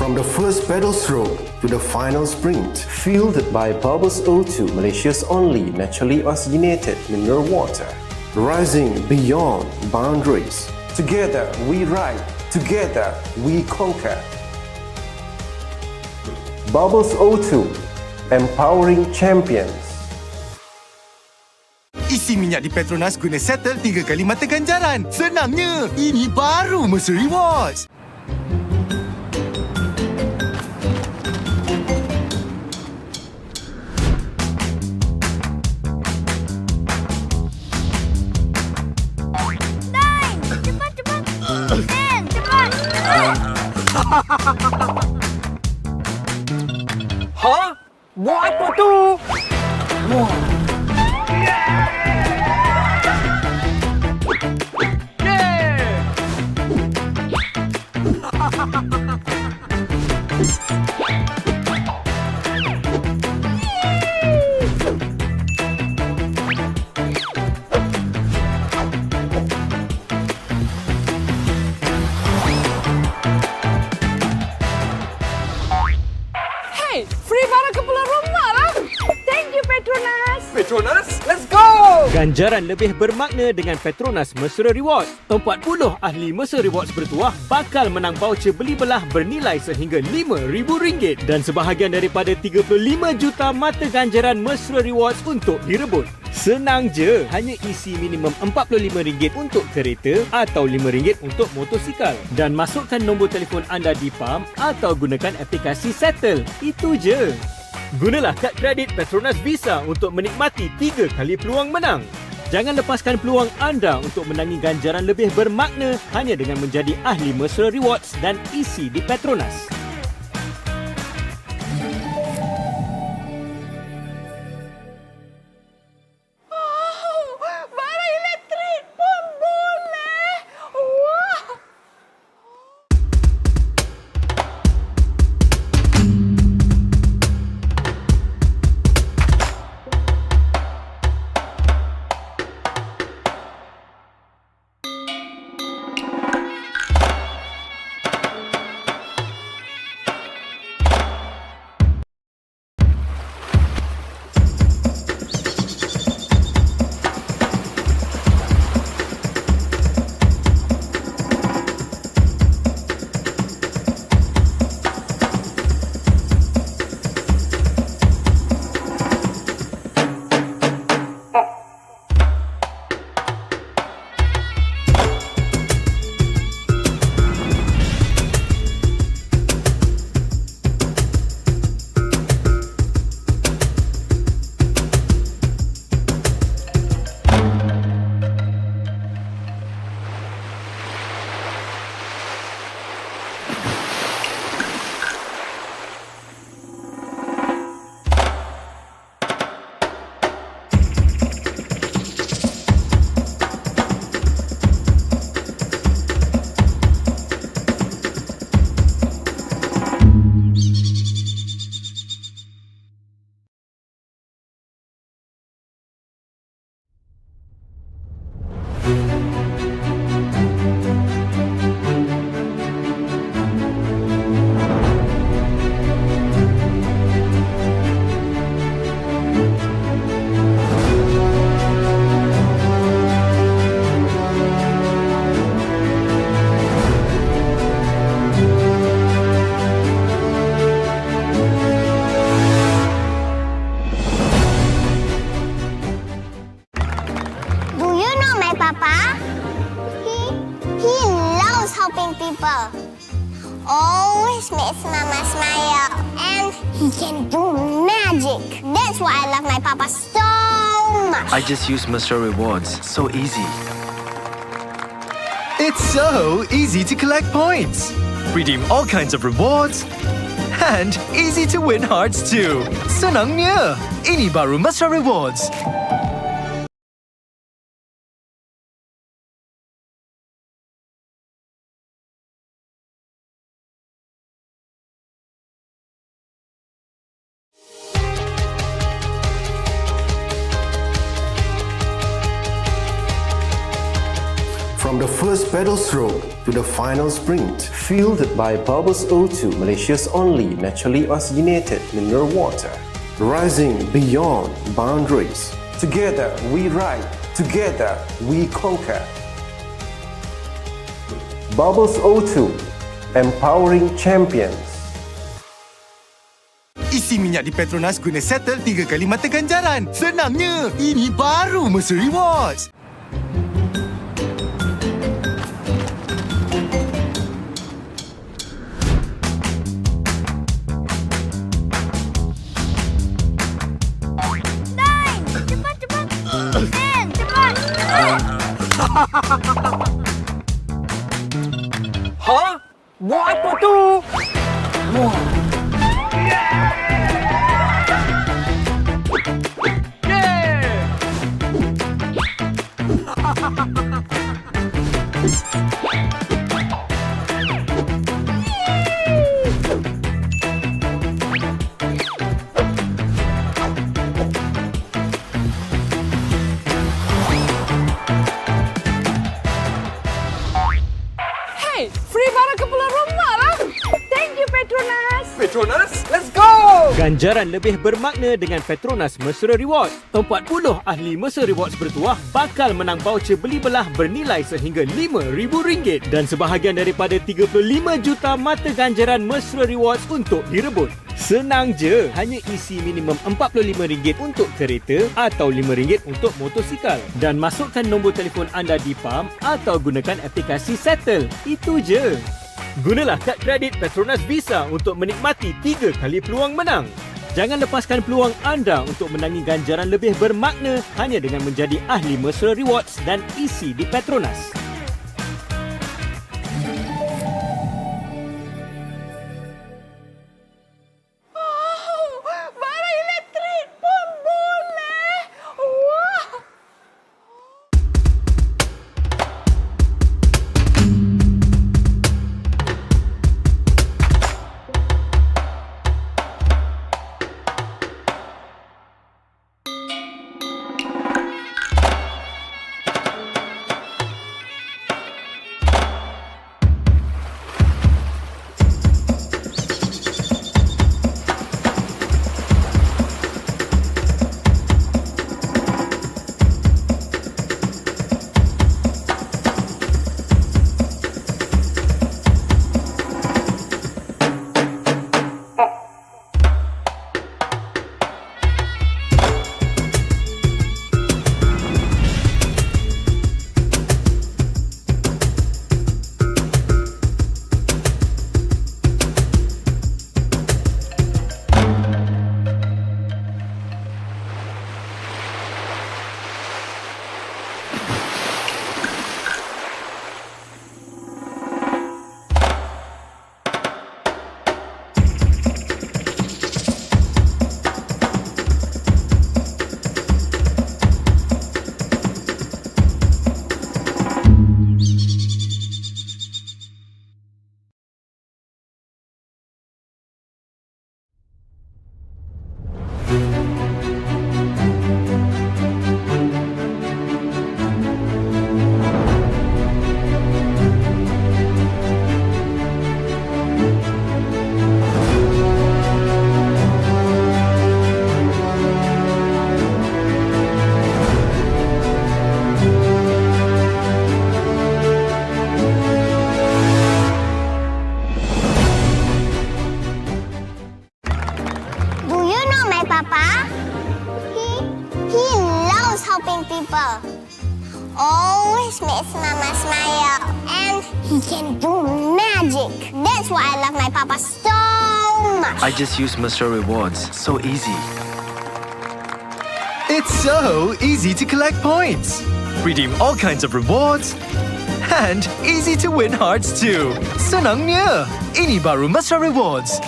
From the first pedal stroke to the final sprint, Fueled by Bubbles O2, Malaysia's only naturally oxygenated mineral water. rising beyond boundaries. Together we ride, together we conquer. Bubbles O2, empowering champions. Isi minyak di Petronas guna settle 3 kali mata ganjaran. Senangnya, ini baru Mesra Rewards. Hah? Buat apa tu? Hey, free barang ke pulang rumah lah. Thank you, Petronas. Petronas, let's go! Ganjaran lebih bermakna dengan Petronas Mesra Rewards. 40 ahli Mesra Rewards bertuah bakal menang voucher beli belah bernilai sehingga RM5,000 dan sebahagian daripada 35 juta mata ganjaran Mesra Rewards untuk direbut. Senang je, hanya isi minimum RM45 untuk kereta atau RM5 untuk motosikal dan masukkan nombor telefon anda di PAM atau gunakan aplikasi Settle. Itu je. Gunalah kad kredit Petronas Visa untuk menikmati 3 kali peluang menang. Jangan lepaskan peluang anda untuk menangi ganjaran lebih bermakna hanya dengan menjadi ahli Mesra Rewards dan isi di Petronas. Barang elektrik pun boleh. Wah. Do you know my papa? He loves helping people. Always makes mama smile. And he can do magic. That's why I love my papa so much. I just use Mesra Rewards. So easy. It's so easy to collect points, redeem all kinds of rewards, and easy to win hearts too. Senangnya, ini baru Mesra Rewards. From the first pedal stroke to the final sprint. Fueled by Bubbles O2, Malaysia's only naturally oxygenated mineral water. Rising beyond boundaries. Together we ride, together we conquer. Bubbles O2, empowering champions. Isi minyak di Petronas guna settle 3 kali mata ganjaran. Senangnya, ini baru Mesra Rewards. Cepat, cepat. Ten, cepat. Ha? Buat apa tu? Hey, free barang kepala rumah lah. Thank you, Petronas. Petronas, let's go! Ganjaran lebih bermakna dengan Petronas Mesra Rewards. 40 ahli Mesra Rewards bertuah bakal menang voucher beli belah bernilai sehingga RM5,000 dan sebahagian daripada 35 juta mata ganjaran Mesra Rewards untuk direbut. Senang je, hanya isi minimum RM45 untuk kereta atau RM5 untuk motosikal dan masukkan nombor telefon anda di PAM atau gunakan aplikasi Settle. Itu je. Gunalah kad kredit Petronas Visa untuk menikmati 3 kali peluang menang. Jangan lepaskan peluang anda untuk menangi ganjaran lebih bermakna hanya dengan menjadi ahli Mesra Rewards dan isi di Petronas. Barang elektrik pun boleh. Wah. people. Always makes Mama smile. And he can do magic. That's why I love my papa so much. I just use Mesra Rewards. So easy. It's so easy to collect points, redeem all kinds of rewards, and easy to win hearts too. Senangnya, ini baru Mesra Rewards.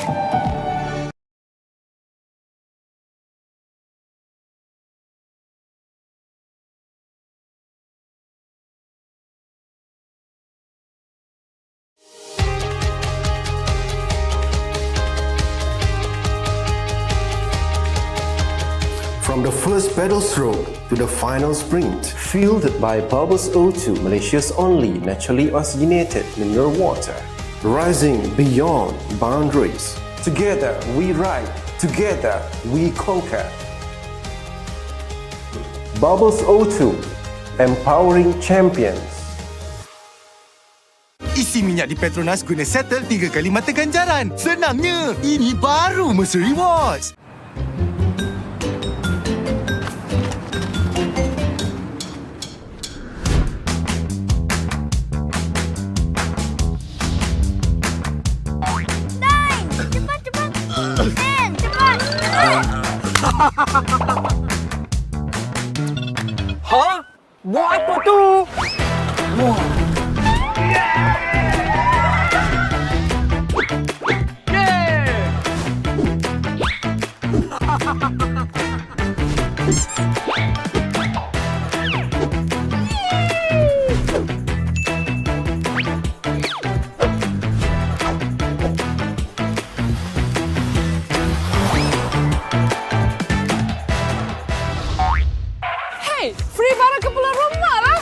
From the first pedal stroke to the final sprint. Fueled by Bubbles O2, Malaysia's only naturally oxygenated mineral water. Rising beyond boundaries. Together we ride, together we conquer. Bubbles O2, empowering champions. Isi minyak di Petronas guna settle 3 kali mata ganjaran. Senangnya, ini baru Mesra Rewards. Ha? Buat apa tu? Wah. Hey, free barang ke pulang rumah lah.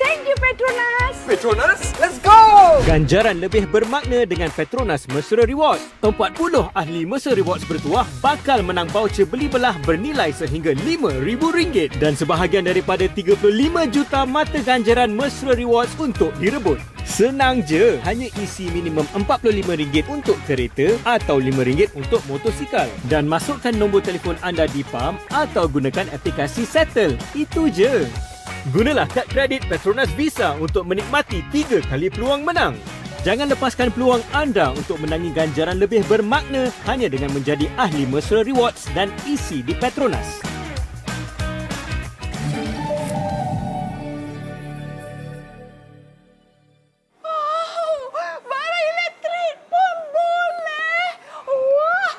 Thank you, Petronas. Petronas, let's go! Ganjaran lebih bermakna dengan Petronas Mesra Rewards. 40 ahli Mesra Rewards bertuah bakal menang voucher beli belah bernilai sehingga RM5,000 dan sebahagian daripada 35 juta mata ganjaran Mesra Rewards untuk direbut. Senang je, hanya isi minimum RM45 untuk kereta atau RM5 untuk motosikal dan masukkan nombor telefon anda di pam atau gunakan aplikasi Settle. Itu je. Gunalah kad kredit Petronas Visa untuk menikmati 3 kali peluang menang. Jangan lepaskan peluang anda untuk menangi ganjaran lebih bermakna hanya dengan menjadi ahli Mesra Rewards dan isi di Petronas. Barang elektrik pun boleh. Wah.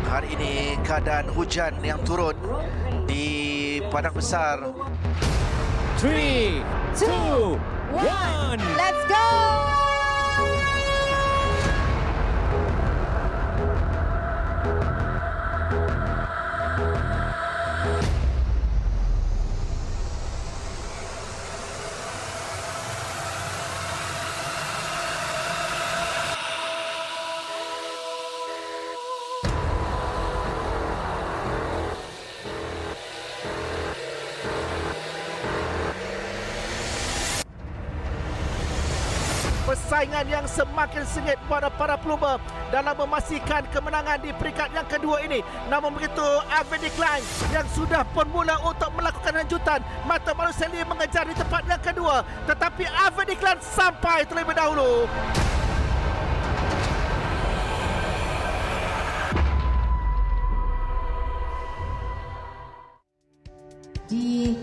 Hari ini keadaan hujan yang turun di padang besar. 3, 2, 1. Let's go. Persaingan yang semakin sengit pada para pelumba dalam memastikan kemenangan di peringkat yang kedua ini. Namun begitu, Gerik yang sudah pun mula untuk melakukan lanjutan. Mata Malu Sally mengejar di tempat yang kedua. Tetapi Gerik sampai terlebih dahulu. Di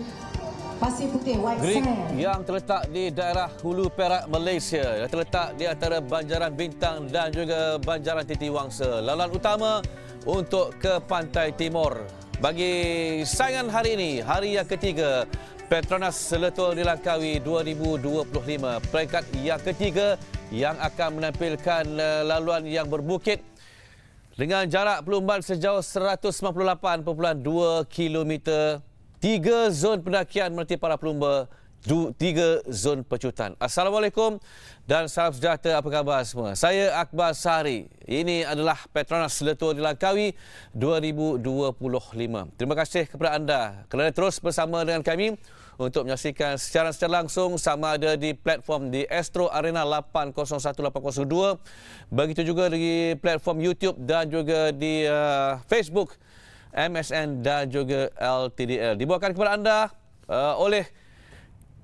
Pasir Puteh, White Gerik Sand. yang terletak di daerah Hulu Perak, Malaysia, yang terletak di antara Banjaran Bintang dan juga Banjaran Titi Wangsa. Laluan utama untuk ke Pantai Timur. Bagi saingan hari ini, hari yang ketiga, Petronas Seletul Dilangkawi 2025. Peringkat yang ketiga yang akan menampilkan laluan yang berbukit dengan jarak perlumbaan sejauh 198.2 km. 3 zon pendakian melatih para pelumba, 3 zon pecutan. Assalamualaikum dan salam sejahtera, apa khabar semua? Saya Akbar Sari. Ini adalah PETRONAS Letua di Langkawi 2025. Terima kasih kepada anda kerana terus bersama dengan kami untuk menyaksikan secara langsung, sama ada di platform di Astro Arena 801-802, begitu juga di platform YouTube dan juga di Facebook, MSN dan juga LTdL. Dibawakan kepada anda oleh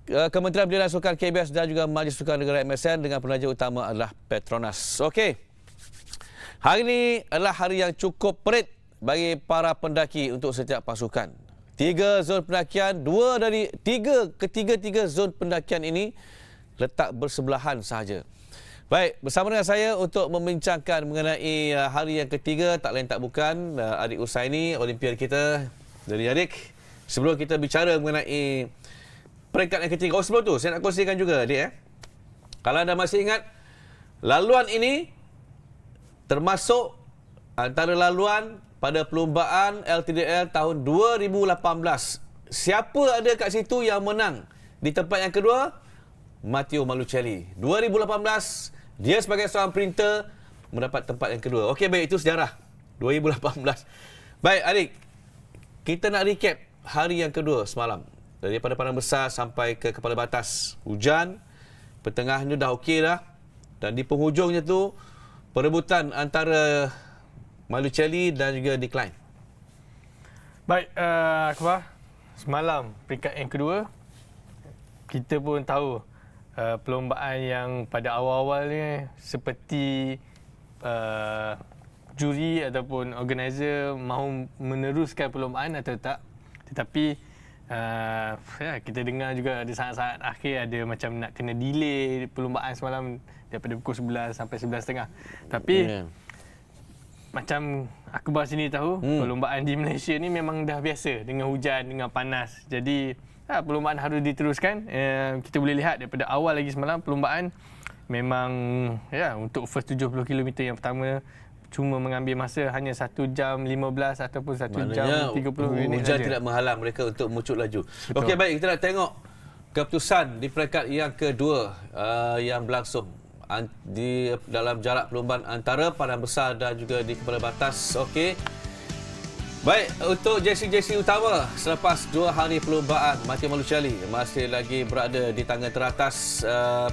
Kementerian Belia dan Sukan KBS dan juga Majlis Sukan Negara MSN dengan penaja utama adalah PETRONAS. Okey. Hari ini adalah hari yang cukup perit bagi para pendaki untuk setiap pasukan. 3 zon pendakian, ketiga zon pendakian ini letak bersebelahan sahaja. Baik, bersama dengan saya untuk membincangkan mengenai hari yang ketiga, tak lain tak bukan adik Usaini, Olimpian kita dari Gerik. Sebelum kita bicara mengenai peringkat yang ketiga. Sebelum tu saya nak kongsikan juga, adik. Kalau anda masih ingat, laluan ini termasuk antara laluan pada perlumbaan LTdL tahun 2018. Siapa ada kat situ yang menang di tempat yang kedua? Matteo Malucelli. 2018, dia sebagai seorang sprinter mendapat tempat yang kedua. Okey, baik, itu sejarah 2018. Baik, adik, kita nak recap hari yang kedua semalam. Daripada Padang Besar sampai ke Kepala Batas. Hujan, pertengahnya dah okey dah. Dan di penghujungnya tu, perebutan antara Malucelli dan juga Decline. Baik, Akbar. Semalam, peringkat yang kedua, kita pun tahu perlombaan yang pada awal-awal ni seperti juri ataupun organizer mahu meneruskan perlombaan atau tak. Tetapi kita dengar juga ada saat-saat akhir ada macam nak kena delay perlombaan semalam daripada pukul 11 sampai 11.30. Tapi macam Akbar sini tahu, perlombaan di Malaysia ni memang dah biasa dengan hujan, dengan panas. Jadi perlombaan harus diteruskan. Kita boleh lihat daripada awal lagi semalam perlombaan memang untuk first 70 km yang pertama cuma mengambil masa hanya 1 jam 15 ataupun 1 jam 30 minit hujan saja. tidak menghalang mereka untuk memucut laju. Okey, baik, kita nak tengok keputusan di peringkat yang kedua yang berlangsung di dalam jarak perlombaan antara Padang Besar dan juga di Kepala Batas. Okey. Baik, untuk JC utama selepas 2 hari perlombaan, Matteo Malucelli masih lagi berada di tangan teratas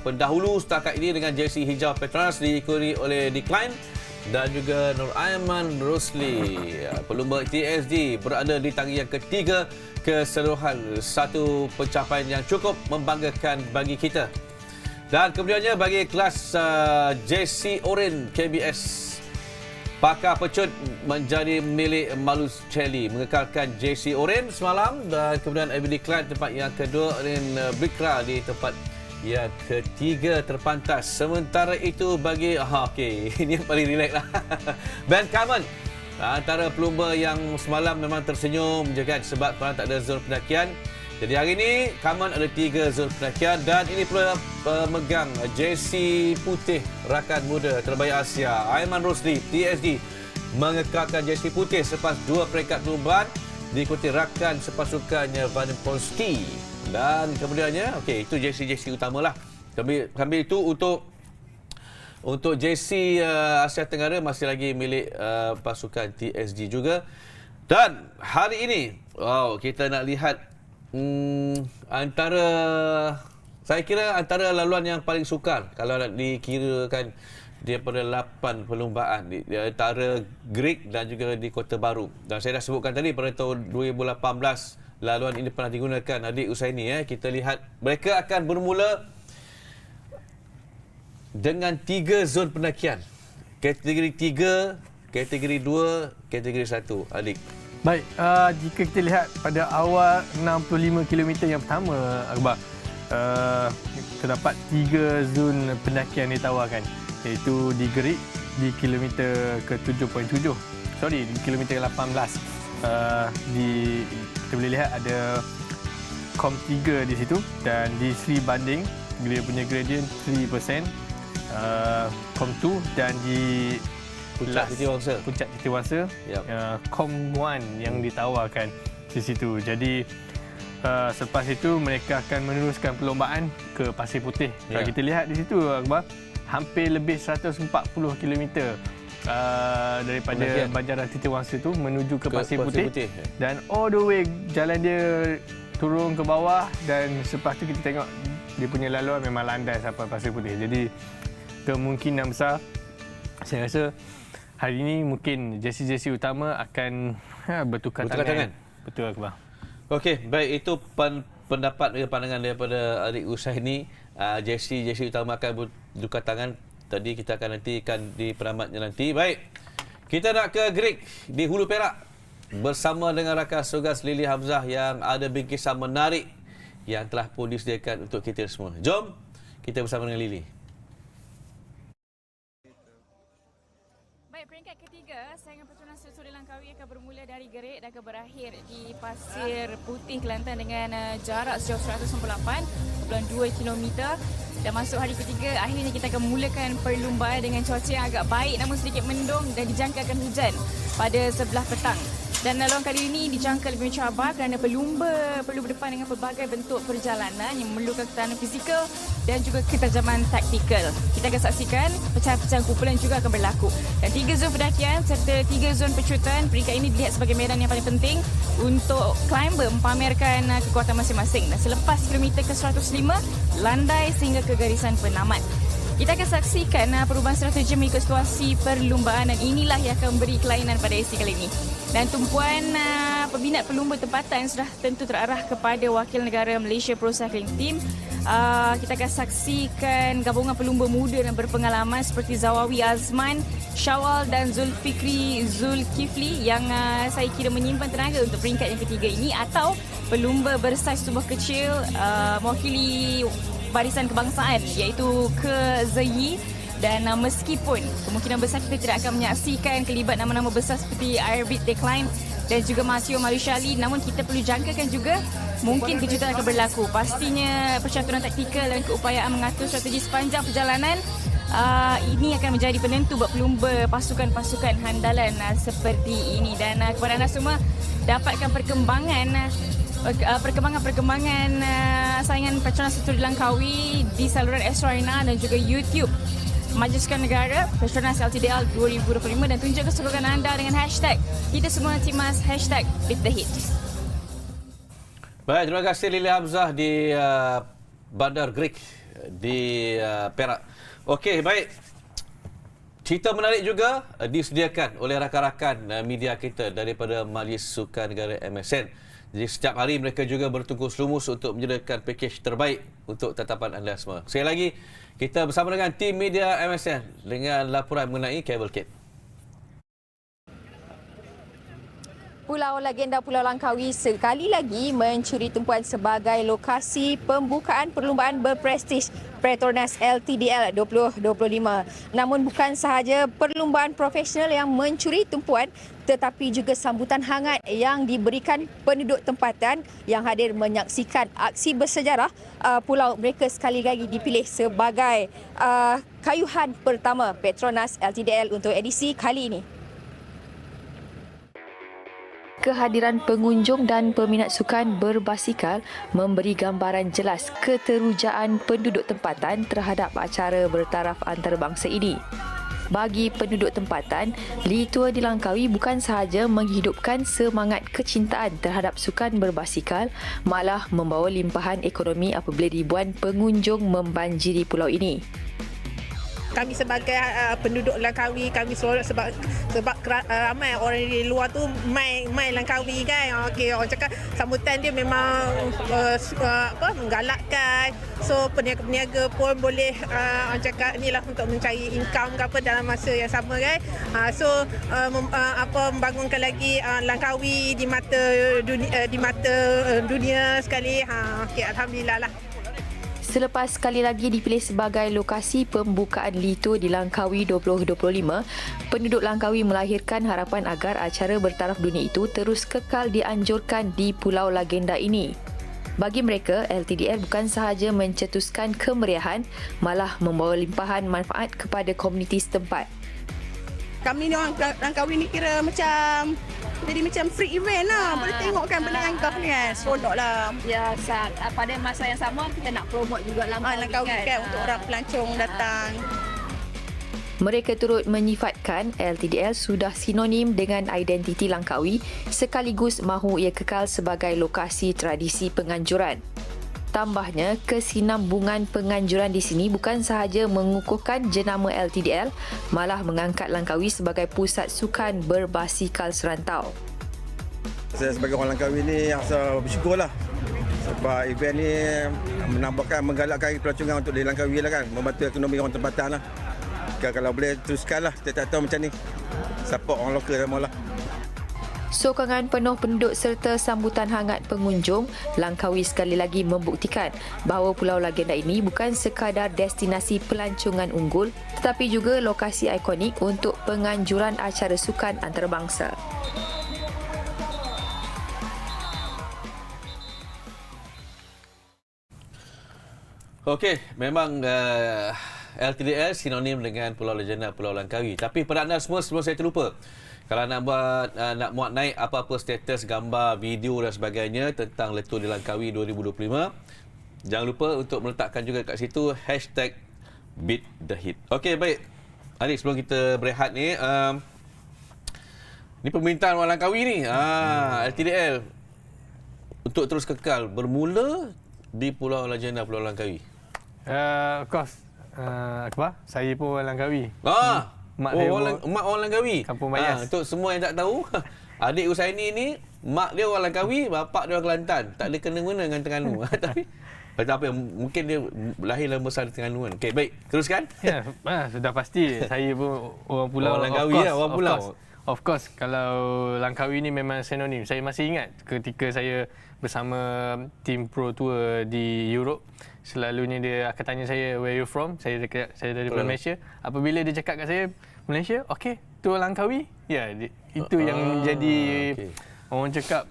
pendahulu setakat ini dengan JC hijau PETRONAS, diikuti oleh Decline dan juga Nur Aiman Rosli. Pelumba TSD berada di tangan yang ketiga keseluruhan, satu pencapaian yang cukup membanggakan bagi kita. Dan kemudiannya bagi kelas JC Oren KBS, pakar pecut menjadi milik Malucelli, mengekalkan JC Oren semalam, dan kemudian Abby Decline tempat yang kedua, Oren Bikra di tempat yang ketiga terpantas. Sementara itu bagi ini yang paling relax lah. Ben Carmen antara pelumba yang semalam memang tersenyum je kan, sebab korang tak ada zon pendakian. Jadi hari ini Carmen ada 3 zon pendakian, dan ini pula pemegang JC Puteh rakan muda terbaik Asia, Aiman Rosli TSD mengekalkan JC Puteh selepas 2 peringkat perlumbaan, diikuti rakan sepasukannya Van Polski. Dan kemudiannya, itu JC utamalah. Sambil itu untuk JC Asia Tenggara masih lagi milik pasukan TSD juga. Dan hari ini, kita nak lihat saya kira antara laluan yang paling sukar kalau nak dikirakan daripada 8 perlumbaan di antara Gerik dan juga di Kota Baru. Dan saya dah sebutkan tadi pada tahun 2018 laluan ini pernah digunakan adik Usaini. Kita lihat mereka akan bermula dengan 3 zon pendakian. Kategori 3, kategori 2, kategori 1. Adik. Baik, jika kita lihat pada awal 65 km yang pertama, Akbar, terdapat 3 zon pendakian ditawarkan, iaitu di Gerik di kilometer ke 7.7. Di kilometer 18. Kita boleh lihat ada kom 3 di situ, dan di Sri Banding dia punya gradient 3%, kom 2, dan di Puncak Titiwangsa, kom 1 yang ditawarkan di situ. Jadi Selepas itu mereka akan meneruskan perlombaan ke Pasir Puteh. Kalau kita lihat di situ, Akbar, hampir lebih 140 km daripada banjaran Titiwangsa itu menuju ke Pasir Puteh. Dan all the way jalan dia turun ke bawah, dan selepas itu kita tengok dia punya laluan memang landai sampai Pasir Puteh. Jadi kemungkinan besar saya rasa hari ini mungkin jersey-jersey utama akan bertukar tangan. Betul, Akbar. Okey, baik, itu pendapat pandangan daripada Adik Usaini. Jersey utama akan bertukar tangan. Tadi kita akan nantikan di peramatnya nanti. Baik, kita nak ke Gerik di Hulu Perak bersama dengan rakan Sogas Lili Hamzah yang ada bingkisan menarik yang telah pun disediakan untuk kita semua. Jom kita bersama dengan Lili. Baik, peringkat ketiga, saingan Petronas Suri Langkawi akan bermula dari Gerik dan akan berakhir di Pasir Puteh, Kelantan dengan jarak sejauh 198.2 km. Dan masuk hari ketiga, akhirnya kita akan mulakan perlumbaan dengan cuaca yang agak baik namun sedikit mendung dan dijangkakan hujan pada sebelah petang. Dan laluan kali ini dijangka lebih mencabar kerana pelumba perlu berdepan dengan pelbagai bentuk perjalanan yang memerlukan ketahanan fizikal dan juga ketajaman taktikal. Kita akan saksikan pecahan-pecahan kumpulan juga akan berlaku. Dan 3 zon pendakian serta 3 zon pecutan, peringkat ini dilihat sebagai medan yang paling penting untuk climber mempamerkan kekuatan masing-masing. Dan selepas kilometer ke-105, landai sehingga ke garisan penamat. Kita akan saksikan perubahan strategi mengikut situasi perlumbaan dan inilah yang akan memberi kelainan pada edisi kali ini. Dan tumpuan peminat pelumba tempatan sudah tentu terarah kepada wakil negara Malaysia Pro Cycling Team. Kita akan saksikan gabungan pelumba muda dan berpengalaman seperti Zawawi Azman, Syawal dan Zulfikri Zulkifli yang saya kira menyimpan tenaga untuk peringkat yang ketiga ini, atau pelumba bersaiz tubuh kecil mewakili barisan kebangsaan iaitu Ke Zeyi. Dan meskipun kemungkinan besar kita tidak akan menyaksikan kelibat nama-nama besar seperti Arbit Decline dan juga Masio Marushali, namun kita perlu jangkakan juga mungkin kejutan akan berlaku. Pastinya percaturan taktikal dan keupayaan mengatur strategi sepanjang perjalanan ini akan menjadi penentu buat pelumba pasukan-pasukan handalan seperti ini. Dan kepada anda semua, dapatkan perkembangan saingan Petronas Suri Langkawi di saluran Astro Arena dan juga YouTube Majliskan Negara Petronas LTdL 2025 dan tunjukkan sokongan anda dengan hashtag kita semua Timas, hashtag Beat the Hit. Baik, terima kasih Lili Hamzah di Bandar Gerik di Perak. Okey, baik. Cerita menarik juga disediakan oleh rakan-rakan media kita daripada Majlis Sukan Negara MSN. Jadi setiap hari mereka juga bertungkus lumus untuk menyediakan pakej terbaik untuk tetapan anda semua. Sekali lagi, kita bersama dengan tim media MSN dengan laporan mengenai Cavalcade. Pulau Legenda Pulau Langkawi sekali lagi mencuri tumpuan sebagai lokasi pembukaan perlumbaan berprestij PETRONAS LTdL 2025. Namun bukan sahaja perlumbaan profesional yang mencuri tumpuan, tetapi juga sambutan hangat yang diberikan penduduk tempatan yang hadir menyaksikan aksi bersejarah pulau mereka sekali lagi dipilih sebagai kayuhan pertama PETRONAS LTdL untuk edisi kali ini. Kehadiran pengunjung dan peminat sukan berbasikal memberi gambaran jelas keterujaan penduduk tempatan terhadap acara bertaraf antarabangsa ini. Bagi penduduk tempatan, Litua di Langkawi bukan sahaja menghidupkan semangat kecintaan terhadap sukan berbasikal, malah membawa limpahan ekonomi apabila ribuan pengunjung membanjiri pulau ini. Kami sebagai penduduk Langkawi, kami seronok sebab ramai orang di luar tu mai Langkawi kan. Okey, orang cakap sambutan dia memang menggalakkan. So peniaga-peniaga pun boleh orang cakap inilah untuk mencari income ke apa dalam masa yang sama kan. Membangunkan lagi Langkawi di mata dunia sekali. Okey, alhamdulillah lah. Selepas sekali lagi dipilih sebagai lokasi pembukaan Lito di Langkawi 2025, penduduk Langkawi melahirkan harapan agar acara bertaraf dunia itu terus kekal dianjurkan di Pulau Legenda ini. Bagi mereka, LTdL bukan sahaja mencetuskan kemeriahan, malah membawa limpahan manfaat kepada komuniti setempat. kami ni orang Langkawi ni kira macam jadi macam free event lah. Boleh tengok kan benda yang gah ni kan. Seronok lah. Ya, pada masa yang sama kita nak promote juga Langkawi kan untuk orang pelancong datang. Mereka turut menyifatkan LTdL sudah sinonim dengan identiti Langkawi sekaligus mahu ia kekal sebagai lokasi tradisi penganjuran. Tambahnya, kesinambungan penganjuran di sini bukan sahaja mengukuhkan jenama LTdL, malah mengangkat Langkawi sebagai pusat sukan berbasikal serantau. Saya sebagai orang Langkawi ni rasa bersyukurlah sebab event ni menambahkan, menggalakkan pelancongan untuk di Langkawi lah kan, membantu ekonomi orang tempatan lah. Kalau boleh teruskan lah setiap tahun macam ni, support orang lokal semua lah. Sokongan penuh penduduk serta sambutan hangat pengunjung, Langkawi sekali lagi membuktikan bahawa Pulau Legenda ini bukan sekadar destinasi pelancongan unggul tetapi juga lokasi ikonik untuk penganjuran acara sukan antarabangsa. Okey, memang LTdL sinonim dengan Pulau Legenda Pulau Langkawi. Tapi pada anda semua, sebelum saya terlupa, kalau nak muat naik apa-apa status, gambar, video dan sebagainya tentang Letup di Langkawi 2025, jangan lupa untuk meletakkan juga kat situ #BeatTheHit. Okey, baik. Adik, sebelum kita berehat ni, ni permintaan orang Langkawi ni. LTdL untuk terus kekal bermula di Pulau Legenda Pulau Langkawi. Of course. Akbar, saya pun orang Langkawi. Mak orang Langkawi. Kampung Mayas. Untuk semua yang tak tahu, adik Usaini ni mak dia orang Langkawi, bapak dia orang Kelantan. Tak ada kena-mena dengan Terengganu. Tapi tak apa, mungkin dia lahir dan besar di Terengganu kan. Okey, baik. Teruskan. Ya, sudah pasti saya pun orang pulau. Orang Langkawi lah, orang pulau. Of course, kalau Langkawi ni memang sinonim. Saya masih ingat ketika saya bersama tim Pro Tour di Europe, selalunya dia akan tanya saya, where you from? Saya dari Malaysia. Apabila dia cakap kat saya, Malaysia, okey, tu Langkawi. Ya, itu yang jadi orang cakap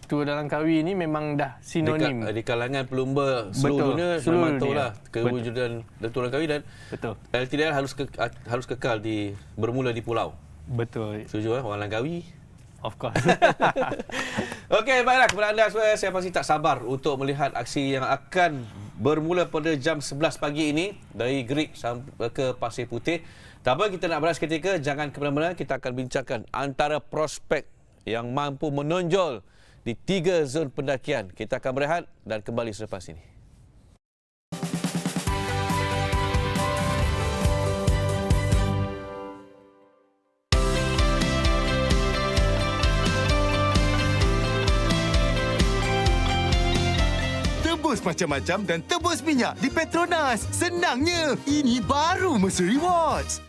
tu Langkawi ni memang dah sinonim. Di kalangan pelumba seluruh dunia memang tahulah kewujudan Letup Langkawi dan LTdL harus kekal bermula di pulau. Betul. Setuju orang Langkawi? Of course. Okey, baiklah, kepada anda semua, saya pasti tak sabar untuk melihat aksi yang akan bermula pada jam 11 pagi ini dari Gerik sampai ke Pasir Puteh. Tak apa, kita nak beras ketika, jangan ke mana-mana, kita akan bincangkan antara prospek yang mampu menonjol di 3 zon pendakian. Kita akan berehat dan kembali selepas ini. Tebus macam-macam dan tebus minyak di PETRONAS. Senangnya, ini baru Mercer Rewards.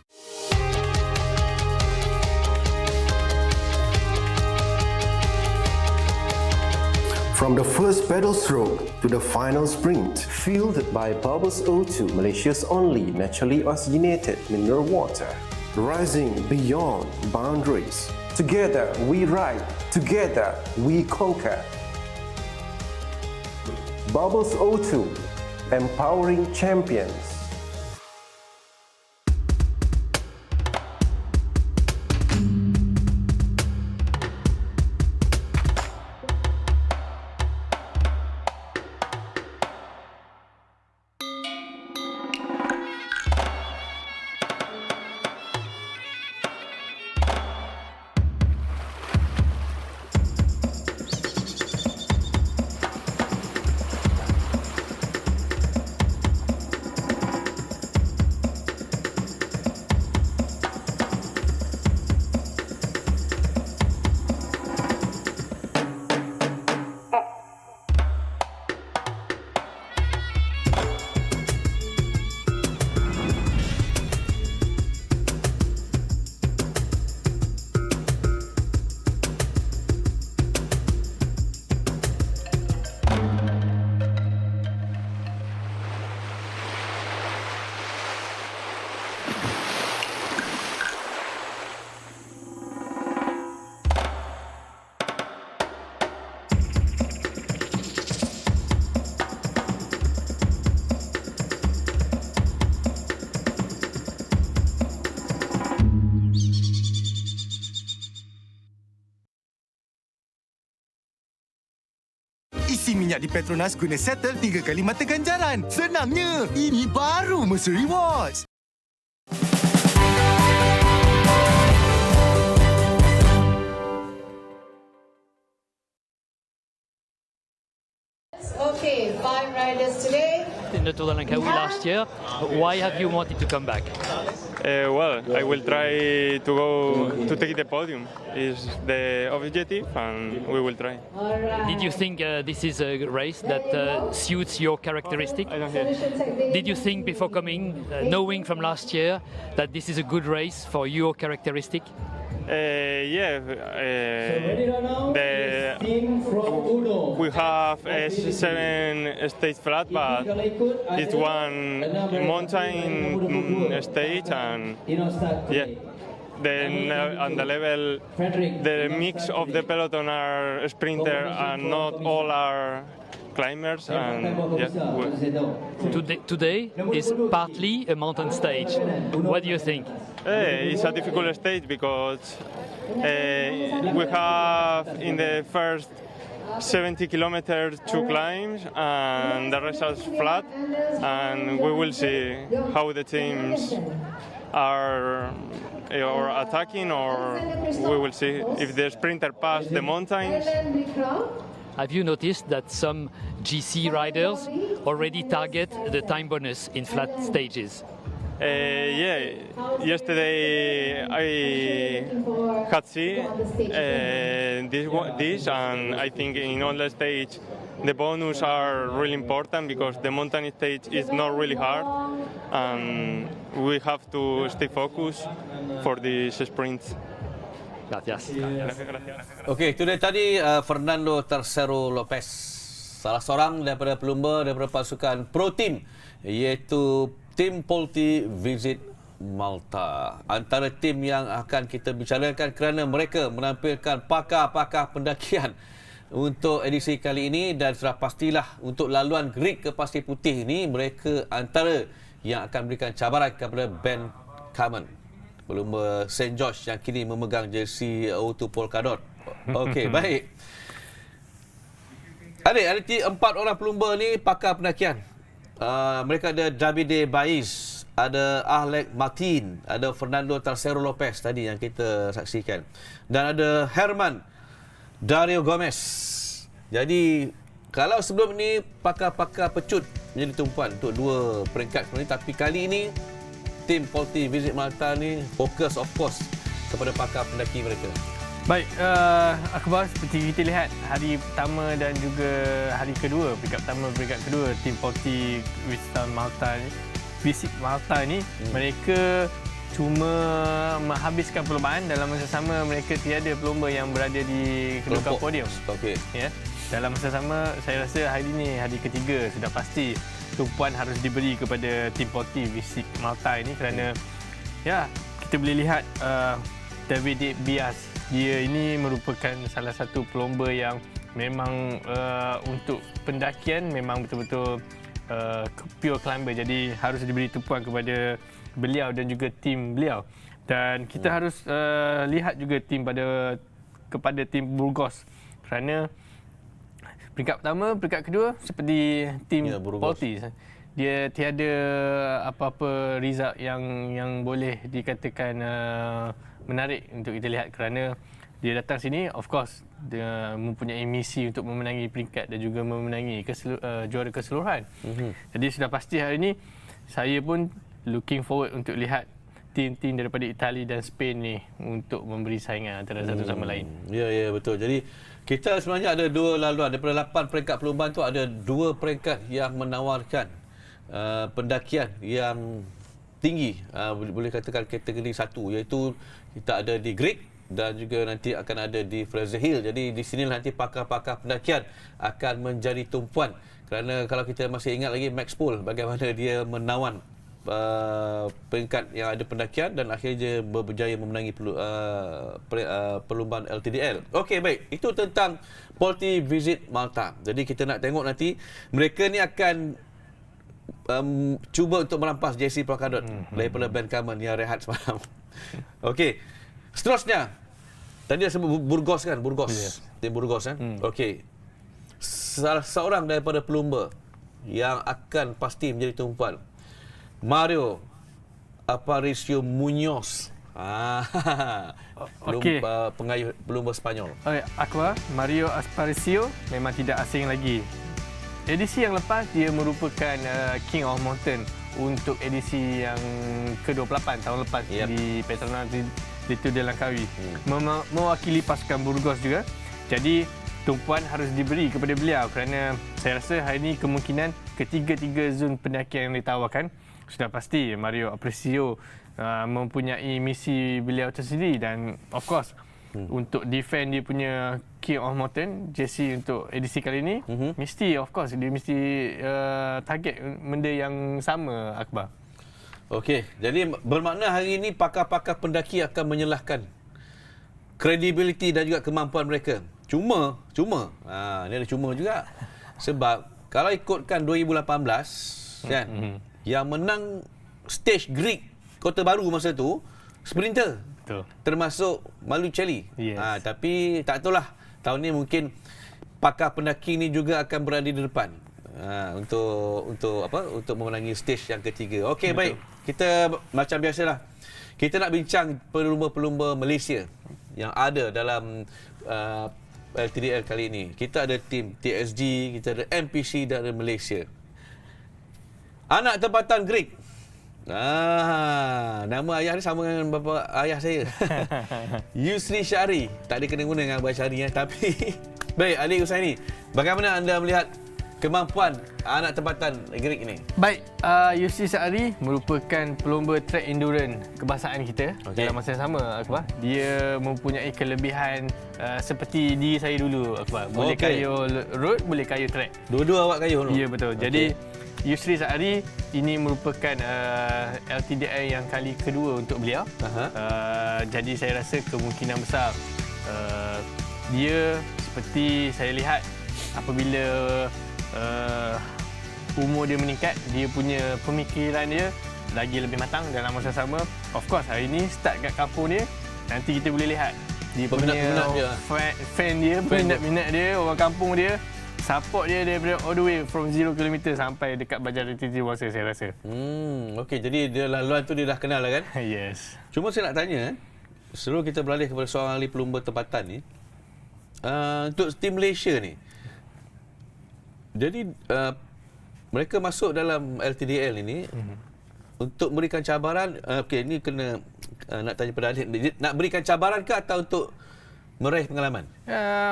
From the first pedal stroke to the final sprint, Fueled by Bubbles O2, Malaysia's only naturally oxygenated mineral water. rising beyond boundaries. Together we ride, together we conquer. Bubbles O2, empowering champions. isi minyak di Petronas guna settle 3 kali mata ganjaran. Senangnya, ini baru Mercer Rewards. Okay, 5 riders today. In the Tour de Langkawi last year, why have you wanted to come back? Well, I will try to go to take the podium. Is the objective, and we will try. Did you think this is a race that suits your characteristic? I don't hear. Did you think before coming, knowing from last year, that this is a good race for your characteristic? Yeah, we have a 7 stage flat, but it's one mountain stage, and yeah. Then on the level, the mix of the peloton are sprinter and not all are climbers, and yeah. Today is partly a mountain stage. What do you think? It's a difficult stage because we have in the first 70 kilometers 2 climbs and the rest is flat, and we will see how the teams are or attacking, or we will see if the sprinter pass the mountains. Have you noticed that some GC riders already target the time bonus in flat stages? Yeah, yesterday I had seen this, and I think in all the stage the bonus are really important because the mountain stage is not really hard, and we have to stay focused for these sprints. Gracias. Okey, itu dia tadi Fernando Tercero Lopez, salah seorang daripada pelumba daripada pasukan Pro Team, iaitu tim Polti Visit Malta. Antara tim yang akan kita bicarakan kerana mereka menampilkan pakar-pakar pendakian untuk edisi kali ini, dan sudah pastilah untuk laluan Gerik ke Pasir Puteh ini mereka antara yang akan berikan cabaran kepada Ben Carmen, pelumba St. George yang kini memegang jersey O2 Polkadot. Okey, baik. Ada 4 orang pelumba ni pakar pendakian. Mereka ada Davide Baiz, ada Alec Martin, ada Fernando Tercero Lopez tadi yang kita saksikan, dan ada Herman Dario Gomez. Jadi kalau sebelum ni pakar-pakar pecut menjadi tumpuan untuk 2 peringkat sebenarnya, tapi kali ini tim Polti Visit Malta ni fokus of course kepada pakar pendaki mereka. Baik, Akbar, seperti kita lihat hari pertama dan juga hari kedua, peringkat pertama, peringkat kedua, tim Polti Visit Malta ni, mereka cuma menghabiskan perlombaan. Dalam masa sama mereka tiada pelumba yang berada di kedudukan podium. Okey. Ya. Dalam masa sama, saya rasa hari ini hari ketiga sudah pasti tumpuan harus diberi kepada tim Polti Visit Malta ini, kerana ya, kita boleh lihat David Bias, dia ini merupakan salah satu pelumba yang memang untuk pendakian memang betul-betul pure climber, jadi harus diberi tumpuan kepada beliau dan juga tim beliau. Dan kita harus lihat juga kepada tim Burgos, kerana peringkat pertama, peringkat kedua seperti tim Polti, dia tiada apa-apa result yang boleh dikatakan menarik untuk kita lihat, kerana dia datang sini of course dia mempunyai misi untuk memenangi peringkat dan juga memenangi juara keseluruhan. Jadi sudah pasti hari ini saya pun looking forward untuk lihat tim-tim daripada Itali dan Spain ni untuk memberi saingan antara satu sama lain. Ya, betul. Jadi kita sebenarnya ada 2 laluan. Daripada 8 peringkat perlombaan tu ada 2 peringkat yang menawarkan pendakian yang tinggi, boleh katakan kategori 1, iaitu kita ada di Gerik dan juga nanti akan ada di Fraser Hill. Jadi di sini nanti pakar-pakar pendakian akan menjadi tumpuan, kerana kalau kita masih ingat lagi Max Poole bagaimana dia menawan peringkat yang ada pendakian dan akhirnya berjaya memenangi perlumbaan LTdL. Okey, baik. Itu tentang Polti Visit Malta. Jadi kita nak tengok nanti mereka ni akan cuba untuk merampas JC Polkadot daripada Ben Carmen yang rehat semalam. Okey. Seterusnya, tadi ada sebut Burgos kan? Burgos. Tim Burgos kan? Okey. salah seorang daripada pelumba yang akan pasti menjadi tumpuan. Mario Aparicio Munoz. Pengayuh pelumba Sepanyol. Aqua, Mario Aparicio memang tidak asing lagi. Edisi yang lepas dia merupakan King of Mountain untuk edisi yang ke-28 tahun lepas di PETRONAS LTdL Langkawi. Mewakili pasukan Burgos juga. Jadi tumpuan harus diberi kepada beliau kerana saya rasa hari ini kemungkinan ketiga-tiga zon pendakian yang ditawarkan sudah pasti Mario Aparicio mempunyai misi beliau tersendiri dan of course untuk defend dia punya King of Mountain jersey untuk edisi kali ini mesti of course dia mesti target benda yang sama, Akbar. Okey, jadi bermakna hari ini pakar-pakar pendaki akan menyalahkan kredibiliti dan juga kemampuan mereka. Cuma ni ada cuma juga. Sebab kalau ikutkan 2018 kan, yang menang stage Gerik Kota Baru masa tu sprinter. Betul. Termasuk Malucelli. Yes. Tapi tak tahulah tahun ni mungkin pakar pendaki ni juga akan berada di depan untuk memenangi stage yang ketiga. Okey, baik. Kita macam biasalah. Kita nak bincang pelumba-pelumba Malaysia yang ada dalam LTdL kali ini. Kita ada tim TSG, kita ada MPC dan ada Malaysia. Anak tempatan Gerik. Nama ayah ni sama dengan bapa ayah saya. Yusri Syahri. Tak ada kena-guna dengan Abang Syahri tapi baik, adik Usaini, bagaimana anda melihat kemampuan anak tempatan Gerik ini? Baik, Yusri Syahri merupakan pelumba track endurance kebangsaan kita. Dalam masa yang sama, Akbar. Dia mempunyai kelebihan seperti diri saya dulu, Akbar. Boleh kayuh road, boleh kayuh track. Dua-dua awak kayuh dulu? Ya, betul. Jadi Yusri Syahri ini merupakan LTdL yang kali kedua untuk beliau. Jadi saya rasa kemungkinan besar dia seperti saya lihat apabila umur dia meningkat, dia punya pemikiran dia lagi lebih matang dalam masa sama. Of course hari ini start kat kampung dia, nanti kita boleh lihat dia punya fan dia, minat dia, orang kampung dia support dia daripada all the way from 0 km sampai dekat Banjaran Titiwangsa, saya rasa. Okey, jadi dia laluan tu dia dah kenal lah kan? Yes. Cuma saya nak tanya, sebelum kita beralih kepada seorang ahli pelumba tempatan ni, untuk tim Malaysia ni, jadi mereka masuk dalam LTdL ini untuk berikan cabaran. Okey, ni kena nak tanya pada ahli, nak berikan cabaran ke atau untuk meraih pengalaman?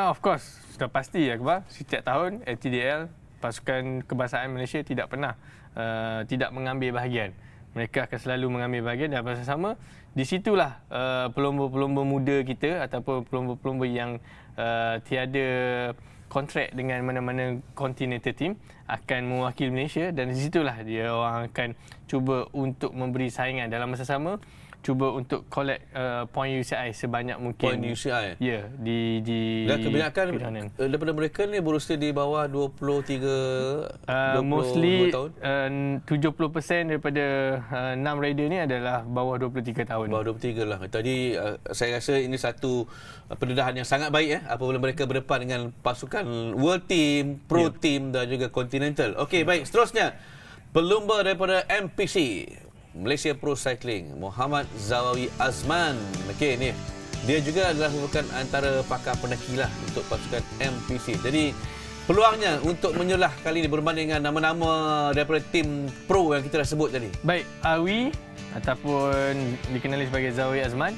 Of course, sudah pasti, Akbar. Setiap tahun LTdL, pasukan kebangsaan Malaysia tidak pernah tidak mengambil bahagian. Mereka akan selalu mengambil bahagian dan masa sama di situlah pelumba-pelumba muda kita ataupun pelumba-pelumba yang tiada kontrak dengan mana-mana continental team akan mewakili Malaysia dan di situlah dia orang akan cuba untuk memberi saingan dalam masa sama, cuba untuk collect point UCI sebanyak mungkin. Point UCI? Ya, di dan kebanyakan daripada mereka ni berusia di bawah 23 mostly 22 tahun. 70% daripada 6 rider ni adalah bawah 23 tahun. Bawah 23 lah. Tadi saya rasa ini satu pendedahan yang sangat baik apabila mereka berdepan dengan pasukan World Team, Pro Team dan juga Continental. Okey, baik, seterusnya pelumba daripada MPC Malaysia Pro Cycling, Muhammad Zawawi Azman. Okey, ni dia juga adalah merupakan antara pakar pendaki lah untuk pasukan MPC. Jadi peluangnya untuk menyelah kali ini berbanding dengan nama-nama daripada tim pro yang kita dah sebut tadi. Baik, Awi ataupun dikenali sebagai Zawawi Azman,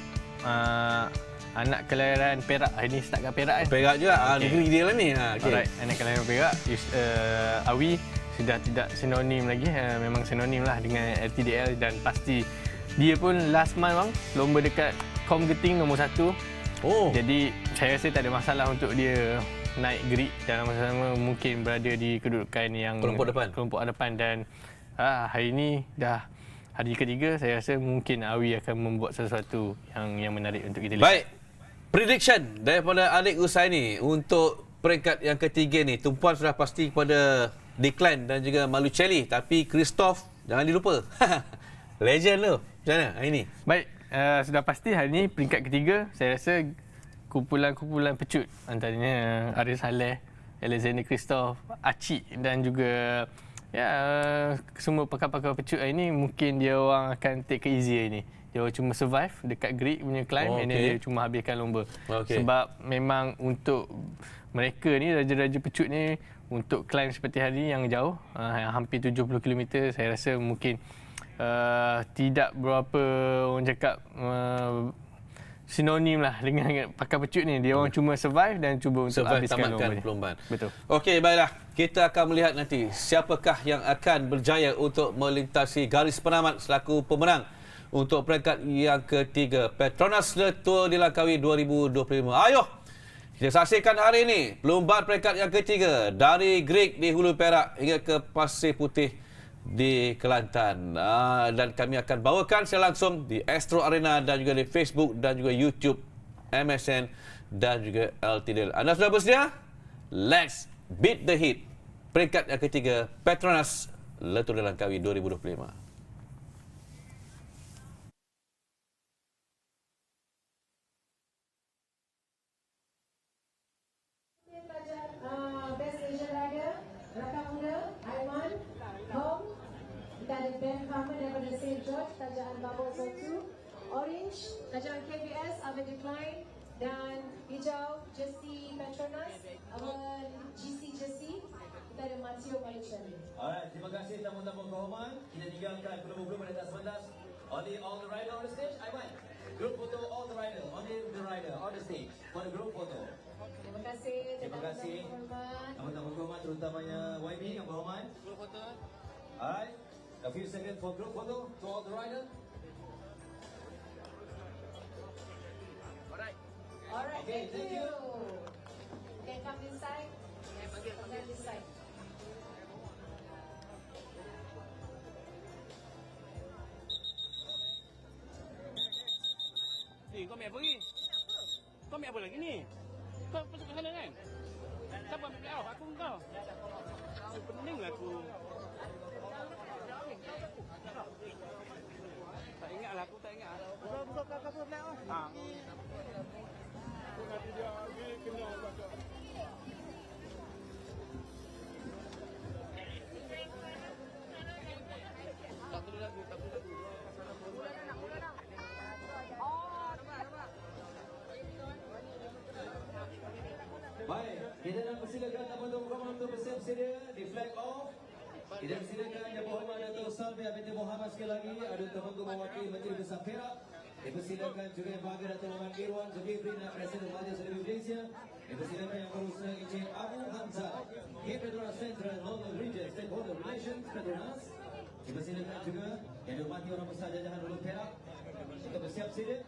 anak kelahiran Perak. Hari ni start kat Perak kan? Perak juga, negeri dia lah ni. Alright, anak kelahiran Perak. Awi sudah tidak sinonim lagi, memang sinonim lah dengan LTdL dan pasti dia pun last month bang, lomba dekat Kom Geting nombor 1. Jadi saya rasa tak ada masalah untuk dia naik Gerik dalam masa sama, mungkin berada di kedudukan yang kelompok depan dan hari ini dah hari ketiga, saya rasa mungkin Awi akan membuat sesuatu yang menarik untuk kita lihat. Baik, prediction daripada Alik Usaini untuk peringkat yang ketiga ni. Tumpuan sudah pasti kepada Declan dan juga Malucelli, tapi Christoph jangan dilupa. Legend tu. Macam mana hari ni? Baik, sudah pasti hari ni peringkat ketiga saya rasa kumpulan-kumpulan pecut, antaranya Arif Saleh, Alexander Christoph, Acik dan juga semua pakar-pakar pecut hari ni mungkin dia orang akan take it easy hari ni. Dia cuma survive dekat Gerik punya climb and then dia cuma habiskan lomba. Sebab memang untuk mereka ni, raja-raja pecut ni, untuk climb seperti hari ni yang jauh, hampir 70 km, saya rasa mungkin tidak berapa orang cakap sinonim lah dengan pakar pecut ni. Dia orang cuma survive dan cuba untuk habiskan lomba ni. Perlombaan. Betul. Okey, baiklah. Kita akan melihat nanti siapakah yang akan berjaya untuk melintasi garis penamat selaku pemenang untuk peringkat yang ketiga PETRONAS Le Tour di Langkawi 2025. Ayuh, kita saksikan hari ini perlombaan peringkat yang ketiga dari Gerik di Hulu Perak hingga ke Pasir Puteh di Kelantan. Dan kami akan bawakan secara langsung di Astro Arena dan juga di Facebook dan juga YouTube, MSN dan juga LTdL. Anda sudah bersedia? Let's beat the heat. Peringkat yang ketiga PETRONAS Le Tour di Langkawi 2025. Orange, tajaan KBS, Avid Decline, dan hijau, jersey PETRONAS, GC jersey, kita ada Mateo Malaysia. Alright, terima kasih tamu-tamu kehormatan. Kita tinggalkan belum di atas pentas. Only all the rider on the stage. Aiman, group photo all the rider. Only the rider on the stage for the group photo. Terima kasih. Terima kasih. Tamu-tamu kehormatan, terutamanya YB yang berhormat. Group photo. Alright, a few seconds for group photo to all the rider. Alright, thank you. Can come this side. Come this side. Kau ambil apa lagi? Kau ambil apa lagi ni? Kau masuk ke sana kan? Siapa ambil play off? Aku kau. Peninglah aku. Tak ingat lah, aku tak ingat. Buka kau play off. Nanti dia kena baca. Tak perlu lagi. Baik, kita nak persilakan tamu-tamu kehormatan untuk bersiap sedia di flag off. Kita persilakan Yang Berhormat Dato' Salvi Abidin Muhammad sekali lagi, ada teman-teman mewakili Menteri Besar Perak. Dipersilakan juga Yang Berhormat Dato' Muhammad Irwan Zulkifli, Presiden Majlis Selatan Malaysia. Dipersilakan Yang Berusaha Encik Abu Hamzah, PETRONAS Central Northern Region Stakeholder Relations PETRONAS. Dipersilakan juga Yang dihormati Orang Besar Jajahan Hulu Perak untuk bersiap sedia.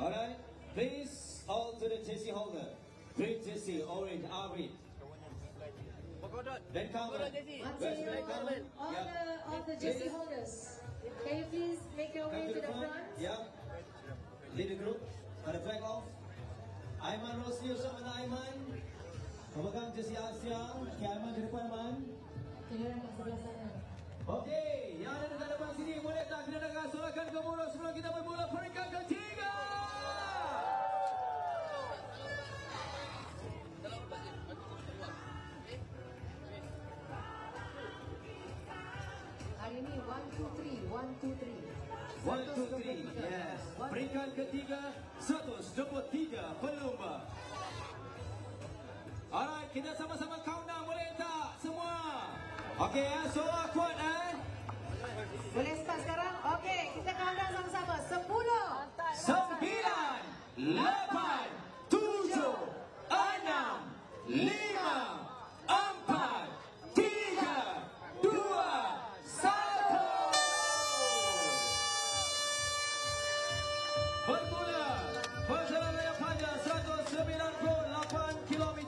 Alright, please all to the jersey holder. Green jersey, orange, orange. Then come. All the jersey holders. Can you please make your way to the front? Yeah. Lead the group. Pada flag off. Aiman Rosli, usah mana Aiman? Pemegang jersey Asia. Okay, Aiman di depan Aiman. Kita nak sebelah sana. Okey, yang ada dekat depan sini, boleh tak kita dengar sorakan gemuruh sebelum kita bermula peringkat ketiga? Hari ini 1, 2, 3, 1, 2, 3. 1, 2, 3, yes. Peringkat ketiga, 123 pelumba. Alright, kita sama-sama countdown, boleh tak semua? Okey, suara kuat Boleh start sekarang? Okey, kita countdown sama-sama. 10, 9, 8, 7, 6, 5, 4, 3, 2, 1. Bermula perjalanan yang panjang 198 km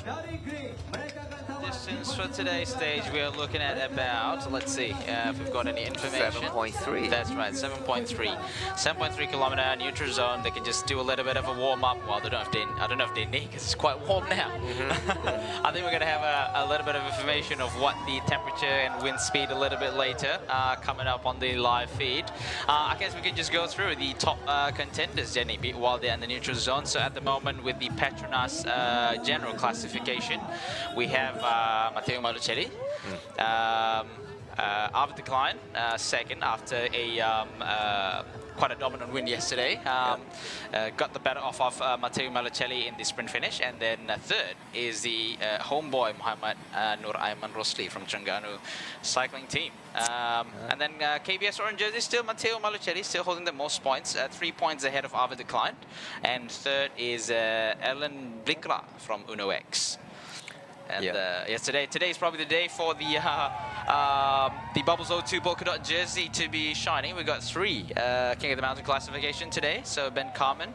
dari Gerik. Mereka akan tamat di for today's stage, we are looking at about, let's see if we've got any information. 7.3. That's right, 7.3. 7.3 kilometer neutral zone. They can just do a little bit of a warm up. Well, I don't know if they need, because it's quite warm now. I think we're going to have a little bit of information of what the temperature and wind speed a little bit later, coming up on the live feed. I guess we can just go through the top contenders, Jenny, while they're in the neutral zone. So at the moment, with the PETRONAS general classification, we have Matteo Malucelli, Arvid de Klein, second after a quite a dominant win yesterday. Got the better off of Matteo Malucelli in the sprint finish, and then third is the homeboy Muhammad Nur Aiman Rosli from Terengganu cycling team. And then KBS Orange Jersey, still Matteo Malucelli, still holding the most points, 3 points ahead of Arvid de Klein, and third is Ellen Blikra from Uno X. And yes, today is probably the day for the Bubbles 02 polka dot jersey to be shining. We got 3 King of the Mountain classification today. So Ben Carmen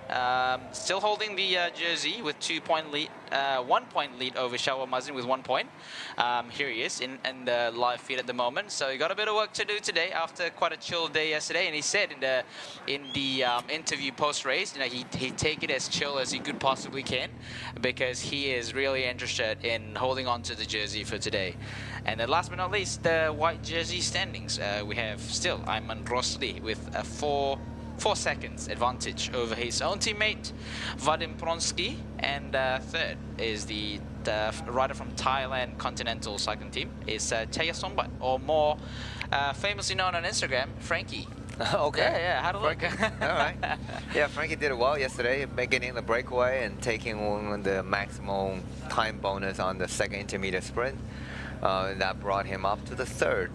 still holding the jersey with 2 point lead, 1 point lead over Shawwa Mazin with 1 point. Here he is in the live feed at the moment. So he got a bit of work to do today after quite a chill day yesterday. And he said in the interview post race, you know, he'd take it as chill as he could possibly can, because he is really interested in holding on to the jersey for today. And then last but not least, the white jersey standings. We have still Aiman Rosli with a 4 seconds advantage over his own teammate Vadim Pronsky, and third is the rider from Thailand Continental Cycling Team is Chaya Sombat, or more famously known on Instagram, Frankie. Okay. Yeah, had a look. All right. Yeah, Frankie did it well yesterday, getting the breakaway and taking the maximum time bonus on the second intermediate sprint. That brought him up to the third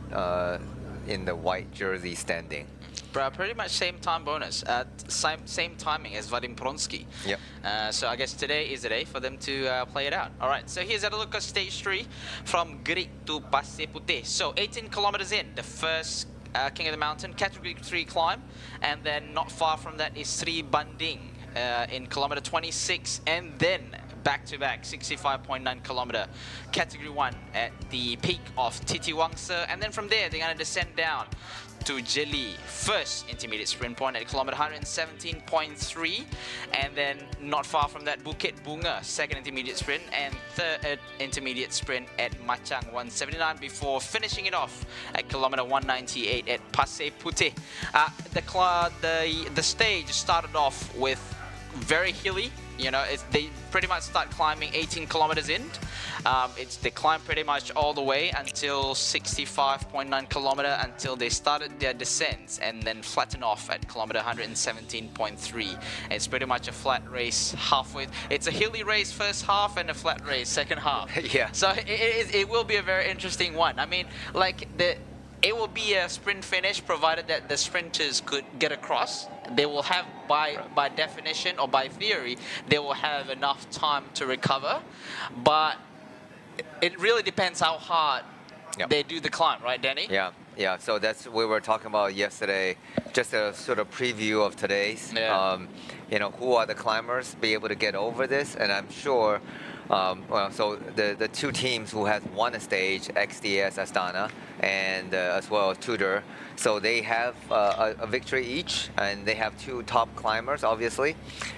in the white jersey standing. Pretty much same time bonus, same timing as Vadim Pronsky. Yep. So I guess today is the day for them to play it out. All right, so here's a look at stage 3 from Gerik to Pasir Puteh. So 18 kilometers in, the first King of the Mountain, category 3 climb, and then not far from that is Sri Banding in kilometer 26, and then back-to-back 65.9 kilometer category 1 at the peak of Titi Wangsa, and then from there they're going to descend down to Jeli, first intermediate sprint point at kilometer 117.3, and then not far from that Bukit Bunga, second intermediate sprint, and third intermediate sprint at Machang 179, before finishing it off at kilometer 198 at Pasir Puteh. The stage started off with very hilly. You know, they pretty much start climbing 18 kilometers in. They climb pretty much all the way until 65.9 kilometer, until they started their descents, and then flatten off at kilometer 117.3. It's pretty much a flat race halfway. It's a hilly race first half and a flat race second half. Yeah. So it will be a very interesting one. I mean, like it will be a sprint finish, provided that the sprinters could get across. They will have, by definition or by theory, they will have enough time to recover. But it really depends how hard they do the climb, right, Danny? Yeah. So that's what we were talking about yesterday. Just a sort of preview of today's. You know, who are the climbers be able to get over this? And I'm sure. So the 2 teams who has won a stage, XDS Astana and as well as Tudor, so they have a victory each, and they have 2 top climbers, obviously.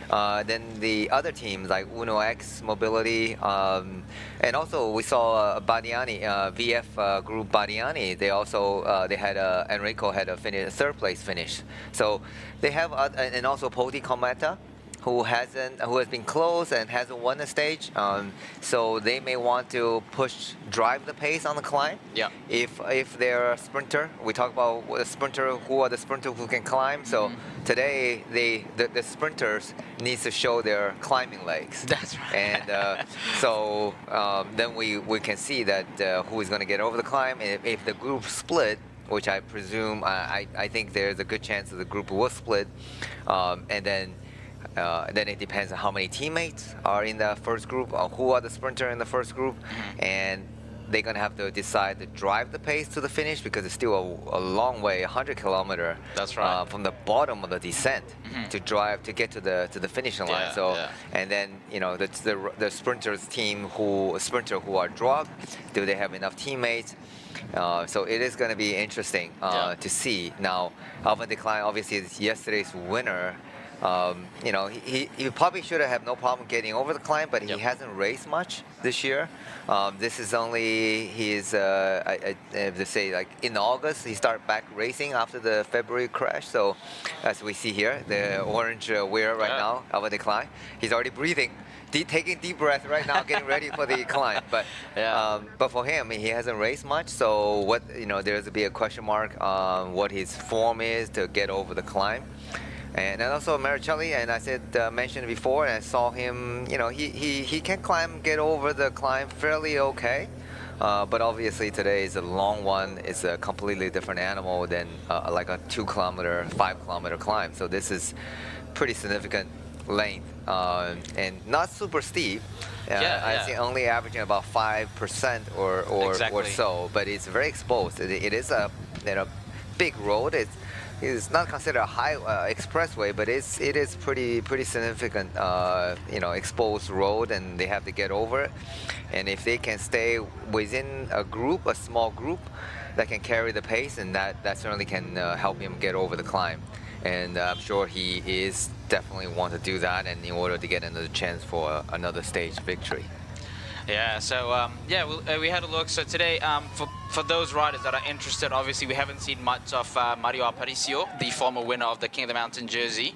Then the other teams like Uno X Mobility, and also we saw Badiani, VF Group Badiani. They also they had Enrico had a third place finish. So they have, and also Poti Kometa, who has been close and hasn't won a stage, so they may want to drive the pace on the climb. Yeah. If they're a sprinter, we talk about a sprinter. Who are the sprinters who can climb? So today the sprinters needs to show their climbing legs. That's right. And so then we can see that who is going to get over the climb. If the group split, which I presume, I think there's a good chance that the group will split, and then it depends on how many teammates are in the first group, or who are the sprinter in the first group, and they're going to have to decide to drive the pace to the finish because it's still a long way, 100 kilometer. That's right. From the bottom of the descent to drive to get to the finishing line. And then the sprinters sprinter who are dropped, do they have enough teammates? So it is going to be interesting to see. Now, LTdL obviously is yesterday's winner. He probably should have no problem getting over the climb, but he hasn't raced much this year. This is only like in August he started back racing after the February crash. So as we see here, the orange wear right now, LTdL, he's already breathing. Taking deep breath right now, getting ready for the climb. But for him, he hasn't raced much, so there's be a question mark on what his form is to get over the climb. And also Maricelli, and I mentioned before, and I saw him. He can get over the climb fairly okay. But obviously today is a long one. It's a completely different animal than like a 2 kilometer, 5 kilometer climb. So this is pretty significant length and not super steep. I see only averaging about 5% or so, but it's very exposed. It is a big road. It's not considered a high expressway, but it is pretty significant exposed road, and they have to get over it. And if they can stay within a small group that can carry the pace, and that certainly can help him get over the climb. And I'm sure he is definitely want to do that, and in order to get another chance for another stage victory. Yeah, so we had a look. So today, for those riders that are interested, obviously we haven't seen much of Mario Aparicio, the former winner of the King of the Mountain jersey.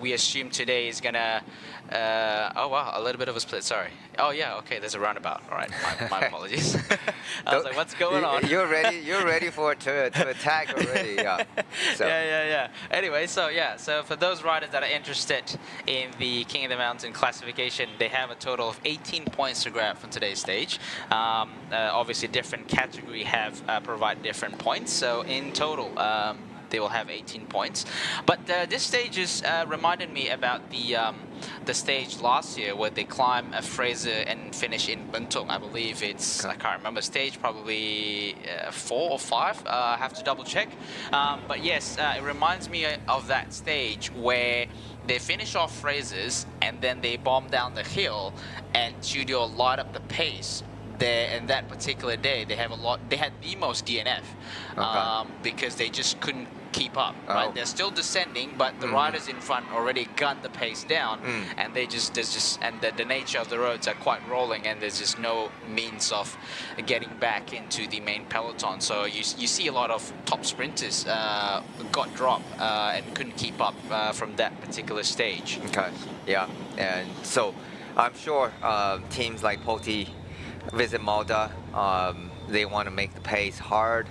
We assume today is gonna. Oh wow, a little bit of a split. Sorry. Oh yeah, okay. There's a roundabout. All right, my apologies. I was like, what's going on? You're ready for it to attack already. Yeah. So. Yeah. Anyway, so for those riders that are interested in the King of the Mountain classification, they have a total of 18 points to grab from today's stage. Obviously, different category have provide different points. So in total, they will have 18 points. But this stage is reminded me about the stage last year where they climb a Fraser and finish in Bentong. I believe it's, I can't remember, stage probably 4 or 5. I have to double check. But yes, it reminds me of that stage where they finish off Fraser's and then they bomb down the hill and Studio light up the pace. There, and that particular day, they had the most DNF because they just couldn't keep up. Right, they're still descending, but the riders in front already gunned the pace down, and the nature of the roads are quite rolling, and there's just no means of getting back into the main peloton. So you see a lot of top sprinters got dropped and couldn't keep up from that particular stage. Okay, yeah, and so I'm sure teams like Puteh, Visit Malta, they want to make the pace hard,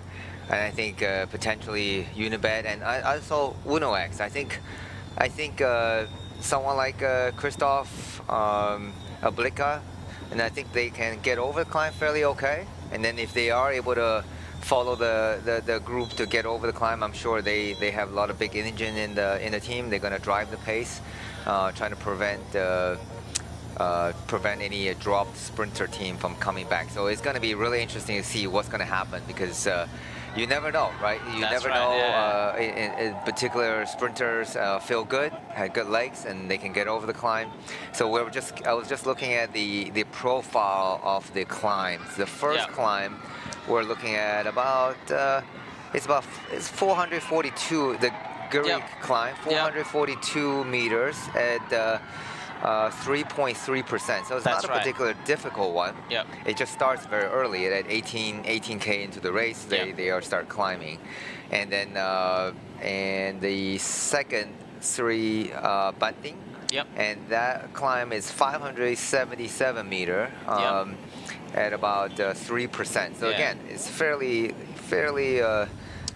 and I think potentially Unibet and also UnoX. I think someone like Christoph Ablica, and I think they can get over the climb fairly okay. And then if they are able to follow the group to get over the climb, I'm sure they have a lot of big engine in the team. They're going to drive the pace, trying to prevent any dropped sprinter team from coming back. So it's going to be really interesting to see what's going to happen, because you never know, right? That's never right, know. In particular, sprinters feel good, had good legs, and they can get over the climb. So I was just looking at the profile of the climbs. The first climb, we're looking at about it's 442. The Gerik climb, 442 meters at 3.3%. So it's not a particular difficult one. It just starts very early at 18K into the race. They start climbing, and then and the second 3 Banting. And that climb is 577 meter at about 3%. So again, it's fairly.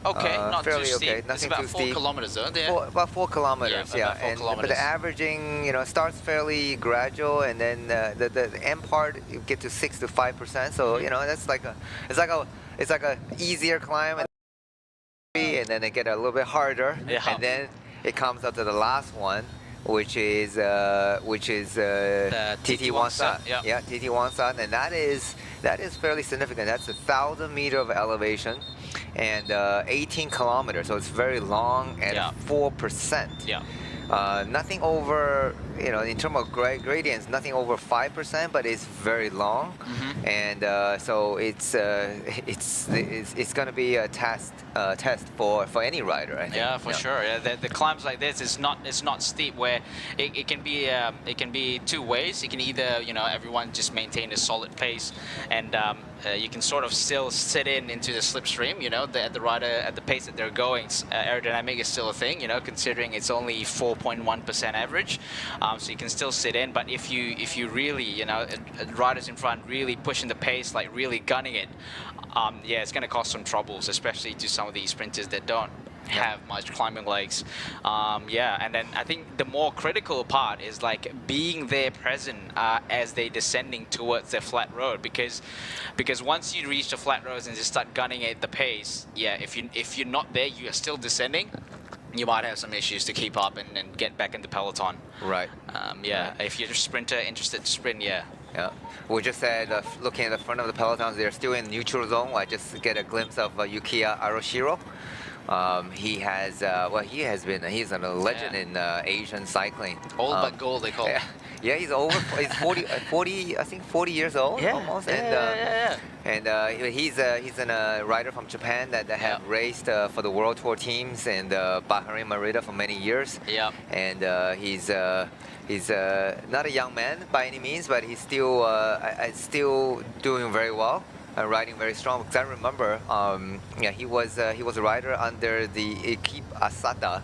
Okay, not fairly too steep. okay. Nothing it's about too 4 steep. kilometers, though. About 4 kilometers, about 4 kilometers. But the averaging, starts fairly gradual, and then the end part you get to 6 to 5%. So that's it's like a easier climb, and then they get a little bit harder, and then it comes up to the last one, which is TT Wangsan. Yeah, TT Wangsan, and that is fairly significant. That's 1,000 meter of elevation and 18 kilometers, so it's very long and 4%. Yeah. Nothing over, in terms of gradients, nothing over 5%, but it's very long, and so it's going to be a test for any rider, I think. Yeah, for sure. Yeah, the climbs like this is not steep, where it can be two ways. It can either everyone just maintain a solid pace, and you can sort of still sit into the slipstream. The rider at the pace that they're going, aerodynamic is still a thing. Considering it's only 4.1% average, so you can still sit in. But if you really, riders in front really pushing the pace, like really gunning it, yeah, it's going to cause some troubles, especially to some of these sprinters that don't have much climbing legs. Yeah, and then I think the more critical part is like being there present as they're descending towards the flat road, because once you reach the flat roads and just start gunning at the pace, yeah, if you're not there, you are still descending, you might have some issues to keep up and get back in the peloton. Right. Yeah, if you're a sprinter interested to sprint, yeah. Yeah, we just said looking at the front of the pelotons, they're still in neutral zone. I just get a glimpse of Yukiya Aroshiro. He's a legend in Asian cycling. Old but gold, they call it. Yeah, he's over. He's 40, I think 40 years old almost. And he's a rider from Japan that have raced for the World Tour teams and Bahrain Merida for many years. Yeah. And he's not a young man by any means, but he's still doing very well. Riding very strong, because I remember, he was a rider under the Ekip Asada,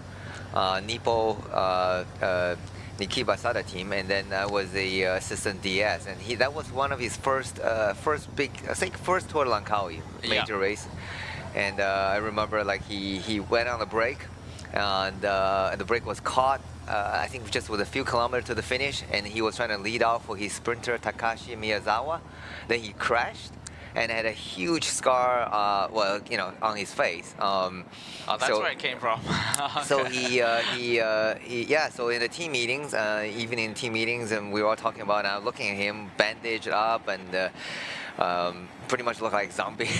Ekip Asada team, and then I was the assistant DS, and that was one of his first Tour de Langkawi major race, and I remember like he went on the break, and the break was caught. I think just with a few kilometers to the finish, and he was trying to lead out for his sprinter Takashi Miyazawa. Then he crashed and had a huge scar, on his face. That's where it came from. Okay. So so in the team meetings, even in team meetings, and we were all talking about, and I was looking at him bandaged up and pretty much look like a zombie.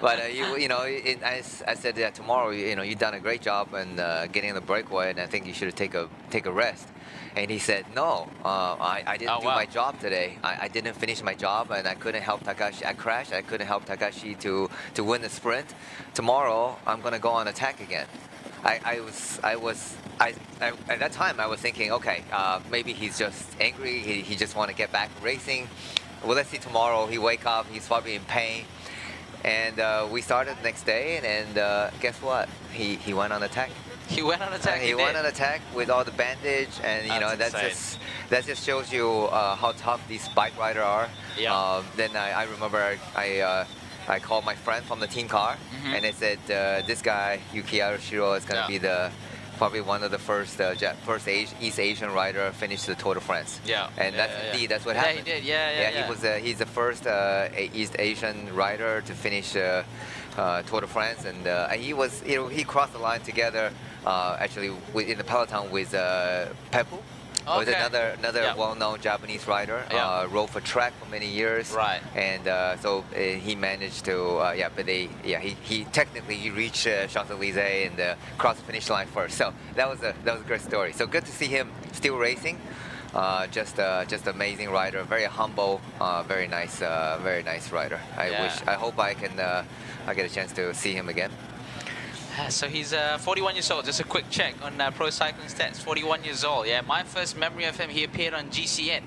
But I said that tomorrow, you've done a great job in getting the breakaway, and I think you should take a rest. And he said, no, I didn't do my job today. I didn't finish my job, and I couldn't help Takashi. I crashed. I couldn't help Takashi to win the sprint. Tomorrow, I'm gonna go on attack again. At that time, I was thinking, okay, maybe he's just angry. He just want to get back racing. Well, let's see tomorrow. He wake up. He's probably in pain. And we started the next day, and guess what? He went on attack. He went on attack. He went on attack with all the bandage, and that just shows you how tough these bike riders are. Yeah. Then I remember I called my friend from the team car, and they said this guy Yukiya Aroshiro is going to be probably one of the first East Asian rider finished the Tour de France. Yeah. And that's what happened. Yeah, he did. He's the first East Asian rider to finish Tour de France, and he crossed the line together actually in the peloton with Peppu. Was another well-known Japanese rider. Rode for Trek for many years. Right. And so he managed to he technically reached Champs-Élysées and crossed the finish line first. So that was a great story. So good to see him still racing. Just amazing rider, very humble, very nice rider. I hope I get a chance to see him again. So he's 41 years old. Just a quick check on Pro Cycling Stats. 41 years old. Yeah, my first memory of him, he appeared on GCN.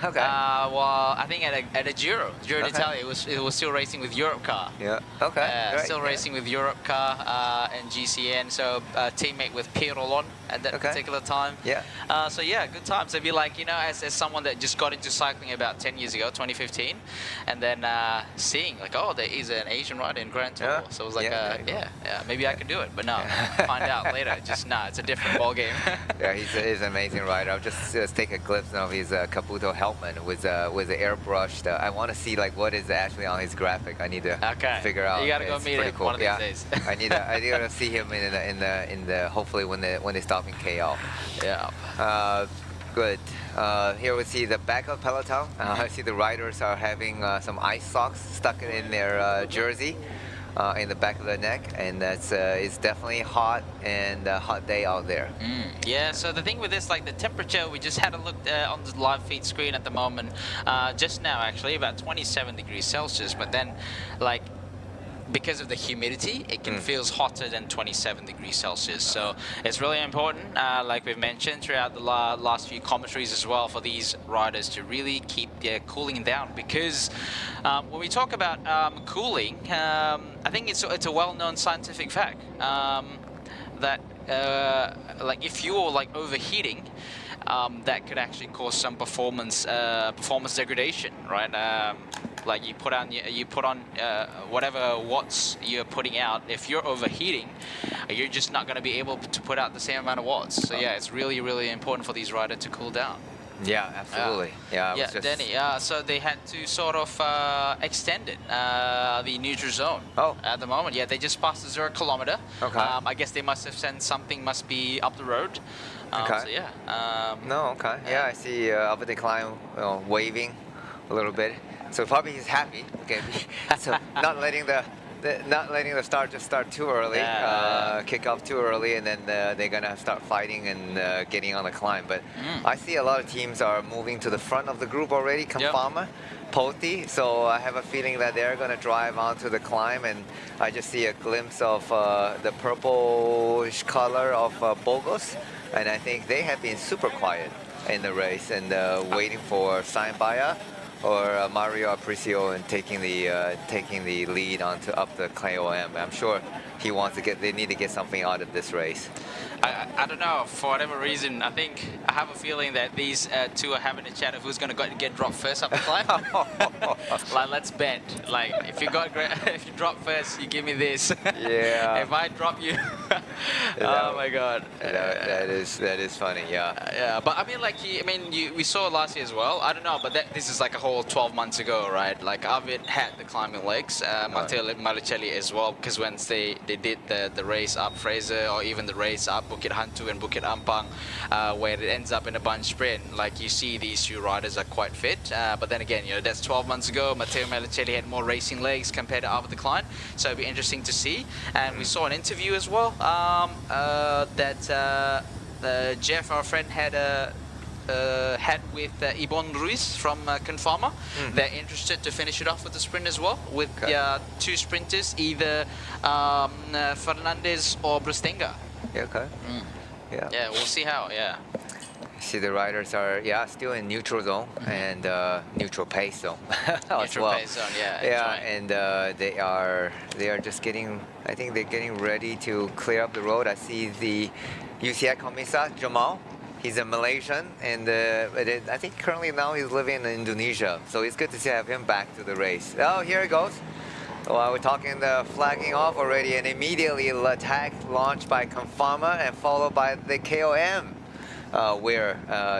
Okay. Well, I think at a Giro d'Italia. It was still racing with Europe car. Yeah. Okay. Great. Still racing with Europe car and GCN. So teammate with Pierre Rollon at that particular time. Yeah. So yeah, good times. It'd be like, as someone that just got into cycling about 10 years ago, 2015, and then seeing like, oh, there is an Asian rider in Grand Tour. So it was like, maybe I could do it. But no, find out later. Just it's a different ball game. Yeah, he's an amazing rider. I'll just take a glimpse of his Caputo Lorenzo Heltman with the airbrushed. I want to see like what is actually on his graphic. I need to figure out. You gotta go It's meet pretty him cool. one of these days. I need to see him in the hopefully when they stop in KL. Yeah. Good. Here we see the back of peloton. I see the riders are having some ice socks stuck in their jersey. In the back of the neck, and that's it's definitely hot and a hot day out there. Yeah, so the thing with this, like the temperature, we just had a look on the live feed screen at the moment, just now actually, about 27 degrees Celsius, but then like because of the humidity, it can feels hotter than 27 degrees Celsius. So it's really important, like we've mentioned throughout the last few commentaries as well, for these riders to really keep their cooling down. Because when we talk about cooling, I think it's a well-known scientific fact that like if you're like overheating, that could actually cause some performance degradation, right? Like you put on whatever watts you're putting out. If you're overheating, you're just not going to be able to put out the same amount of watts. So yeah, it's really, really important for these riders to cool down. Yeah, absolutely. Yeah, Danny. So they had to sort of extend it, the neutral zone. At the moment, they just passed the 0 kilometer. Okay. I guess they must have sent something must be up the road. Okay. So yeah. Yeah, I see LTdL Klein waving a little bit. So probably he's happy. Okay. So not letting the start just start too early, kick off too early, and then they're gonna start fighting and getting on the climb. But I see a lot of teams are moving to the front of the group already. Confama, Poti. So I have a feeling that they're gonna drive onto the climb, and I just see a glimpse of the purplish color of Bogos, and I think they have been super quiet in the race and waiting for Sayambaya or Mario Apricio and taking the lead up the KOM. I'm sure he wants to they need to get something out of this race. I don't know, for whatever reason, I have a feeling that these two are having a chat of who's going to get dropped first up the climb. Like, let's bet. Like, if you drop first, you give me this. Yeah. If I drop you, oh my God. That is funny. Yeah. Yeah, but I mean, we saw it last year as well. I don't know, but this is like a whole 12 months ago, right? Like Arvid had the climbing legs, Matteo Malicelli as well, because when they did the race up Fraser, or even the race up Bukit Hantu and Bukit Ampang, where it ends up in a bunch sprint, like you see these two riders are quite fit, but then again, that's 12 months ago. Matteo Malicelli had more racing legs compared to Arvid Klein, so it'd be interesting to see. And we saw an interview as well that Jeff, our friend, had with Ibon Ruiz from Confama. They're interested to finish it off with the sprint as well, with two sprinters, either Fernandez or Brustenga. Yeah, we'll see how. See, the riders are still in neutral zone and neutral pace zone neutral pace zone, and they are just getting, I think they're getting ready to clear up the road. I see the UCI Commissar Jamal. He's a Malaysian, and I think currently now he's living in Indonesia. So it's good to have him back to the race. Oh, here he goes. Well, we're talking the flagging off already, and immediately attack launched by Confama and followed by the KOM,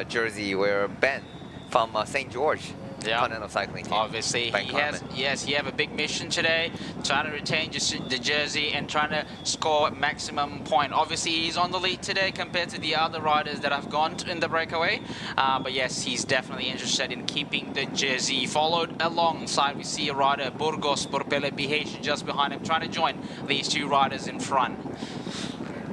jersey, where Ben from St. George. Continental cycling team. Obviously, he have a big mission today, trying to retain the jersey and trying to score maximum point. Obviously, he's on the lead today compared to the other riders that have gone in the breakaway. But yes, he's definitely interested in keeping the jersey. Followed alongside, we see a rider, Burgos Porpele Bihej, just behind him, trying to join these two riders in front.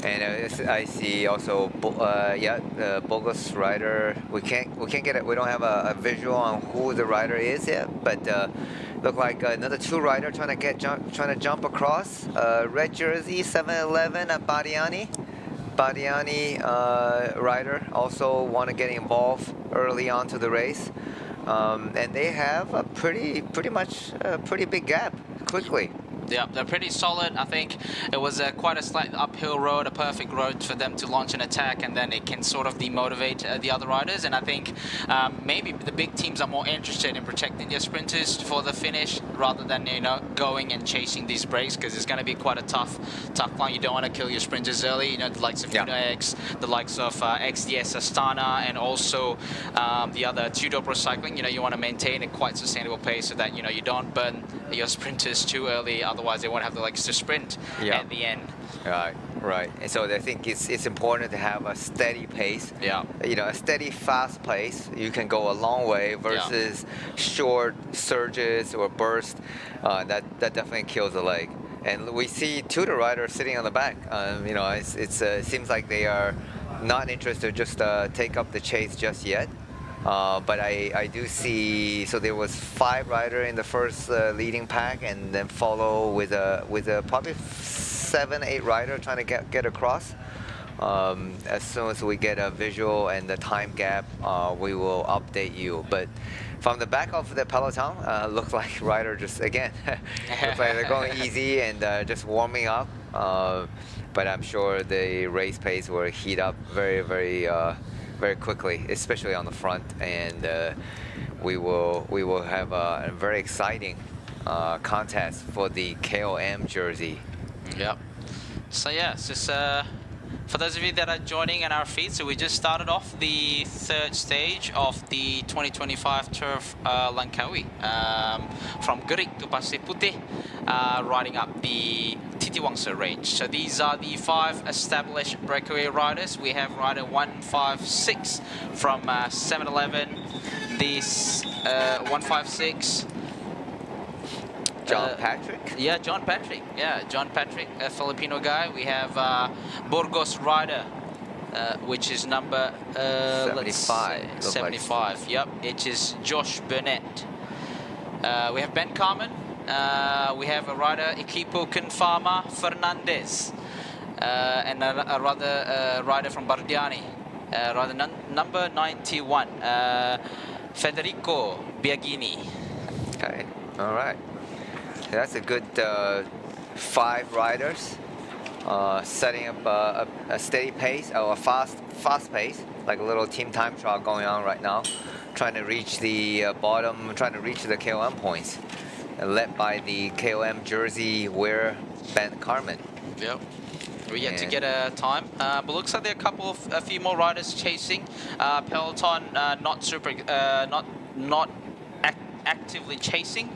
And I see also, the Bogos rider. We can't get it. We don't have a visual on who the rider is yet. But look like another two rider trying to jump across. Red jersey, 7-Eleven at Badiani. Badiani rider also want to get involved early on to the race, and they have a pretty big gap quickly. Yeah, they're pretty solid. I think it was quite a slight uphill road, a perfect road for them to launch an attack, and then it can sort of demotivate the other riders. And I think maybe the big teams are more interested in protecting their sprinters for the finish rather than, you know, going and chasing these breaks, because it's going to be quite a tough climb. You don't want to kill your sprinters early. You know, the likes of X, the likes of XDS Astana, and also the other Tudor Pro Cycling. You know, you want to maintain a quite sustainable pace so that, you know, you don't burn your sprinters too early. Otherwise, they won't have the legs to sprint at the end. Right. And so I think it's important to have a steady pace. Yeah. You know, a steady, fast pace. You can go a long way versus short surges or bursts. That definitely kills the leg. And we see Tudor riders sitting on the back. You know, it seems like they are not interested to just take up the chase just yet. But I do see, so there was 5 riders in the first leading pack, and then follow with a probably 7-8 riders trying to get across. As soon as we get a visual and the time gap, we will update you. But from the back of the peloton, looks like rider just again, looks like they're going easy and just warming up. But I'm sure the race pace will heat up very quickly, especially on the front, and we will have a very exciting contest for the KOM jersey. Yep. So yeah, it's just for those of you that are joining in our feed, so we just started off the 3rd stage of the 2025 Turf Langkawi from Gerik to Pasir Puteh, riding up the Titiwangsa range. So these are the 5 established breakaway riders. We have rider 156 from 7-Eleven. This 156. John Patrick? Yeah, John Patrick. Yeah, John Patrick, a Filipino guy. We have Burgos rider, which is number 75. 75. Yep, it is Josh Burnett. We have Ben Carmen. We have a rider, Equipo Confama Fernandez, and a rider from Bardiani, rider number 91, Federico Biagini. Okay, all right. That's a good 5 riders setting up a steady pace, or a fast pace, like a little team time trial going on right now, trying to reach the bottom, trying to reach the KOM points, led by the KOM jersey wearer Ben Carmen. Yep. We're yet to get a time, but looks like there are a few more riders chasing. Peloton not actively chasing.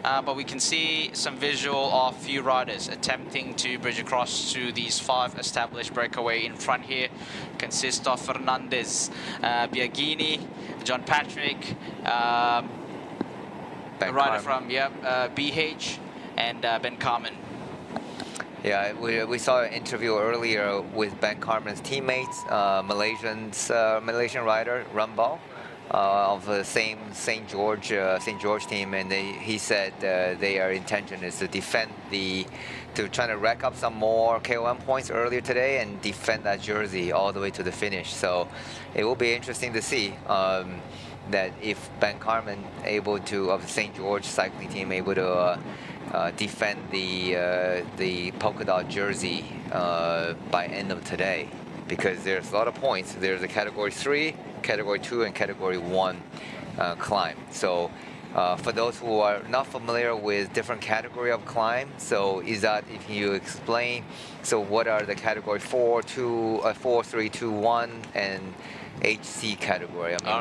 But we can see some visual of few riders attempting to bridge across to these 5 established breakaway in front here. Consist of Fernandez, Biagini, John Patrick, a rider from BH, and Ben Carmen. Yeah, we saw an interview earlier with Ben Carmen's teammates, Malaysian rider Rumbal. Of the same St. George team, and he said their intention is to defend to try to rack up some more KOM points earlier today and defend that jersey all the way to the finish. So it will be interesting to see that if Ben Carmen of the St. George cycling team able to defend the polka dot jersey by end of today, because there's a lot of points. There's a category 3, category 2, and category 1 climb. So for those who are not familiar with different category of climb, so Izzat, if you explain, so what are the category 4, 3, 2, 1, and HC category? I mean,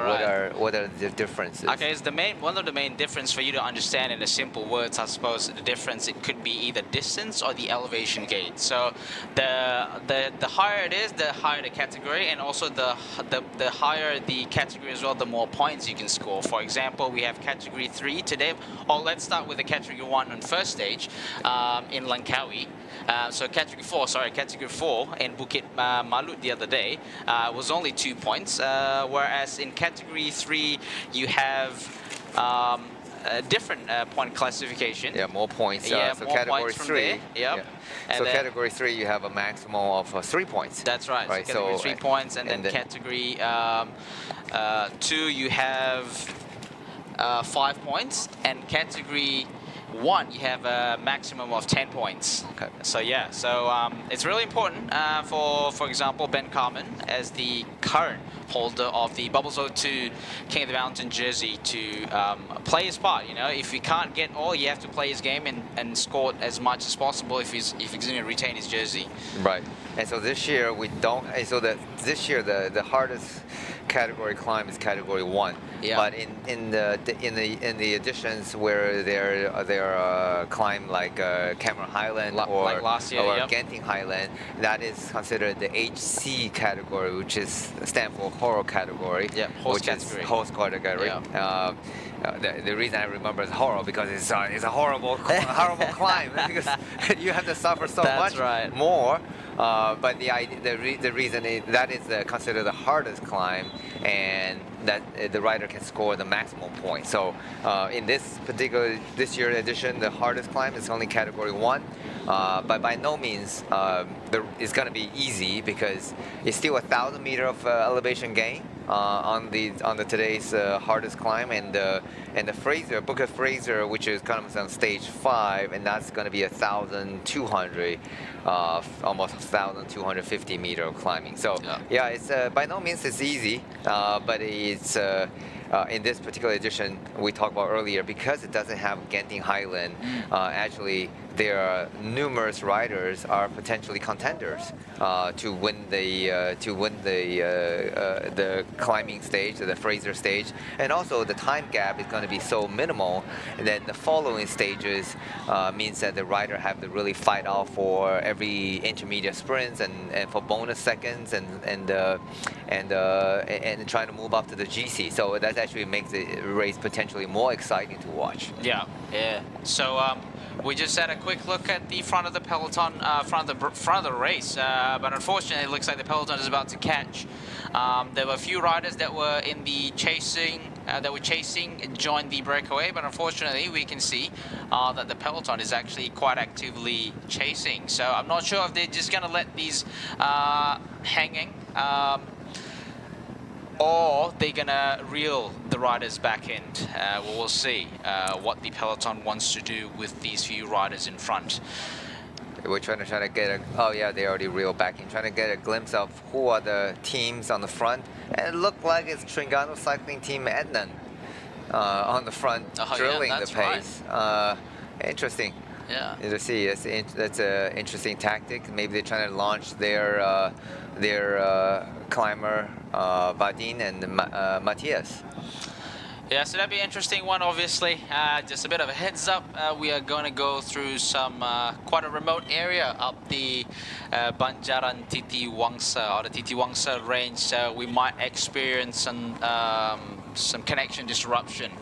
what are the differences? Okay, it's one of the main difference for you to understand in a simple words. I suppose the difference, it could be either distance or the elevation gauge. So the higher it is, the higher the category, and also the higher the category as well, the more points you can score. For example, we have category 3 today. Or let's start with the category 1 on first stage in Langkawi. So category 4 in Bukit Malut the other day was only 2 points, whereas in category 3 you have a different point classification. Yeah, more points. Yeah, so more category points from 3. there. Yep. Yeah. So category 3 you have a maximum of 3 points. That's right. So category 3 points, and then category 2 you have 5 points, and category 1, you have a maximum of 10 points. Okay. So yeah, it's really important for example, Ben Carmen, as the current holder of the Bubbles 02 King of the Mountain jersey, to play his part. You know, if he can't get all, you have to play his game and score as much as possible if he's going to retain his jersey. Right. And so this year we don't. This year the hardest category climb is category 1. Yeah. But in the editions where they're climb like Cameron Highland or like last year, or Genting Highland, that is considered the HC category, which is stand for horror category. Yeah, host which category. is host category. Yeah. The reason I remember is horror because it's a horrible climb because you have to suffer so That's much right. more. But the reason that is considered the hardest climb, and that the rider can score the maximum point. So in this year edition, the hardest climb is only category 1. But by no means it's going to be easy, because it's still 1,000 meter of elevation gain on the today's hardest climb, and the Fraser, Booker Fraser, which is comes on stage 5, and that's going to be 1,200, almost 1,250 meter of climbing. So yeah, it's by no means it's easy, but it's in this particular edition we talked about earlier, because it doesn't have Genting Highland. Actually, there are numerous riders are potentially contenders to win the climbing stage, the Fraser stage, and also the time gap is going to be so minimal. And then the following stages means that the rider have to really fight out for every intermediate sprints and for bonus seconds and trying to move up to the GC. So that actually makes the race potentially more exciting to watch. Yeah. So we just had a quick look at the front of the peloton, front of the race, but unfortunately it looks like the peloton is about to catch. There were a few riders that were in the chasing, joined the breakaway, but unfortunately we can see that the peloton is actually quite actively chasing. So I'm not sure if they're just going to let these hanging, or they're gonna reel the riders back in. We'll see what the peloton wants to do with these few riders in front. We're trying to get they already reeled back in, trying to get a glimpse of who are the teams on the front. And it looked like it's Tringano Cycling Team Ednan on the front, drilling the pace. Right. Interesting. Yeah. To see, that's an interesting tactic. Maybe they're trying to launch their climber Badin and Matthias. Yeah, so that'd be an interesting one, obviously. Just a bit of a heads up, we are going to go through some quite a remote area up the Banjaran Titi Wangsa, or the Titi Wangsa range. So we might experience some connection disruption.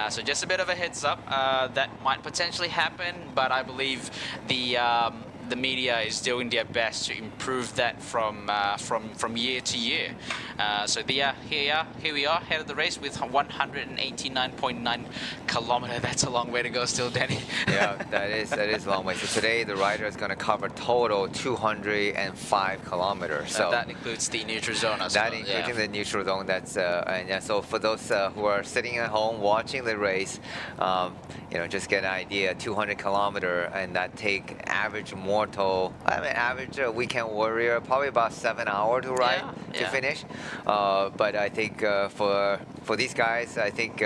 So just a bit of a heads up, that might potentially happen, but I believe the media is doing their best to improve that from year to year. So here we are, head of the race with 189.9 kilometers. That's a long way to go still, Danny. Yeah, that is a long way. So today the rider is going to cover total 205 kilometers. So that includes the neutral zone as well. That including the neutral zone. That's so for those who are sitting at home watching the race, just get an idea. 200 kilometers, and that take average average weekend warrior probably about 7 hours to ride to finish. But I think for these guys, I think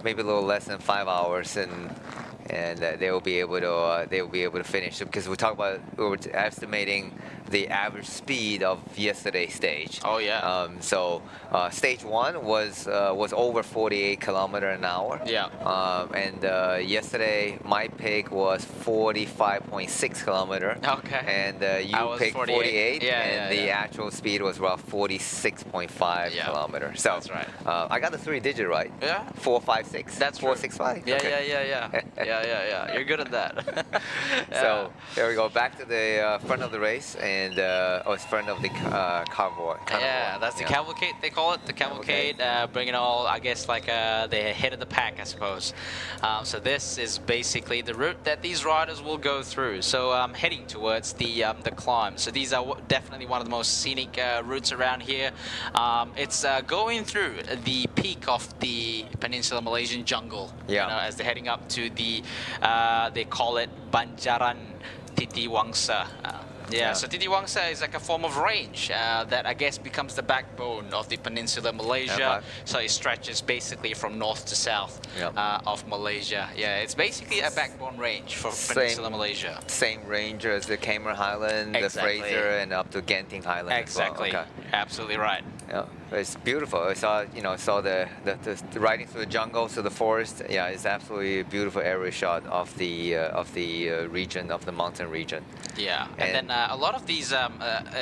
maybe a little less than 5 hours, and they will be able to finish, because we were estimating the average speed of yesterday's stage. Oh yeah. So stage 1 was over 48 kilometers an hour. Yeah. And yesterday my pick was 45.6 kilometers. Okay. And you picked 48. And the actual speed was about 46.5 kilometers. So that's right. I got the 3-digit right. Yeah. 456. That's 465. Yeah, okay. yeah. You're good at that. So there we go. Back to the front of the race, and it's front of the carnival. Yeah, that's the cavalcade, they call it. The cavalcade, bringing all, I guess, like the head of the pack, I suppose. So this is basically the route that these riders will go through. So heading towards the climb. So these are definitely one of the most scenic routes around here. It's going through the peak of the Peninsular Malaysian jungle. Yeah. As they're heading up to the they call it Banjaran Titiwangsa. So Titiwangsa is like a form of range that I guess becomes the backbone of the peninsular Malaysia. So it stretches basically from north to south of Malaysia. Yeah, it's basically a backbone range for peninsular Malaysia. Same range as the Cameron Highland, the Fraser, and up to Genting Highland. Exactly. As well. Absolutely right. Yeah, it's beautiful. I saw, saw the riding through the jungle, through the forest. Yeah, it's absolutely a beautiful aerial shot of the region, of the mountain region. Yeah, and then a lot of these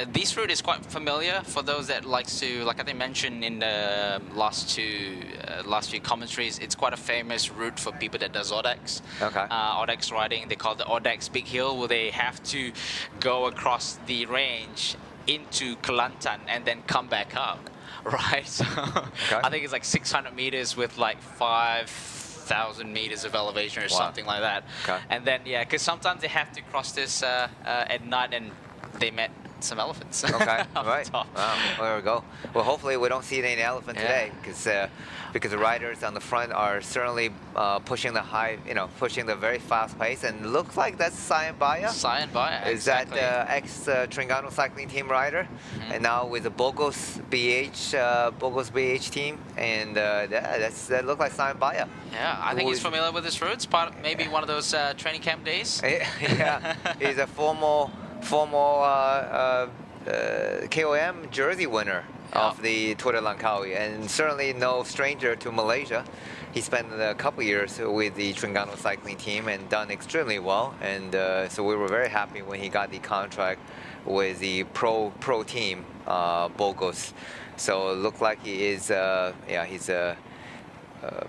this route is quite familiar for those that likes to, like I think mentioned in the last few commentaries. It's quite a famous route for people that does Odex. Odex riding. They call it the Odex Big Hill, where they have to go across the range into Kelantan and then come back up, right? So I think it's like 600 meters with like 5,000 meters of elevation or something like that. And then because sometimes they have to cross this at night, and they met some elephants. Right. Wow. Well, there we go. Well, hopefully we don't see any elephant today, because the riders on the front are certainly pushing the very fast pace, and looks like that's Sayembaya. Is that ex Terengganu cycling team rider, and now with the Bogos BH team, and that looks like Sayembaya. Yeah, I think he's familiar with this route. It's part of maybe one of those training camp days. Yeah, he's a formal KOM jersey winner of the Tour de Langkawi, and certainly no stranger to Malaysia. He spent a couple years with the Terengganu cycling team and done extremely well, and so we were very happy when he got the contract with the pro team, Bogos. So it looked like he is he's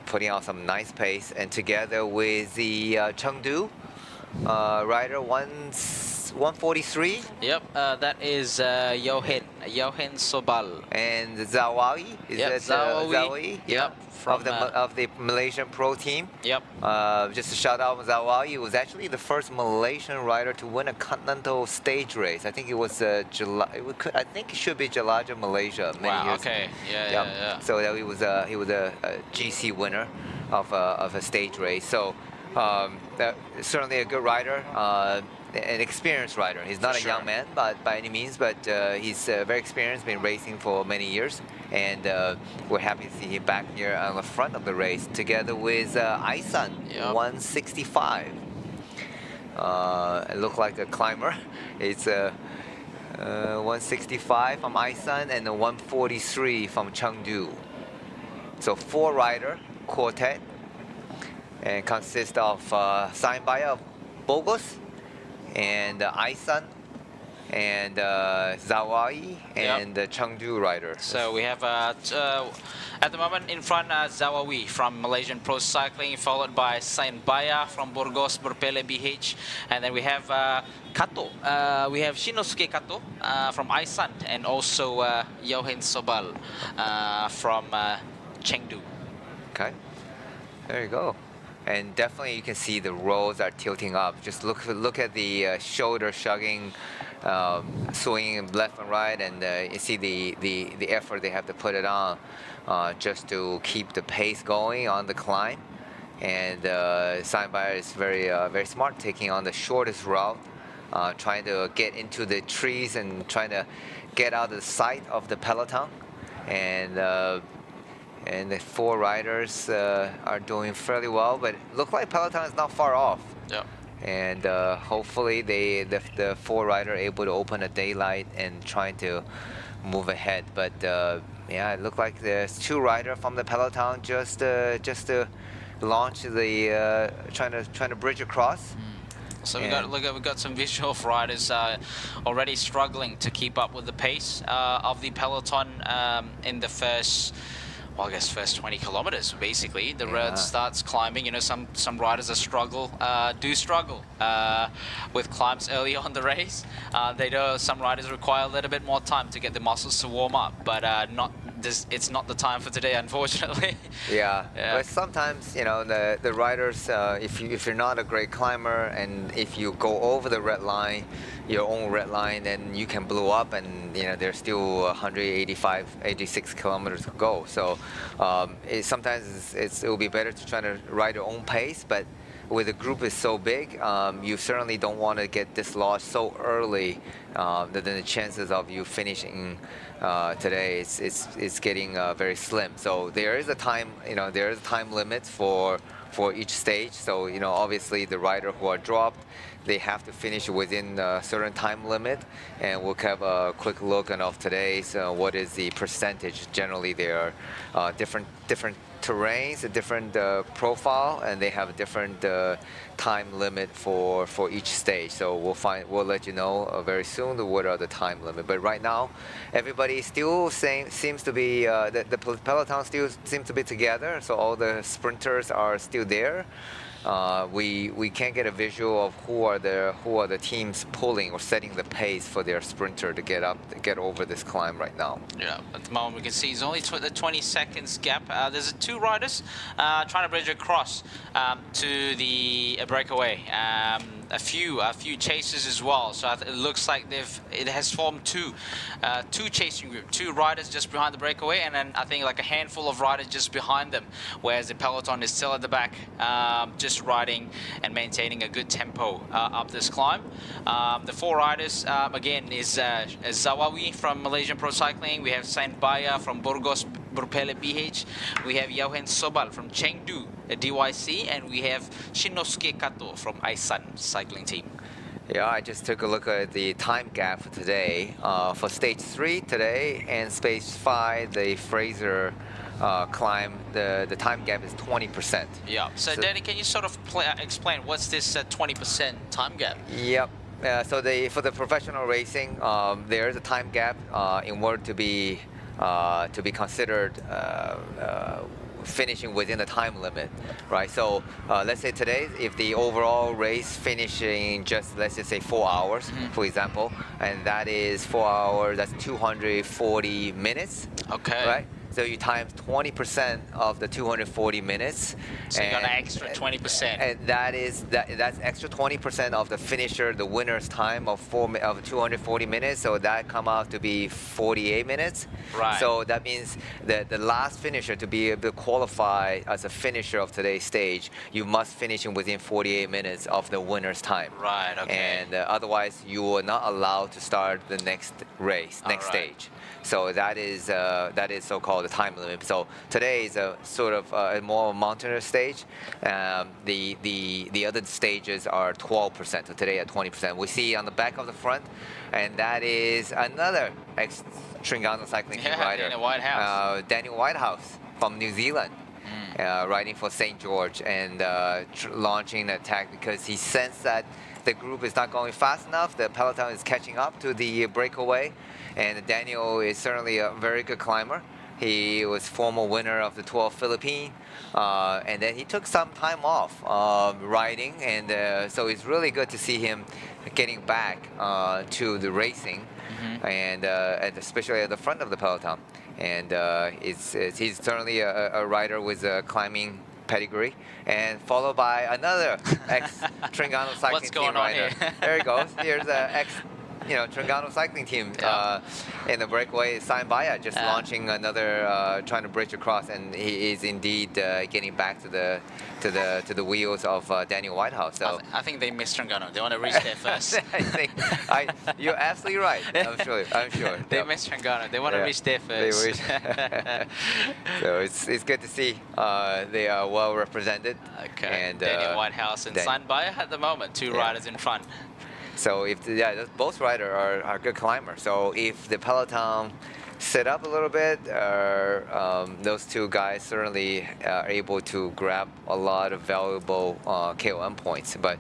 putting out some nice pace, and together with the Chengdu rider 143. Yep, that is Johan Sobal. And Zawawi? Zawawi? Yep. Of the Malaysian pro team. Yep. Just a shout out to Zawawi. He was actually the first Malaysian rider to win a continental stage race. I think it was I think it should be Jelajah, Malaysia. Many years ago. Yeah. So he was a GC winner of a stage race. So certainly a good rider. An experienced rider. He's not a young man by any means, but he's very experienced, been racing for many years, and we're happy to see him back here on the front of the race together with Aisan, 165. It looked like a climber. It's 165 from Aisan and a 143 from Chengdu. So 4-rider quartet, and consists of Sayembaya of Bogos, and Aisan, and Zawai, and the Chengdu rider. So we have at the moment in front Zawawi from Malaysian Pro Cycling, followed by Sayembaya from Burgos Berpele BH, and then we have Kato. We have Shinosuke Kato from Aisan, and also Johan Sobal from Chengdu. Okay, there you go. And definitely you can see the roads are tilting up. Just look at the shoulder shrugging, swinging left and right, and you see the effort they have to put it on just to keep the pace going on the climb. And Sayembaya is very smart, taking on the shortest route, trying to get into the trees and trying to get out of the sight of the peloton. And the 4 riders are doing fairly well, but it looks like peloton is not far off. Yeah. And hopefully the 4-rider able to open a daylight and trying to move ahead. But yeah, it looked like there's 2 riders from the peloton just to launch the trying to bridge across. So we got some visual of riders already struggling to keep up with the pace of the peloton in the first 20 kilometers. Basically, the road starts climbing. You know, some riders struggle with climbs early on the race. Some riders require a little bit more time to get the muscles to warm up, but it's not the time for today, unfortunately. Yeah. But sometimes, you know, the riders, if you're not a great climber, and if you go over the red line, your own red line, then you can blow up, and you know there's still 86 kilometers to go. So sometimes it will be better to try to ride your own pace, but with the group is so big, you certainly don't want to get dislodged so early. Then the chances of you finishing today is getting very slim. So there is a time, there is a time limit for each stage. So obviously the rider who are dropped, they have to finish within a certain time limit. And we'll have a quick look of today's what is the percentage. Generally, there are different terrains, a different profile, and they have a different time limit for each stage. So we'll let you know very soon what are the time limit. But right now, everybody still seems to be the peloton still seems to be together. So all the sprinters are still there. We can't get a visual of who are the teams pulling or setting the pace for their sprinter to get over this climb right now. Yeah, at the moment we can see it's only the 20 seconds gap. There's two riders trying to bridge across to the breakaway. A few chasers as well. So it looks like it has formed two chasing groups, two riders just behind the breakaway, and then I think like a handful of riders just behind them. Whereas the peloton is still at the back, just riding and maintaining a good tempo up this climb. The four riders again is Zawawi from Malaysian Pro Cycling. We have Sain Baya from Burgos Berpele BH. We have Yohan Sobal from Chengdu DYC, and we have Shinosuke Kato from Aisan Cycling Team. Yeah, I just took a look at the time gap for today. For stage 3 today and stage 5, the Fraser climb, the time gap is 20%. Yeah. So Danny, can you sort of explain what's this 20% time gap? Yep. So for the professional racing, there is a time gap in order to be considered finishing within the time limit, right? So let's say today, if the overall race finishing just, let's just say 4 hours, for example, and that is 4 hours, that's 240 minutes. Okay. Right? So you times 20% of the 240 minutes. So you got an extra 20%. And that's extra 20% of the finisher, the winner's time of 240 minutes. So that come out to be 48 minutes. Right. So that means that the last finisher to be able to qualify as a finisher of today's stage, you must finish in within 48 minutes of the winner's time. Right. Okay. And otherwise, you are not allowed to start the next race, next stage. So that is so-called the time limit. So today is a sort of a more mountainous stage. The other stages are 12%. So today at 20%. We see on the back of the front, and that is another ex-Tringano Cycling Team rider, Daniel Whitehouse from New Zealand. Riding for St. George and launching an attack because he sensed that the group is not going fast enough. The peloton is catching up to the breakaway, and Daniel is certainly a very good climber. He was former winner of the 12 Philippine, and then he took some time off riding, and so it's really good to see him getting back to the racing, and especially at the front of the peloton. And he's certainly a rider with a climbing pedigree, and followed by another ex-Tringano Cycling Team rider. There he goes. Here's an Tringano Cycling Team in the breakaway. Sain Baya just launching another, trying to bridge across, and he is indeed getting back to the wheels of Daniel Whitehouse. So I think they missed Tringano. They want to reach there first. You're absolutely right. I'm sure. They missed Tringano. They want to reach there first. So it's good to see they are well represented. Okay. And Daniel Whitehouse and Sain Baya at the moment, two riders in front. So both riders are good climbers. So if the peloton set up a little bit, those two guys certainly are able to grab a lot of valuable KOM points. But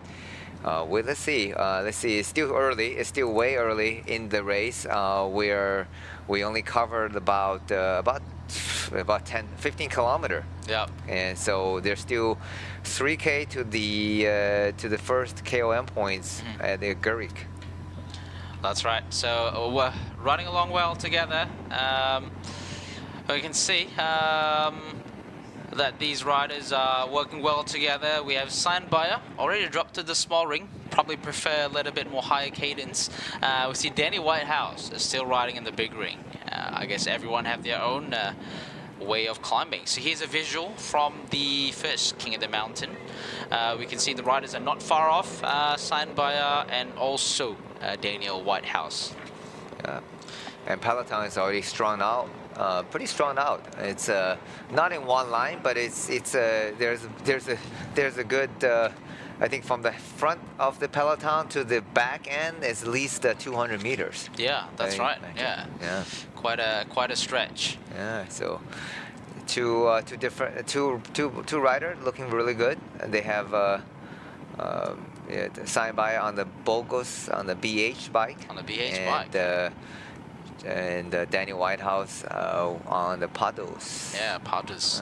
let's see. It's still early. It's still way early in the race. We only covered about 15 kilometer. Yeah. And so there's still 3K to the first KOM points at the Gerik. That's right. So we're running along well together. We can see that these riders are working well together. We have Sain Baya already dropped to the small ring. Probably prefer a little bit more higher cadence. We see Danny Whitehouse is still riding in the big ring. I guess everyone have their own way of climbing. So here's a visual from the first King of the Mountain. We can see the riders are not far off, Sanbaya and also Daniel Whitehouse. And Peloton is already strung out, pretty strung out. It's not in one line, but there's a good. I think from the front of the Peloton to the back end is at least 200 meters. Yeah, that's right. Yeah. Quite a stretch. Yeah. So two riders looking really good. They have Sanbaya on the Bogos on the BH bike. On the BH bike. And Daniel Whitehouse on the Pados. Yeah, Pados.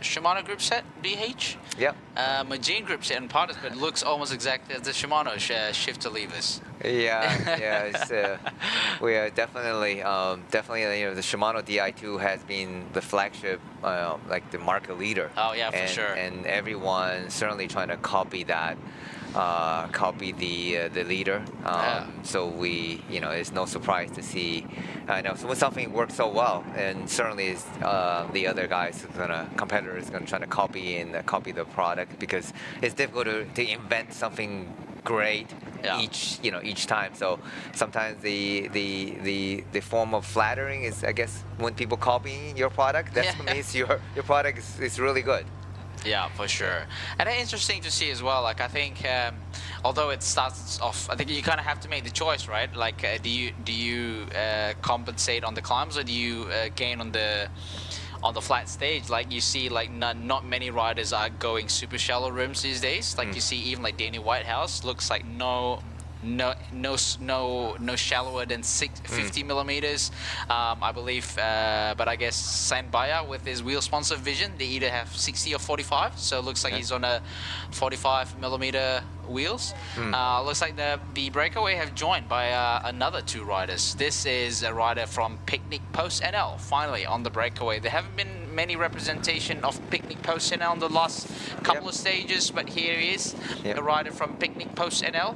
Shimano group set, BH. Yep. Majin group set and Pados, but it looks almost exactly as the Shimano shifter levers. Yeah. It's, we are definitely, the Shimano Di2 has been the flagship, like the market leader. Oh yeah, for sure. And everyone certainly trying to copy that. Copy the leader. So we, it's no surprise to see. So when something works so well, and certainly the other guys, competitors, going to try to copy the product, because it's difficult to invent something great each time. So sometimes the form of flattering is, I guess, when people copying your product, that means your product is really good. Yeah, for sure. And it's interesting to see as well. Like, I think, although it starts off, I think you kind of have to make the choice, right? Like, do you compensate on the climbs, or do you gain on the flat stage? Like, you see, like not many riders are going super shallow rims these days. Like, you see even like Danny Whitehouse looks like no shallower than 50 millimeters, I believe. But I guess Sanbaya, with his wheel sponsor Vision, they either have 60 or 45. So it looks like he's on a 45 millimeter wheels. Looks like the breakaway have joined by another two riders. This is a rider from Picnic Post NL, finally on the breakaway. There haven't been many representation of Picnic Post NL in the last couple of stages, but here he is, a rider from Picnic Post NL.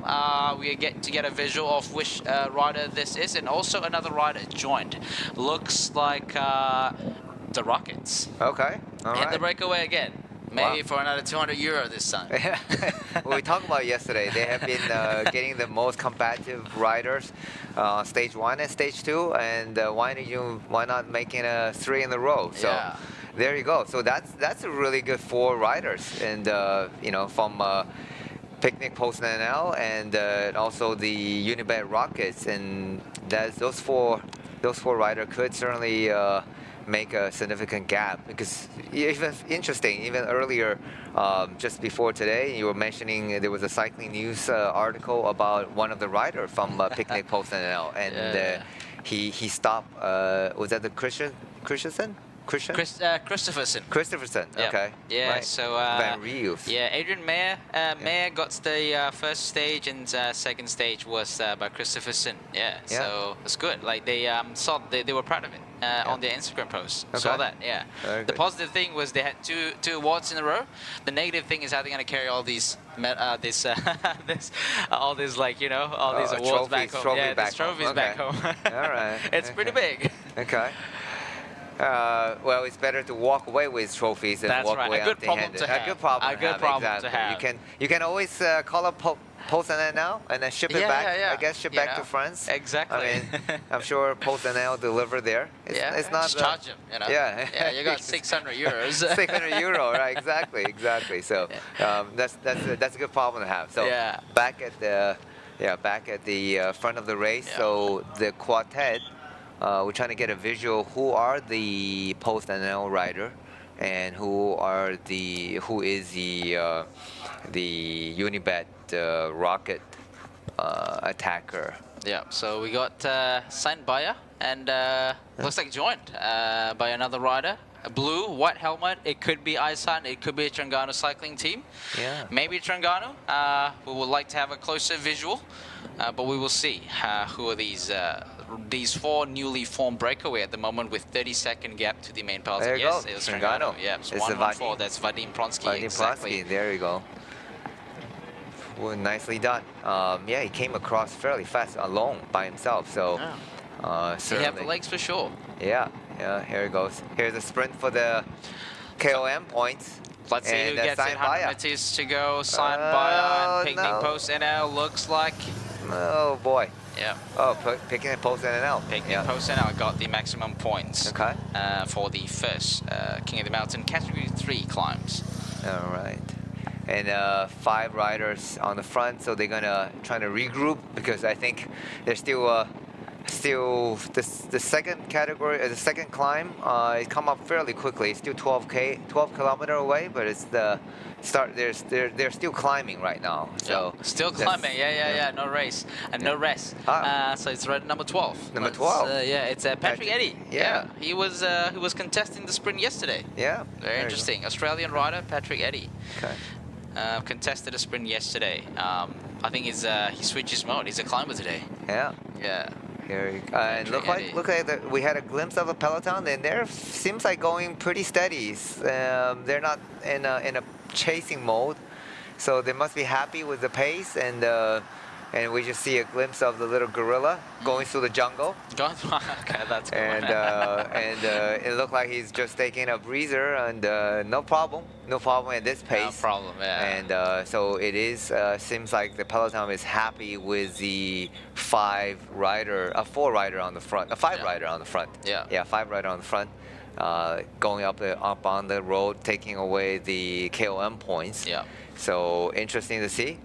We get to get a visual of which rider this is, and also another rider joined. Looks like the Rockets. Okay, all right. And the breakaway again. Maybe for another €200 this time. Well, we talked about yesterday. They have been getting the most combative riders on stage 1 and stage 2, and why not making 3 in a row? So there you go. So that's a really good 4 riders, and from Picnic Post NL and also the Unibet Rockets, and those four riders could certainly make a significant gap, because even earlier, just before today, you were mentioning there was a cycling news article about one of the riders from Picnic Post NL, and he stopped. Was that the Christensen? Christopherson. Okay. Yeah. Right. So Van Riels. Yeah, Adrian Mayer. Mayer got the first stage, and second stage was by Christopherson. Yeah. So it's good. Like they saw, they were proud of it on their Instagram post. Okay. Saw that. Yeah. The positive thing was they had two awards in a row. The negative thing is how they're going to carry all these all these awards back home. Trophies back home. All right. It's pretty big. Okay. Well, it's better to walk away with trophies than walk away empty-handed. A good problem to have. You can always call up Post NL now and then ship it back. I guess back to France. Exactly. I mean, I'm sure Post NL deliver there. It's not. Just charge them. Yeah. You got €600. 600 euro, right? Exactly. So that's a good problem to have. So back at the front of the race. So the quartet. We're trying to get a visual. Who are the Post NL rider, and who is the Unibet Rocket attacker? Yeah. So we got Sanbaya, and looks like joined by another rider. A blue, white helmet. It could be Isan. It could be a Terengganu cycling team. Yeah. Maybe Terengganu. We would like to have a closer visual, but we will see who are these 4 newly formed breakaway at the moment, with 30-second gap to the main peloton. There you go. It was Terengganu. Yeah, it's 114. That's Vadim Pronsky. Exactly. There you go. Well, nicely done. He came across fairly fast alone by himself. So he had the legs for sure. Yeah, Yeah, here it goes. Here's a sprint for the KOM points. Let's see who gets it. 100 meters to go. Sign Baya and picnic post NL looks like. Oh boy. Yeah. Oh, picnic post NL. Picnic post NL got the maximum points. Okay. For the first King of the Mountain category 3 climbs. All right. And 5 riders on the front, so they're gonna try to regroup because I think they're still the second category, the second climb, it come up fairly quickly. It's still 12 kilometer away, but it's the start. They're still climbing right now. So still climbing. Yeah. No race and no rest. So it's right number 12. Number 12. Yeah, it's Patrick Eddy. Yeah. He was contesting the sprint yesterday. Yeah. Very interesting. Australian rider Patrick Eddy. Okay. Contested a sprint yesterday. I think he switches mode. He's a climber today. Yeah. Yeah. Here and look like we had a glimpse of a peloton, and they're seems like going pretty steady. They're not in a chasing mode, so they must be happy with the pace. And we just see a glimpse of the little gorilla going through the jungle. Okay, that's good. And it looked like he's just taking a breezer, and no problem at this pace. No problem, yeah. And so it is. Seems like the peloton is happy with the 4 rider on the front, a 5 rider on the front. Yeah. 5 rider on the front, going up on the road, taking away the KOM points. Yeah. So interesting to see.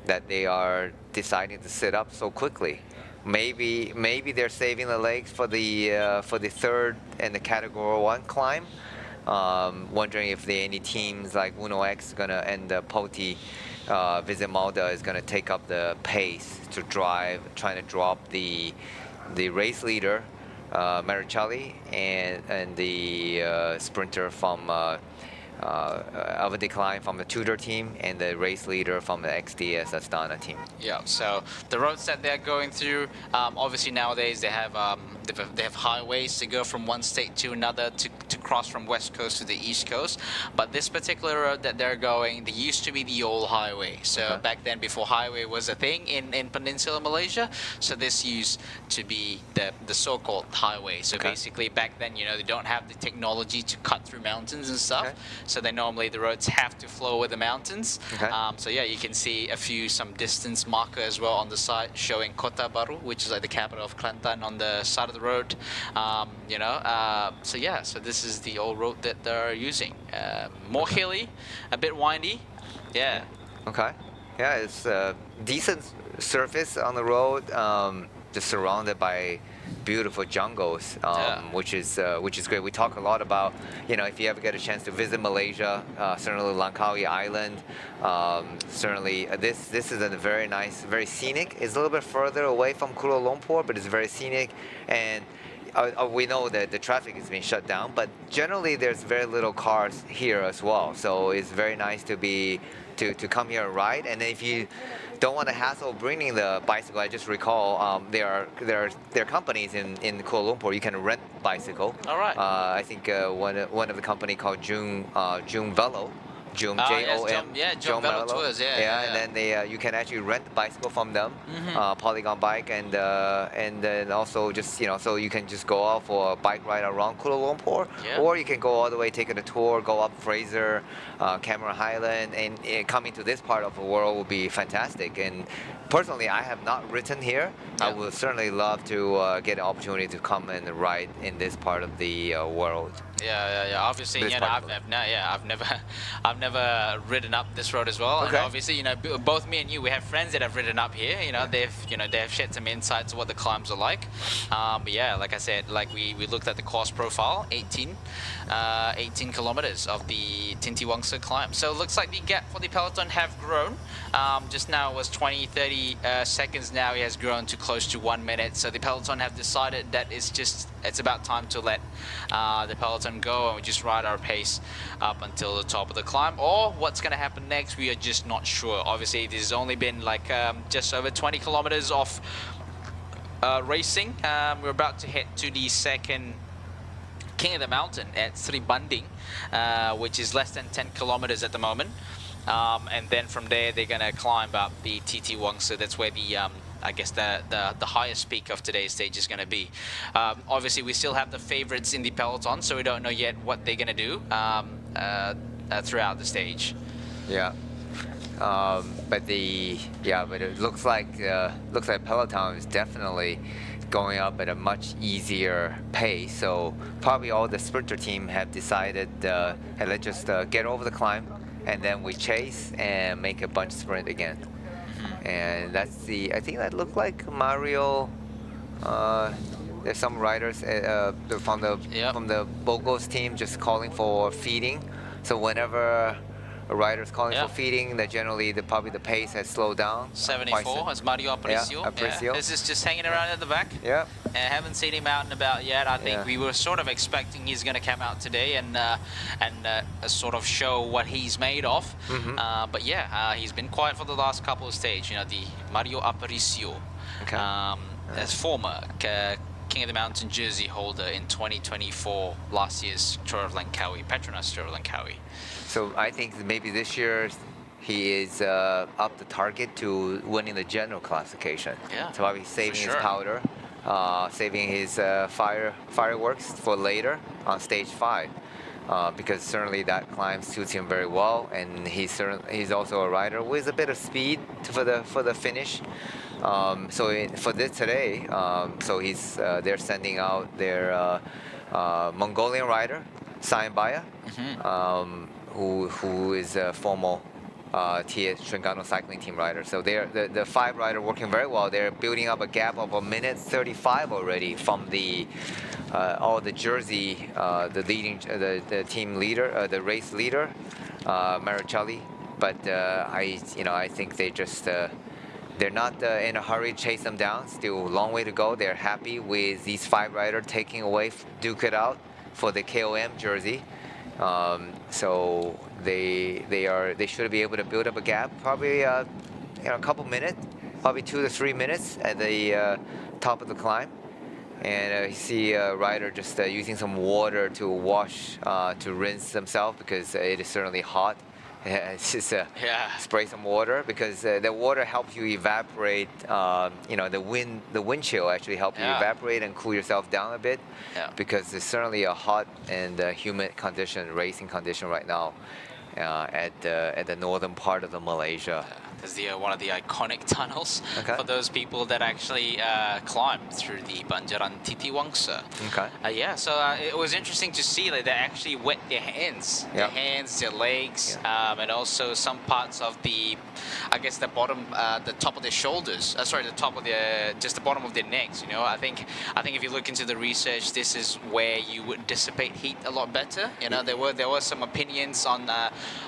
That they are deciding to sit up so quickly. Maybe they're saving the legs for the third and the category 1 climb. Wondering if any teams like Uno X and Poti Visit Malta is gonna take up the pace to trying to drop the race leader Marichelli and the sprinter from of a decline from the Tudor team and the race leader from the XDS Astana team. Yeah, so the roads that they're going through, obviously nowadays they have highways to go from one state to another to cross from west coast to the east coast. But this particular road that they're going, there used to be the old highway. So back then, before highway was a thing in Peninsular Malaysia, so this used to be the so-called highway. So basically back then, they don't have the technology to cut through mountains and stuff. So the roads have to flow with the mountains. So yeah, you can see some distance marker as well on the side showing Kota Baru, which is like the capital of Kelantan, on the side of the road. So yeah, so this is the old road that they're using. More hilly, a bit windy. Yeah. Okay. Yeah, it's a decent surface on the road, just surrounded by beautiful jungles, which is great. We talk a lot about, if you ever get a chance to visit Malaysia, certainly Langkawi Island, certainly this is a very nice, very scenic. It's a little bit further away from Kuala Lumpur, but it's very scenic, and we know that the traffic is being shut down, but generally there's very little cars here as well. So it's very nice to come here and ride. And if you don't want to hassle bringing the bicycle, I just recall there are companies in Kuala Lumpur you can rent bicycle. All right. I think one of the company called Jung Velo. Jum, J-O-M. Jum Velo Tours, and then you can actually rent the bicycle from them, Polygon bike, and then also just, so you can just go out for a bike ride around Kuala Lumpur, or you can go all the way, taking a tour, go up Fraser, Cameron Highland, and coming to this part of the world will be fantastic. And personally, I have not ridden here. I would certainly love to get an opportunity to come and ride in this part of the world. Yeah. Obviously, I've never ridden up this road as well. Okay. And obviously, both me and you, we have friends that have ridden up here. They've shared some insights of what the climbs are like. But yeah, like I said, we looked at the course profile, 18 kilometers of the Tinti Wangsa climb. So it looks like the gap for the peloton have grown. Just now it was 20-30 seconds. Now it has grown to close to 1 minute. So the peloton have decided that it's about time to let the peloton go and we just ride our pace up until the top of the climb. Or what's going to happen next, we are just not sure. Obviously, this has only been just over 20 kilometers of racing. We're about to head to the second King of the Mountain at Sri Banding, which is less than 10 kilometers at the moment. And then from there, they're going to climb up the TT Wangsa. That's where the I guess the highest peak of today's stage is going to be. Obviously, we still have the favorites in the peloton, so we don't know yet what they're going to do throughout the stage. Yeah. But it looks like peloton is definitely going up at a much easier pace. So probably all the sprinter team have decided, hey, let's just get over the climb, and then we chase and make a bunch sprint again. And that's I think that looked like Mario. There's some riders from the Bogos team just calling for feeding. So whenever a rider's calling for feeding, that generally probably the pace has slowed down. 74 as Mario Aparicio. Aparicio. This is just hanging around at the back. Yeah. And haven't seen him out and about yet. I think we were sort of expecting he's going to come out today and sort of show what he's made of. But yeah, he's been quiet for the last couple of stages. You know, the Mario Aparicio, as former King of the Mountain jersey holder in 2024, last year's Tour of Langkawi, Petronas Tour of Langkawi. So I think maybe this year he is up the target to winning the general classification. Yeah. So probably saving his powder, saving his fireworks for later on stage 5, because certainly that climb suits him very well, and he's also a rider with a bit of speed for the finish. For this today, so they're sending out their Mongolian rider, Sayambaya, who is a former TS Trengganu cycling team rider. So the 5 rider working very well. They're building up a gap of 1:35 already from all the jersey, the team leader, the race leader, Marichelli. But I think they just they're not in a hurry to chase them down. Still a long way to go. They're happy with these 5 riders taking away, duke it out for the KOM jersey. So they should be able to build up a gap, probably a couple minutes, probably 2 to 3 minutes at the top of the climb. And you see a rider just using some water to wash, to rinse themselves, because it is certainly hot. It's just spray some water, because the water helps you evaporate. The wind chill actually helps you evaporate and cool yourself down a bit, because it's certainly a hot and humid condition, racing condition right now at the northern part of Malaysia. There's one of the iconic tunnels for those people that actually climbed through the Banjaran Titiwangsa. So it was interesting to see that they actually wet their hands, their legs, and also some parts of the bottom, the top of their shoulders. The top of just the bottom of their necks. You know, I think if you look into the research, this is where you would dissipate heat a lot better. You know, there were some opinions on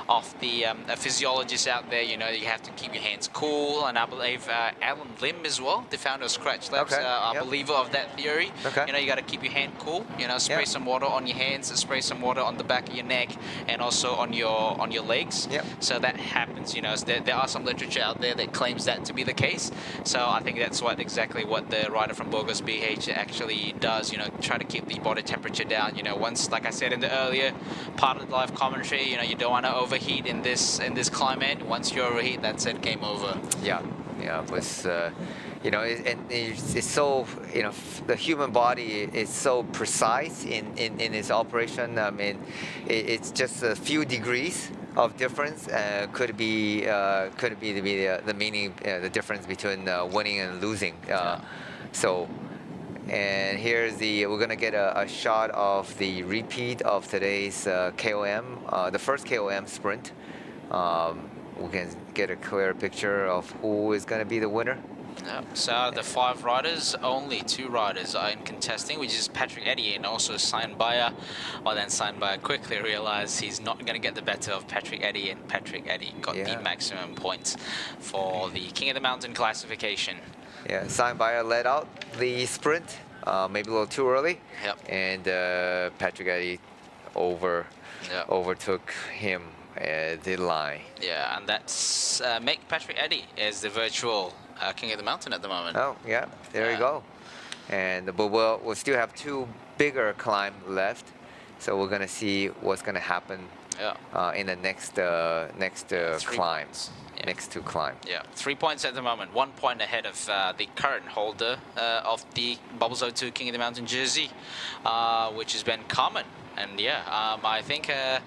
of the physiologists out there. You know, you have to keep your hands cool, and I believe Alan Lim as well, the founder of Scratch Labs, a believer of that theory. You know, you got to keep your hand cool. You know, spray some water on your hands, spray some water on the back of your neck, and also on your legs. So that happens. You know, so there are some literature out there that claims that to be the case. So I think that's exactly what the rider from Bogos BH actually does. You know, try to keep the body temperature down. You know, once, like I said in the earlier part of the live commentary, you know, you don't want to overheat in this climate. Once you overheat, that's it, game over. It was, it's so, the human body is so precise in its operation. I mean, it's just a few degrees of difference. Could be the meaning, the difference between winning and losing. And here's we're gonna get a shot of the repeat of today's KOM, the first KOM sprint. We can get a clear picture of who is going to be the winner. So out of the 5 riders, only 2 riders are in contesting, which is Patrick Eddy and also Sayambaya. Well, then Sayambaya quickly realized he's not going to get the better of Patrick Eddy, and Patrick Eddy got the maximum points for the King of the Mountain classification. Sayambaya led out the sprint, maybe a little too early. And Patrick Eddy overtook him at the line. And that's make Patrick Eddy as the virtual King of the Mountain at the moment. There you go. But we'll still have 2 bigger climb left, so we're gonna see what's gonna happen in the next climb. Next to climb. Yeah, 3 points at the moment. 1 point ahead of the current holder of the Bubbles O2 King of the Mountain jersey, which has been common. And yeah, I think I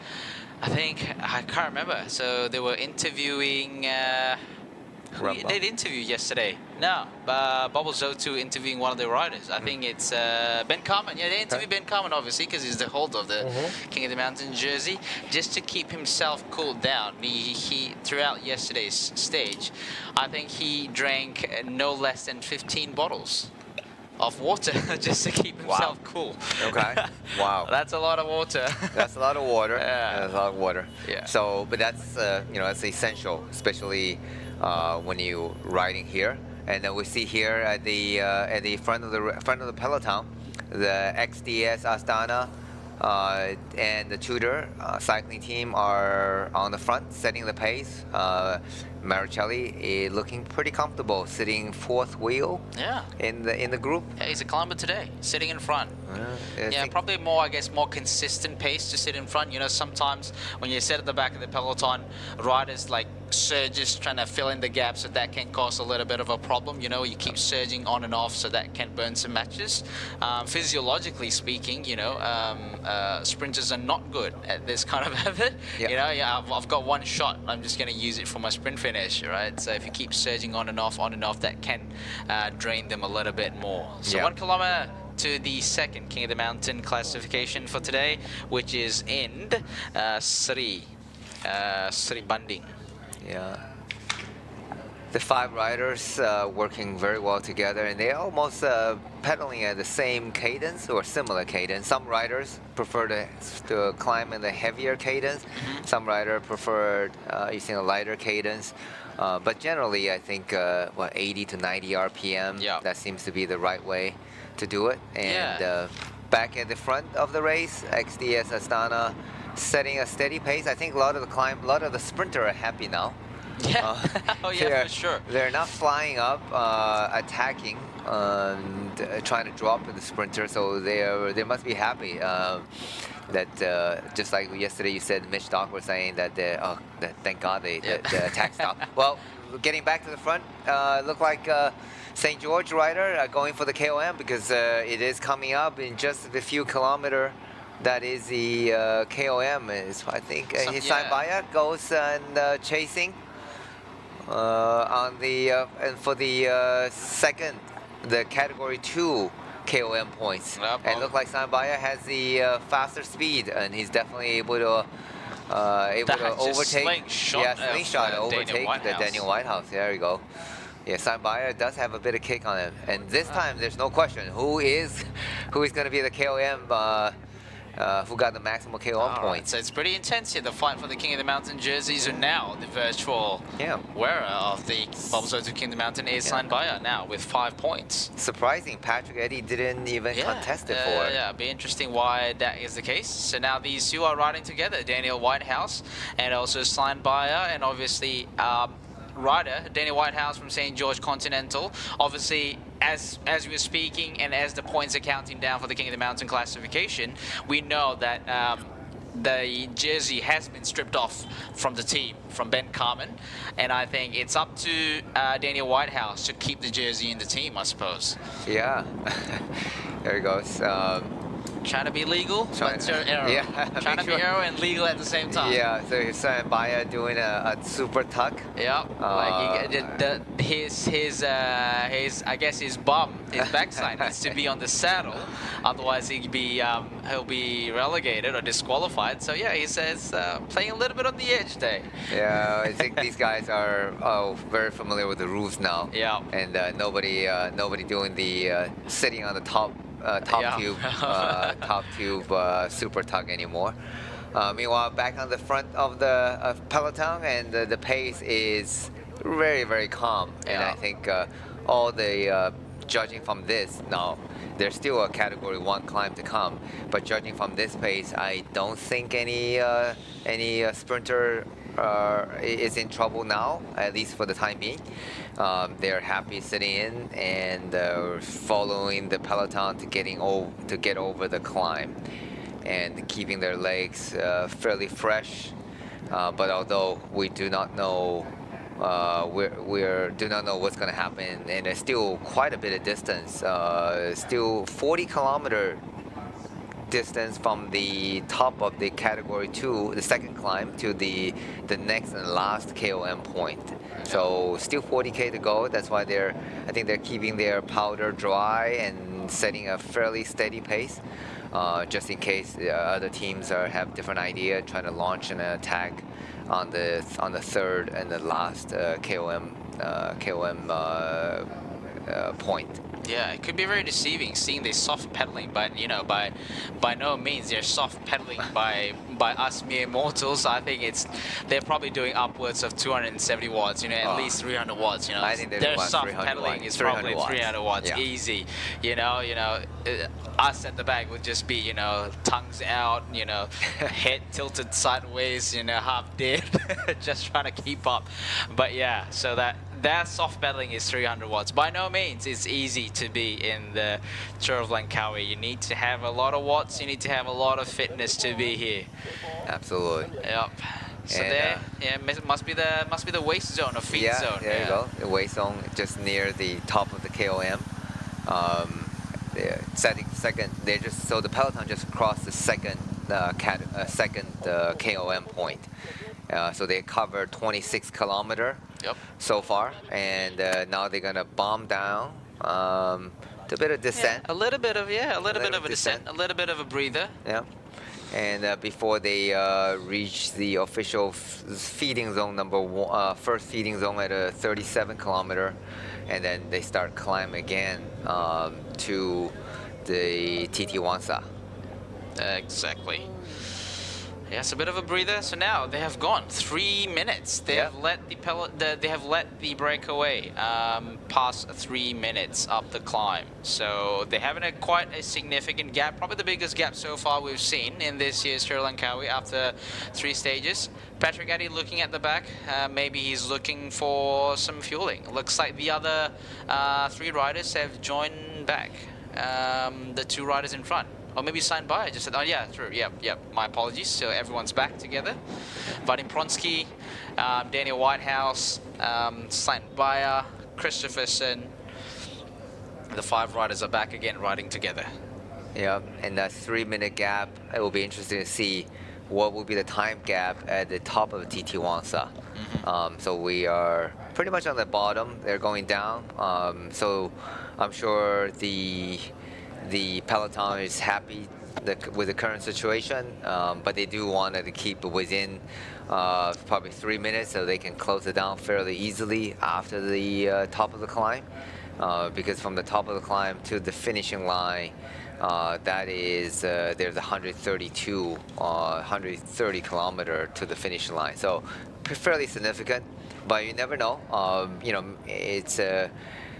can't remember. So they were interviewing. Who did interview yesterday? No, Bubbles O2 interviewing one of the riders. I think it's Ben Carmen. Yeah, they interviewed Ben Carmen obviously because he's the holder of the King of the Mountain jersey. Just to keep himself cooled down, he throughout yesterday's stage, I think he drank no less than 15 bottles of water just to keep himself cool. Okay. Wow. That's a lot of water. That's a lot of water. Yeah. That's a lot of water. Yeah. So, but that's that's essential, especially when you riding here. And then we see here at the front of the peloton, the XDS Astana and the Tudor cycling team are on the front, setting the pace. Maricelli is looking pretty comfortable, sitting fourth wheel. Yeah. In the group. Yeah, he's a climber today, sitting in front. Yeah, probably more, I guess, more consistent pace to sit in front. You know, sometimes when you sit at the back of the peloton, riders like surges trying to fill in the gaps, so that can cause a little bit of a problem. You know, you keep surging on and off, so that can burn some matches. Physiologically speaking, you know, sprinters are not good at this kind of effort. Yeah. You know, yeah, I've got one shot. I'm just going to use it for my sprint finish, right? So if you keep surging on and off, that can drain them a little bit more. So 1 kilometer to the second King of the Mountain classification for today, which is in Sri Banding. Yeah. The 5 riders working very well together, and they're almost pedaling at the same cadence or similar cadence. Some riders prefer to climb in the heavier cadence. Some riders prefer using a lighter cadence. But generally, I think 80 to 90 RPM, that seems to be the right way to do it. And back at the front of the race, XDS Astana setting a steady pace. I think a lot of the sprinters are happy now. Yeah, oh yeah, for sure. They're not flying up, attacking, and trying to drop the sprinter, so they must be happy. That just like yesterday you said, Mitch Dock was saying that thank God the attack stopped. Well, getting back to the front, look like St. George rider going for the KOM because it is coming up in just a few kilometers. That is the KOM. I think Hisan Baya goes and chasing on the and for the second, the category 2 KOM points. And look like Sanbaya has the faster speed, and he's definitely able to overtake. Slingshot overtake the Daniel Whitehouse. There you go. Yeah, Sanbaya does have a bit of kick on him, and this time there's no question who is going to be the KOM. Who got the maximum KO points. So it's pretty intense here, the fight for the King of the Mountain jerseys, and now the virtual wearer of the Bubbles O2 King of the Mountain is Sanbaya now with 5 points. Surprising, Patrick Eddy didn't even contest it for it. Yeah, it'll be interesting why that is the case. So now these two are riding together, Daniel Whitehouse and also Sanbaya, and obviously rider, Daniel Whitehouse from St. George Continental. Obviously, as we were speaking and as the points are counting down for the King of the Mountain classification, we know that the jersey has been stripped off from the team, from Ben Carmen, and I think it's up to Daniel Whitehouse to keep the jersey in the team, I suppose. Yeah, there he goes. Trying to be legal, what's your error? Yeah, trying to be error and legal at the same time. Yeah, so he's Sanbaya doing a super tuck. Yeah, like his I guess his backside needs to be on the saddle, otherwise he'll be relegated or disqualified. So yeah, he says playing a little bit on the edge there. Yeah, I think these guys are very familiar with the rules now. Yeah, and nobody doing the sitting on the top tube super tuck anymore. Meanwhile, back on the front of the peloton, and the pace is very, very calm. And I think all the judging from this, now there's still a category 1 climb to come, but judging from this pace, I don't think any sprinter is in trouble now, at least for the time being. They're happy sitting in and following the peloton to get over the climb. and keeping their legs fairly fresh. But although we do not know, do not know what's going to happen, and there's still quite a bit of distance. Still 40-kilometer distance from the top of the category 2, the second climb, to the next and last KOM point. So still 40K to go. That's why I think they're keeping their powder dry and setting a fairly steady pace, just in case other teams have different idea, trying to launch an attack on the third and the last KOM point. Yeah, it could be very deceiving seeing they soft pedaling, but you know, by no means they're soft pedaling by us mere mortals. I think they're probably doing upwards of 270 watts, you know, at least 300 watts. You know, I think their soft pedaling is probably 300 watts, yeah. Easy. You know, us at the back would just be, you know, tongues out, you know, head tilted sideways, you know, half dead, just trying to keep up. But yeah, so that soft pedaling is 300 watts. By no means it's easy to be in the Tour of Langkawi. You need to have a lot of watts, you need to have a lot of fitness to be here. Absolutely. Yep. So there, must be the waist zone or feed zone. There you go. The waist zone just near the top of the KOM. So the peloton just crossed the second KOM point. So they covered 26 kilometer so far, and now they're gonna bomb down to a bit of descent. Yeah, a little bit of a descent, a little bit of a breather. Yeah, and before they reach the official feeding zone number one, first feeding zone at a 37 kilometer, and then they start climb again to the TT Wansa. Exactly. Yes, a bit of a breather. So now they have gone 3 minutes. They have let the breakaway pass 3 minutes up the climb. So they're having quite a significant gap, probably the biggest gap so far we've seen in this year's Tour of Langkawi after 3 stages. Patrick Addy looking at the back. Maybe he's looking for some fueling. Looks like the other 3 riders have joined back. The 2 riders in front. Or maybe signed by. I just said, oh yeah, true. Yep. My apologies. So everyone's back together. Vadim Pronsky, Daniel Whitehouse, signed by Christopherson. The 5 riders are back again riding together. Yeah, and that 3-minute gap, it will be interesting to see what will be the time gap at the top of TT Wansa. So we are pretty much on the bottom. They're going down. So I'm sure the peloton is happy with the current situation, but they do want to keep it within probably 3 minutes so they can close it down fairly easily after the top of the climb, because from the top of the climb to the finishing line, that is there's 130 kilometer to the finishing line, so fairly significant, but you never know. You know, it's the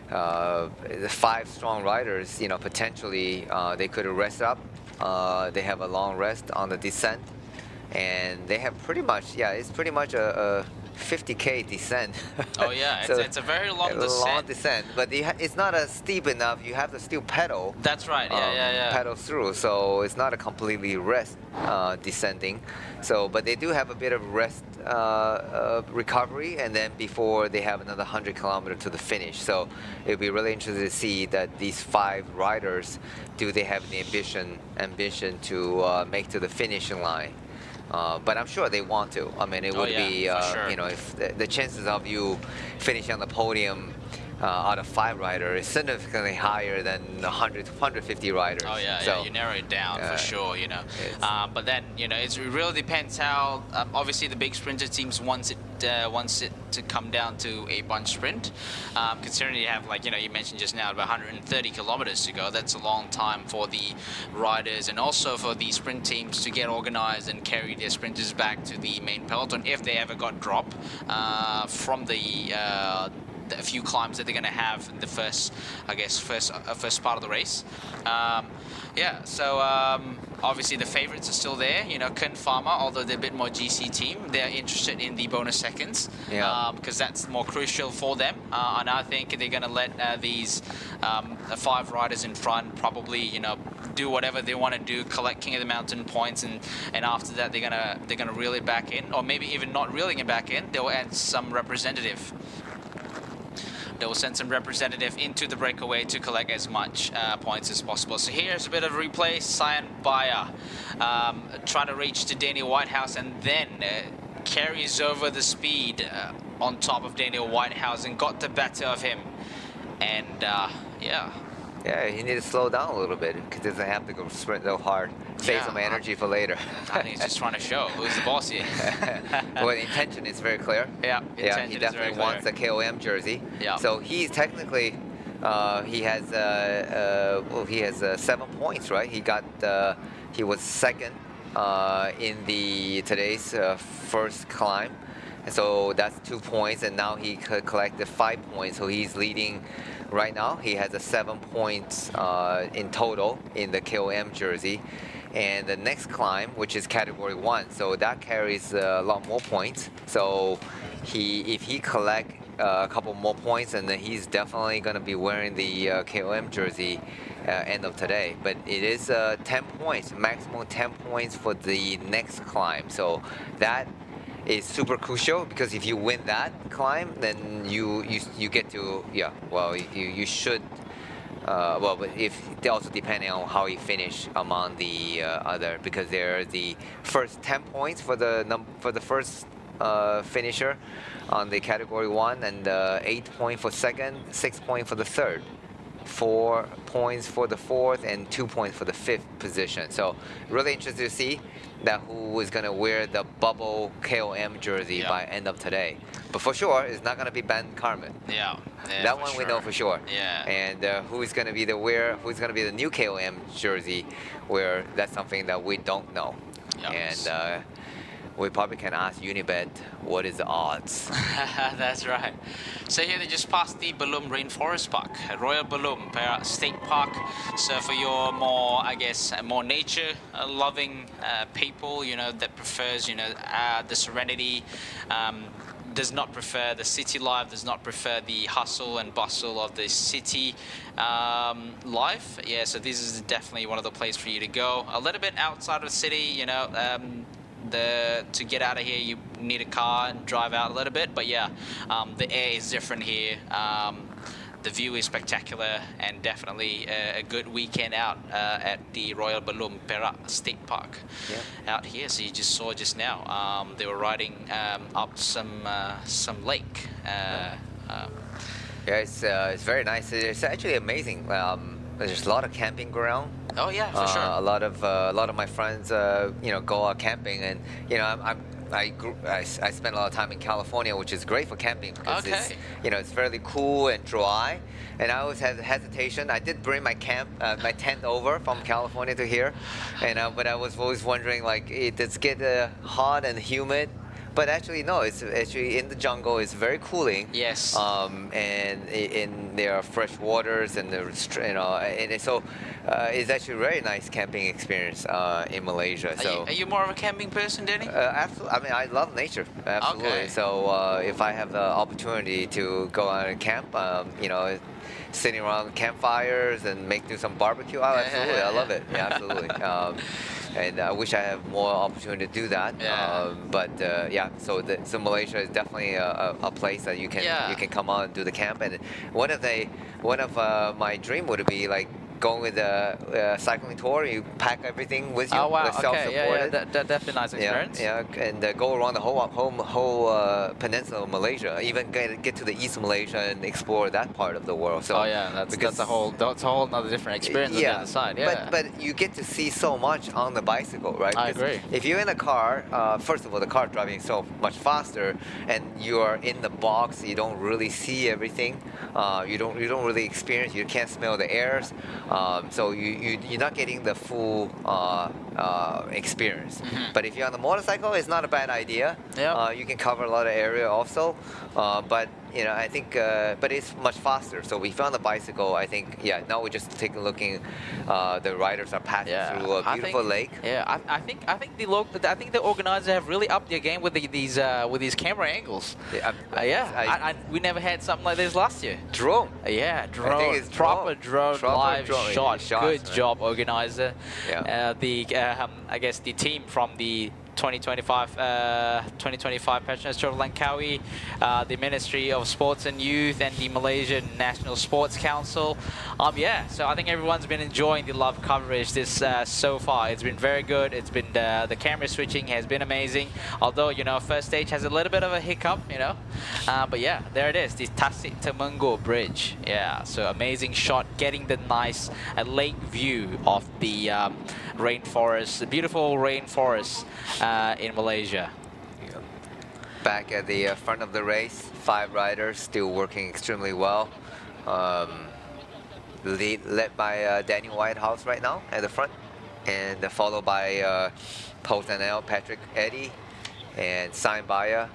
5 strong riders, you know, potentially they could rest up. They have a long rest on the descent, and they have pretty much, it's pretty much a 50K descent. Oh yeah, So it's a very long descent. Long descent, but it's not steep enough. You have to still pedal. That's right. Yeah. Pedal through, so it's not a completely rest descending. So, but they do have a bit of rest recovery, and then before they have another 100 kilometers to the finish. So it'll be really interesting to see that these 5 riders, do they have the ambition to make to the finishing line? But I'm sure they want to. I mean, it would be, sure. you know, if the chances of you finishing on the podium out of 5 riders is significantly higher than 150 riders. Oh yeah, so, you narrow it down for sure, you know. But then, you know, it really depends how. Obviously, the big sprinter teams wants it to come down to a bunch sprint. Considering you have, like, you know, you mentioned just now about 130 kilometers to go. That's a long time for the riders and also for the sprint teams to get organized and carry their sprinters back to the main peloton if they ever got dropped from the few climbs that they're going to have in the first part of the race. So obviously the favourites are still there. You know, Kun Pharma, although they're a bit more GC team, they're interested in the bonus seconds because that's more crucial for them. And I think they're going to let these 5 riders in front probably, you know, do whatever they want to do, collect King of the Mountain points, and after that they're gonna reel it back in, or maybe even not reeling it back in. They'll add some representative. They will send some representative into the breakaway to collect as much points as possible. So here's a bit of replay. Cyan Bayer trying to reach to Daniel Whitehouse and then carries over the speed on top of Daniel Whitehouse and got the better of him. And yeah. Yeah, he needs to slow down a little bit because he doesn't have to go sprint so hard. Save some energy for later. I think he's just trying to show who's the boss here. Well, the intention is very clear. Yeah, he definitely wants the KOM jersey. Yeah. So he's technically, he has 7 points, right? He was second in today's first climb. And so that's 2 points, and now he collected 5 points, so he's leading right now. He has 7 points in total in the KOM jersey. And the next climb, which is category 1, so that carries a lot more points. So if he collect a couple more points, and then he's definitely going to be wearing the KOM jersey end of today. But it is 10 points, maximum 10 points for the next climb. So that is super crucial, because if you win that climb, then you get to, you should, but they also depending on how you finish among the other, because they're the first 10 points for the first finisher on the category 1, and 8 points for second, 6 points for the third, 4 points for the fourth, and 2 points for the fifth position. So really interested to see that who is going to wear the bubble KOM jersey by end of today. But for sure, it's not going to be Ben Carmen. That one we know for sure. And who's going to be who's going to be the new KOM jersey, where that's something that we don't know. And we probably can ask Unibet what is the odds. That's right. So here they just passed the Belum Rainforest Park, Royal Belum Perak State Park. So for your more, I guess, more nature-loving people, you know, that prefers, you know, the serenity, does not prefer the city life, does not prefer the hustle and bustle of the city life. Yeah, so this is definitely one of the places for you to go. A little bit outside of the city, you know. To get out of here, you need a car and drive out a little bit, but yeah, the air is different here. The view is spectacular, and definitely a good weekend out at the Royal Belum Perak State Park out here. So you just saw just now, they were riding up some lake. It's very nice. It's actually amazing. There's a lot of camping ground. Oh yeah, for sure. A lot of my friends, you know, go out camping, and you know, I spent a lot of time in California, which is great for camping because it's, you know, it's fairly cool and dry. And I always had hesitation. I did bring my my tent over from California to here, and but I was always wondering, like, does it get hot and humid? But actually, no. It's actually in the jungle. It's very cooling. Yes. And there are fresh waters, and and so it's actually a very nice camping experience in Malaysia. Are you more of a camping person, Danny? Absolutely. I mean, I love nature. Absolutely. Okay. So if I have the opportunity to go on a camp, you know, sitting around campfires and do some barbecue, absolutely, I love it. Yeah, absolutely. And I wish I had more opportunity to do that. But yeah, so Malaysia is definitely a place that you can come on and do the camp. And one of my dream would be like going with a cycling tour. You pack everything with you. Oh wow! Okay, yeah, that's definitely a nice experience. Yeah, and go around the whole peninsula of Malaysia. Even get to the East Malaysia and explore that part of the world. So that's a whole other different experience on the other side. Yeah, but you get to see so much on the bicycle, right? I agree. If you're in a car, first of all, the car driving so much faster, and you are in the box, you don't really see everything. You don't really experience. You can't smell the airs. So you're not getting the full experience. But if you're on the motorcycle, it's not a bad idea. You can cover a lot of area also. But I think, but it's much faster. So if you're on the bicycle, I think, now we're just taking a looking. The riders are passing through a beautiful lake. Yeah, I think the organizers have really upped their game with these camera angles. We never had something like this last year. Drone. Drone. I think it's proper drone live shot. Good man. job, organizer. I guess the team from the 2025 Petronas Chor Langkawi, the Ministry of Sports and Youth, and the Malaysian National Sports Council. So I think everyone's been enjoying the live coverage this so far. It's been very good. It's been the camera switching has been amazing. Although first stage has a little bit of a hiccup, but there it is, the Pasir Puteh Bridge. So amazing shot, getting the nice lake view of the rainforest, the beautiful rainforest in Malaysia. Back at the front of the race, 5 riders still working extremely well. Led by Daniel Whitehouse right now at the front, and followed by PETRONAS Patrick Eddy and Sain Baya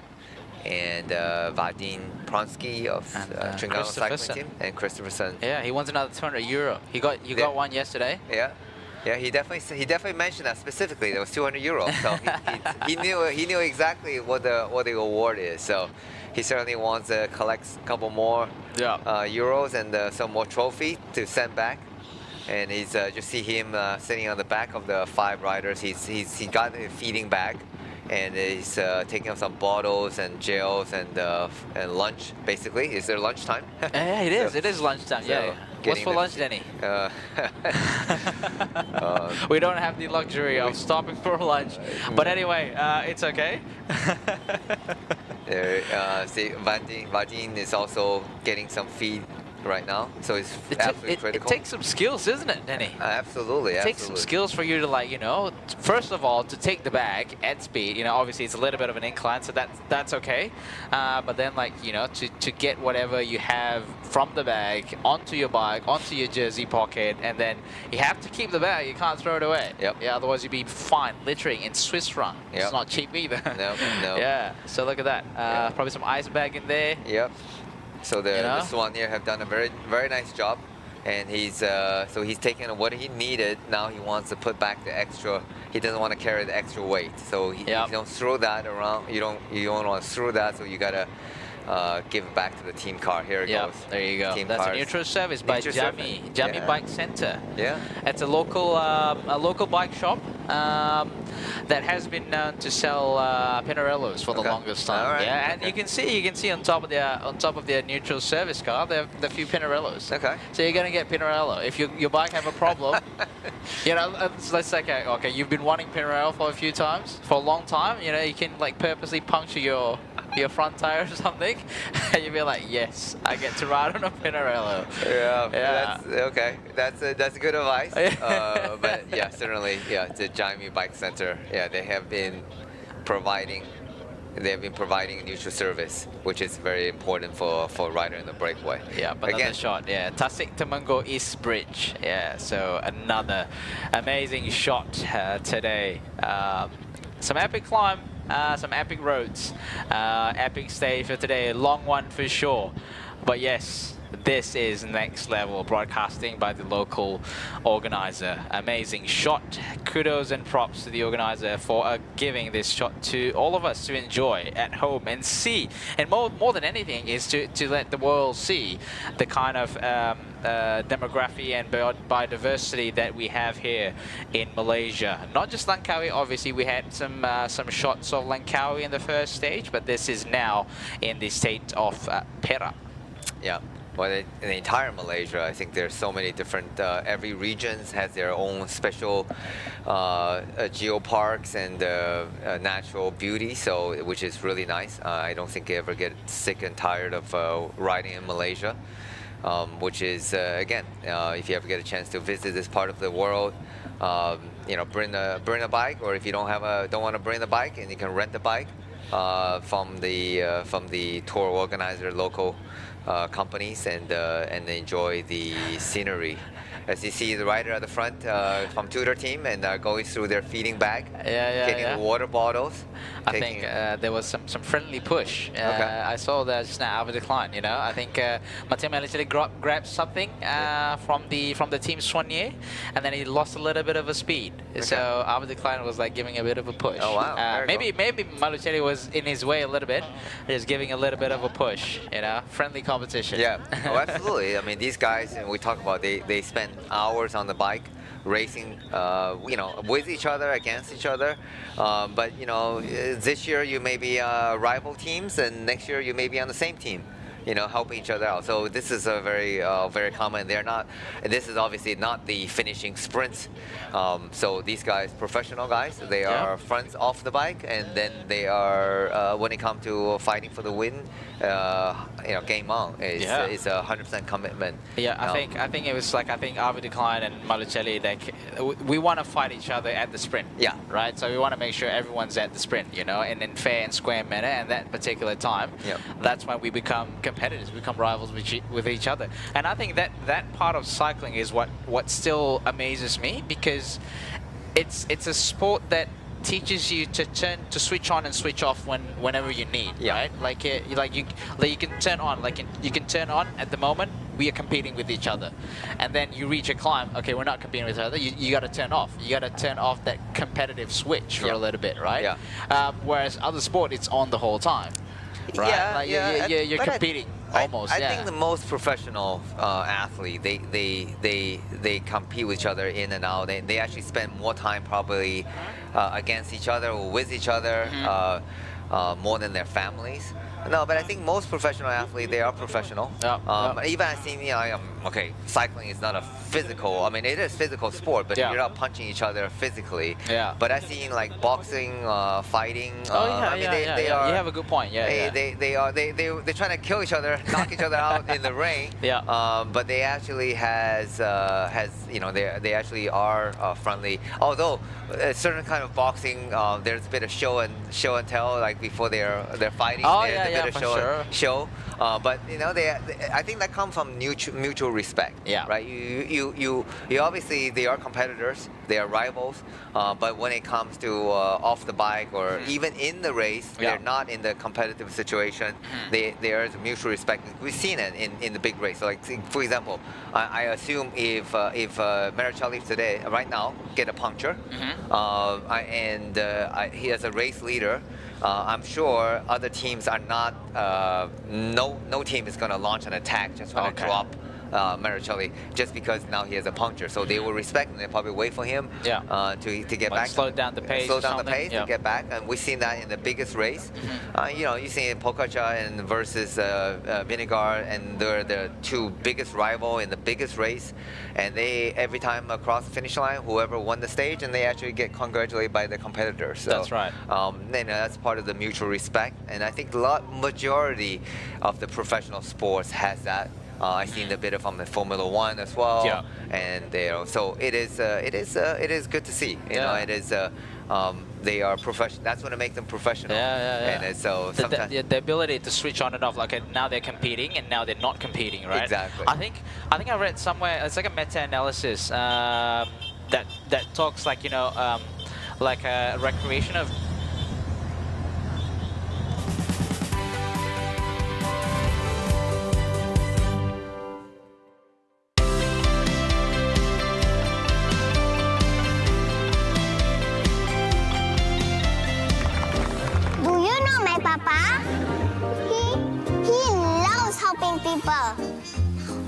and Vadim Pronsky of Trengganu Cycling Team, and Christopherson. He wants another 200 euro. He got one yesterday. Yeah, he definitely mentioned that specifically. There was 200 euros, so he knew exactly what the award is. So he certainly wants to collect a couple more euros and some more trophy to send back. And he's just see him sitting on the back of the 5 riders. He got a feeding bag, and he's taking up some bottles and gels and lunch. Basically, is there lunchtime? It is. It is lunchtime. What's for lunch, Denny? We don't have the luxury of stopping for lunch, but anyway, it's okay. See, Vadim is also getting some feed right now, so it's absolutely critical. It takes some skills, isn't it, Denny? Absolutely. It takes some skills for you to first of all, to take the bag at speed. Obviously it's a little bit of an incline, so that's okay. But then to get whatever you have from the bag onto your bike, onto your jersey pocket, and then you have to keep the bag. You can't throw it away. Otherwise you'd be fined, littering in Swiss franc. It's not cheap either. No. So look at that. Probably some ice bag in there. So the Swan here have done a very, very nice job, and he's taken what he needed. Now he wants to put back the extra. He doesn't want to carry the extra weight, so you don't throw that around. You don't want to throw that, so you gotta give it back to the team car. Here it goes. There you go. That's a neutral service by Jami Bike Center. It's a local bike shop that has been known to sell Pinarellos for the longest time. And you can see on top of their neutral service car, there are a few Pinarellos. So you're gonna get Pinarello if your bike have a problem. Let's say okay, you've been wanting Pinarello for a few times, for a long time. You can purposely puncture your front tire or something, and you'll be like, yes, I get to ride on a Pinarello. That's okay. That's good advice. But certainly, the Jaime Bike Center, they have been providing neutral service, which is very important for a rider in the breakaway. But another shot, Pasir Puteh East Bridge. So another amazing shot today. Some epic climb. Some epic roads, epic stage for today, a long one for sure. But yes, this is next level broadcasting by the local organizer. Amazing shot. Kudos and props to the organizer for giving this shot to all of us to enjoy at home and see. And more than anything is to let the world see the kind of demography and biodiversity that we have here in Malaysia. Not just Langkawi, obviously we had some shots of Langkawi in the first stage, but this is now in the state of Perak. Well, in the entire Malaysia, I think there's so many different, every region has their own special geoparks and natural beauty, which is really nice. I don't think you ever get sick and tired of riding in Malaysia, which is, again, if you ever get a chance to visit this part of the world, bring a bike, or if you don't want to bring the bike, and you can rent the bike from the tour organizer local companies and enjoy the scenery as you see the rider at the front from Tudor team and going through their feeding bag, getting the water bottles. I think there was some friendly push. I saw that just now over decline. You know, I think Matteo Mellicelli grabbed something from the team Soigné, and then he lost a little bit of a speed. So over decline was like giving a bit of a push. Oh wow! Maybe Mellicelli was in his way a little bit, just giving a little bit of a push. You know, friendly competition. Yeah, oh, absolutely. I mean, these guys, and we talk about they spend hours on the bike racing, you know, with each other, against each other. But you know, this year you may be rival teams, and next year you may be on the same team. You know, helping each other out. So this is a very common. They're not. This is obviously not the finishing sprints. So these guys, professional guys, they are friends off the bike, and then they are when it comes to fighting for the win. You know, game on. It's a 100% commitment. Yeah, I think it was like Arvid Decline and Mellicelli. We want to fight each other at the sprint. Yeah. Right. So we want to make sure everyone's at the sprint. You know, and in fair and square manner. And that particular time, that's when we become competitors, become rivals with each other. And I think that part of cycling is what still amazes me, because it's a sport that teaches you to switch on and switch off whenever you need, right? Like you can turn on, you can turn on at the moment. We are competing with each other, and then you reach a climb. Okay, we're not competing with each other. You got to turn off. You got to turn off that competitive switch for a little bit, right? Whereas other sport, it's on the whole time. Right? You're competing almost. I think the most professional athlete, they compete with each other in and out. They actually spend more time probably against each other or with each other more than their families. No, but I think most professional athletes, they are professional. Even I see, okay, cycling is not a physical, I mean, it is physical sport, but you're not punching each other physically. But I see like boxing, fighting. They are. You have a good point. They're trying to kill each other, knock each other out in the ring. But they actually you know, they actually are friendly. Although a certain kind of boxing, there's a bit of show and tell, like before they're fighting. There's a bit of show. But you know, I think that comes from mutual respect. Right. You obviously, they are competitors, they are rivals. But when it comes to off the bike or even in the race, they're not in the competitive situation. There is mutual respect. We've seen it in the big race. So like, for example, I assume if Mellicelli today, right now, get a puncture, and he as a race leader, I'm sure other teams are not. No team is going to launch an attack just trying to drop Mellicelli just because now he has a puncture. So they will respect and they'll probably wait for him to get back. Slow down the pace. Slow down the pace to get back. And we've seen that in the biggest race. You know, you see Pogačar and versus Vingegaard, and they're the two biggest rival in the biggest race. And they, every time across the finish line, whoever won the stage, and they actually get congratulated by the competitors. So, that's right. Then that's part of the mutual respect. And I think the majority of the professional sports has that. I've seen a bit from the Formula One as well, and so it is good to see. You know, it is. They are professional. That's what makes them professional. And so sometimes the ability to switch on and off. Like now they're competing, and now they're not competing, right? Exactly. I think I read somewhere, it's like a meta-analysis that talks like, you know, like a recreation of. People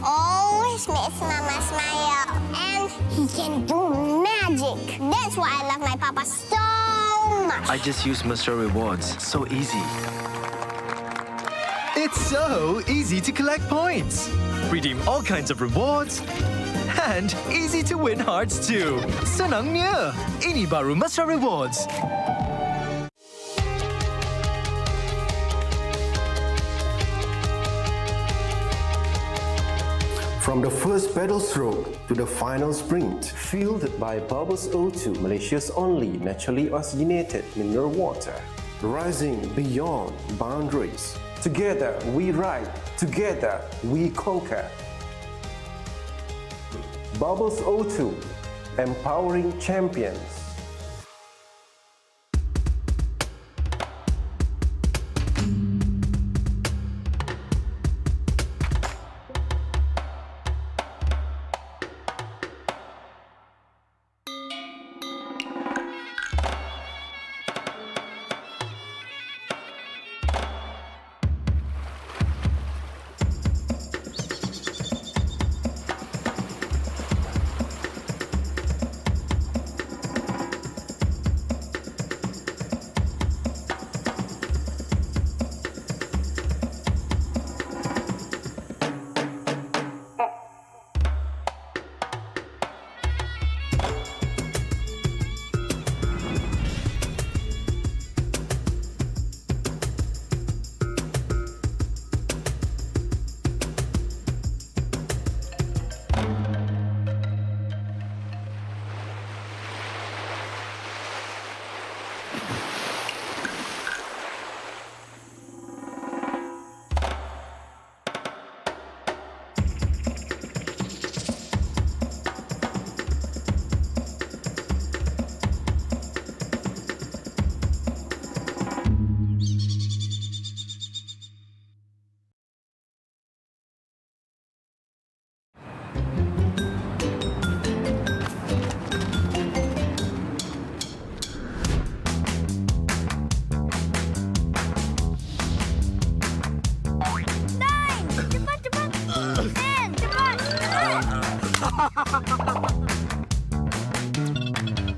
always makes Mama smile, and he can do magic. That's why I love my Papa so much. I just use Mr. Rewards. So easy. It's so easy to collect points, redeem all kinds of rewards, and easy to win hearts too. Senangnya, ini baru Mr. Rewards. From the first pedal stroke to the final sprint. Fueled by Bubbles O2, Malaysia's only naturally oxygenated mineral water. Rising beyond boundaries. Together we ride, together we conquer. Bubbles O2, empowering champions.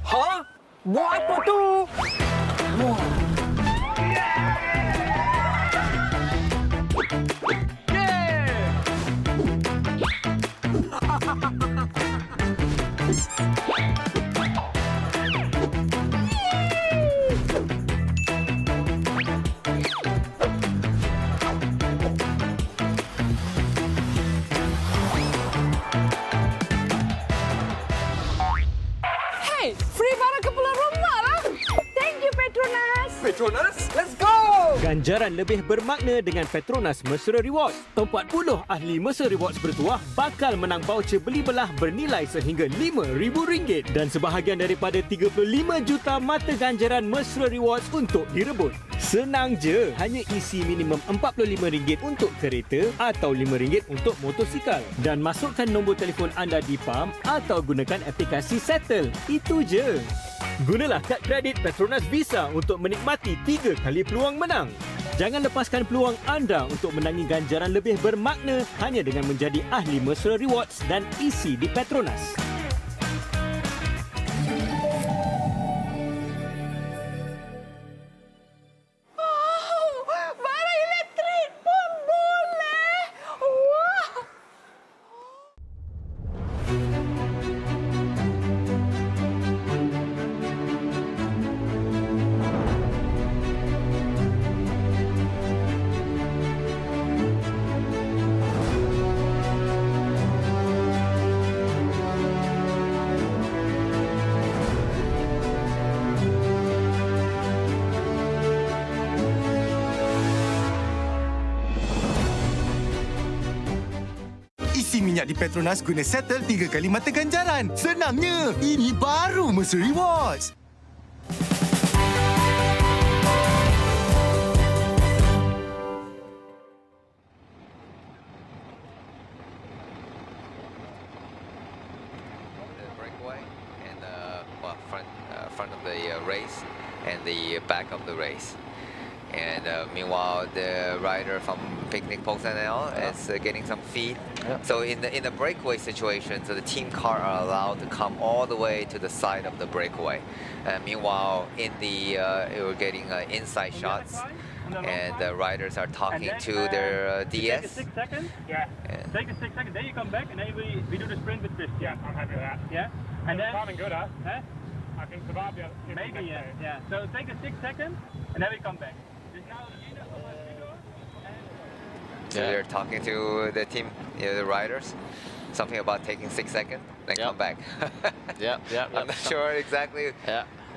Hah? Buat apa tu? Hey, free barang ke pulang rumah lah. Thank you, Petronas. Petronas, let's go! Ganjaran lebih bermakna dengan Petronas Mesra Rewards. 40 ahli Mesra Rewards bertuah bakal menang voucher beli belah bernilai sehingga RM5,000 dan sebahagian daripada 35 juta mata ganjaran Mesra Rewards untuk direbut. Senang je, hanya isi minimum RM45 untuk kereta atau RM5 untuk motosikal dan masukkan nombor telefon anda di pam atau gunakan aplikasi Settle. Itu je. Gunalah kad kredit Petronas Visa untuk menikmati 3 kali peluang menang. Jangan lepaskan peluang anda untuk menangi ganjaran lebih bermakna hanya dengan menjadi ahli Mesra Rewards dan isi di Petronas. Barang elektrik pun boleh. Wah. Isi minyak di Petronas guna Settle 3 kali mata ganjaran. Senangnya, ini baru Mesra Rewards. Breakaway and front of the race and the back of the race. And meanwhile, the rider from Picnic Post NL is getting some feed. So in the breakaway situation, so the team car are allowed to come all the way to the side of the breakaway. Meanwhile, in the we're getting inside shots, and the riders are talking to their DS. Take a 6 seconds. Yeah. Take a 6 seconds. Then you come back, and then we do the sprint with Chris. Yeah, I'm happy with that. Yeah. And then timing good, huh? I can survive the maybe. Yeah. So take a 6 seconds, and then we come back. So they're talking to the team, the riders, something about taking 6 seconds, then come back. Yeah. I'm not sure exactly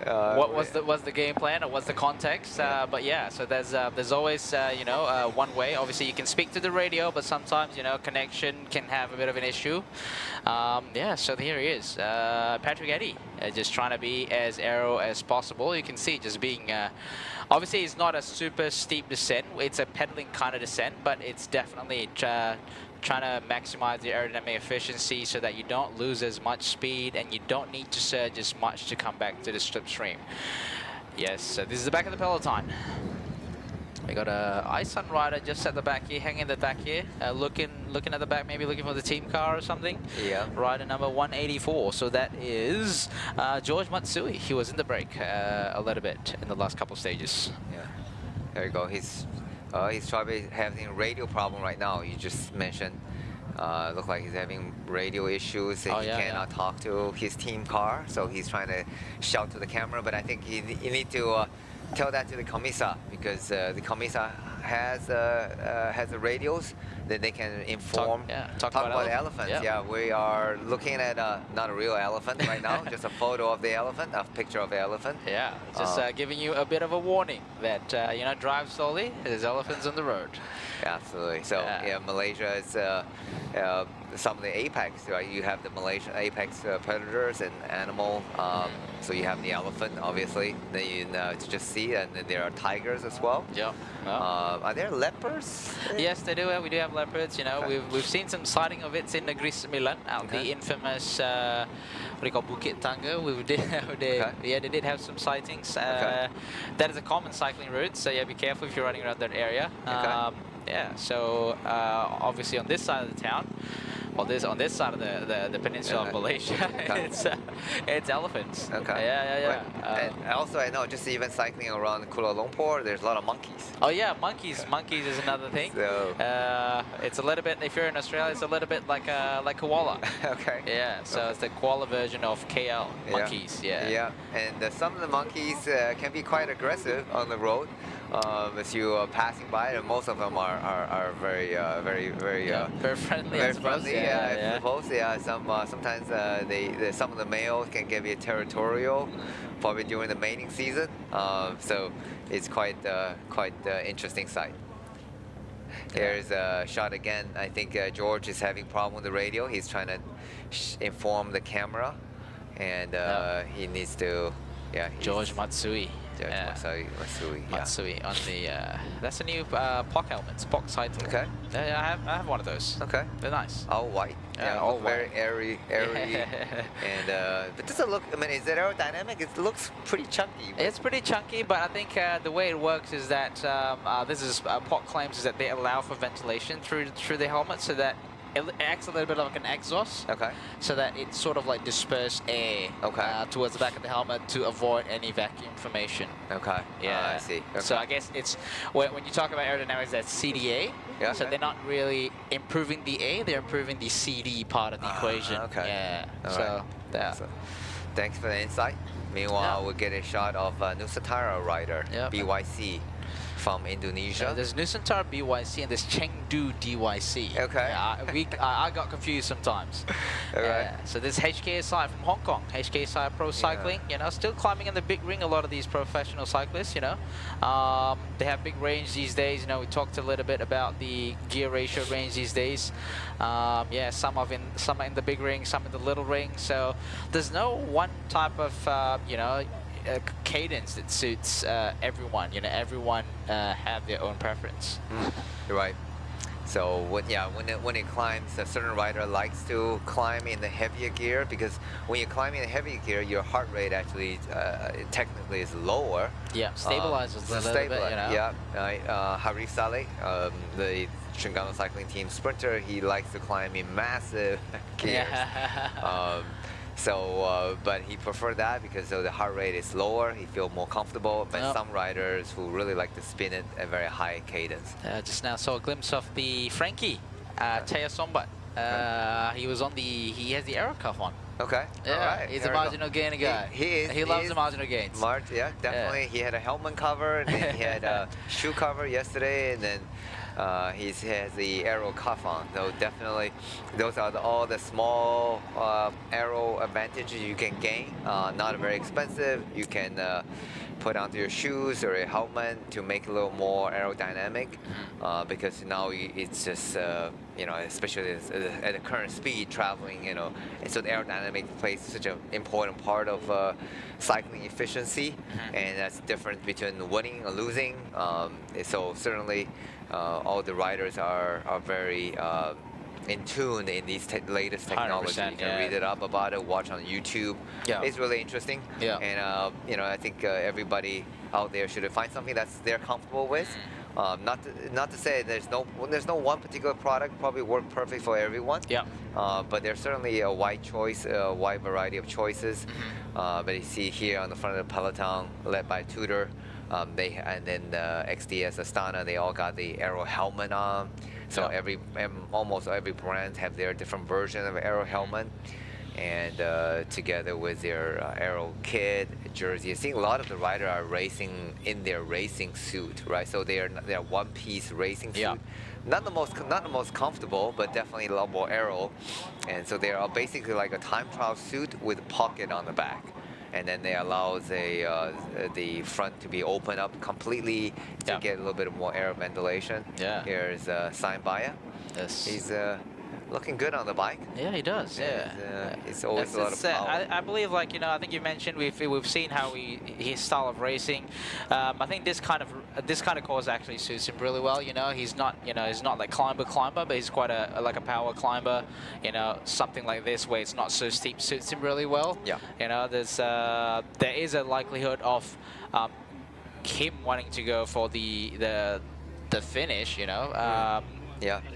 what's the game plan or what's the context? But yeah, so there's always one way. Obviously, you can speak to the radio, but sometimes connection can have a bit of an issue. Yeah, so here he is, Patrick Eddy, just trying to be as aero as possible. You can see just being. Obviously, it's not a super steep descent. It's a pedaling kind of descent, but it's definitely trying to maximize the aerodynamic efficiency so that you don't lose as much speed and you don't need to surge as much to come back to the slipstream. Yes, so this is the back of the peloton. We got a Iceland rider just at the back here, hanging in the back here, looking at the back, maybe looking for the team car or something. Yeah. Rider number 184. So that is George Matsui. He was in the break a little bit in the last couple of stages. Yeah. There you go. He's probably having radio problem right now. You just mentioned. Look like he's having radio issues. He cannot talk to his team car, so he's trying to shout to the camera. But I think you need to tell that to the Commisa, because the Commisa has the radios that they can inform. Talk about the elephants. Yeah, we are looking at not a real elephant right now, just a photo of the elephant, a picture of the elephant. Yeah, just giving you a bit of a warning that drive slowly. There's elephants on the road. Yeah, absolutely. So Malaysia is some of the apex, right? You have the Malaysian apex predators and animal. So you have the elephant, obviously. Then you just see, and then there are tigers as well. Yeah. Are there leopards? Yes, they do. We do have leopards. We've seen some sighting of it in Negeri Sembilan, out the infamous what do you call Bukit Tangga. They did have some sightings. That is a common cycling route, so yeah, be careful if you're running around that area. Yeah, so obviously on this side of the town, on this side of the peninsula of Malaysia, it's elephants. Okay. Yeah. And also, I know just even cycling around Kuala Lumpur, there's a lot of monkeys. Oh yeah, monkeys. Monkeys is another thing. So it's a little bit. If you're in Australia, it's a little bit like koala. Okay. Yeah. So it's the koala version of KL monkeys. Yeah. Yeah. And some of the monkeys can be quite aggressive on the road. As you are passing by, and most of them are very friendly. Very friendly, I suppose. Yeah, sometimes some of the males can get a bit territorial, probably during the mating season. So it's quite interesting sight. Here's a shot again. I think George is having problem with the radio. He's trying to inform the camera, and he needs to. Yeah. George Matsui. Matsui on the that's a new POC helmet, POC sighting. Okay. Yeah, I have one of those. Okay. They're nice. All white. Yeah, all very white. airy. And but does it look? I mean, is it aerodynamic? It looks pretty chunky. It's pretty chunky, but I think the way it works is that this is POC claims is that they allow for ventilation through the helmet, so that it acts a little bit like an exhaust. Okay. So that it sort of like disperses air towards the back of the helmet to avoid any vacuum formation. Okay. Yeah. I see. Okay. So I guess it's when you talk about aerodynamics, that's CDA. Yeah. So they're not really improving the A, they're improving the CD part of the equation. Okay. Yeah. All right. So, thanks for the insight. Meanwhile, we'll get a shot of Nusantara rider, BYC. From Indonesia. There's Nusantara BYC and there's Chengdu DYC. Okay. I got confused sometimes. So there's HKSI from Hong Kong, HKSI Pro Cycling, still climbing in the big ring, a lot of these professional cyclists, they have big range these days. We talked a little bit about the gear ratio range these days. Some are in the big ring, some in the little ring. So there's no one type of, cadence that suits everyone. Everyone have their own preference. You're right. So when it climbs, a certain rider likes to climb in the heavier gear, because when you climb in the heavier gear, your heart rate actually technically is lower. Yeah, stabilizes a little bit. Yeah. Harif Saleh, the Trengganu cycling team sprinter, he likes to climb in massive gears. But he preferred that because the heart rate is lower, he feels more comfortable. But some riders who really like to spin it at very high cadence. Just now saw a glimpse of the Frankie, Taya Sombat. He has the aero cuff on. Okay. Yeah, all right. He's a marginal gainer guy. He loves the marginal gains. Yeah, definitely. He had a helmet cover, and then he had a shoe cover yesterday, and then He has the aero cuff on, so definitely those are all the small aero advantages you can gain. Not very expensive. You can put onto your shoes or a helmet to make it a little more aerodynamic, because now it's just especially at the current speed traveling, and so the aerodynamic plays such an important part of cycling efficiency, and that's different between winning or losing. So certainly all the riders are very in tune in these latest technology. You can read it up about it, watch on YouTube. It's really interesting. And I think everybody out there should find something that's they're comfortable with. Not to say there's no one particular product probably work perfect for everyone. But there's certainly a wide choice, a wide variety of choices. But you see here on the front of the peloton, led by Tudor, and then XDS, Astana, they all got the aero helmet on. So almost every brand have their different version of aero helmet, and together with their aero kit, jersey. I think a lot of the riders are racing in their racing suit, right? So they're one-piece racing suit. Not the most comfortable, but definitely a lot more aero. And so they are basically like a time trial suit with a pocket on the back. And then they allow the front to be opened up completely to get a little bit more air ventilation. Here's Simon Baya. He's looking good on the bike. Yeah, he does. It's always a lot of power. I believe, I think you mentioned we've seen how his style of racing. I think this kind of course actually suits him really well. He's not like climber, but he's quite like a power climber. Something like this where it's not so steep suits him really well. There is a likelihood of him wanting to go for the finish.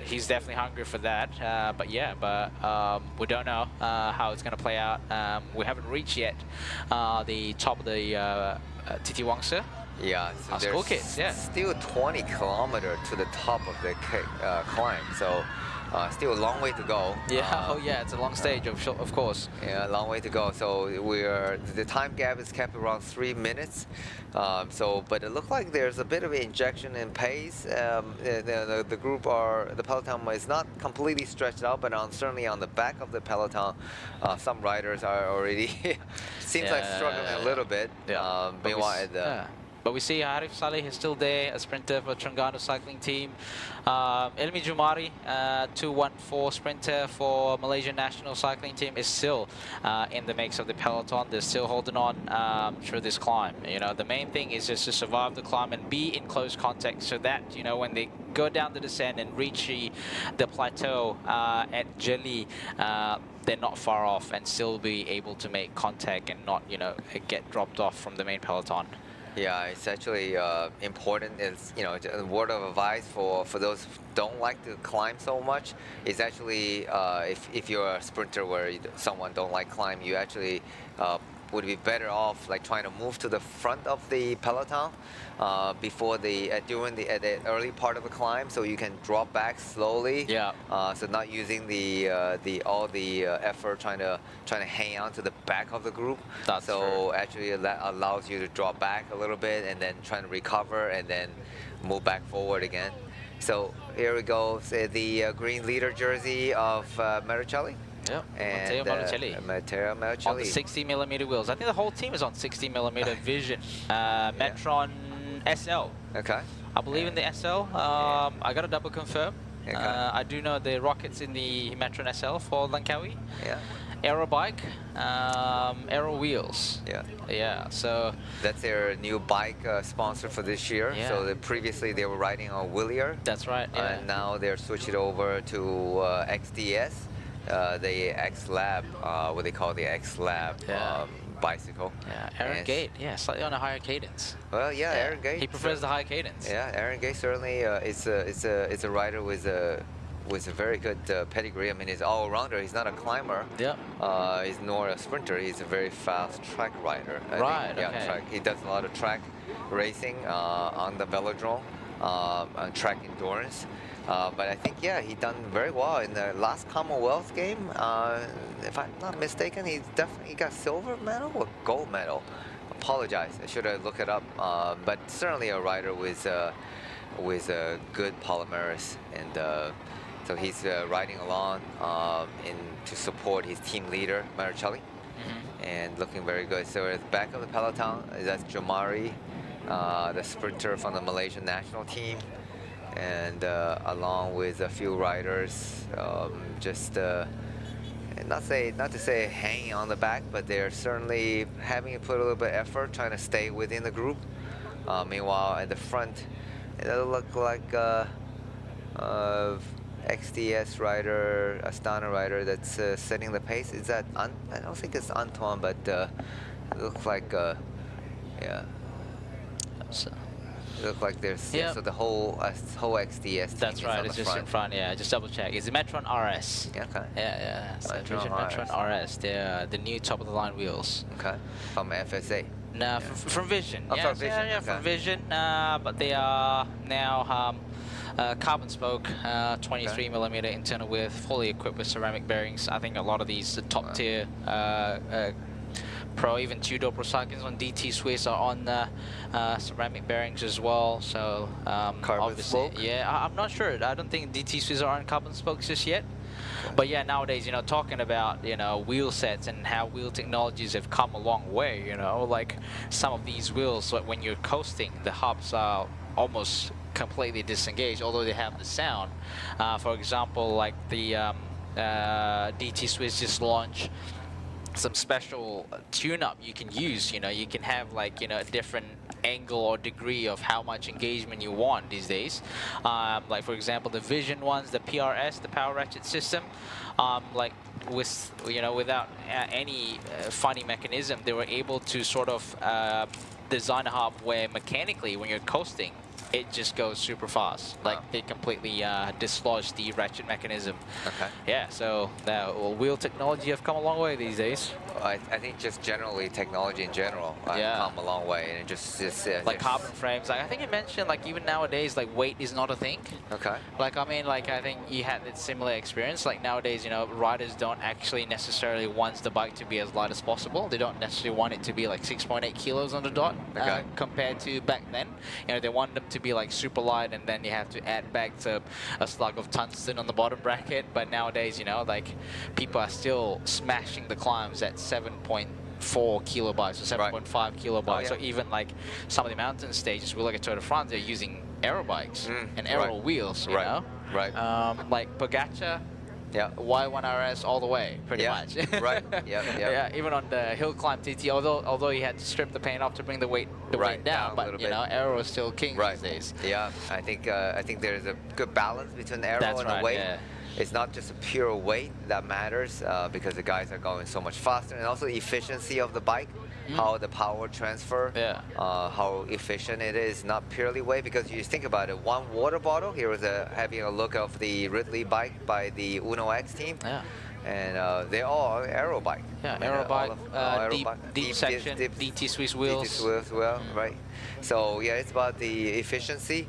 He's definitely hungry for that, but we don't know how it's going to play out. We haven't reached yet the top of the TT Wangsa. So there's still 20 kilometers to the top of the climb, so still a long way to go. It's a long stage, of course. A long way to go. So the time gap is kept around 3 minutes. But it looks like there's a bit of an injection in pace. The peloton is not completely stretched out, but certainly on the back of the peloton, some riders are already seems like struggling a little bit. But we see Arif Saleh is still there, a sprinter for Terengganu cycling team. Elmi Jumari, 214 sprinter for Malaysian national cycling team, is still in the mix of the peloton. They're still holding on through this climb. The main thing is just to survive the climb and be in close contact, so that when they go down the descent and reach the plateau at Gerik, they're not far off and still be able to make contact and not get dropped off from the main peloton. It's actually important. It's a word of advice for those who don't like to climb so much. It's actually if you're a sprinter where someone don't like climb, you actually would be better off like trying to move to the front of the peloton before during the early part of the climb, so you can drop back slowly. So not using all the effort trying to hang on to the back of the group. Actually that allows you to drop back a little bit and then trying to recover and then move back forward again. So here we go, the green leader jersey of Maricelli. And Matteo Maricelli. On the 60mm wheels. I think the whole team is on 60mm Vision. Metron SL. I believe in the SL. I got to double confirm. I do know the rockets in the Metron SL for Langkawi. Aero bike, aero wheels. So that's their new bike sponsor for this year. So previously they were riding on Willier. That's right. And now they're switching over to XDS. The X Lab, what they call the X Lab bicycle. Aaron Gate, slightly on a higher cadence. Well, Aaron Gate. He prefers the high cadence. Aaron Gate certainly is a rider with a very good pedigree. I mean, he's all rounder. He's not a climber. He's nor a sprinter. He's a very fast track rider. Track. He does a lot of track racing on the velodrome, track endurance. But I think, he done very well in the last Commonwealth game. If I'm not mistaken, he got silver medal or gold medal. Apologize, I should have looked it up. But certainly a rider with with good polymers, and so he's riding along to support his team leader Marichelli, and looking very good. So at the back of the peloton, that's Jamari, the sprinter from the Malaysian national team, and along with a few riders, just not to say hanging on the back, but they're certainly having to put a little bit of effort trying to stay within the group. Meanwhile, at the front, it'll look like XDS rider, Astana rider that's setting the pace. Is that I don't think it's Antoine, but it looks like yeah. So. It looks like there's so the whole XDS. That's right. It's just front. in front. Yeah, just double check. It's the Metron RS. Yeah, okay. Yeah. So Metron RS. They're the new top of the line wheels. Okay. From FSA. No, from Vision. Oh, from Vision. Yeah, from Vision. But they are now carbon spoke, 23mm internal width, fully equipped with ceramic bearings. I think a lot of these top tier Pro, even two-door Pro cycles on DT Swiss are on ceramic bearings as well. So carbon spoke? Yeah, I'm not sure. I don't think DT Swiss are on carbon spokes just yet. But yeah, nowadays, talking about, wheel sets and how wheel technologies have come a long way, like some of these wheels, like when you're coasting, the hubs are almost completely disengaged, although they have the sound. For example, like the DT Swiss just launched some special tune-up you can use. You can have like a different angle or degree of how much engagement you want these days. Like for example, the Vision ones, the PRS, the power ratchet system, like with without any funny mechanism, they were able to sort of design a hub where mechanically when you're coasting, it just goes super fast. Like they completely dislodge the ratchet mechanism. Okay. Yeah, so wheel technology have come a long way these days. I think just generally technology in general come a long way, and it just like carbon frames. Like I think you mentioned, like even nowadays, like weight is not a thing. Okay. Like I mean, like I think you had that similar experience. Like nowadays, riders don't actually necessarily want the bike to be as light as possible. They don't necessarily want it to be like 6.8 kilos on the dot compared to back then. They want them to be like super light, and then you have to add back to a slug of tungsten on the bottom bracket. But nowadays, like people are still smashing the climbs at 7.4 kilobytes or 7.5 kilobytes. So even like some of the mountain stages, we look at Tour de France, they're using aero bikes and aero wheels, you know? Like Pogacar, Y1 RS all the way, pretty much. Yeah, even on the hill climb TT, although he had to strip the paint off to bring the weight down, but aero is still king these days. Yeah, I think there's a good balance between aero and the weight. Yeah. It's not just a pure weight that matters because the guys are going so much faster, and also the efficiency of the bike, how the power transfer, how efficient it is, not purely weight. Because you think about it, one water bottle, here was having a look of the Ridley bike by the Uno X team. And they all are aero bike. Yeah, aero bike, deep section, DT Swiss wheels. DT Swiss wheel, right. So yeah, it's about the efficiency.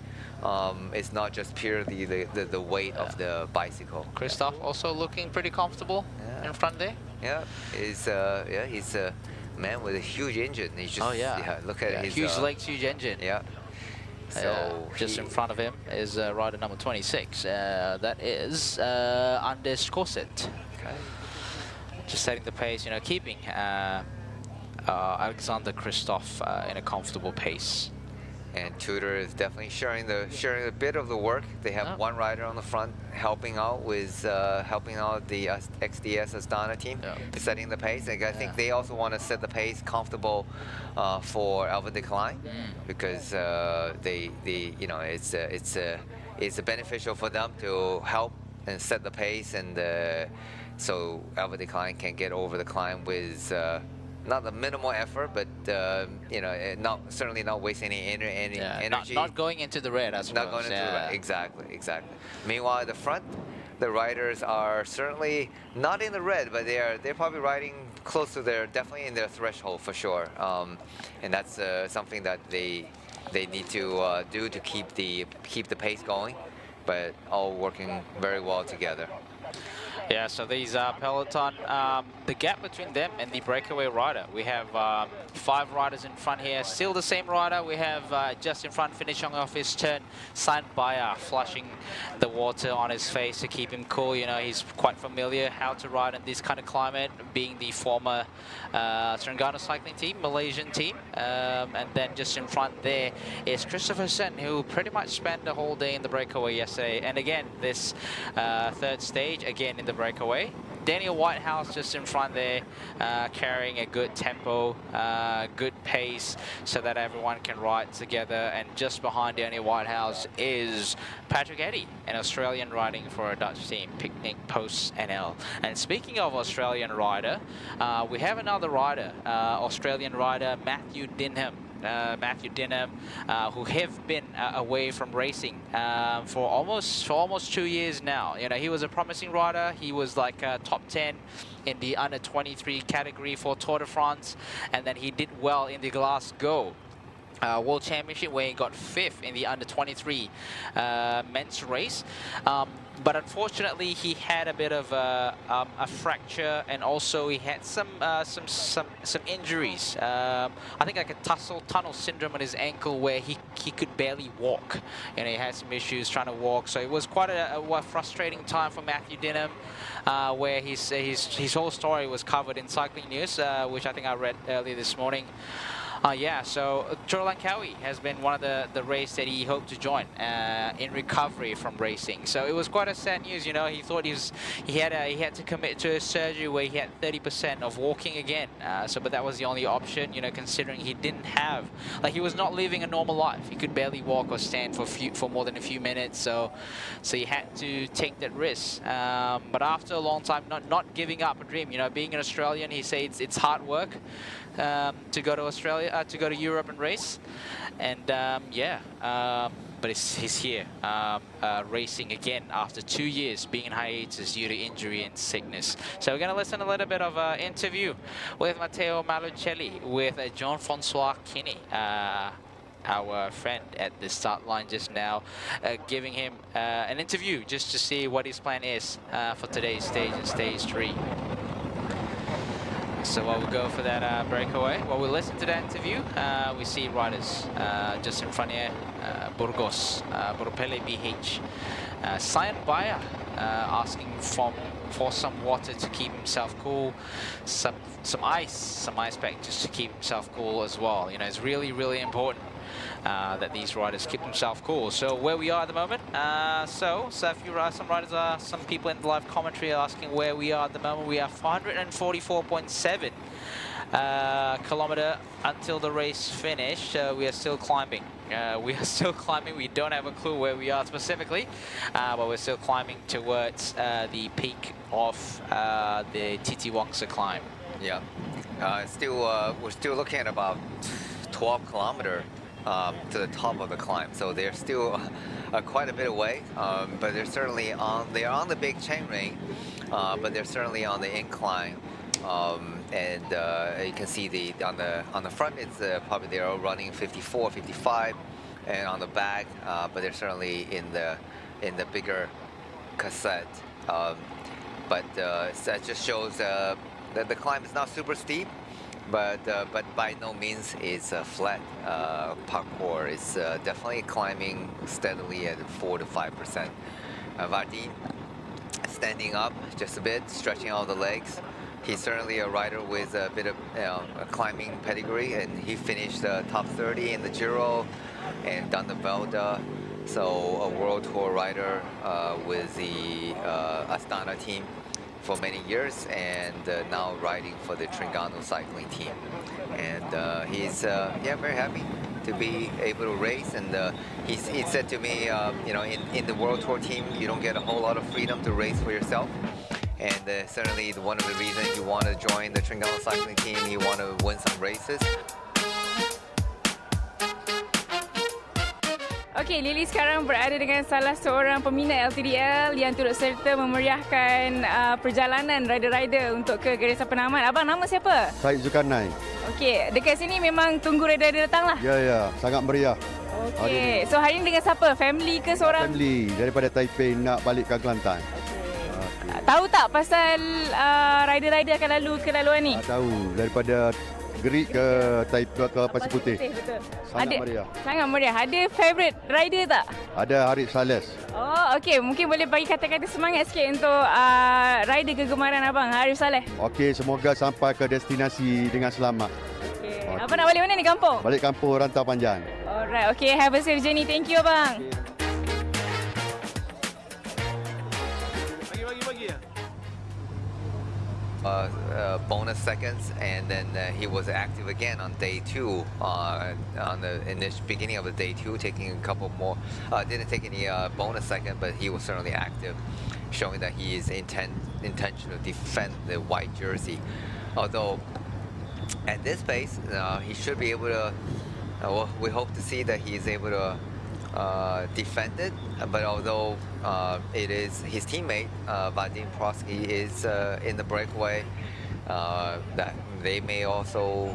It's not just purely the weight of the bicycle. Christoph also looking pretty comfortable in front there. Yeah, he's a man with a huge engine. He's just look at his huge legs, huge engine. Yeah. So just in front of him is rider number 26. That is Anders Korset. Okay. Just setting the pace, keeping Alexander Christoph in a comfortable pace. And Tudor is definitely sharing a bit of the work. They have one rider on the front helping out with the XDS Astana team, setting the pace. And I think they also want to set the pace comfortable for LTdL because it's beneficial for them to help and set the pace, and so LTdL can get over the climb with. Not the minimal effort, but certainly not wasting any energy. Not going into the red, as well. Not going into the red. Exactly. Meanwhile, at the front, the riders are certainly not in the red, but they're probably riding close to definitely in their threshold for sure. And that's something that they need to do to keep the pace going, but all working very well together. Yeah, so these peloton, the gap between them and the breakaway rider, we have 5 riders in front here, still the same rider. We have just in front, finishing off his turn, Baya flushing the water on his face to keep him cool. You know, he's quite familiar how to ride in this kind of climate, being the former Terengganu cycling team, Malaysian team. And then just in front there is Christopher Sen, who pretty much spent the whole day in the breakaway yesterday. And again, this third stage, again in the breakaway. Daniel Whitehouse just in front there, carrying a good tempo, good pace, so that everyone can ride together. And just behind Daniel Whitehouse is Patrick Eddy, an Australian riding for a Dutch team, Picnic Post NL. And speaking of Australian rider, we have another rider, Australian rider Matthew Dinham. Who have been away from racing for almost 2 years now. You know, he was a promising rider. He was like top 10 in the under 23 category for Tour de France, and then he did well in the Glasgow World Championship, where he got 5th in the under 23 men's race. But unfortunately, he had a bit of a fracture, and also he had some injuries. I think like a tunnel syndrome on his ankle, where he could barely walk. And he had some issues trying to walk. So it was quite a frustrating time for Matthew Dinham, where his whole story was covered in Cycling News, which I think I read earlier this morning. Yeah, so Tour Langkawi has been one of the race that he hoped to join in recovery from racing. So it was quite a sad news, you know. He thought he had to commit to a surgery where he had 30% of walking again. But that was the only option, you know, considering he didn't have, like, he was not living a normal life. He could barely walk or stand for more than a few minutes. So he had to take that risk. But after a long time, not giving up a dream, you know, being an Australian, he said it's hard work. To go to Australia, to go to Europe and race, and but he's here racing again after 2 years being in hiatus due to injury and sickness. So we're going to listen a little bit of an interview with Matteo Malucelli with Jean-Francois Kinney, our friend at the start line just now, giving him an interview just to see what his plan is for today's stage in stage 3. So while we go for that breakaway, while we listen to that interview, we see riders just in front here, Burgos, Burpele BH, Baya asking for some water to keep himself cool, some ice pack just to keep himself cool as well. You know, it's really, really important that these riders keep themselves cool. So where we are at the moment, so if you some riders some people in the live commentary are asking where we are at the moment. We are 444.7 kilometer until the race finish. We are still climbing. We don't have a clue where we are specifically, but we're still climbing towards the peak of the Titi Wangsa climb. Yeah, we're still looking at about 12 kilometers to the top of the climb, so they're still quite a bit away. But they're certainly they are on the big chain ring, but they're certainly on the incline. And you can see on the front, it's probably they're all running 54, 55, and on the back, but they're certainly in the bigger cassette. But that just shows that the climb is not super steep. But by no means it's a flat parkour. It's definitely climbing steadily at 4 to 5%. Vardin standing up just a bit, stretching out the legs. He's certainly a rider with a bit of a climbing pedigree, and he finished top 30 in the Giro and done the Velda. So a World Tour rider with the Astana team for many years, and now riding for the Terengganu cycling team. And he's very happy to be able to race. And he said to me, you know, in the World Tour team, you don't get a whole lot of freedom to race for yourself. And certainly one of the reasons you want to join the Terengganu cycling team, you want to win some races. Okey, Lily sekarang berada dengan salah seorang peminat LTdL yang turut serta memeriahkan perjalanan rider-rider untuk ke garisan penamat. Abang, nama siapa? Syed Zulkarnain. Okey, dekat sini memang tunggu rider-rider datang lah? Ya, sangat meriah. Okey, so hari ini dengan siapa? Family ke seorang? Family, daripada Taipei nak balik ke Kelantan. Tahu tak pasal rider-rider akan lalu ke laluan ni? Tahu daripada Gerik ke Pasir Puteh. Betul. Sangat meriah. Sangat meriah. Ada favourite rider tak? Ada Harith Sales. Oh, okey. Mungkin boleh bagi kata-kata semangat sikit untuk rider kegemaran abang, Arif Saleh. Okey, semoga sampai ke destinasi dengan selamat. Okey. Abang nak balik mana ni, kampung? Balik kampung Rantau Panjang. Alright. Okey, have a safe journey. Thank you, abang. Bonus seconds, and then he was active again on day 2 on the beginning of the day 2, taking a couple more. Didn't take any bonus second, but he was certainly active, showing that he is intention to defend the white jersey. Although at this pace, he should be able to. Well, we hope to see that he is able to defend it, but although it is his teammate Vadim Prosky is in the breakaway, that they may also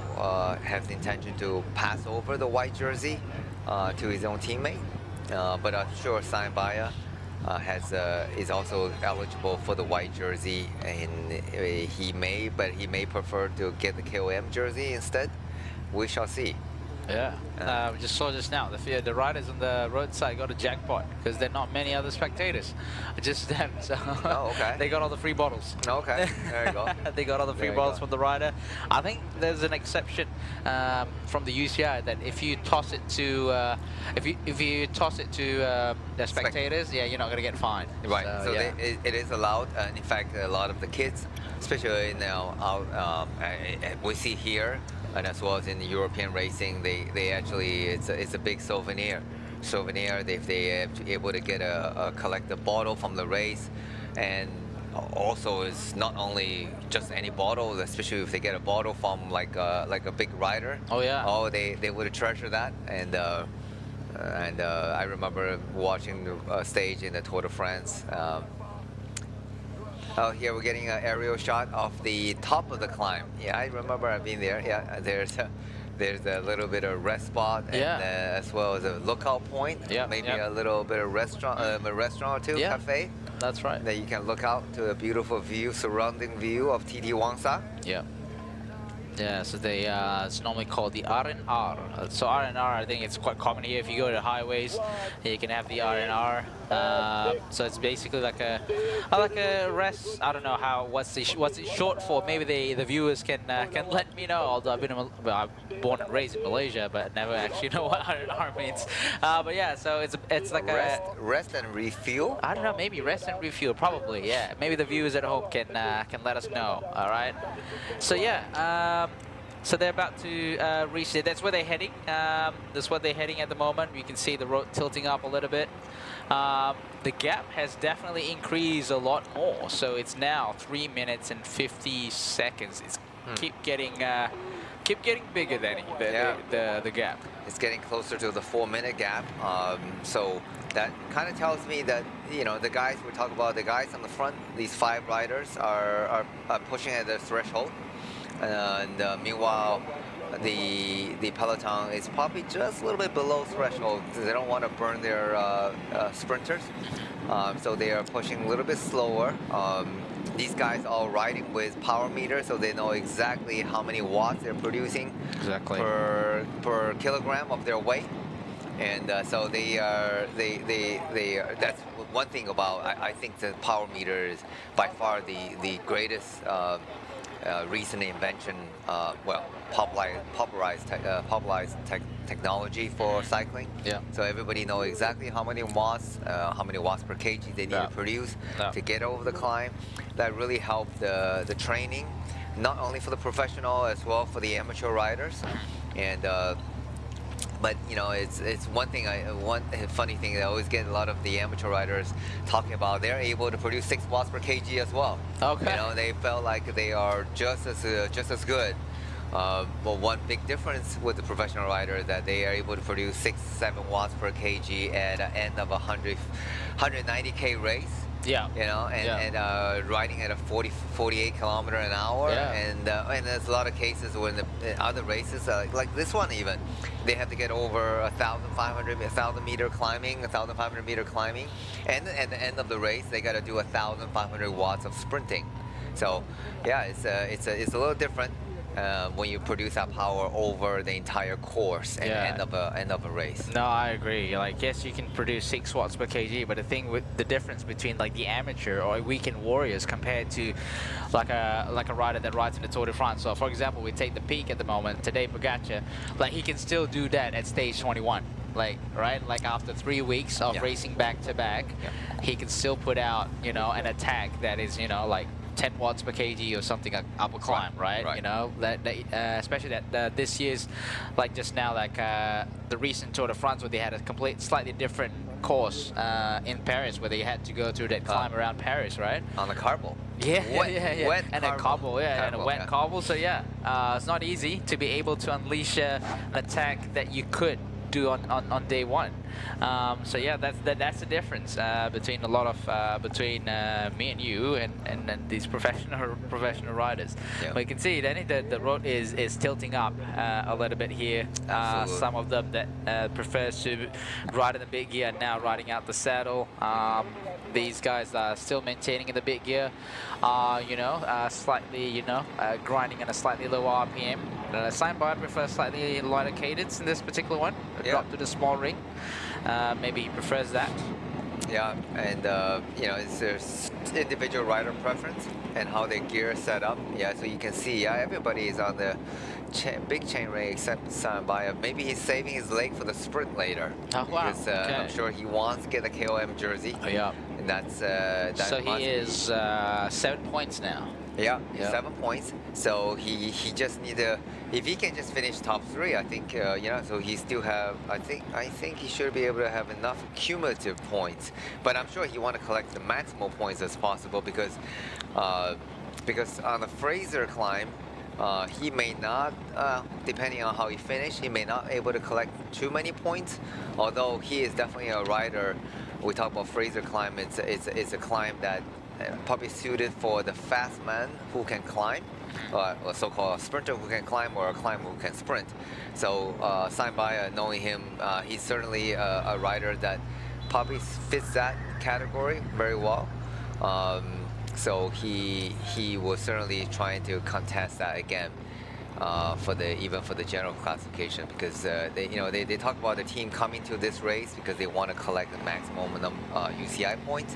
have the intention to pass over the white jersey to his own teammate, but I'm sure Sainbaya is also eligible for the white jersey, and he may prefer to get the KOM jersey instead. We shall see. Yeah, we just saw just now the riders on the roadside got a jackpot because there are not many other spectators, just them. So okay. They got all the free bottles. Okay, there you go. They got all the free bottles from the rider. I think there's an exception from the UCI that if you toss it to if you toss it to the spectators, yeah, you're not going to get fined. Right. So yeah. it is allowed. And in fact, a lot of the kids, especially now we see here, and as well as in the European racing, they actually it's a big souvenir. If they are able to get collect a bottle from the race, and also it's not only just any bottle, especially if they get a bottle from like a big rider. Oh yeah. Oh, they would treasure that, and I remember watching the stage in the Tour de France. Oh, here we're getting an aerial shot of the top of the climb. Yeah, I remember I've been there. Yeah, there's a little bit of rest spot, and as well as a lookout point. Yeah, maybe a little bit of restaurant, a restaurant or two, cafe. That's right. That you can look out to a beautiful view, surrounding view of TT Wangsa. Yeah. Yeah, so it's normally called the R&R. So R&R, I think it's quite common here. If you go to the highways, you can have the R&R. So it's basically like a rest. I don't know what's it short for. Maybe the viewers can let me know. Although I'm born and raised in Malaysia, but never actually know what R&R means. But yeah, so it's like rest and refuel. I don't know. Maybe rest and refuel. Probably. Yeah. Maybe the viewers at home can let us know. All right. So yeah. So they're about to reach it. That's where they're heading. That's where they're heading at the moment. You can see the road tilting up a little bit. The gap has definitely increased a lot more. So it's now 3 minutes and 50 seconds. It's keep getting bigger than the gap. It's getting closer to the 4-minute gap. So that kind of tells me that, you know, the guys we're talking about, the guys on the front, these 5 riders are pushing at their threshold. And meanwhile, the peloton is probably just a little bit below threshold because they don't want to burn their sprinters. So they are pushing a little bit slower. These guys are riding with power meters, so they know exactly how many watts they're producing per kilogram of their weight. And so they are. That's one thing about. I think the power meter is by far the greatest. Recent invention, popularized technology for cycling. Yeah. So everybody know exactly how many watts per kg they need to produce to get over the climb. That really helped the training, not only for the professional as well for the amateur riders. And but you know, it's one funny thing that I always get a lot of the amateur riders talking about. They're able to produce 6 watts per kg as well. Okay. You know, they felt like they are just as good. But one big difference with the professional rider is that they are able to produce 6-7 watts per kg at the end of a 190k race. Yeah. You know, and riding at a 48 kilometer an hour. Yeah. And there's a lot of cases when the other races, like this one even, they have to get over 1,000 meter climbing, 1,500 meter climbing. And at the end of the race, they got to do 1,500 watts of sprinting. So, yeah, it's a little different when you produce that power over the entire course and end of a race. No, I agree. Like, yes, you can produce 6 watts per kg, but the thing with the difference between like the amateur or weekend warriors compared to like a rider that rides in the Tour de France. So, for example, we take the peak at the moment, Tadej Pogacar, like he can still do that at stage 21. Like, right? Like after 3 weeks of racing back to back, he can still put out, you know, an attack that is, you know, like 10 watts per kg or something up a climb, right? You know, that especially that this year's, like just now, like the recent Tour de France where they had a slightly different course in Paris where they had to go through that climb around Paris, right? On the cobble. Yeah, Wet and a cobble, and a wet cobble. So it's not easy to be able to unleash an attack that you could do on day one. So yeah, that's the difference between a lot of between me and you and these professional riders. But you can see, Danny, the road is tilting up a little bit here. Some of them that prefers to ride in the big gear are now riding out the saddle. These guys are still maintaining in the big gear, you know, slightly, you know, grinding at a slightly lower RPM. Seinbauer prefers slightly lighter cadence in this particular one. Drop to the small ring. Maybe he prefers that. Yeah, and you know, there's individual rider preference and how their gear is set up. Yeah, so you can see, everybody is on the big chain ring except Seinbauer. Maybe he's saving his leg for the sprint later. Oh, wow. Because I'm sure he wants to get a KOM jersey. Oh, yeah. And that's so he is 7 points now. Yeah, 7 points. So he just need to, if he can just finish top 3, I think you know. So he still have, I think he should be able to have enough cumulative points. But I'm sure he want to collect the maximal points as possible because on the Fraser climb, he may not, depending on how he finish, he may not able to collect too many points. Although he is definitely a rider. We talk about Fraser climb. It's a climb that probably suited for the fast man who can climb, or so-called sprinter who can climb, or a climber who can sprint. So Seinbauer, knowing him, he's certainly a rider that probably fits that category very well. So he was certainly trying to contest that again. Even for the general classification, because they talk about the team coming to this race because they want to collect the maximum UCI points,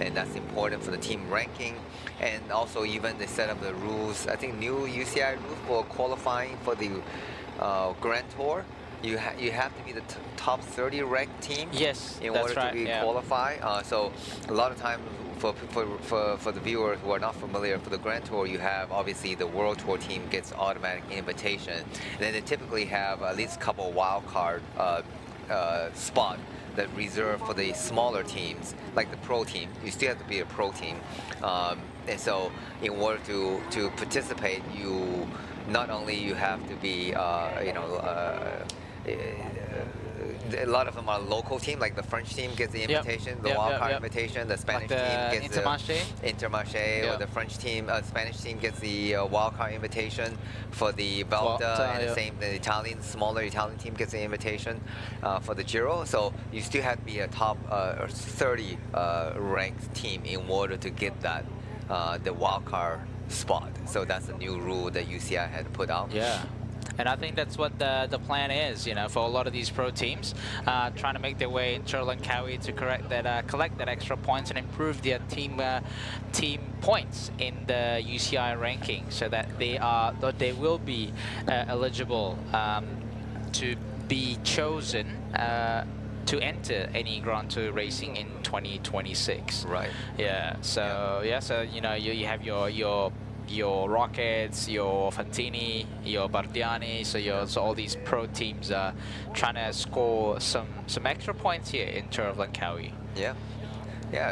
and that's important for the team ranking. And also even they set up the rules, I think new UCI rules for qualifying for the Grand Tour. You have to be the top 30 ranked team in order to be qualified. So a lot of times for the viewers who are not familiar, for the Grand Tour, you have obviously the World Tour team gets automatic invitation. And then they typically have at least a couple wild card spot that reserve for the smaller teams, like the pro team. You still have to be a pro team. And so in order to participate, you not only you have to be, a lot of them are local team, like the French team gets the invitation, the wildcard invitation. The Spanish team gets Intermarché, or the French team, Spanish team gets the wildcard invitation for the Vuelta, and the same, the smaller Italian team gets the invitation for the Giro. So you still have to be a top 30 ranked team in order to get that the wildcard spot. So that's a new rule that UCI had put out. Yeah. And I think that's what the plan is, you know, for a lot of these pro teams, trying to make their way into Langkawi to collect that extra points and improve their team points in the UCI ranking, so that they will be eligible to be chosen to enter any Grand Tour racing in 2026. Right. Yeah. So so you know you have your Rockets, your Fantini, your Bardiani, so all these pro teams are trying to score some extra points here in Tour of Langkawi. Yeah,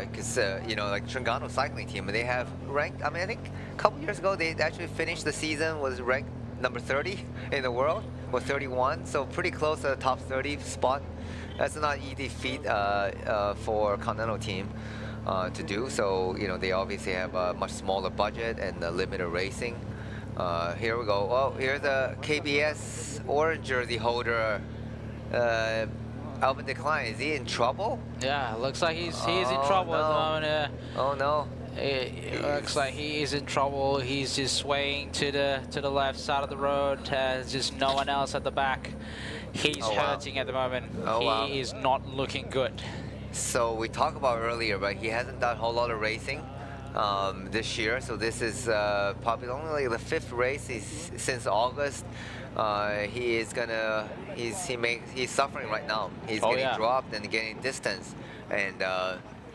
because you know, like Trengano cycling team, they have ranked. I mean, I think a couple years ago they actually finished the season was ranked number 30 in the world, or 31, so pretty close to the top 30 spot. That's not an easy feat for a Continental team. to do. So they obviously have a much smaller budget and limited racing. Here we go. Oh, here's the KBS orange jersey holder, Alvin Decline. Is he in trouble? Yeah, looks like he's in trouble at the moment. Oh no. It looks like he is in trouble. He's just swaying to the left side of the road. There's just no one else at the back. He's hurting at the moment. He is not looking good. So we talked about earlier, but he hasn't done a whole lot of racing this year. So this is probably only the 5th race since August. He's suffering right now. He's getting dropped and getting distance, and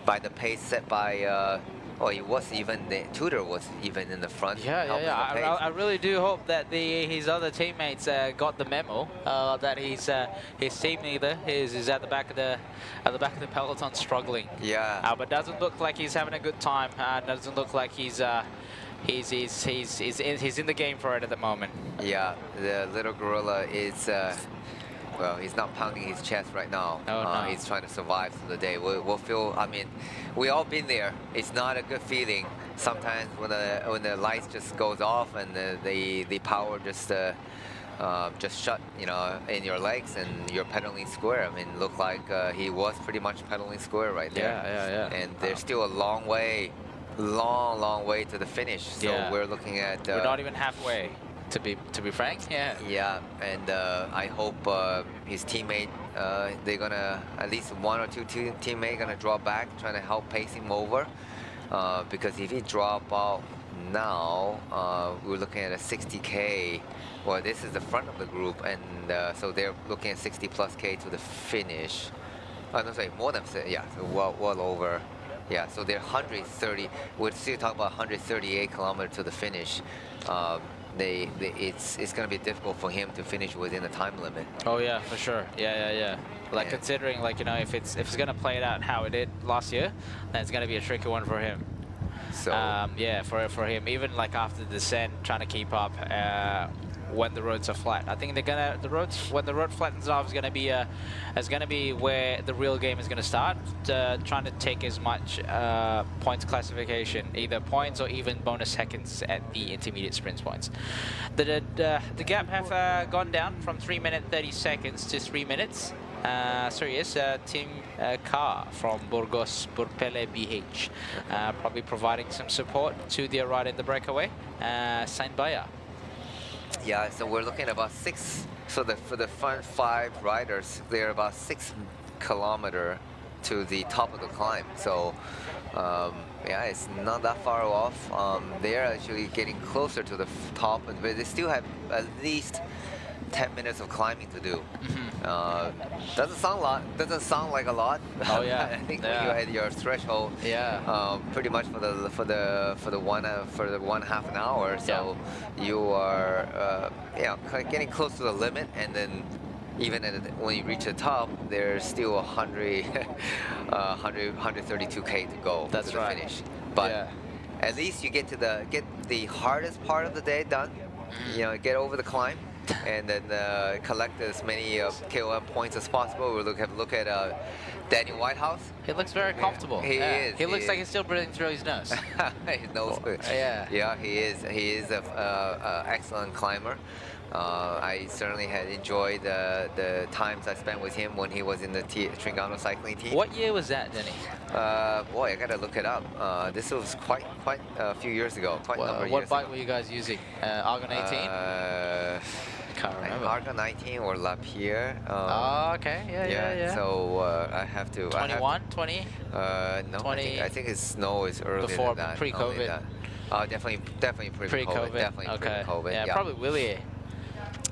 by the pace set by. The Tudor was even in the front. Yeah. I really do hope that his other teammates got the memo that his team leader is at the back of the peloton struggling. Yeah. But doesn't look like he's having a good time. Doesn't look like he's in the game for it at the moment. Yeah, the little gorilla is. Well, he's not pounding his chest right now. No. He's trying to survive through the day. We'll feel. I mean, we all been there. It's not a good feeling. Sometimes when the lights just goes off and the power just shut, in your legs and you're pedaling square. I mean, look like he was pretty much pedaling square right there. Yeah. And there's still a long way to the finish. So we're looking at. We're not even halfway. To be frank, yeah, and I hope his teammate, they're gonna at least 1 or 2 teammates gonna draw back, trying to help pace him over, because if he drop out now, we're looking at a 60K. Well, this is the front of the group, and so they're looking at 60 plus K to the finish. Oh, no, sorry, more than so well over. Yeah, so they're 130. We're still talking about 138 kilometers to the finish. It's going to be difficult for him to finish within the time limit. Oh yeah, for sure. Yeah. Like considering, if it's going to play it out how it did last year, then it's going to be a tricky one for him. So for him, even after the descent, trying to keep up when the roads are flat. I think when the road flattens off is going to be where the real game is going to start. Trying to take as much points classification, either points or even bonus seconds at the intermediate sprint points. The gap have gone down from 3 minutes 30 seconds to 3 minutes. Team Car from Burgos Burpele BH, probably providing some support to their ride in the breakaway. Signed by Yeah, so we're looking at about 6. So for the front 5 riders, they're about 6 kilometers to the top of the climb. So it's not that far off. They're actually getting closer to the top, but they still have at least 10 minutes of climbing to do. Doesn't sound like a lot. Oh yeah. I think when you're at your threshold, pretty much for the one half an hour. So you are getting close to the limit, and then even when you reach the top, there's still 132K to go to the finish. But at least you get the hardest part of the day done. Get over the climb, and then collect as many KOM points as possible. We'll look at Daniel Whitehouse. He looks very comfortable. He is. He looks like he's still breathing through his nose. His nose. Yeah, he is. He is an excellent climber. I certainly had enjoyed the times I spent with him when he was in the Tringano cycling team. What year was that, Denny? Boy, I gotta look it up. This was quite a few years ago. Quite a number of years What bike were you guys using? Argon 18? Can't remember. Argon 19 or Lapierre. Okay. Yeah. So I have to. 21, 20? No, 20. I think his snow is earlier before than that. Pre-COVID. Definitely pre-COVID. Definitely pre-COVID. Yeah, probably Willier.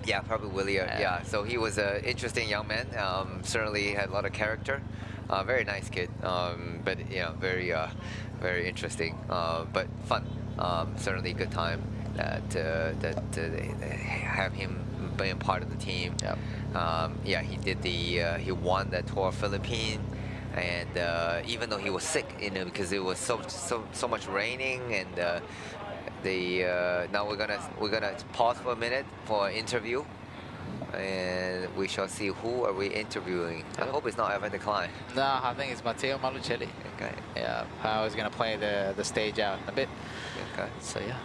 Yeah, probably Willier. Yeah. So he was an interesting young man. Certainly had a lot of character. Very nice kid. But very interesting. But fun. Certainly a good time to have him being part of the team. He did he won the Tour Philippines, and even though he was sick, because it was so much raining, and now we're gonna pause for a minute for an interview, and we shall see who are we interviewing. I hope it's not LTdL. No, I think it's Matteo Malucelli. Okay. Yeah, I was gonna play the stage out a bit. Okay. So yeah,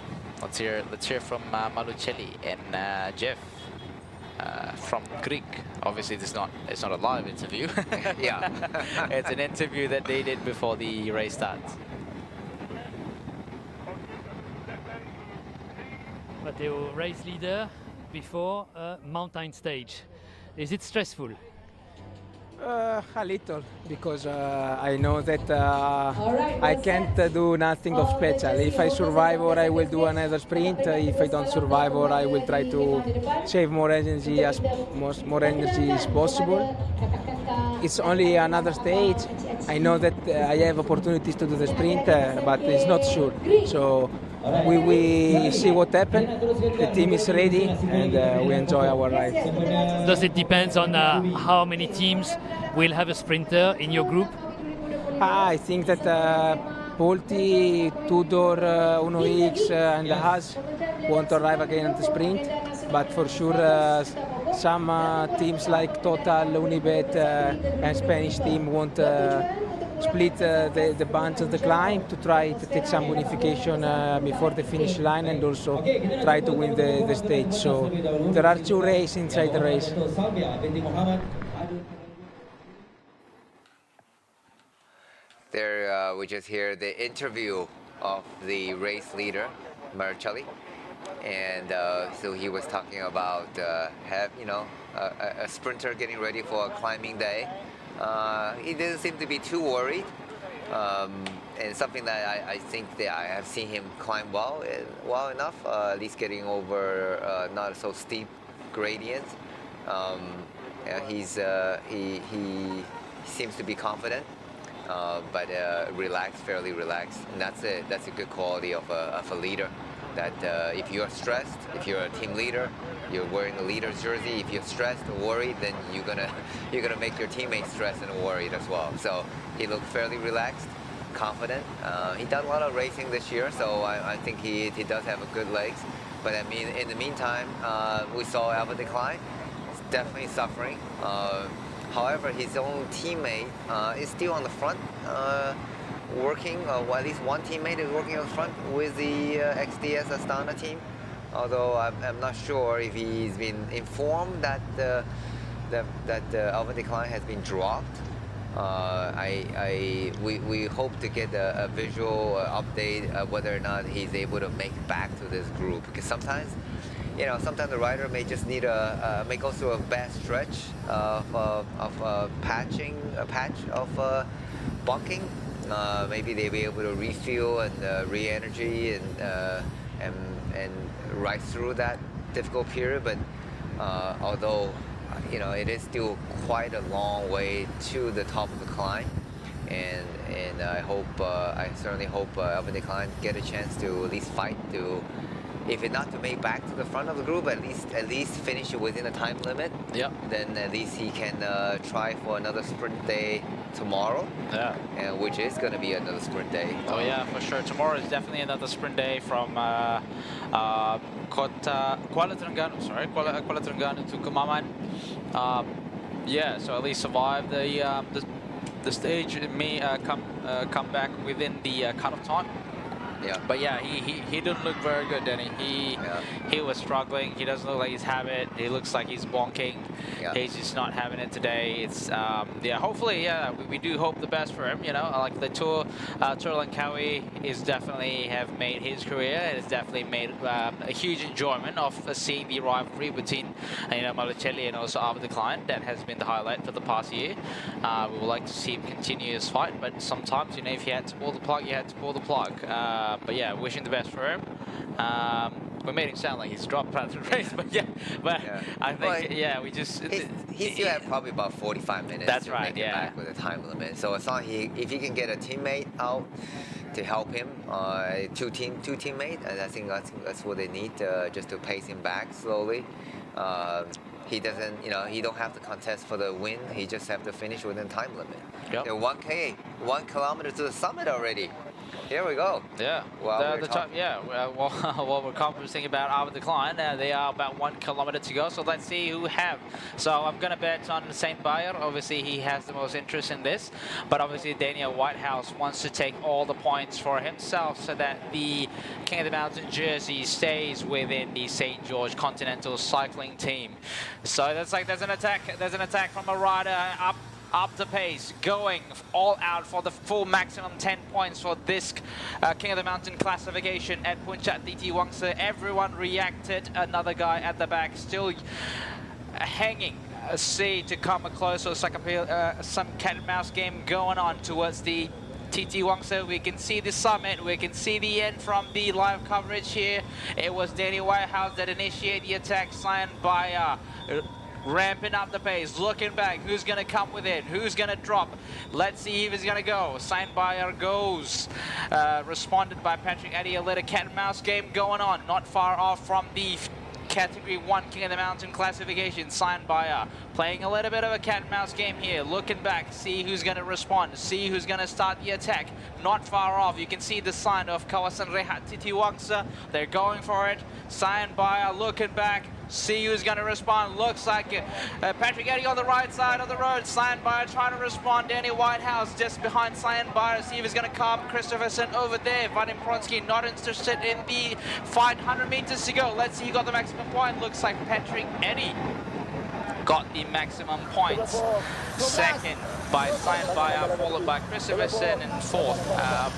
let's hear from Malucelli and Jeff from Gerik. Obviously, it's not a live interview. Yeah, it's an interview that they did before the race starts. Matteo, race leader before a mountain stage. Is it stressful? A little, because I know that I can't do nothing of special. If I survive, or I will do another sprint. If I don't survive, or I will try to save more energy as possible. It's only another stage. I know that I have opportunities to do the sprint, but it's not sure. So we see what happens. The team is ready, and we enjoy our ride. Does it depend on how many teams will have a sprinter in your group? I think that Polti, Tudor, Uno X, and Haas want to arrive again at the sprint, but for sure some teams like Total, Unibet, and Spanish team want split the bunch of the climb to try to take some bonification before the finish line, and also try to win the stage. So there are two races inside the race. There we just hear the interview of the race leader, Malucelli, and so he was talking about a sprinter getting ready for a climbing day. He didn't seem to be too worried, and something that I think that I have seen him climb well enough, at least getting over not so steep gradients. He seems to be confident, but fairly relaxed, and that's a good quality of a leader. That if you're stressed, if you're a team leader, you're wearing the leader's jersey. If you're stressed or worried, then you're gonna make your teammates stressed and worried as well. So he looked fairly relaxed, confident. He done a lot of racing this year, so I think he does have a good legs. But I mean, in the meantime, we saw LTdL is definitely suffering. However, his own teammate is still on the front, working. Well, at least one teammate is working on the front with the XDS Astana team. Although I'm not sure if he's been informed that LTdL has been dropped. We hope to get a visual update whether or not he's able to make it back to this group, because sometimes the rider may just need may go through a bad stretch of patch of bunking. Maybe they'll be able to refuel and re-energy and ride through that difficult period. But although it is still quite a long way to the top of the climb, and I certainly hope LTdL get a chance to at least fight to, if it's not to make back to the front of the group, at least finish it within the time limit. Yeah. Then at least he can try for another sprint day tomorrow. Yeah. Which is going to be another sprint day. Oh yeah, for sure. Tomorrow is definitely another sprint day from Kuala Terengganu. Sorry, Kuala Terengganu to Kemaman. Yeah, so at least survive the stage. It may come back within the cutoff time. Yeah. But yeah, he didn't look very good, Danny. He was struggling. He doesn't look like he's having it. He looks like he's bonking. Yeah. He's just not having it today. It's hopefully we do hope the best for him. Like the Tour Langkawi is definitely have made his career. It has definitely made a huge enjoyment of seeing the rivalry between Malucelli and also LTdL. That has been the highlight for the past year. We would like to see him continue his fight, but sometimes if you had to pull the plug, you had to pull the plug. But yeah, wishing the best for him. We made him sound like he's dropped out of the race, but I think we just he still had probably about 45 minutes. That's to right, make it back with a time limit. So as long if he can get a teammate out to help him, two teammates, and I think that's what they need just to pace him back slowly. He doesn't, he don't have to contest for the win. He just have to finish within time limit. Yep. They're 1 kilometer to the summit already. Here we go. Yeah. Well, What we're conversing about our decline. They are about 1 kilometer to go. So let's see who have. So I'm going to bet on Saint Bayer. Obviously, he has the most interest in this. But obviously, Daniel Whitehouse wants to take all the points for himself so that the King of the Mountain jersey stays within the St. George Continental Cycling team. So there's an attack from a rider up the pace, going all out for the full maximum 10 points for this King of the Mountain classification at Puncak TT Wangsa. Everyone reacted. Another guy at the back still hanging. See to come closer. It's like some cat and mouse game going on towards the TT Wangsa. We can see the summit. We can see the end from the live coverage here. It was Daniel Whitehouse that initiated the attack, signed by ramping up the pace, looking back, who's going to come within, who's going to drop. Let's see if he's going to go. Signed by goes. Responded by Patrick Eddy. A little cat and mouse game going on, not far off from the Category 1 King of the Mountain classification. Signed by playing a little bit of a cat and mouse game here, looking back, see who's going to respond, see who's going to start the attack. Not far off, you can see the sign of Kawasan Rehat TT Wangsa. They're going for it. Signed by looking back, see who's going to respond. Looks like Patrick Eddy on the right side of the road. Signed by trying to respond. Danny Whitehouse just behind Signed by. See if he's going to come. Christopherson over there. Vadim Pronsky not interested in the fight. 100 meters to go. Let's see who got the maximum point. Looks like Patrick Eddy got the maximum points. Second by Signed by, followed by Christopherson, and fourth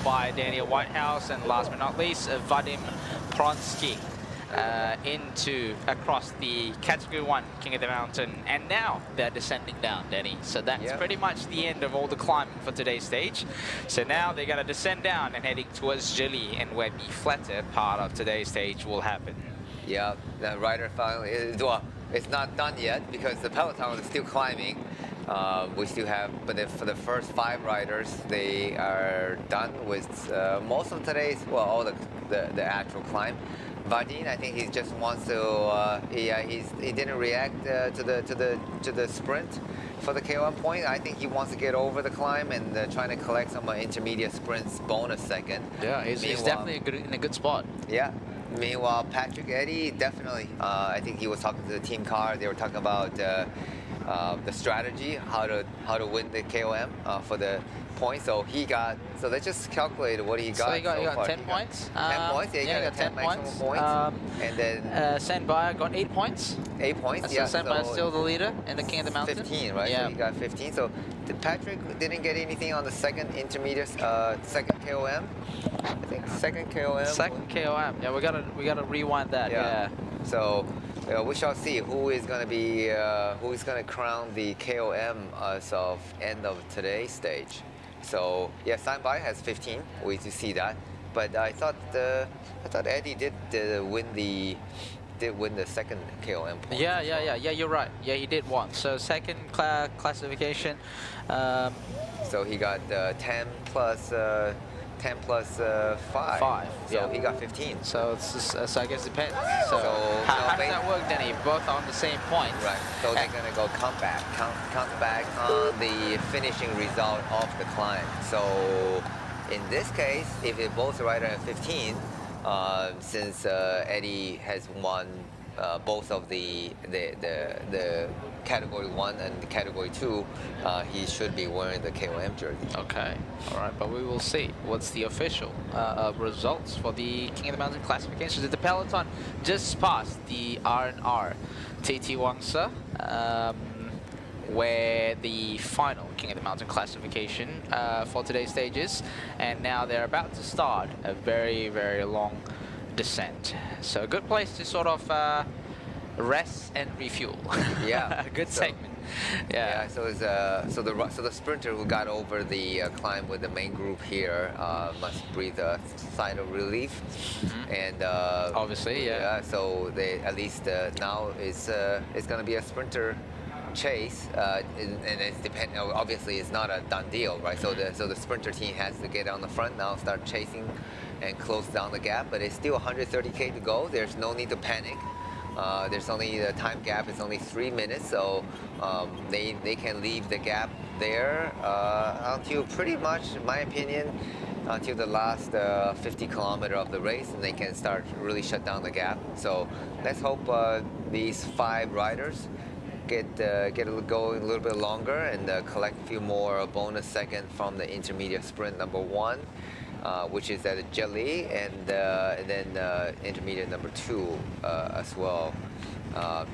by Daniel Whitehouse, and last but not least Vadim Pronsky. Across the Category 1 King of the Mountain, and now they're descending down, Danny. So that's pretty much the end of all the climbing for today's stage. So now they're going to descend down and heading towards Jili, and where the flatter part of today's stage will happen. Yeah, the rider finally, well, it's not done yet because the peloton is still climbing. We still have, but for the first 5 riders, they are done with most of today's, well, all the actual climb. Vadim, I think he just wants to. He didn't react to the sprint for the KOM point. I think he wants to get over the climb and trying to collect some intermediate sprints bonus second. Yeah, he's definitely in a good spot. Yeah. Meanwhile, Patrick Eddy definitely. I think he was talking to the team car. They were talking about the strategy, how to win the KOM for the points. So he got. So they just calculated what he got. So he got 10 points. 10 points. Yeah, he got 10 points. And then Saint Bayer got 8 points. 8 points. So Yeah. Saint Bayer still the leader in the King of the Mountain. 15, right? Yeah. So he got 15. So Patrick didn't get anything on the second intermediate, second KOM. I think second KOM. Second KOM. Yeah, we gotta rewind that. Yeah. So we shall see who is going to be who is going to crown the KOM as of end of today's stage. So yeah, Signed by has 15. We to see that, but I thought Eddy did win the second KOM point. Yeah. You're right. Yeah, he did one. So second classification. So he got 10 plus 5. 5. So he got 15. So so I guess it depends. So how does that work, Danny? Both on the same point. Right. So they're gonna go count back on the finishing result of the climb. So in this case, if it both rider at 15, since Eddy has won both of the Category 1 and Category 2, he should be wearing the KOM jersey. Okay, all right, but we will see what's the official results for the King of the Mountain classifications. The peloton just passed the R&R TT Wangsa, where the final King of the Mountain classification for today's stages, and now they're about to start a very, very long descent. So a good place to sort of rest and refuel. Yeah, good segment. Yeah. So it's so the sprinter who got over the climb with the main group here must breathe a sigh of relief, and obviously, yeah. So they at least now it's going to be a sprinter chase, and it's depend. Obviously, it's not a done deal, right? So the sprinter team has to get on the front now, start chasing, and close down the gap. But it's still 130K to go. There's no need to panic. There's only the time gap is only 3 minutes, so they can leave the gap there until pretty much, in my opinion, until the last 50 kilometer of the race, and they can start really shut down the gap. So let's hope these 5 riders get going a little bit longer and collect a few more bonus seconds from the intermediate sprint number 1, which is at Gerik, and then intermediate number 2 as well.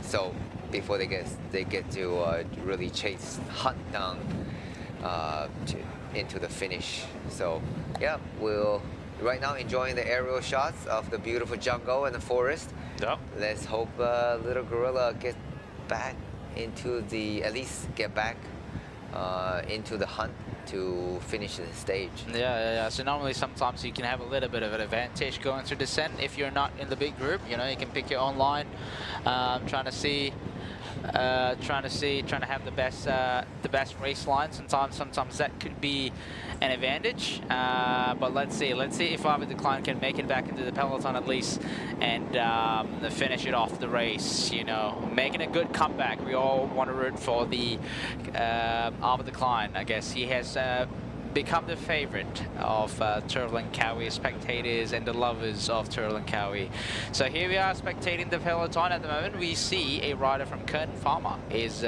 So before they get to really hunt down into the finish. So yeah, we'll right now enjoying the aerial shots of the beautiful jungle and the forest. Yep. Let's hope little gorilla get back into at least get back into the hunt to finish the stage. Yeah. So normally sometimes you can have a little bit of an advantage going through descent if you're not in the big group. You know, you can pick your own line, trying to have the best race line. Sometimes that could be an advantage. But let's see if LTdL can make it back into the peloton at least and finish it off the race. You know, making a good comeback. We all want to root for the LTdL. I guess he has become the favorite of Tyrrell & Cowie spectators and the lovers of Tyrrell & Cowie. So here we are spectating the peloton at the moment. We see a rider from Kern Pharma is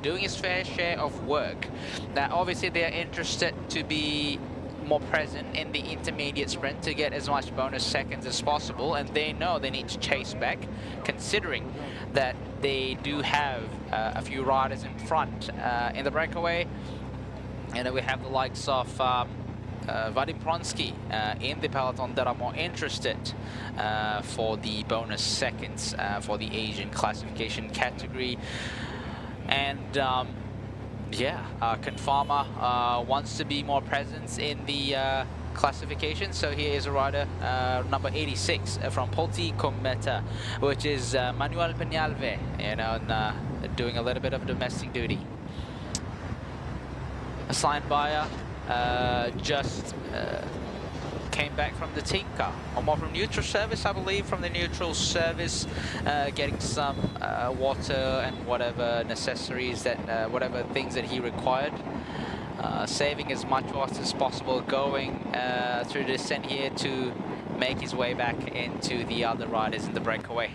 doing his fair share of work. Now obviously they are interested to be more present in the intermediate sprint to get as much bonus seconds as possible, and they know they need to chase back, considering that they do have a few riders in front in the breakaway. And then we have the likes of Vadim Pronsky in the peloton that are more interested for the bonus seconds for the Asian classification category. And yeah, Kern Pharma wants to be more present in the classification. So here is a rider, number 86 from Polti Cometa, which is Manuel Peñalve, you know, and, doing a little bit of domestic duty. Assigned buyer just came back from the Tinker, or more from neutral service, I believe, from the neutral service, getting some water and whatever necessaries that, whatever things that he required, saving as much water as possible, going through the descent here to make his way back into the other riders in the breakaway.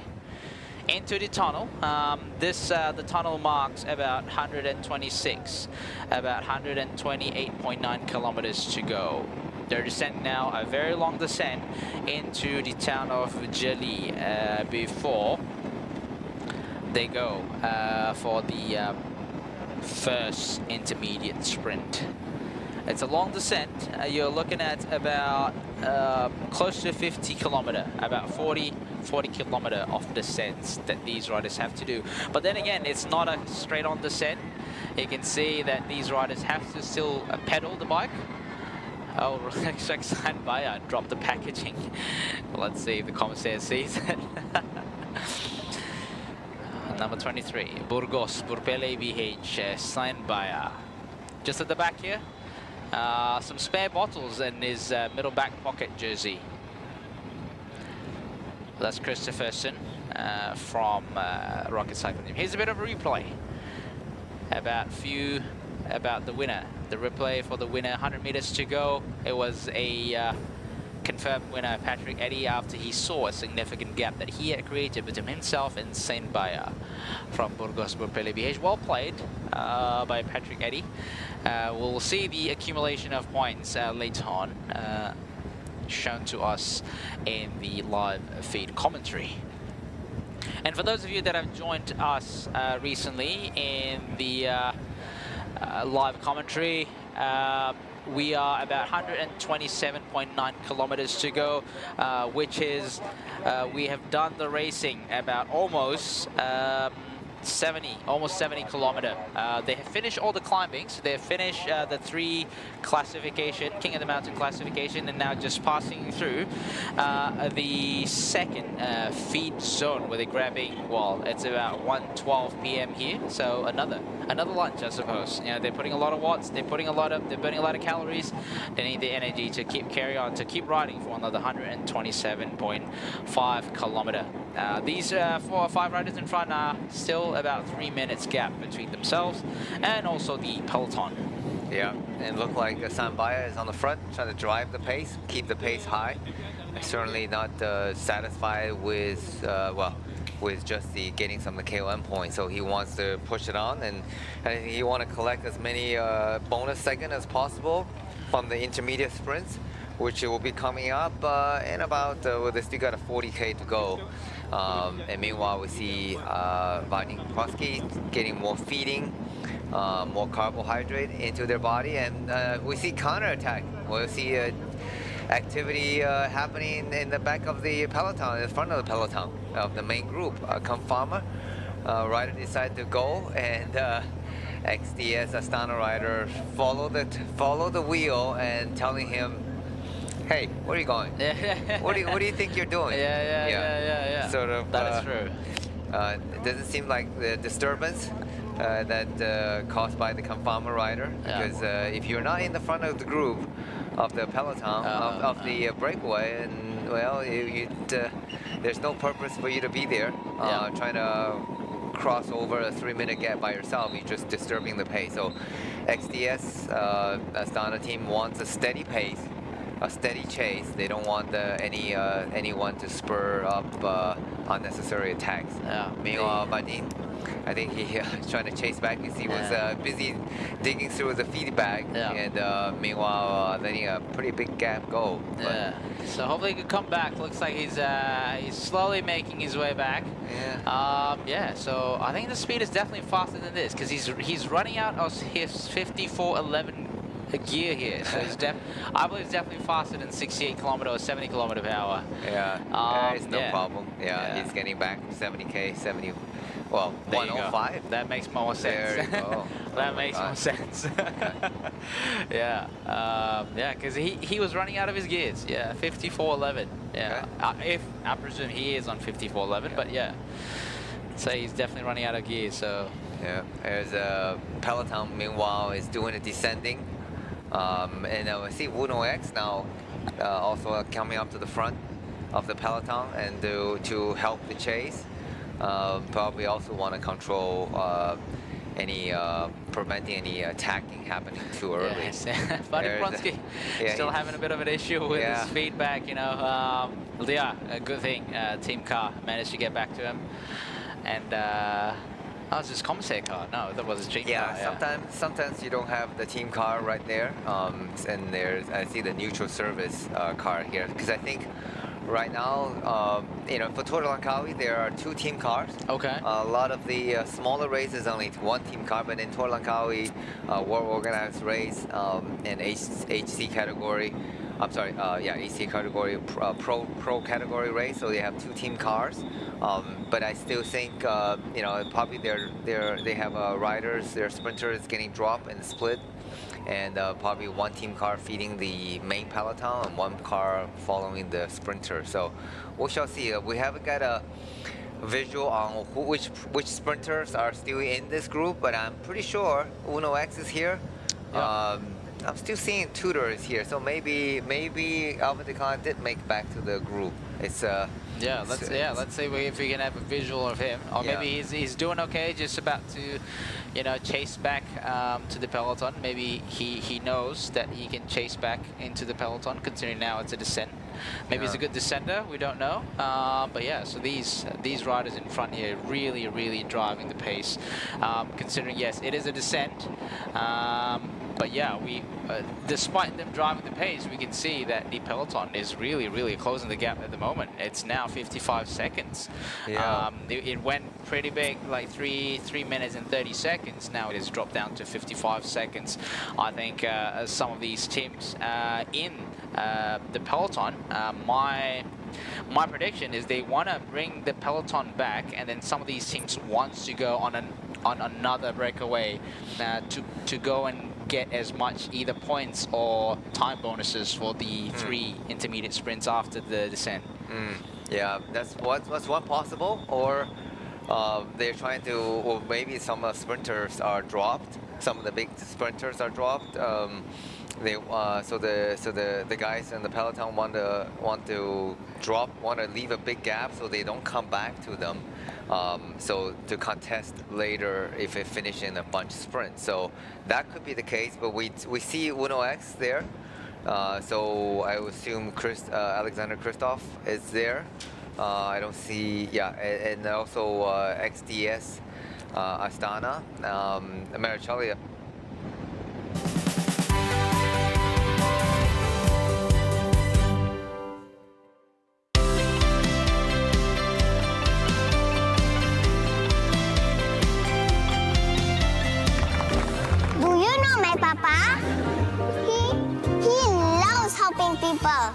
Into the tunnel. The tunnel marks about 126, about 128.9 kilometers to go. Their descent now, a very long descent into the town of Gerik before they go for the first intermediate sprint. It's a long descent. You're looking at about close to 50 kilometer, about 40 kilometer of descents that these riders have to do. But then again, it's not a straight on descent. You can see that these riders have to still pedal the bike. Oh, Rolex buyer dropped the packaging. Let's see if the commentator sees it. Number 23, Burgos, Burpele BH, signed buyer. Just at the back here. Some spare bottles in his middle back pocket jersey. That's Christopherson from Rocket Cycling Team. Here's a bit of a replay about the winner. The replay for the winner, 100 meters to go. It was a confirmed winner, Patrick Eddy, after he saw a significant gap that he had created between himself and Saint Baya from Burgos Burpele BH. Well played by Patrick Eddy. We'll see the accumulation of points later on, shown to us in the live feed commentary. And for those of you that have joined us recently in the live commentary, we are about 127.9 kilometers to go, which is, we have done the racing about almost 70 kilometer. They have finished all the climbing, so they have finished the 3 classification, King of the Mountain classification, and now just passing through the second feed zone where they're grabbing, well, it's about 1:12 p.m. here, so another lunch, I suppose. You know, they're putting a lot of watts, they're burning a lot of calories. They need the energy to carry on, to keep riding for another 127.5 kilometer. These 4 or 5 riders in front are still about 3 minutes gap between themselves and also the peloton. Yeah, and look like Sambaya is on the front, trying to drive the pace, keep the pace high. Certainly not satisfied with, with just the getting some of the KOM points. So he wants to push it on, and he want to collect as many bonus seconds as possible from the intermediate sprints, which will be coming up in about, they still got a 40K to go. And meanwhile, we see Vadim Kroski getting more feeding, more carbohydrate into their body, and we see counterattack. We'll see activity happening in the back of the peloton, in front of the peloton of the main group. Come Farmer, rider decided to go, and XDS Astana rider follow the wheel and telling him, "Hey, where are you going? What do you think you're doing?" Yeah. Sort of. That is true. It doesn't seem like the disturbance that caused by the Confarmer rider, because if you're not in the front of the group of the peloton of the breakaway, and well, there's no purpose for you to be there trying to cross over a 3-minute gap by yourself. You're just disturbing the pace. So XDS Astana team wants a steady pace, a steady chase. They don't want anyone to spur up unnecessary attacks. Meanwhile, Vadim, I think he trying to chase back because he was busy digging through the feedback, and meanwhile letting a pretty big gap go. So hopefully he can come back. Looks like he's slowly making his way back. So I think the speed is definitely faster than this, because he's running out of his 54.11 gear here. So he's I believe it's definitely faster than 68 km or 70 km per hour. It's no problem. He's getting back 70K, 70. Well, there 105. That makes more sense. There you go. That makes more sense. Because he was running out of his gears. 54.11. If I presume he is on 54.11, but so he's definitely running out of gears. So there's a peloton. Meanwhile, is doing a descending, and I see Wuno X now also coming up to the front of the peloton and to help the chase. Probably also want to control preventing any attacking happening too early. Vadim Kroski still having a bit of an issue with his feedback, a good thing Team Car managed to get back to him. And was his commentator car? No, that was his team car. Sometimes you don't have the team car right there, and I see the neutral service car here, because I think right now, for Tour de Langkawi, there are 2 team cars. A lot of the smaller races only 1 team car, but in Tour de Langkawi, World Organized Race in HC category, HC category, pro category race, so they have 2 team cars. But I still think, probably they have riders, their sprinters getting dropped and split, and probably 1 team car feeding the main peloton and 1 car following the sprinter. So we shall see. We haven't got a visual on which sprinters are still in this group, but I'm pretty sure Uno X is here. I'm still seeing Tudor is here, so maybe Alvin Declan did make back to the group. It's let's see if we can have a visual of him, or maybe he's doing okay, just about to chase back to the peloton. Maybe he knows that he can chase back into the peloton, considering now it's a descent. Maybe he's a good descender, we don't know. So these riders in front here really driving the pace, considering it is a descent. Despite them driving the pace, we can see that the peloton is really closing the gap at the moment. It's now 55 seconds. It went pretty big, like 3 minutes and 30 seconds. Now it has dropped down to 55 seconds. I think some of these teams in the peloton, my prediction is they want to bring the peloton back, and then some of these teams wants to go on another breakaway to go and get as much either points or time bonuses for the 3 intermediate sprints after the descent. That's one possible, or they're trying to, or maybe some sprinters are dropped. Some of the big sprinters are dropped. So the guys in the peloton want to leave a big gap so they don't come back to them. So to contest later if it finish in a bunch sprint. So that could be the case, but we see Uno X there. So I would assume Alexander Kristoff is there. I don't see, and also XDS, Astana, Marichalia. Do you know my papa? He loves helping people.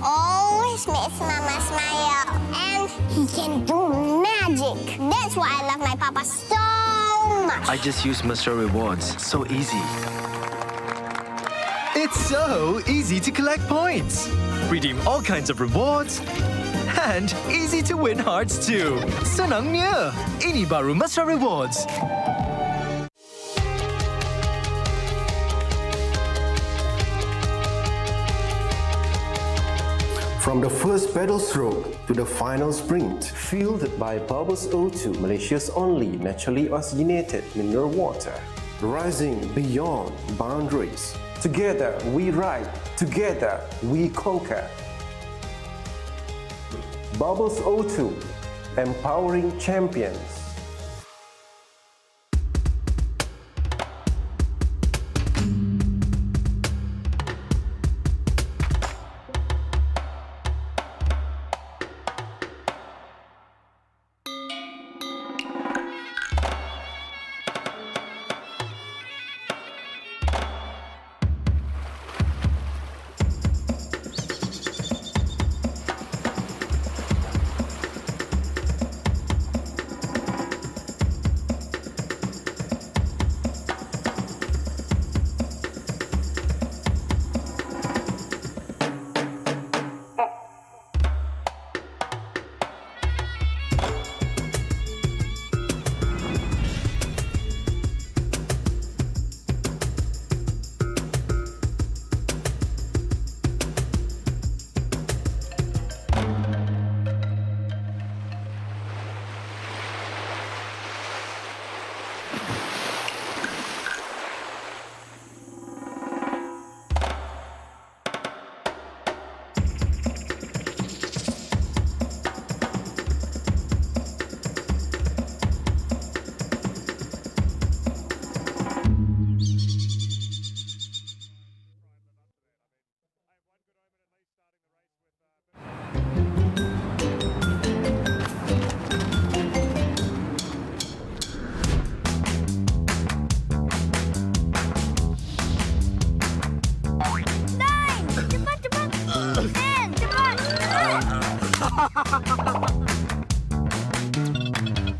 Always makes Mama smile. And he can do magic. That's why I love my papa so much. I just use Mr. Rewards. So easy. It's so easy to collect points. Redeem all kinds of rewards. And easy to win hearts too. Senangnya. Ini baru Mr. Rewards. From the first pedal stroke to the final sprint. Fueled by Bubbles O2, Malaysia's only naturally oxygenated mineral water. Rising beyond boundaries. Together we ride, together we conquer. Bubbles O2, empowering champions.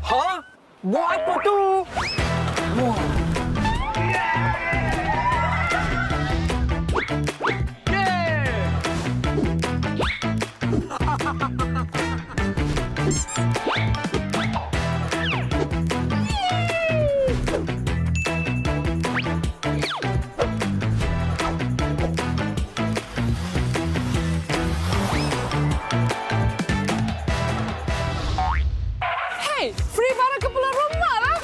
Hah? Buat apa tu? Wah. Hey, free barang ke pulang rumah lah.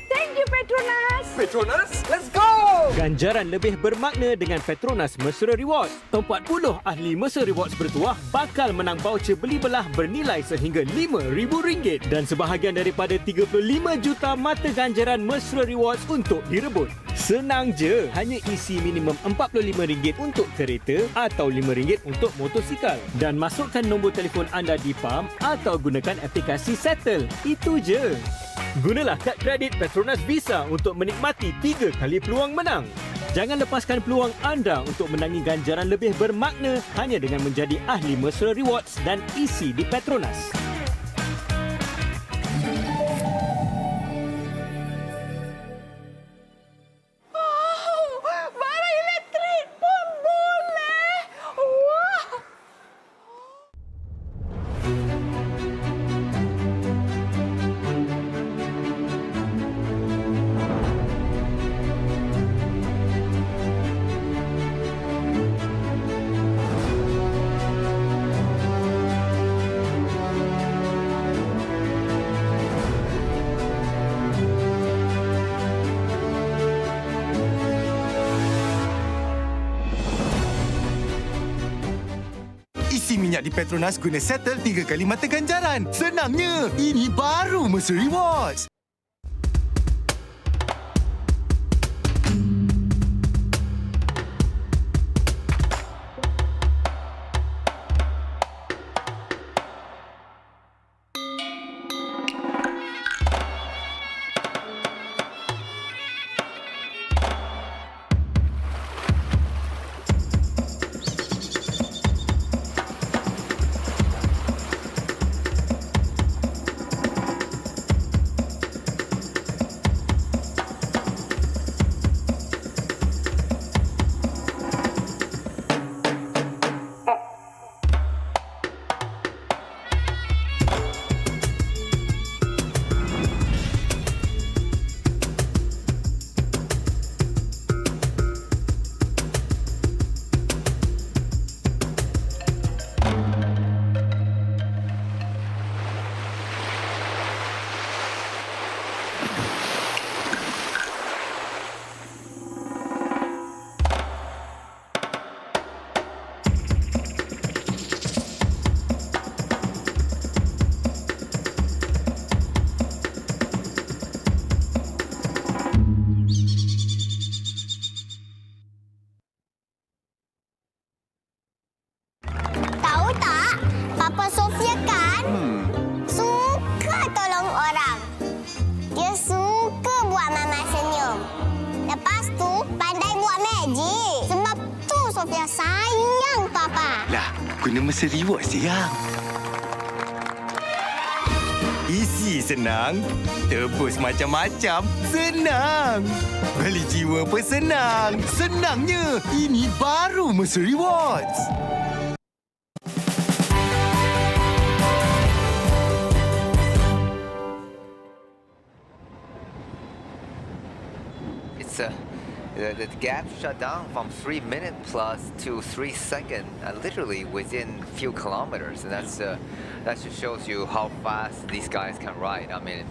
Thank you, Petronas. Petronas, let's go! Ganjaran lebih bermakna dengan Petronas Mesra Rewards. 40 ahli Mesra Rewards bertuah bakal menang voucher beli belah bernilai sehingga RM5,000 dan sebahagian daripada 35 juta mata ganjaran Mesra Rewards untuk direbut. Senang je, hanya isi minimum RM45 untuk kereta atau RM5 untuk motosikal dan masukkan nombor telefon anda di PAM atau gunakan aplikasi Settle. Itu je. Gunalah kad kredit Petronas Visa untuk menikmati 3 kali peluang menang. Jangan lepaskan peluang anda untuk menangi ganjaran lebih bermakna hanya dengan menjadi ahli Mesra Rewards dan isi di Petronas. Barang elektrik pun boleh. Wah. minyak di Petronas guna settle 3 kali mata ganjaran. Senangnya, ini baru Mercer Rewards. Tahu tak, Papa Sofia kan suka tolong orang. Dia suka buat Mama senyum. Lepas tu, pandai buat magic. Sebab tu Sofia sayang Papa. Lah, guna Mercer Rewards je yang. Isi senang, tebus macam-macam, senang. Beli jiwa pun senang. Senangnya, ini baru Mercer Rewards. It's the gap shut down from 3 minutes plus to 3 seconds, literally within few kilometers, and that just shows you how fast these guys can ride. I mean,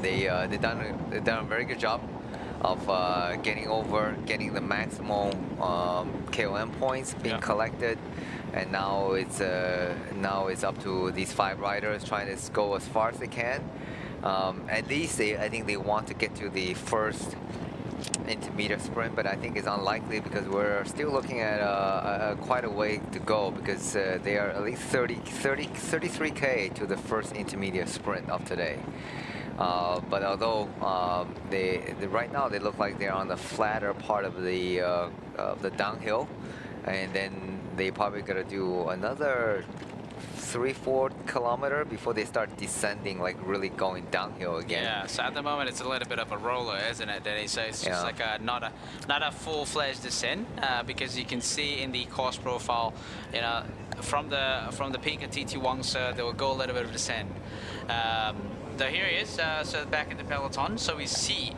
they've done a very good job of getting the maximum KOM points being collected, and now it's up to these 5 riders trying to go as far as they can. At least I think they want to get to the first intermediate sprint, but I think it's unlikely because we're still looking at quite a way to go, because they are at least 33k to the first intermediate sprint of today. But although right now they look like they're on the flatter part of the downhill, and then they probably gotta do another 3-4 kilometer before they start descending, like really going downhill again. Yeah, so at the moment it's a little bit of a roller, isn't it, Denny? So it's just like not a full-fledged descent, because you can see in the course profile, you know, from the peak of TT Wangsa, they will go a little bit of descent. So here he is, so back in the peloton. So we see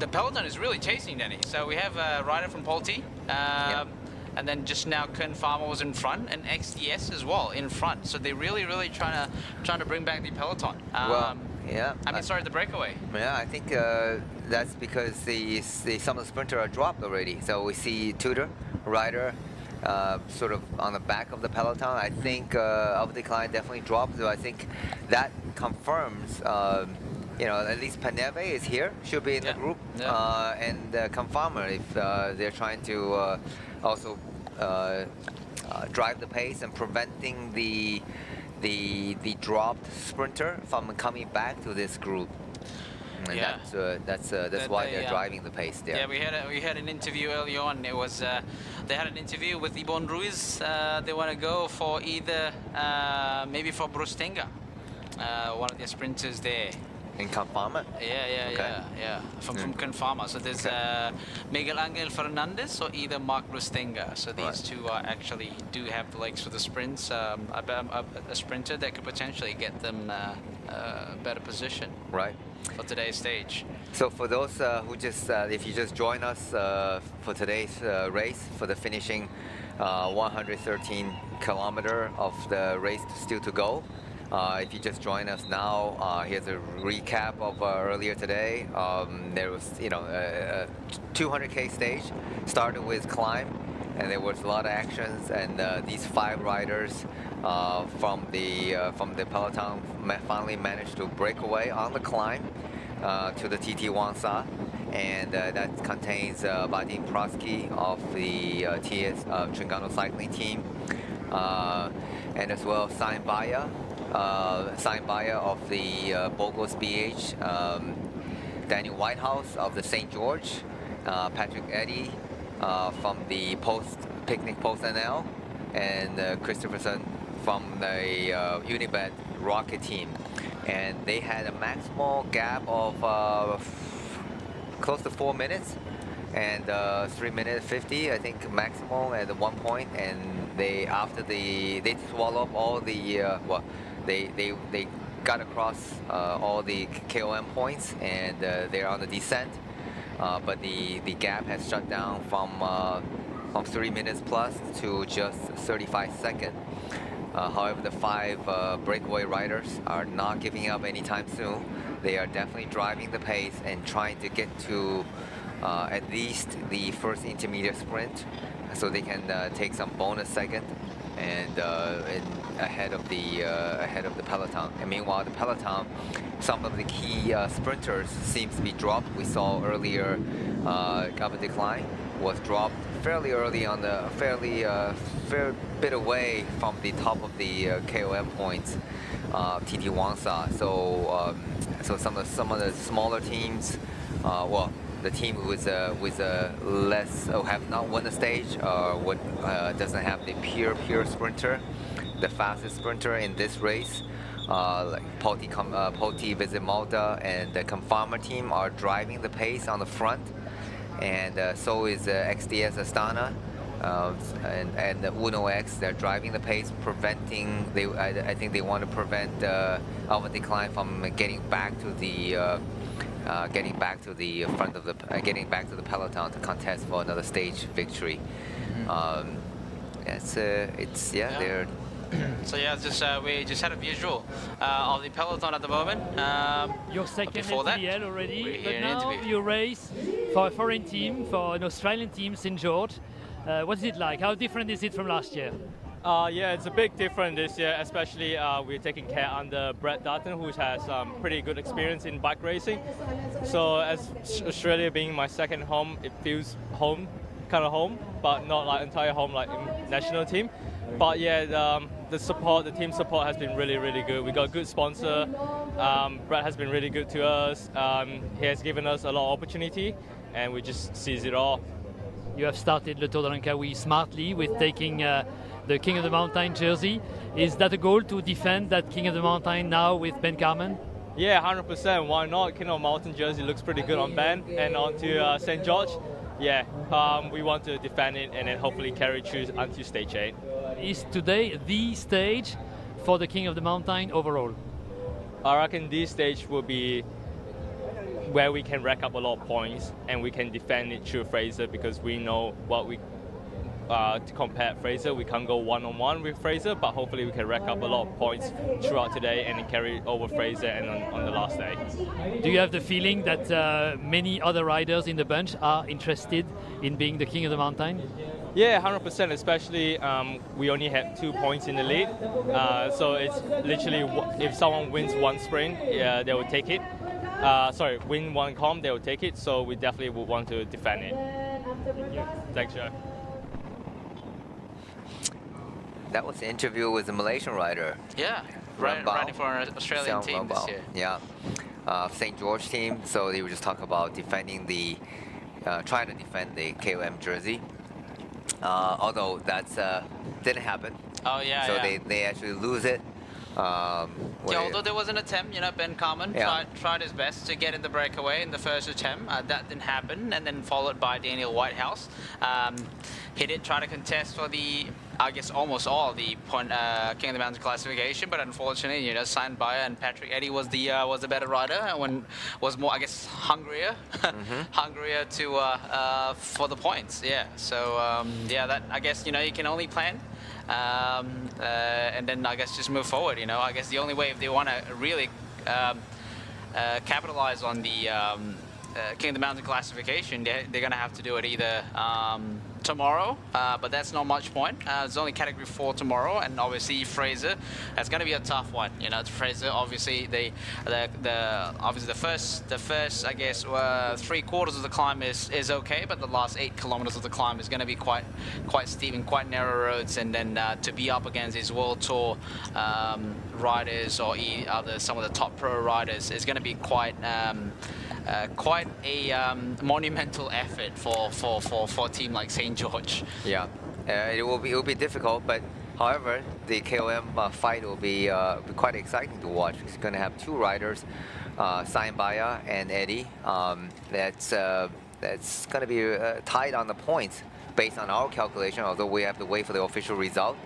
the peloton is really chasing Denny. So we have a rider from Polti. And then just now, Kern Farmer was in front, and XDS as well in front. So they're really trying to bring back the peloton. Sorry, the breakaway. Yeah, I think that's because some of the sprinters are dropped already. So we see Tudor, Ryder, sort of on the back of the peloton. I think of the decline definitely dropped. So I think that confirms. At least Paneve is here, should be in the group, and Confarmer, if they're trying to also drive the pace and preventing the dropped sprinter from coming back to this group. And that's why they're driving the pace there. Yeah, we had an interview early on. It was they had an interview with Ibon Ruiz. They want to go for either maybe for Brustenga, one of their sprinters there. In Confarmer? Yeah. From Confarmer. So there's Miguel Angel Fernandez or either Mark Brustenga. So these two actually do have the legs for the sprints. A sprinter that could potentially get them a better position. Right. For today's stage. So for those who just, if you just join us for today's race, for the finishing 113 kilometer of the race still to go. If you just join us now, here's a recap of earlier today. There was, a 200k stage, started with climb, and there was a lot of actions. And these 5 riders from the peloton finally managed to break away on the climb to the TT Wangsa, and that contains Vadim Prosky of the TS Trengano cycling team, and as well Sain Baya of the Bogos BH, Daniel Whitehouse of the St. George, Patrick Eddy from the Picnic Post NL, and Christopherson from the Unibet Rocket team. And they had a maximal gap of close to 4 minutes, and 3 minutes 50, I think, maximal at one point. And they swallow up all the they got across all the KOM points, and they're on the descent. But the gap has shut down from 3 minutes plus to just 35 seconds. However, the 5 breakaway riders are not giving up anytime soon. They are definitely driving the pace and trying to get to at least the first intermediate sprint, so they can take some bonus second and ahead of the peloton. And meanwhile, the peloton, some of the key sprinters seems to be dropped. We saw earlier Gaba Decline was dropped fairly early on the fair bit away from the top of the KOM points, TT Wangsa. So some of the smaller teams, well, the team with less have not won the stage, doesn't have the pure sprinter, the fastest sprinter in this race. Like Poti Visit Malta and the Confarmer team are driving the pace on the front, and so is XDS Astana and the Uno X. They're driving the pace, preventing. I think they want to prevent Alpha Decline from getting back to the front of the getting back to the peloton to contest for another stage victory. They're. So yeah, we just had a visual of the peloton at the moment. Your second LTdL already, but now interview. you race for a foreign team, for an Australian team, St. George. What's it like? How different is it from last year? Yeah, it's a big difference this year, especially we're taking care under Brett Dutton, who has pretty good experience in bike racing. So as Australia being my second home, it feels kind of home, but not like entire home like in national team. But yeah, the team support has been really, really good. We got a good sponsor. Brett has been really good to us. He has given us a lot of opportunity, and we just seize it all. You have started Le Tour de Langkawi smartly with taking the King of the Mountain jersey. Is that a goal to defend that King of the Mountain now with Ben Carman? Yeah, 100%. Why not? King of the Mountain jersey looks pretty good on Ben, and onto St. George. Yeah, we want to defend it and then hopefully carry through until stage 8. Is today the stage for the King of the Mountain overall? I reckon this stage will be where we can rack up a lot of points and we can defend it through Fraser, because we know what we to compare Fraser. We can't go one-on-one with Fraser, but hopefully we can rack up a lot of points throughout today and then carry over Fraser and on the last day. Do you have the feeling that many other riders in the bunch are interested in being the King of the Mountain? Yeah, 100%, especially we only had 2 points in the lead. So it's literally, if someone wins one sprint, yeah, they will take it. Win one comp, they will take it. So we definitely would want to defend it. Thanks, Joe. That was the interview with the Malaysian rider. Yeah, riding for an Australian team this year. Yeah, St. George team. So they were just talking about defending trying to defend the KOM jersey. Although that's didn't happen. Oh yeah. So yeah. they actually lose it. Although there was an attempt, Ben Carman tried his best to get in the breakaway in the first attempt. That didn't happen, and then followed by Daniel Whitehouse. He did try to contest for almost all the King of the Mountain classification, but unfortunately, Sain Baya and Patrick Eddy was the better rider, and was more, hungrier, hungrier for the points. Yeah. So that you can only plan. And then just move forward. The only way if they want to really capitalize on the King of the Mountain classification, they're going to have to do it either tomorrow, but that's not much point. It's only category 4 tomorrow, and obviously Fraser, that's going to be a tough one. You know, Fraser, obviously the first I guess 3/4 of the climb is okay, but the last 8 kilometers of the climb is going to be quite steep and quite narrow roads, and then to be up against these World Tour riders or some of the top pro riders is going to be quite a monumental effort for a team like St. George. Yeah, it will be difficult, but however, the KOM fight will be quite exciting to watch. It's going to have 2 riders, Sayembaya and Eddie. That's going to be tied on the points based on our calculation, although we have to wait for the official result.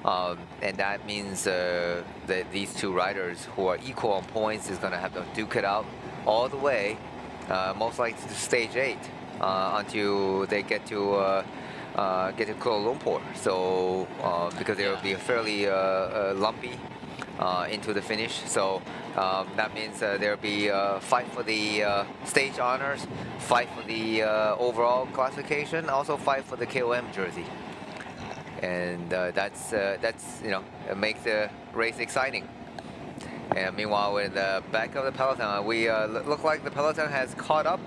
And that means that these 2 riders who are equal on points is going to have to duke it out all the way, most likely to stage 8, until they get to Kuala Lumpur. So because there will be a fairly lumpy into the finish. So that means there will be a fight for the stage honors, fight for the overall classification, also fight for the KOM jersey. And that's you know, it makes the race exciting. And meanwhile, in the back of the peloton, we look like the peloton has caught up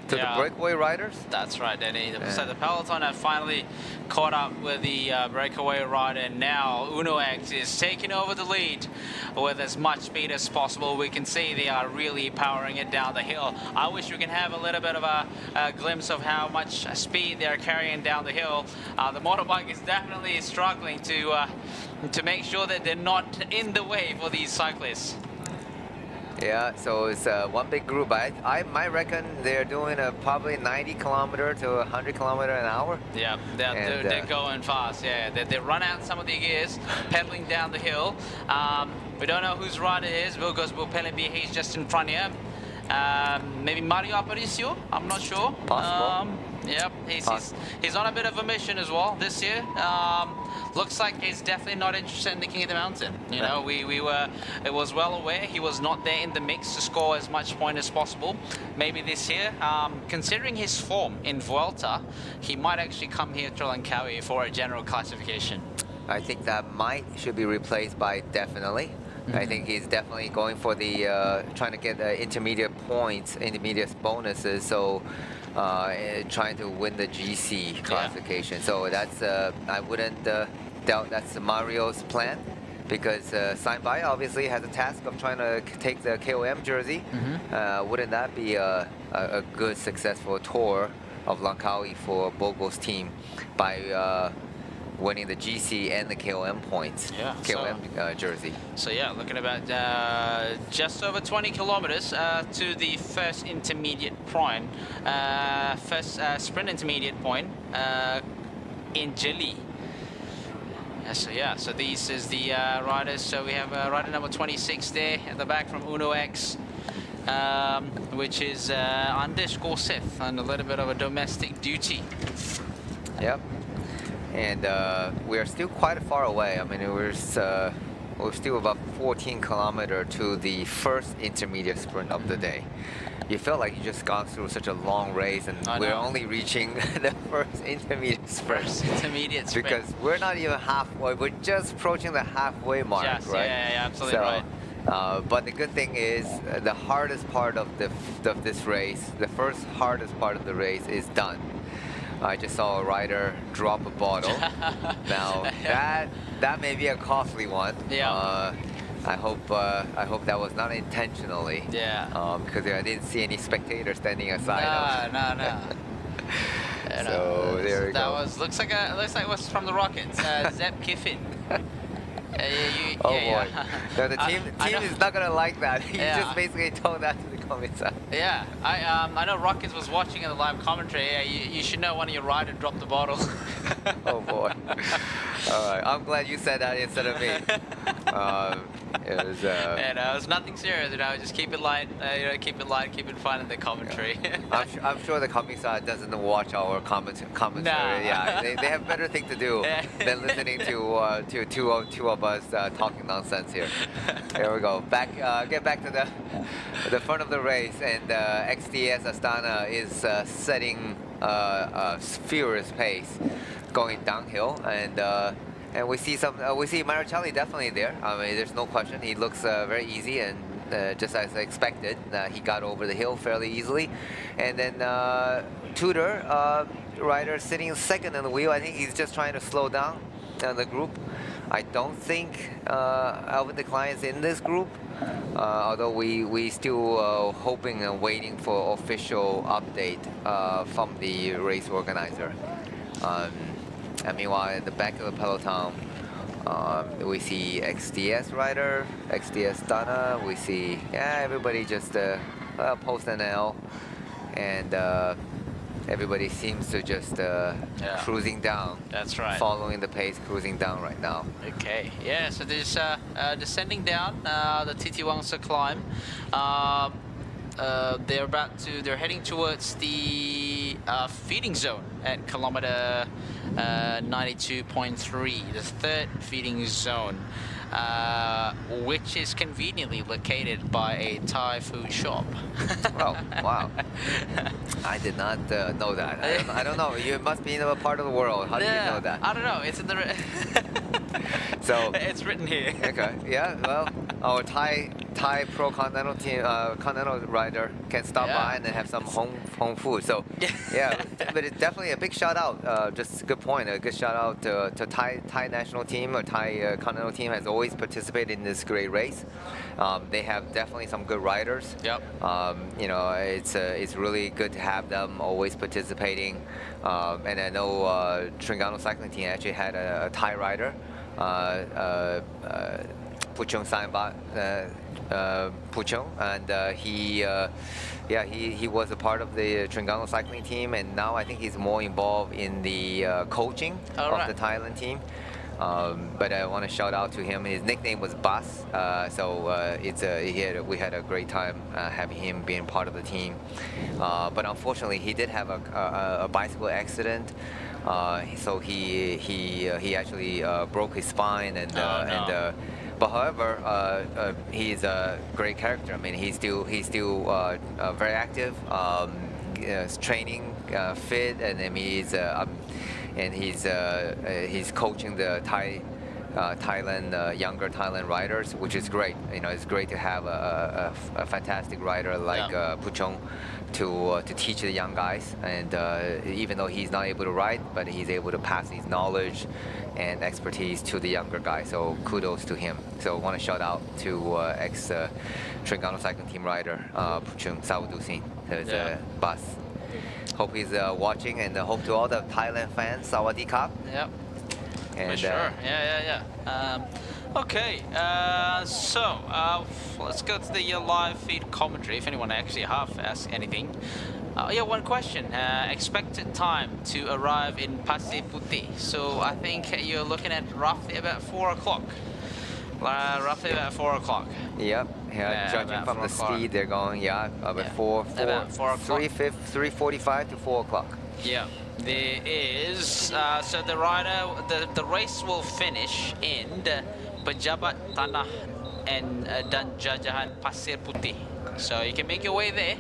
to the breakaway riders. That's right, Danny. So the peloton have finally caught up with the breakaway rider, and now Uno X is taking over the lead with as much speed as possible. We can see they are really powering it down the hill. I wish we can have a little bit of a glimpse of how much speed they're carrying down the hill. The motorbike is definitely struggling to make sure that they're not in the way for these cyclists. Yeah, so it's one big group. I might reckon they're doing probably 90 kilometer to 100 kilometer an hour. Yeah, they're going fast. Yeah, they run out some of the gears, pedaling down the hill. We don't know whose rider it is because he's just in front here. Maybe Mario Aparicio, I'm not sure. Possible. Yep, he's on a bit of a mission as well this year. Looks like he's definitely not interested in the King of the Mountain. You know, it was well aware he was not there in the mix to score as much point as possible. Maybe this year, considering his form in Vuelta, he might actually come here to Langkawi for a general classification. I think that should be replaced by definitely. I think he's definitely going for the trying to get intermediate points, intermediate bonuses. So trying to win the GC classification. Yeah. So that's I wouldn't doubt that's Mario's plan, because Sayembaya obviously has a task of trying to take the KOM jersey. Wouldn't that be a good successful tour of Langkawi for Bogo's team by winning the GC and the KOM points, KOM jersey. So yeah, looking about just over 20 kilometers to the first intermediate point, first sprint intermediate point in Jeli. So these is the riders. So we have rider number 26 there at the back from Uno X, which is underscore Seth on a little bit of a domestic duty. Yep. And we are still quite far away. I mean, we're still about 14 kilometers to the first intermediate sprint of the day. You felt like you just gone through such a long race, and we're only reaching the first intermediate sprint. Because we're not even halfway. We're just approaching the halfway mark, right? Yeah, absolutely right. But the good thing is, the hardest part of this race, the first hardest part of the race, is done. I just saw a rider drop a bottle. Now that may be a costly one. Yeah. I hope that was not intentionally. Yeah. Because I didn't see any spectators standing aside. No. So there we go. Looks like it was from the Rockets. Zeb Kiffin. Boy. So the team is not gonna like that. You just basically told that to the comments. Yeah, I know Rockets was watching in the live commentary. Yeah, you should know one of your riders dropped the bottle. Oh boy. All right, I'm glad you said that instead of me. It was, And it was nothing serious, just keep it light, keep it light, keep it fun in the commentary. I'm sure the commissar doesn't watch our commentary. Nah. Yeah, they have better thing to do than listening to two of us talking nonsense here. Here we go. Get back to the front of the race, and XDS Astana is setting a furious pace, going downhill, and we see Marichelli definitely there. I mean, there's no question. He looks very easy, and just as expected, he got over the hill fairly easily. And then Tudor, rider sitting second on the wheel. I think he's just trying to slow down the group. I don't think Alvin Decline is in this group, although we still hoping and waiting for official update from the race organizer. And meanwhile, at the back of the peloton, we see XDS rider, XDS Dana. We see everybody just post an L, and everybody seems to just cruising down. That's right. Following the pace, cruising down right now. Okay, yeah, so there's descending down the TT Wangsa climb. They're heading towards the feeding zone at kilometer 92.3, the third feeding zone, which is conveniently located by a Thai food shop. Oh, wow. I did not know that. I don't know. You must be in a part of the world. How do you know that? I don't know. It's in the... So it's written here. Okay. Yeah. Well, our Thai Pro Continental team, Continental rider can stop by and then have some home food. So yeah, but it's definitely a big shout out. Just a good point. A good shout out to Thai national team or Thai Continental team has always participated in this great race. They have definitely some good riders. Yep. It's really good to have them always participating. And I know Terengganu cycling team actually had a Thai rider, Puchong Sanbat Puchong, and he was a part of the Terengganu cycling team, and now I think he's more involved in the coaching of the Thailand team. But I want to shout out to him. His nickname was Bas, so we had a great time having him being part of the team. But unfortunately, he did have a bicycle accident, so he actually broke his spine, but however, he's a great character. I mean, he's still very active, training, fit, and I mean he's coaching the Thailand younger Thailand riders, which is great. It's great to have a fantastic rider like Puchong to teach the young guys. And even though he's not able to ride, but he's able to pass his knowledge and expertise to the younger guys. So kudos to him. So I want to shout out to ex Terengganu cycling team rider Puchong Sawadusin, Bas. Hope he's watching, and hope to all the Thailand fans, Sawadee Kap. Yep. And, for sure. Okay, so let's go to the live feed commentary. If anyone actually asks anything. One question. Expected time to arrive in Pasir Puteh. So I think you're looking at roughly about 4 o'clock. Roughly about 4 o'clock. Yep. Judging from the speed, they're going about 3:45 to 4 o'clock. Yeah. There is so the race will finish in Pejabat Tanah and dan Jajahan Pasir Puteh. So you can make your way there.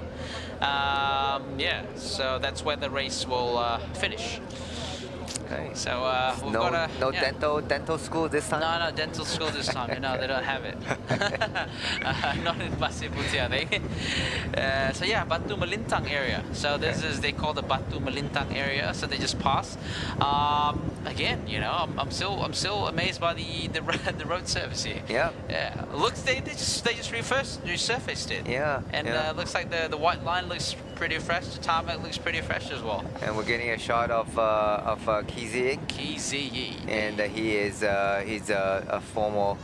So that's where the race will finish. Okay. So we've got no dental school this time. No dental school this time. No, they don't have it. Not in Pasir Puteh, I think. Batu Melintang area. So this is, they call the Batu Melintang area. So they just pass. Again, I'm still amazed by the road surface here. Yeah. Yeah. Looks they just resurfaced it. Yeah. And looks like the white line looks pretty fresh. The tarmac looks pretty fresh as well. And we're getting a shot of Kizi, and he's a former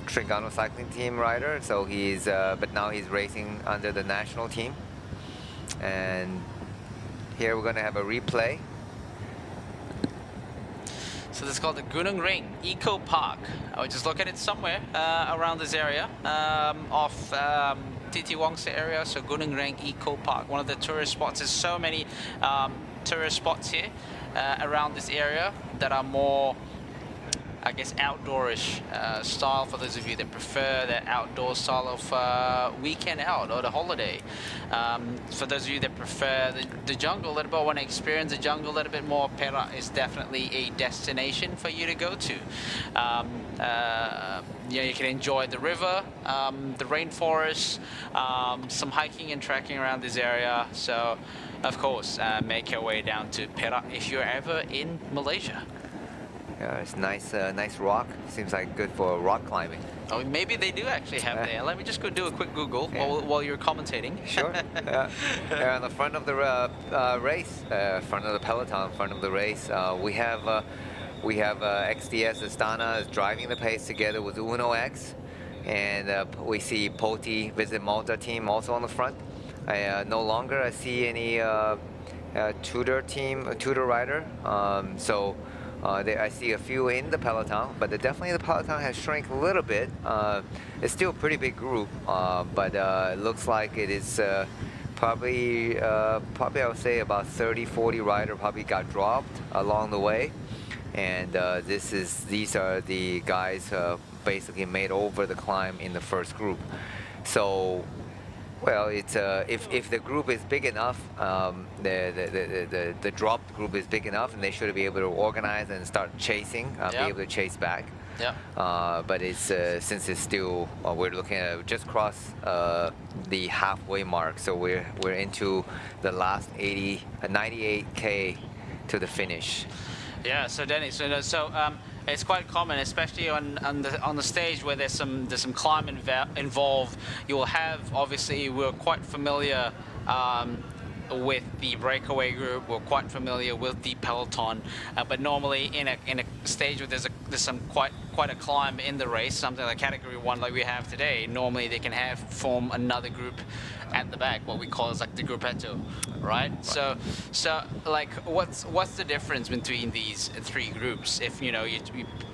Terengganu cycling team rider. So but now he's racing under the national team. And here we're going to have a replay. So this is called the Gunung Ring Eco Park. I would just look at it somewhere around this area of TT Wangsa area. So Gunung Ring Eco Park, one of the tourist spots. There's so many tourist spots here around this area that are more, I guess, outdoorish style for those of you that prefer that outdoor style of weekend out or the holiday. For those of you that prefer the jungle a little bit, want to experience the jungle a little bit more, Perak is definitely a destination for you to go to. You can enjoy the river, the rainforest, some hiking and trekking around this area. So, of course, make your way down to Perak if you're ever in Malaysia. Yeah, it's nice, nice rock. Seems like good for rock climbing. Oh, maybe they do actually have there. Let me just go do a quick Google while you're commentating. Sure. On the front of the race, front of the peloton, front of the race, we have XDS Astana is driving the pace together with Uno X, and we see Poti Visit Malta team also on the front. No longer I see any Tudor rider. I see a few in the peloton, but definitely the peloton has shrunk a little bit. It's still a pretty big group, but it looks like it is probably I would say about 30-40 rider probably got dropped along the way, and these are the guys basically made over the climb in the first group. So. Well, it's if the group is big enough, the dropped group is big enough, and they should be able to organize and start chasing, be able to chase back. Yeah. But it's since it's still we're looking at just cross the halfway mark, so we're into the last 98K to the finish. Yeah. So Danny, it's quite common, especially on the stage where there's some climb involved. You will have, obviously, we're quite familiar with the breakaway group. We're quite familiar with the peloton, but normally in a stage where there's some quite a climb in the race, something like category 1 like we have today, normally they can form another group at the back, what we call is like the gruppetto, right? So like what's the difference between these three groups? If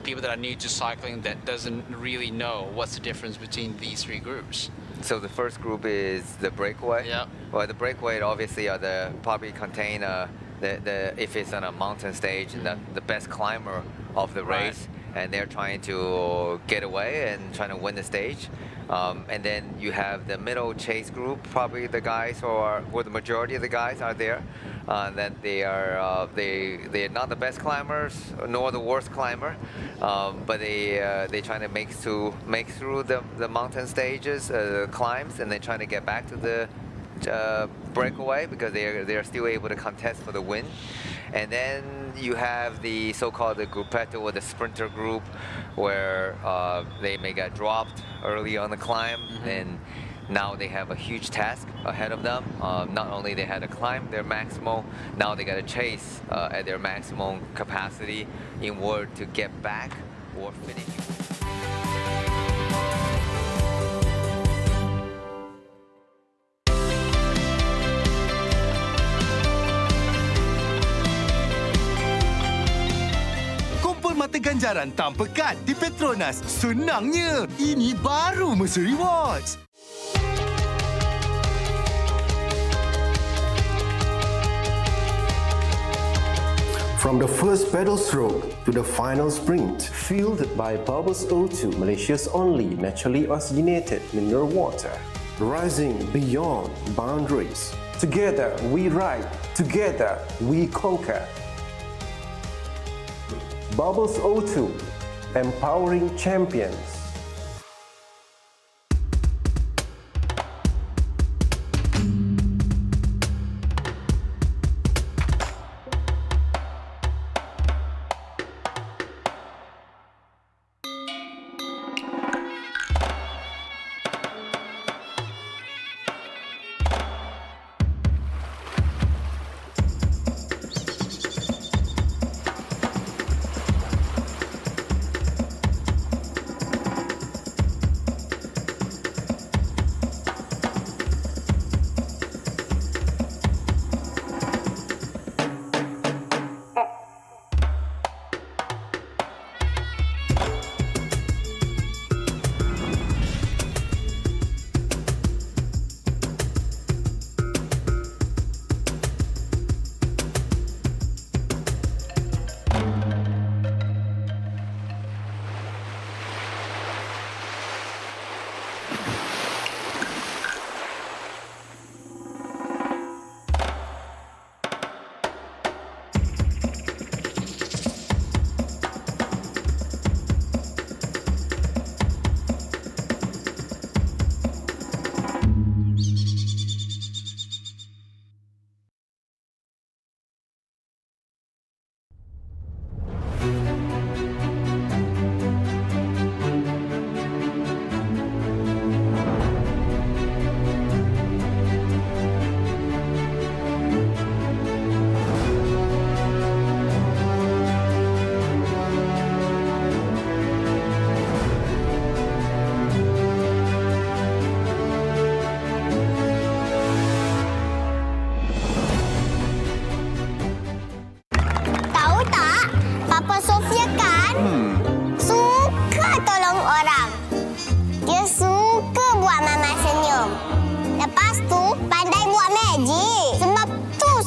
people that are new to cycling that doesn't really know what's the difference between these three groups. So the first group is the breakaway. Yeah. Well, the breakaway obviously are probably contain if it's on a mountain stage, the best climber of the race, and they're trying to get away and trying to win the stage. And then you have the middle chase group, probably the guys where the majority of the guys are there. That they're not the best climbers nor the worst climber, but they trying to make through the mountain stages, climbs, and they're trying to get back to the breakaway because they're still able to contest for the win. And then you have the so-called the gruppetto or the sprinter group, where they may get dropped early on the climb, and now they have a huge task ahead of them. Not only they had to climb their maximal, now they got to chase at their maximum capacity in order to get back or finish. Mata ganjaran tanpa kad di Petronas. Senangnya, ini baru Mercer Rewards. From the first pedal stroke to the final sprint, Fueled by Bubbles O2, Malaysia's only naturally oxygenated mineral water. rising beyond boundaries. Together we ride, together we conquer. Bubbles O2, empowering champions.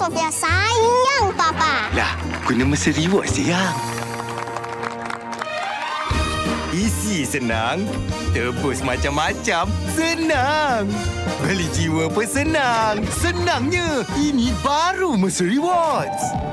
Sofia sayang Papa. Lah, guna Mercer Rewards sayang. Isi senang, tebus macam-macam, senang. Beli jiwa pun senang. Senangnya, ini baru Mercer Rewards.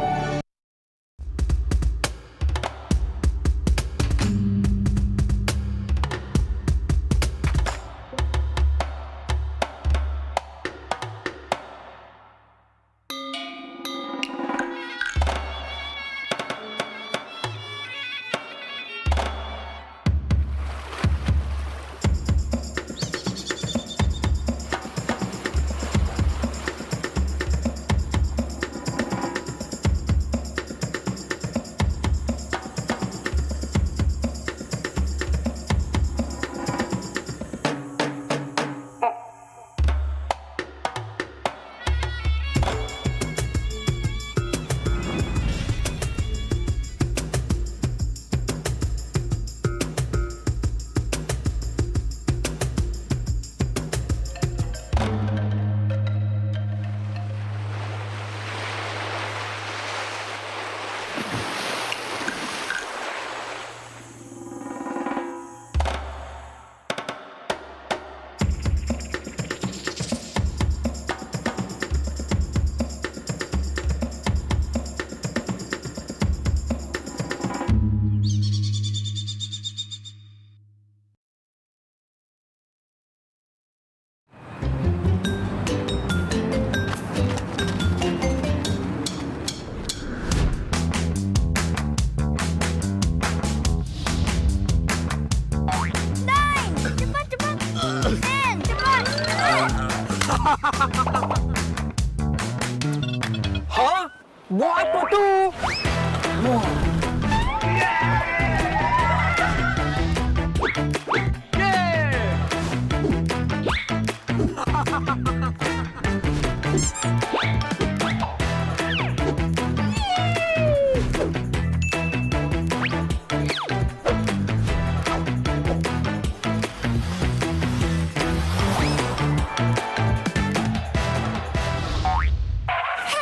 Hah? Buat apa tu?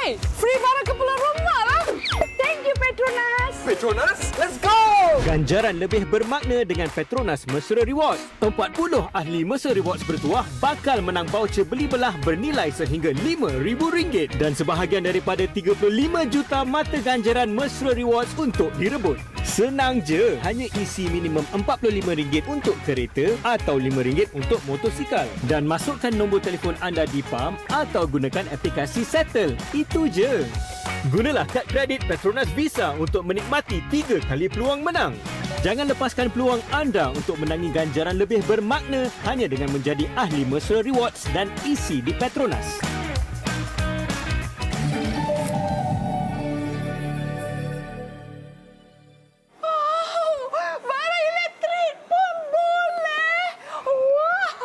Hey, free barang ke pulang rumah lah. Thank you, Petronas. Petronas, let's go! Ganjaran lebih bermakna dengan Petronas Mesra Rewards. 40 ahli Mesra Rewards bertuah bakal menang voucher beli belah bernilai sehingga RM5,000 dan sebahagian daripada 35 juta mata ganjaran Mesra Rewards untuk direbut. Senang je, hanya isi minimum RM45 untuk kereta atau RM5 untuk motosikal dan masukkan nombor telefon anda di PAM atau gunakan aplikasi Settle. Itu je. Gunalah kad kredit Petronas Visa untuk menikmati 3 kali peluang menang. Jangan lepaskan peluang anda untuk menangi ganjaran lebih bermakna hanya dengan menjadi ahli Mesra Rewards dan isi di Petronas. Barang elektrik pun boleh. Wah.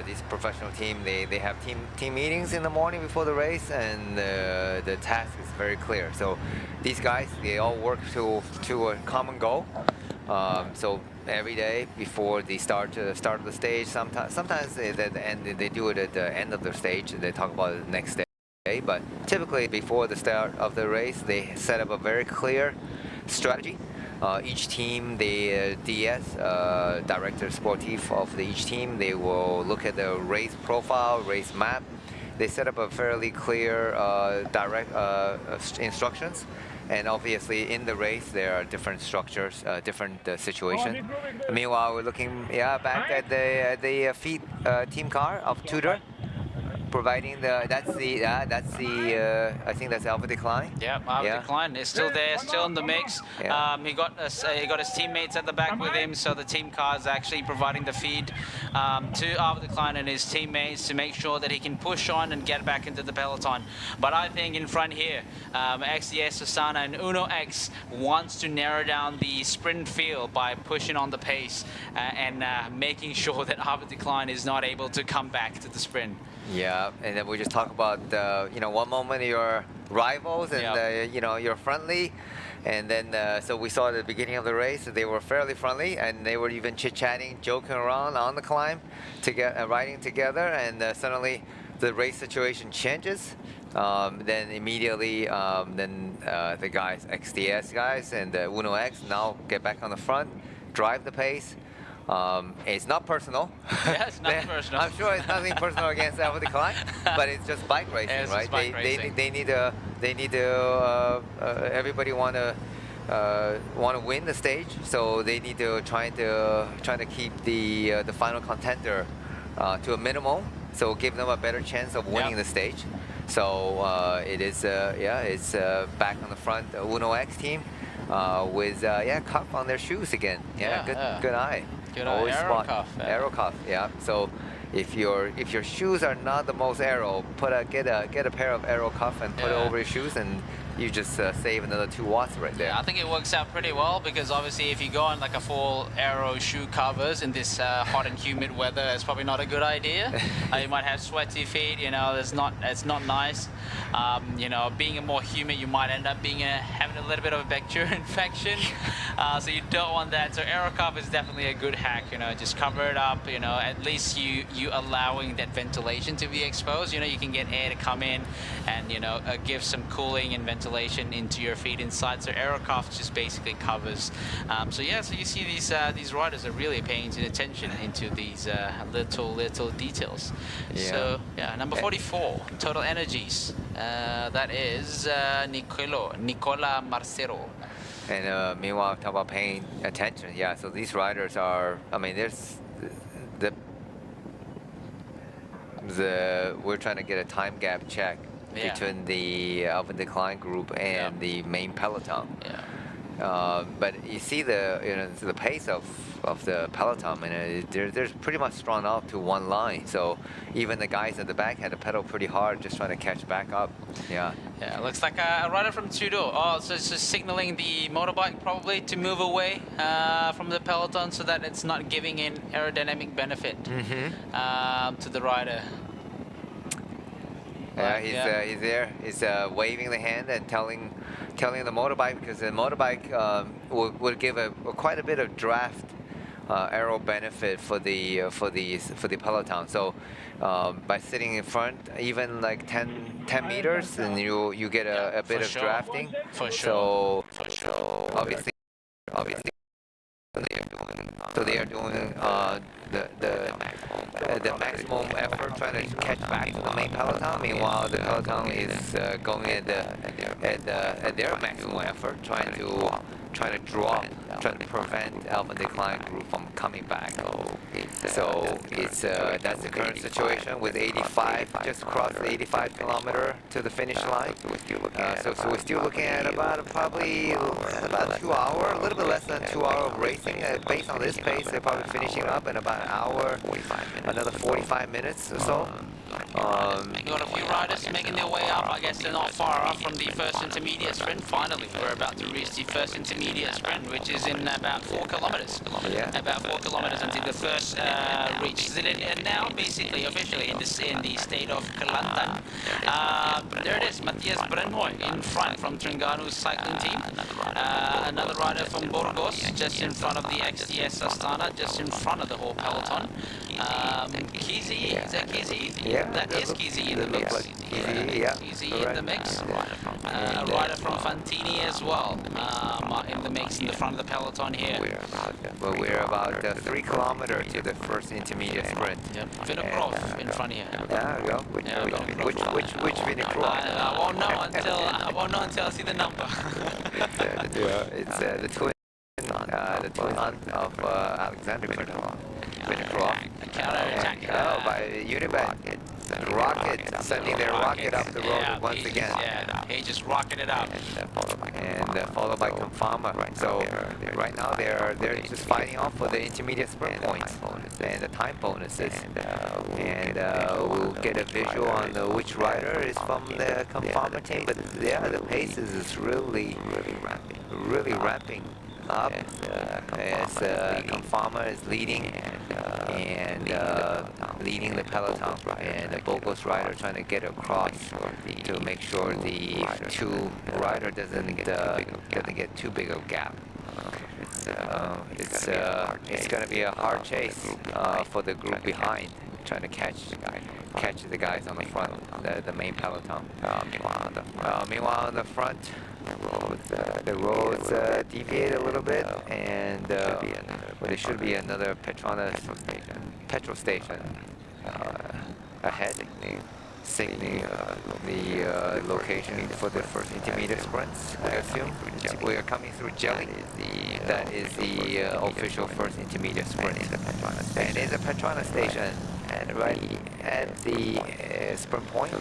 This professional team, they have team meetings in the morning before the race, and the task is very clear. So these guys, they all work to a common goal. So every day before the start of the stage, sometimes they do it at the end of the stage. They talk about it the next day, but typically before the start of the race, they set up a very clear strategy. Each team, the DS, director sportif of each team, they will look at the race profile, race map. They set up a fairly clear direct instructions. And obviously in the race, there are different structures, different situations. Meanwhile, we're looking back at the feed team car of Tudor. Providing that's the I think that's Alpha Decline. Yeah, Alpha Decline is still there, still in the mix. Yeah. He got his teammates at the back with him, so the team car is actually providing the feed to Alpha Decline and his teammates to make sure that he can push on and get back into the peloton. But I think in front here, XDS Asana and Uno X wants to narrow down the sprint field by pushing on the pace and making sure that Alpha Decline is not able to come back to the sprint. Yeah, and then we just talk about one moment you're rivals and you're friendly. And then so we saw at the beginning of the race that they were fairly friendly, and they were even chit-chatting, joking around on the climb, riding together. And suddenly the race situation changes. Then immediately, the guys, XDS guys and Uno X now get back on the front, drive the pace. It's not personal. Yeah, it's not personal. I'm sure it's nothing personal against Alpha Decline, but it's just bike racing, right? They need to. Everybody want to win the stage, so they need to try to keep the final contender to a minimum, so give them a better chance of winning the stage. So it is it's back on the front Uno X team with cuff on their shoes again. Good eye. Good Always aero spot. cuff. Aero cuff, yeah. So if your shoes are not the most aero, get a pair of aero cuff and put it over your shoes, and you just save another 2 watts right there. Yeah, I think it works out pretty well, because obviously if you go on like a full aero shoe covers in this hot and humid weather, it's probably not a good idea. You might have sweaty feet, it's not nice. Being more humid, you might end up having a little bit of a bacterial infection. So you don't want that. So aero cuff is definitely a good hack. Just cover it up. At least you allowing that ventilation to be exposed. You can get air to come in and give some cooling and ventilation into your feet inside. So aero cuff just basically covers. So you see these riders are really paying attention into these little details. Yeah. So number 44, Total Energies. That is Nicola Marcero. And meanwhile, talk about paying attention. Yeah, so these riders are, there's we're trying to get a time gap check between the Alpha Decline group and the main peloton. But you see the pace of the peloton, they're pretty much strung out to one line. So even the guys at the back had to pedal pretty hard, just trying to catch back up. Yeah, looks like a rider from Trudeau. Oh, so it's just signaling the motorbike probably to move away from the peloton, so that it's not giving an aerodynamic benefit to the rider. He's there. He's waving the hand and telling the motorbike, because the motorbike will give quite a bit of draft aero benefit for the peloton. So by sitting in front, even like 10 meters, and you get a bit of drafting. For sure. So obviously. So they are doing the maximum effort, trying to catch back to the main peloton. Meanwhile, the peloton is going at their maximum effort, trying to prevent Alpha Decline group from coming back. So that's the current situation with 85, just across the 85 kilometer to the finish line. So we're still looking at about 2 hours, a little bit less than 2 hours of racing. Based on this pace, they're probably finishing up in about an hour, another 45 minutes or so. We got a few riders making their way up. I guess they're not far off from the first intermediate sprint. Finally, we're about to reach the first intermediate sprint, which is in about 4 kilometers. About 4 kilometers until the first reaches it. And now, basically, officially, in the state of Kelantan, there it is, Matthias Brenhoy in front from Terengganu cycling team. Another rider from Burgos, just in front of the XDS Astana, just in front of the whole peloton. Kizi, is that Kizi? Yeah, that is Kizi in the mix. Kizi in the mix. A rider from Fantini as well, in the mix in the front of the peloton here. We're about 3 kilometers to the first intermediate sprint. Vinokurov in front here. Yeah, we go. Which Vinokurov? I won't know until I see the number. It's the twin aunt of Alexander Vinokurov. Counter-attack. By Unibet. Rocket, sending their rocket up the road once again. He just rocketed up. And followed by Confama. So right now they're just fighting off for the intermediate sprint points and the time bonuses. And we'll get a visual on which rider is from the Confama team. But the pace is really ramping up as Confama is leading and leading the peloton, and the Bogos rider trying to get across to make sure the two rider doesn't get too big of a gap. It's going to be a hard chase for the group behind, trying to catch the guys on the front, the main peloton. Meanwhile, on the front, the roads deviate a little bit, and there should be another petrol station ahead, signaling the location for the first intermediate sprints. I assume we are coming through Gerik. That is the official first intermediate sprint, and it's a PETRONAS station. And right at the sprint point, so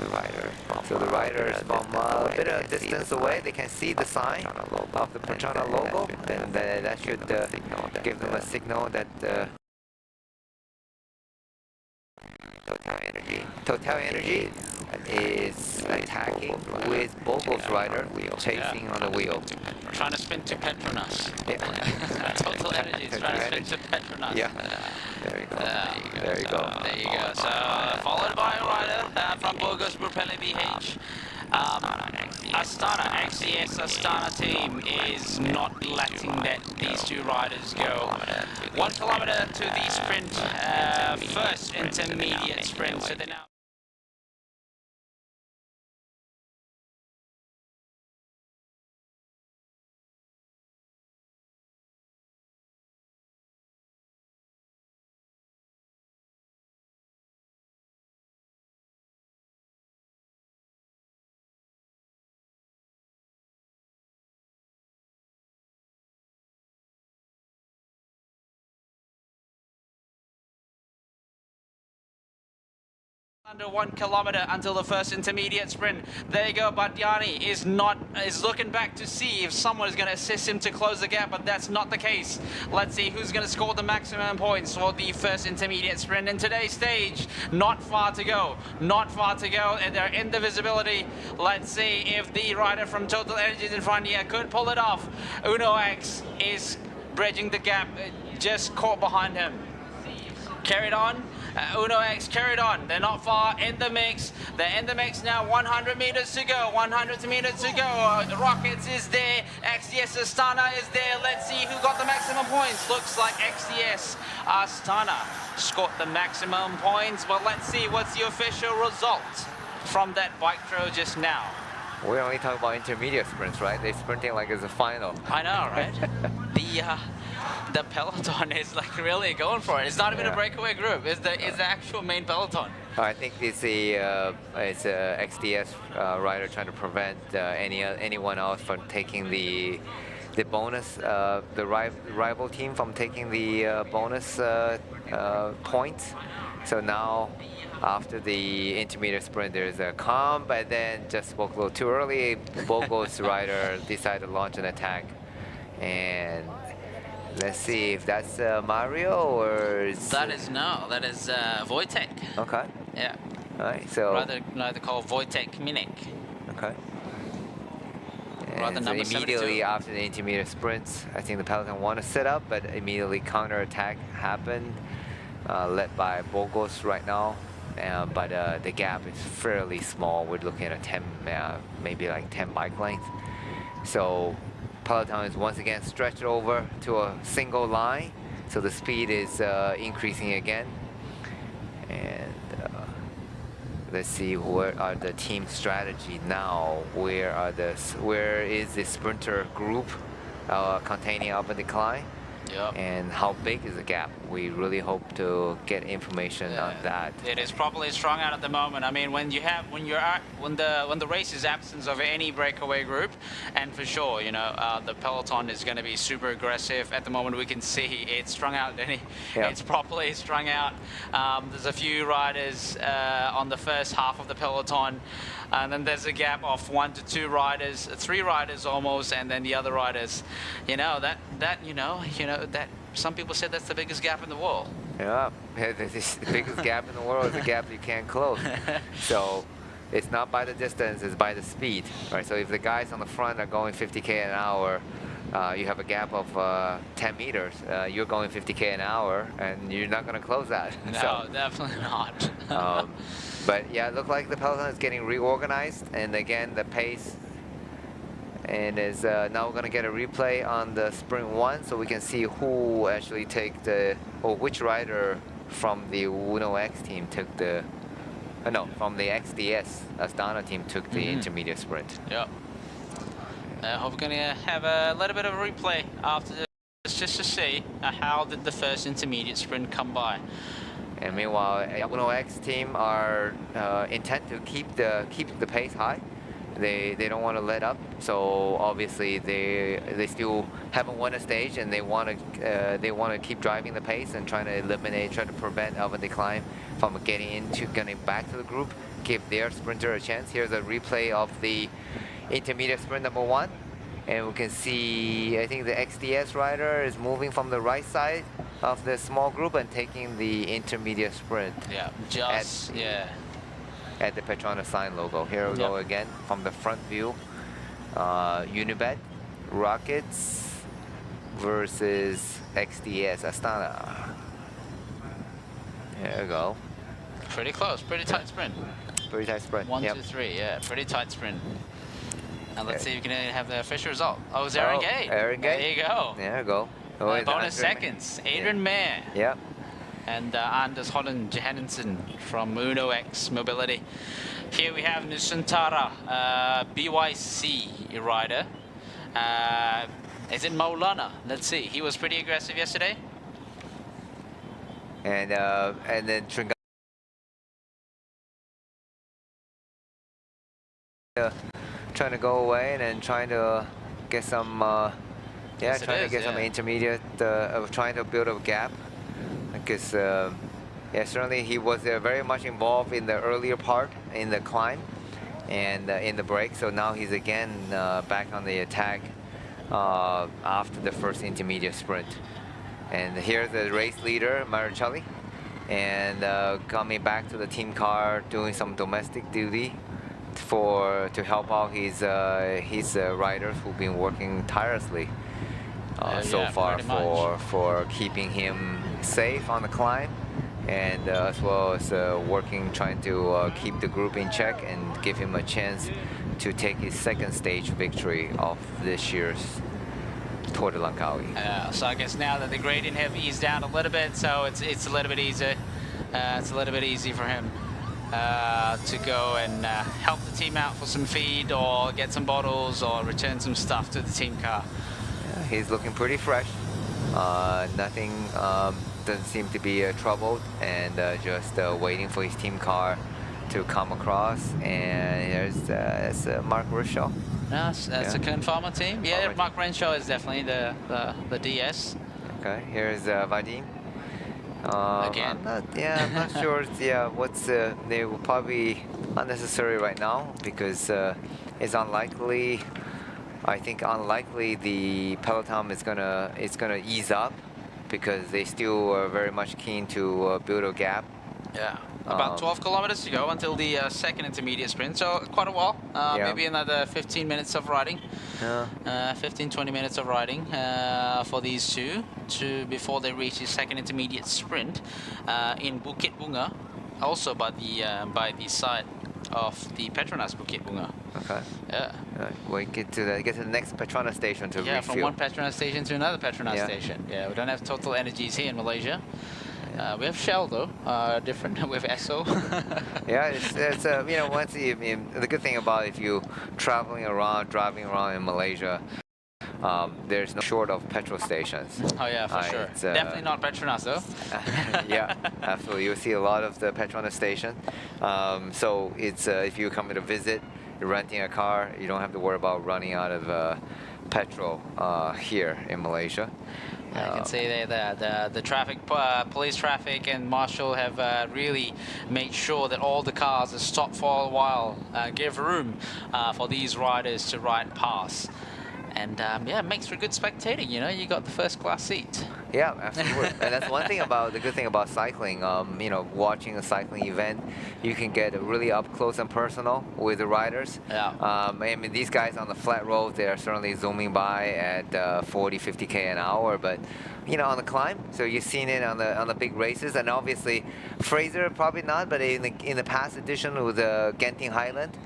the riders from a bit of distance away, they can see the sign of the PETRONAS logo, and that should give them a signal that Total Energy is attacking with Bogos rider chasing on the wheel. Trying to spin to PETRONAS. Yeah. Total Energy is trying to spin to PETRONAS. Yeah. There you go. There you go. There you go. So followed by a rider from Bogos Propelli BH. Astana, XCS Astana team is not letting these two riders go. 1 kilometer to the sprint, first intermediate sprint. So they're now. Under 1 kilometer until the first intermediate sprint. There you go. Badiani is looking back to see if someone is going to assist him to close the gap, but that's not the case. Let's see who's going to score the maximum points for the first intermediate sprint in today's stage. Not far to go. Not far to go, and they're in the visibility. Let's see if the rider from Total Energy is in front here could pull it off. Uno X is bridging the gap, just caught behind him. Carried on. Uno X carried on. They're not far in the mix. They're in the mix now. 100 meters to go. 100 meters to go. Rockets is there. XCS Astana is there. Let's see who got the maximum points. Looks like XCS Astana scored the maximum points. But let's see what's the official result from that bike throw just now. We only talk about intermediate sprints, right? They're sprinting like it's a final. I know, right? The peloton is like really going for it. It's not even a breakaway group. It's the actual main peloton. I think it's a XDS rider trying to prevent anyone else from taking the bonus, the rival team from taking the bonus points. So now, after the intermediate sprint, there's a calm, but then just spoke a little too early. Bogos rider decided to launch an attack, and let's see if that's Mario or that is Wojtek. Okay. Yeah. All right. So rather called Wojtek Minik. Okay. And so immediately after the intermediate sprints, I think the peloton want to set up, but immediately counter attack happened, led by Bogos right now. But the gap is fairly small. We're looking at a 10, maybe like 10 bike length. So peloton is once again stretched over to a single line. So the speed is increasing again. And let's see what are the team strategy now. Where is the sprinter group containing up and decline? Yep. And how big is the gap? We really hope to get information on that. It is properly strung out at the moment. I mean, when the race is absence of any breakaway group, and for sure, the peloton is going to be super aggressive. At the moment, we can see it's strung out. It's properly strung out. There's a few riders on the first half of the peloton, and then there's a gap of 1 to 2 riders, 3 riders almost, and then the other riders. That some people said that's the biggest gap in the world. Yeah, the biggest gap in the world is a gap you can't close. So it's not by the distance, it's by the speed, right? So if the guys on the front are going 50k an hour, you have a gap of 10 meters. You're going 50k an hour, and you're not going to close that. No, definitely not. But yeah, it looks like the peloton is getting reorganized, and again the pace. And is now we're going to get a replay on the sprint 1, so we can see who actually take the, or which rider from the Uno X team took the, no, from the XDS Astana team took the intermediate sprint. Yep. We're going to have a little bit of a replay after this just to see how did the first intermediate sprint come by. And meanwhile, Uno X team are intent to keep the pace high. They don't want to let up, so obviously they still haven't won a stage, and they want to keep driving the pace and try to prevent Alvin Decline from getting back to the group, give their sprinter a chance. Here's a replay of the intermediate sprint number 1, and we can see I think the XDS rider is moving from the right side of the small group and taking the intermediate sprint. Yeah, at the PETRONAS sign logo. Here we go again from the front view. Unibet, Rockets versus XDS Astana. There we go. Pretty close, pretty tight sprint. Pretty tight sprint. 1, 2, 3, yeah, pretty tight sprint. And let's see if we can have the official result. Oh, it's Aaron Gate. Aaron Gate. There you go. There you go. Oh, bonus seconds. Adrian Mayer. Yep. And Anders Holland Johannesson from Uno X Mobility. Here we have Nusantara, BYC rider. Is it Maulana? Let's see. He was pretty aggressive yesterday. And then Tringa trying to go away and then trying to get some some intermediate, trying to build a gap. Because yeah, certainly he was very much involved in the earlier part in the climb and in the break. So now he's again back on the attack after the first intermediate sprint. And here's the race leader, Marichelli, and coming back to the team car, doing some domestic duty to help out his riders who've been working tirelessly so far for keeping him safe on the climb, and as well as trying to keep the group in check and give him a chance to take his second stage victory of this year's Tour de Langkawi. So I guess now that the gradient have eased down a little bit, so it's a little bit easier. It's a little bit easy for him to go and help the team out for some feed or get some bottles or return some stuff to the team car. Yeah, he's looking pretty fresh. Nothing doesn't seem to be troubled, and just waiting for his team car to come across. And here's Mark Renshaw. That's a Kern Farmer team. Yeah, Mark Renshaw is definitely the DS. Okay, here's Vadim. Again. I'm not sure. Yeah, they will probably be unnecessary right now because it's unlikely. I think unlikely the peloton is gonna ease up because they still are very much keen to build a gap. Yeah. About 12 kilometers to go until the second intermediate sprint, so quite a while. Maybe another 15 minutes of riding. 15-20 minutes of riding for these two before they reach the second intermediate sprint in Bukit Bunga, also by the side of the PETRONAS Bukit Bunga. Okay. Yeah. We get to the next PETRONAS station to refuel. Yeah, from one PETRONAS station to another PETRONAS station. Yeah, we don't have Total Energies here in Malaysia. We have Shell though, different. We have Esso. Yeah, it's you know, once the good thing about if you driving around in Malaysia, there's no short of petrol stations. Oh yeah, for sure. Definitely not PETRONAS though. Yeah, absolutely. You'll see a lot of the PETRONAS station. So it's if you come to visit, you're renting a car, you don't have to worry about running out of petrol here in Malaysia. I can say that the traffic, police traffic and marshal have really made sure that all the cars are stopped for a while, give room for these riders to ride past. And yeah, it makes for good spectating, you know, you got the first class seat. Yeah, absolutely. And that's one thing about the good thing about cycling. You know, watching a cycling event, you can get really up close and personal with the riders. Yeah. I mean, these guys on the flat road, they are certainly zooming by at 40, 50k an hour, but you know, on the climb. So you've seen it on the big races, and obviously Fraser probably not, but in the past edition with the Genting Highland.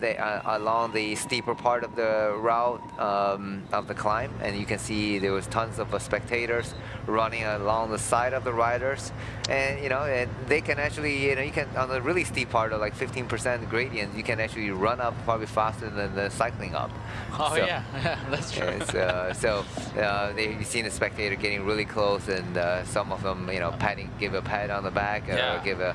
They along the steeper part of the route of the climb, and you can see there was tons of spectators running along the side of the riders, and you know, and they can actually, you know, you can on the really steep part of like 15% gradient, you can actually run up probably faster than the cycling up. Oh so, yeah, that's true. You've seen the spectator getting really close, and some of them, you know, give a pat on the back, or give a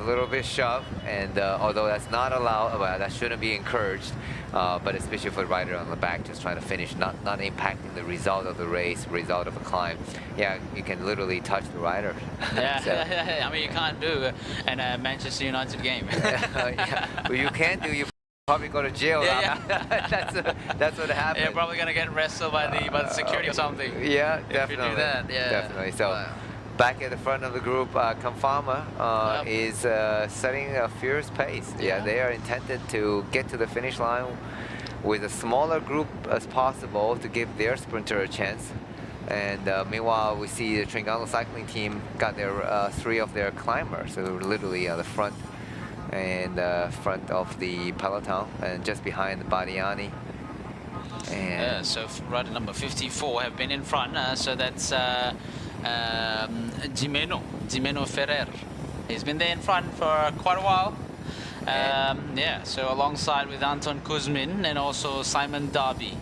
little bit shove, and although that's not allowed, well, that shouldn't be encouraged, but especially for the rider on the back just trying to finish, not impacting the result of the race, result of a climb. Yeah, you can literally touch the rider. Yeah, I mean, you can't do in a Manchester United game. Well, you can do. You probably go to jail. That's what happens. You're probably gonna get wrestled by the security or something. Yeah, if definitely. you do that, yeah. Definitely. So. Back at the front of the group, Kamfama is setting a fierce pace. Yeah, they are intended to get to the finish line with a smaller group as possible to give their sprinter a chance. And meanwhile, we see the Terengganu cycling team got their 3 of their climbers, so literally on the front and front of the peloton, and just behind the Badiani. And so rider number 54 have been in front, so that's Jimeno Ferrer. He's been there in front for quite a while. Yeah, so alongside with Anton Kuzmin and also Simon Darby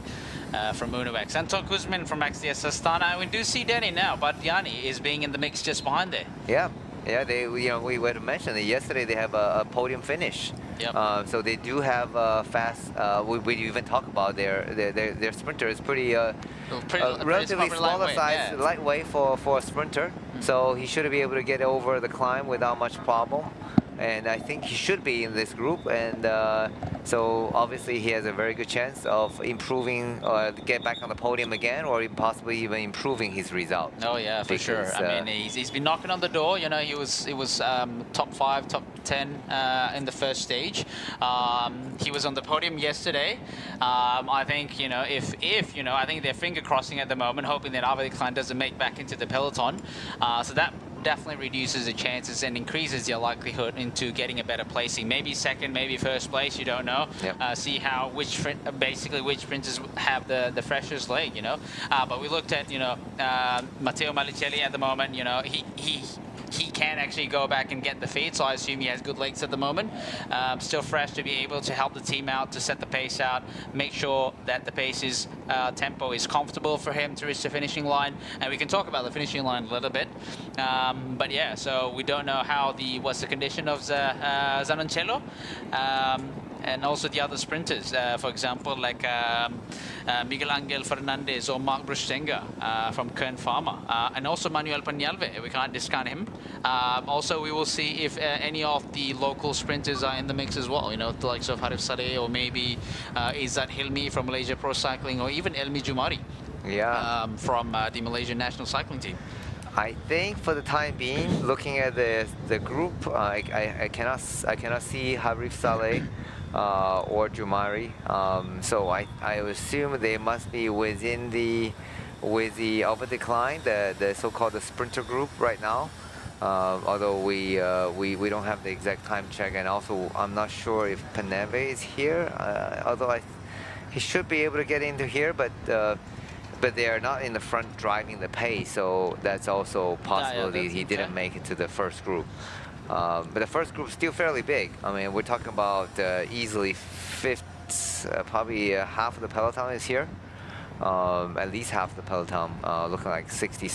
from Unox. Anton Kuzmin from XDS Astana. We do see Danny now, but Yanni is being in the mix just behind there. Yeah, they, you know, we were to mention that yesterday they have a podium finish. Yep. So they do have fast. We even talk about their sprinter is pretty relatively smaller size, lightweight for a sprinter. So he should be able to get over the climb without much problem. And I think he should be in this group, and so obviously he has a very good chance of improving or get back on the podium again, or possibly even improving his result. Oh yeah, for sure. I mean, he's been knocking on the door. You know, he was top 5, top 10 in the first stage. He was on the podium yesterday. I think, you know, if you know, I think they're finger crossing at the moment, hoping that Arvid Klein doesn't make back into the peloton. So that definitely reduces the chances and increases your likelihood into getting a better placing. Maybe second, maybe first place, you don't know. Yep. See how which sprinters have the freshest leg, you know. But we looked at, you know, Matteo Malicelli at the moment. You know, he can actually go back and get the feed, so I assume he has good legs at the moment. Still fresh to be able to help the team out, to set the pace out, make sure that the pace is tempo is comfortable for him to reach the finishing line. And we can talk about the finishing line a little bit. But yeah, so we don't know what's the condition of Zanoncello. And also the other sprinters, for example, like Miguel Angel Fernandez or Mark Brustenga from Kern Pharma, and also Manuel Peñalve. We can't discount him. Also, we will see if any of the local sprinters are in the mix as well. You know, the likes of Harif Saleh, or maybe Izzat Hilmi from Malaysia Pro Cycling, or even Elmi Jumari from the Malaysian national cycling team. I think for the time being, looking at the group, I cannot see Harif Saleh or Jumari, so I assume they must be within the over decline, the so-called the sprinter group right now. Although we don't have the exact time check, and also I'm not sure if Peneve is here. Although he should be able to get into here, but they are not in the front driving the pace, so that's also a possibility he didn't make it to the first group. But the first group is still fairly big. I mean, we're talking about easily probably half of the peloton is here. At least half the peloton, looking like 60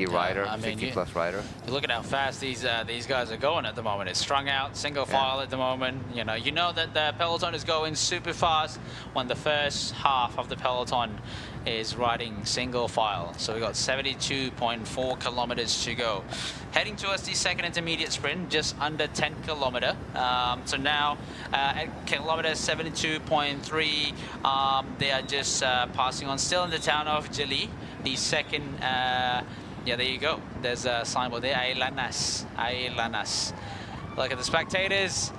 rider, I mean, 60 plus rider. You look at how fast these guys are going at the moment. It's strung out, single file at the moment. You know that the peloton is going super fast when the first half of the peloton is riding single file. So we got 72.4 kilometers to go. Heading towards the second intermediate sprint, just under 10 kilometer. So now at kilometer 72.3, they are just passing on, still in the town of Gerik. The second, yeah, there you go. There's a signboard there, Ailanas. Look at the spectators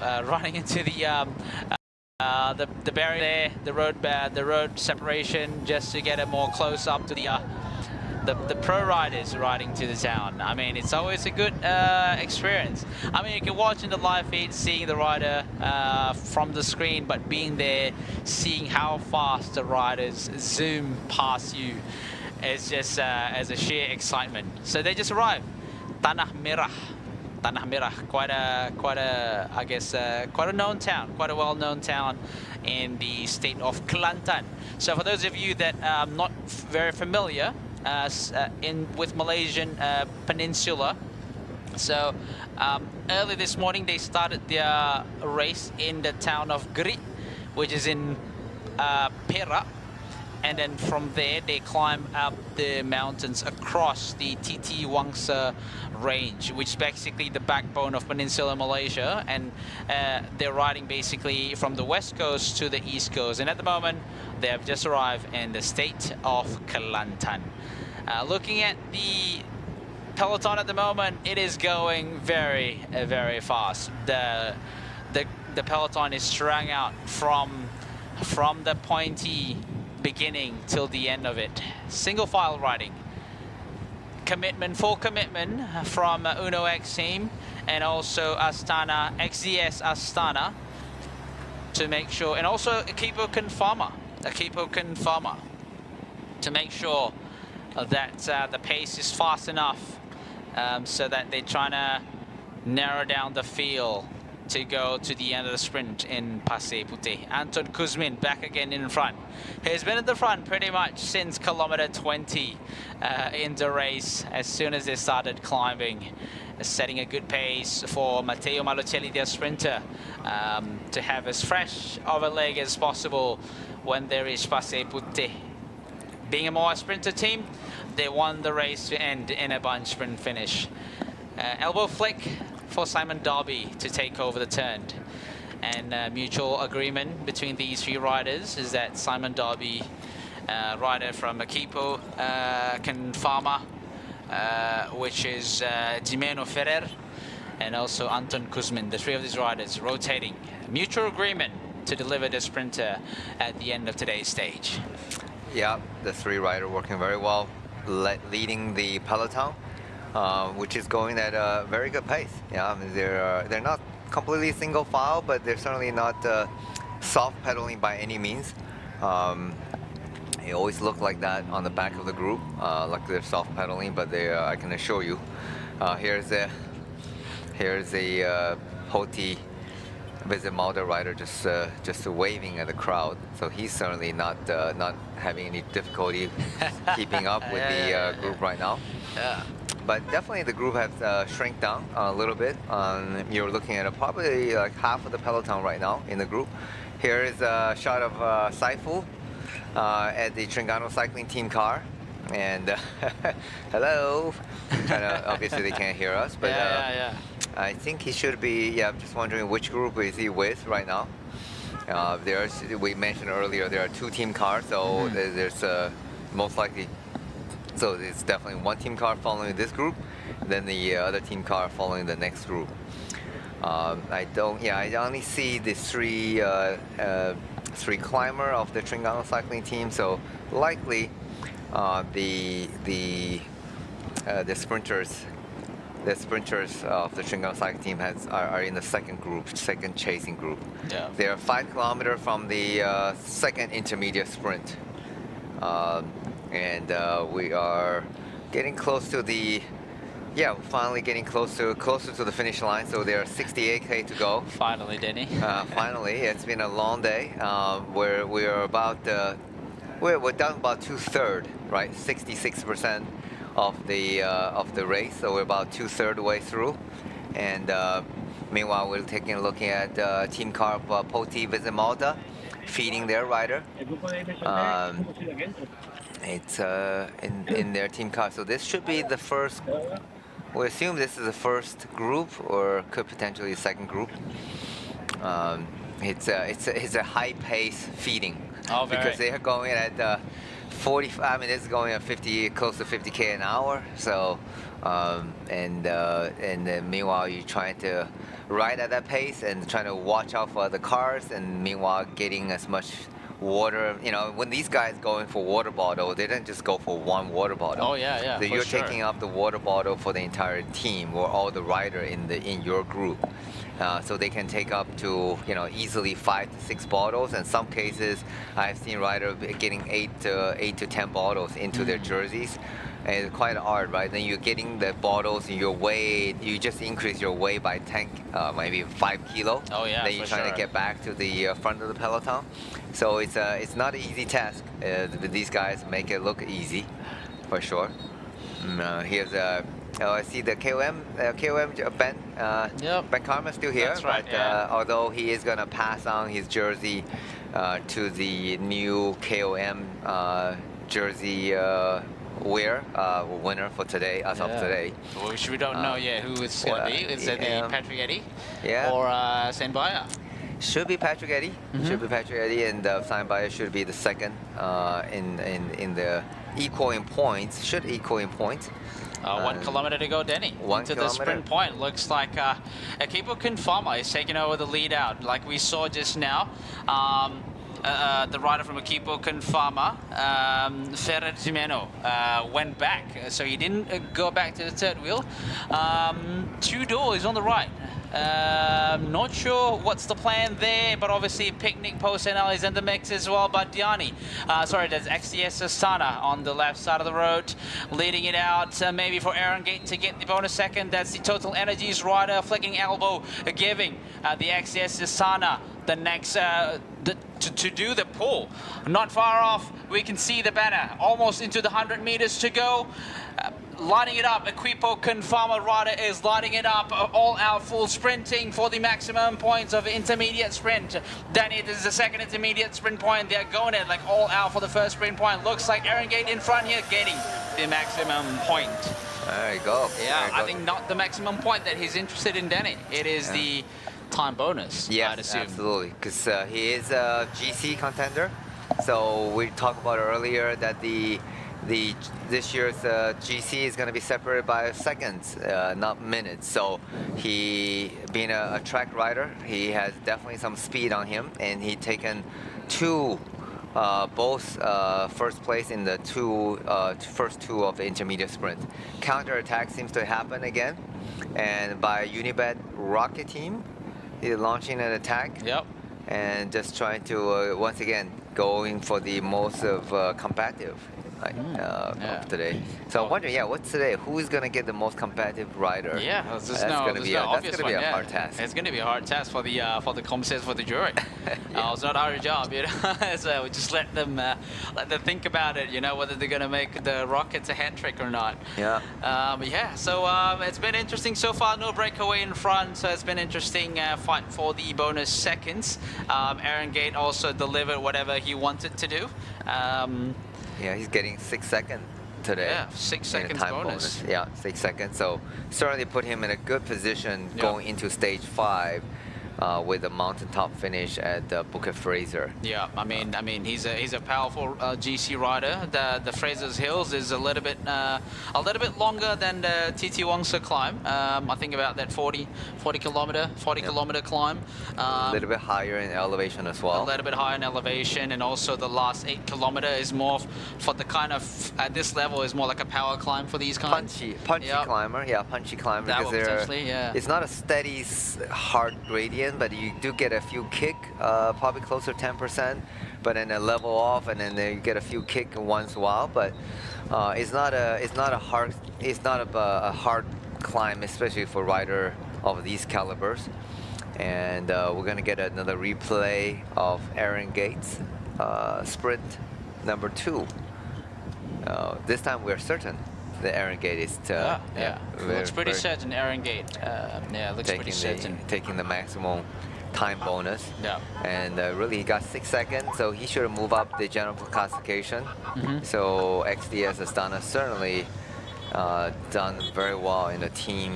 running into the barrier there, the road separation, just to get it more close up to the pro riders riding to the town. I mean, it's always a good experience. I mean, you can watch in the live feed, seeing the rider from the screen, but being there, seeing how fast the riders zoom past you, is just as a sheer excitement. So they just arrived. Tanah Merah, quite a, I guess, quite a known town, quite a well-known town in the state of Kelantan. So for those of you that are not very familiar with Malaysian Peninsula, so early this morning they started their race in the town of Gerik, which is in Perak. And then from there, they climb up the mountains across the TT Wangsa range, which is basically the backbone of Peninsular Malaysia. And they're riding basically from the west coast to the east coast. And at the moment, they have just arrived in the state of Kelantan. Looking at the peloton at the moment, it is going very, very fast. The peloton is strung out from the pointy beginning till the end of it. Single file riding. Commitment, full commitment from Uno X team and also Astana, XDS Astana, to make sure, and also Equipo Confirma to make sure that the pace is fast enough, so that they're trying to narrow down the field to go to the end of the sprint in Pasir Puteh. Anton Kuzmin back again in front. He's been at the front pretty much since kilometer 20 in the race, as soon as they started climbing, setting a good pace for Matteo Malocelli, their sprinter, to have as fresh of a leg as possible when they reach Pasir Puteh. Being a more sprinter team, they won the race to end in a bunch sprint finish. Elbow flick for Simon Darby to take over the turn. And mutual agreement between these three riders is that Simon Darby, rider from Equipo Confirma, which is Jimeno Ferrer, and also Anton Kuzmin, the three of these riders rotating. Mutual agreement to deliver the sprinter at the end of today's stage. Yeah, the three riders working very well, leading the peloton. Which is going at a very good pace. Yeah, I mean, they're not completely single file, but they're certainly not soft pedaling by any means. It always look like that on the back of the group, like they're soft pedaling, but they, I can assure you, here's a Hoti Visit Malta rider just waving at the crowd. So he's certainly not having any difficulty keeping up with the group right now. Yeah. But definitely the group has shrunk down a little bit. You're looking at probably like half of the peloton right now in the group. Here is a shot of Saifu at the Terengganu cycling team car. And hello. Kind of obviously they can't hear us, but I think he should be. I'm just wondering which group is he with right now. We mentioned earlier there are two team cars, so there's most likely. So it's definitely one team car following this group, then the other team car following the next group. I only see the three climber of the Terengganu cycling team. So likely the sprinters of the Terengganu cycling team are in the second chasing group. Yeah. They are 5 kilometers from the second intermediate sprint. And we are getting close to the, finally getting closer to the finish line. So there are 68K to go. Finally, Denny. Finally, it's been a long day. Where we are about, we're down about 2/3, right? 66% of the race. So we're about 2/3 way through. And meanwhile, we're looking at team car of Poti Visit Malta. feeding their rider. It's in their team car. So this should be the first. We assume this is the first group, or could potentially the second group. It's a high pace feeding because they are going at 40. I mean, it's going at 50, close to 50k an hour. So and then meanwhile you're trying to ride at that pace and trying to watch out for other cars, and meanwhile getting as much water. You know, when these guys going for water bottle, they didn't just go for one water bottle. Oh yeah. So you're taking up the water bottle for the entire team or all the rider in your group. So they can take up to easily 5 to 6 bottles. In some cases, I've seen riders getting 8 to 10 bottles into their jerseys. And it's quite hard, right? Then you're getting the bottles in your weight. You just increase your weight by 10, maybe 5 kilo. Oh yeah. Then you're trying to get back to the front of the peloton. So it's not an easy task. These guys make it look easy, for sure. Here's I see the KOM Ben Ben Karma still here. That's right, but although he is gonna pass on his jersey to the new KOM jersey winner for today, as of today. Which we don't know yet who it's going to be. Is it the Patrick Eddy or Senbaya? Should be Patrick Eddy. Should be Patrick Eddy, and Senbaya should be the second in the equal in points. Should equal in points. 1 kilometer to go, Denny. Into the sprint point. Looks like Akipo Kinfama is taking over the lead out, like we saw just now. The rider from Akipo Kinfama, Ferrer Jimeno, went back, so he didn't go back to the third wheel. Tudor is on the right. Not sure what's the plan there, but obviously Picnic Post NL is in the mix as well. But Diani, there's XDS Astana on the left side of the road, leading it out, maybe for Aaron Gate to get the bonus second. That's the Total Energies rider, flicking elbow, giving the XDS Astana the next to do the pull. Not far off, we can see the banner, almost into the 100 meters to go. Lining it up, Akipo Kinfama rider is lining it up, all out full sprinting for the maximum points of intermediate sprint. Danny, this is the second intermediate sprint point. They're going it like all out for the first sprint point. Looks like Aaron Gate in front here getting the maximum point. There you go. Yeah, I think not the maximum point that he's interested in, Danny. It is the time bonus, I'd assume. Absolutely, because he is a GC contender. So we talked about earlier that this year's GC is going to be separated by seconds, not minutes. So he, being a track rider, he has definitely some speed on him, and he taken both first place in the first two of the intermediate sprint. Counter attack seems to happen again, and by Unibet Rocket Team, he's launching an attack. Yep. And just trying to once again going for the most competitive of today. So I'm wondering, what's today? Who is going to get the most competitive rider? Yeah, that's going to be a hard task. It's going to be a hard task for the competitors, for the jury. It's not our job, so we just let them think about it, whether they're going to make the Rockets a hat trick or not. Yeah. So it's been interesting so far. No breakaway in front, so it's been interesting fight for the bonus seconds. Aaron Gate also delivered whatever he wanted to do. Yeah, he's getting 6 seconds today. Yeah, 6 seconds bonus. Yeah, 6 seconds. So certainly put him in a good position going into stage 5 with a mountaintop finish at Bukit Fraser. Yeah, I mean he's a powerful GC rider. The Fraser's Hills is a little bit longer than the TT Wangsa climb. I think about that 40 kilometer climb. A little bit higher in elevation as well. A little bit higher in elevation, and also the last 8 kilometer is more for the kind of, at this level, is more like a power climb for these kinds. Punchy climber. Yeah, punchy climber. That will potentially, it's not a steady hard gradient, but you do get a few kick, probably closer to 10%, but then a level off, and then you get a few kick once in a while. But it's not a hard climb, especially for rider of these calibers. And we're gonna get another replay of Aaron Gates sprint number 2. This time we're certain that Aaron Gate is looks pretty certain. Aaron Gate, looks pretty certain. Taking the maximum time bonus. Yeah. And really, he got 6 seconds, so he should move up the general classification. So XDS Astana certainly done very well in the team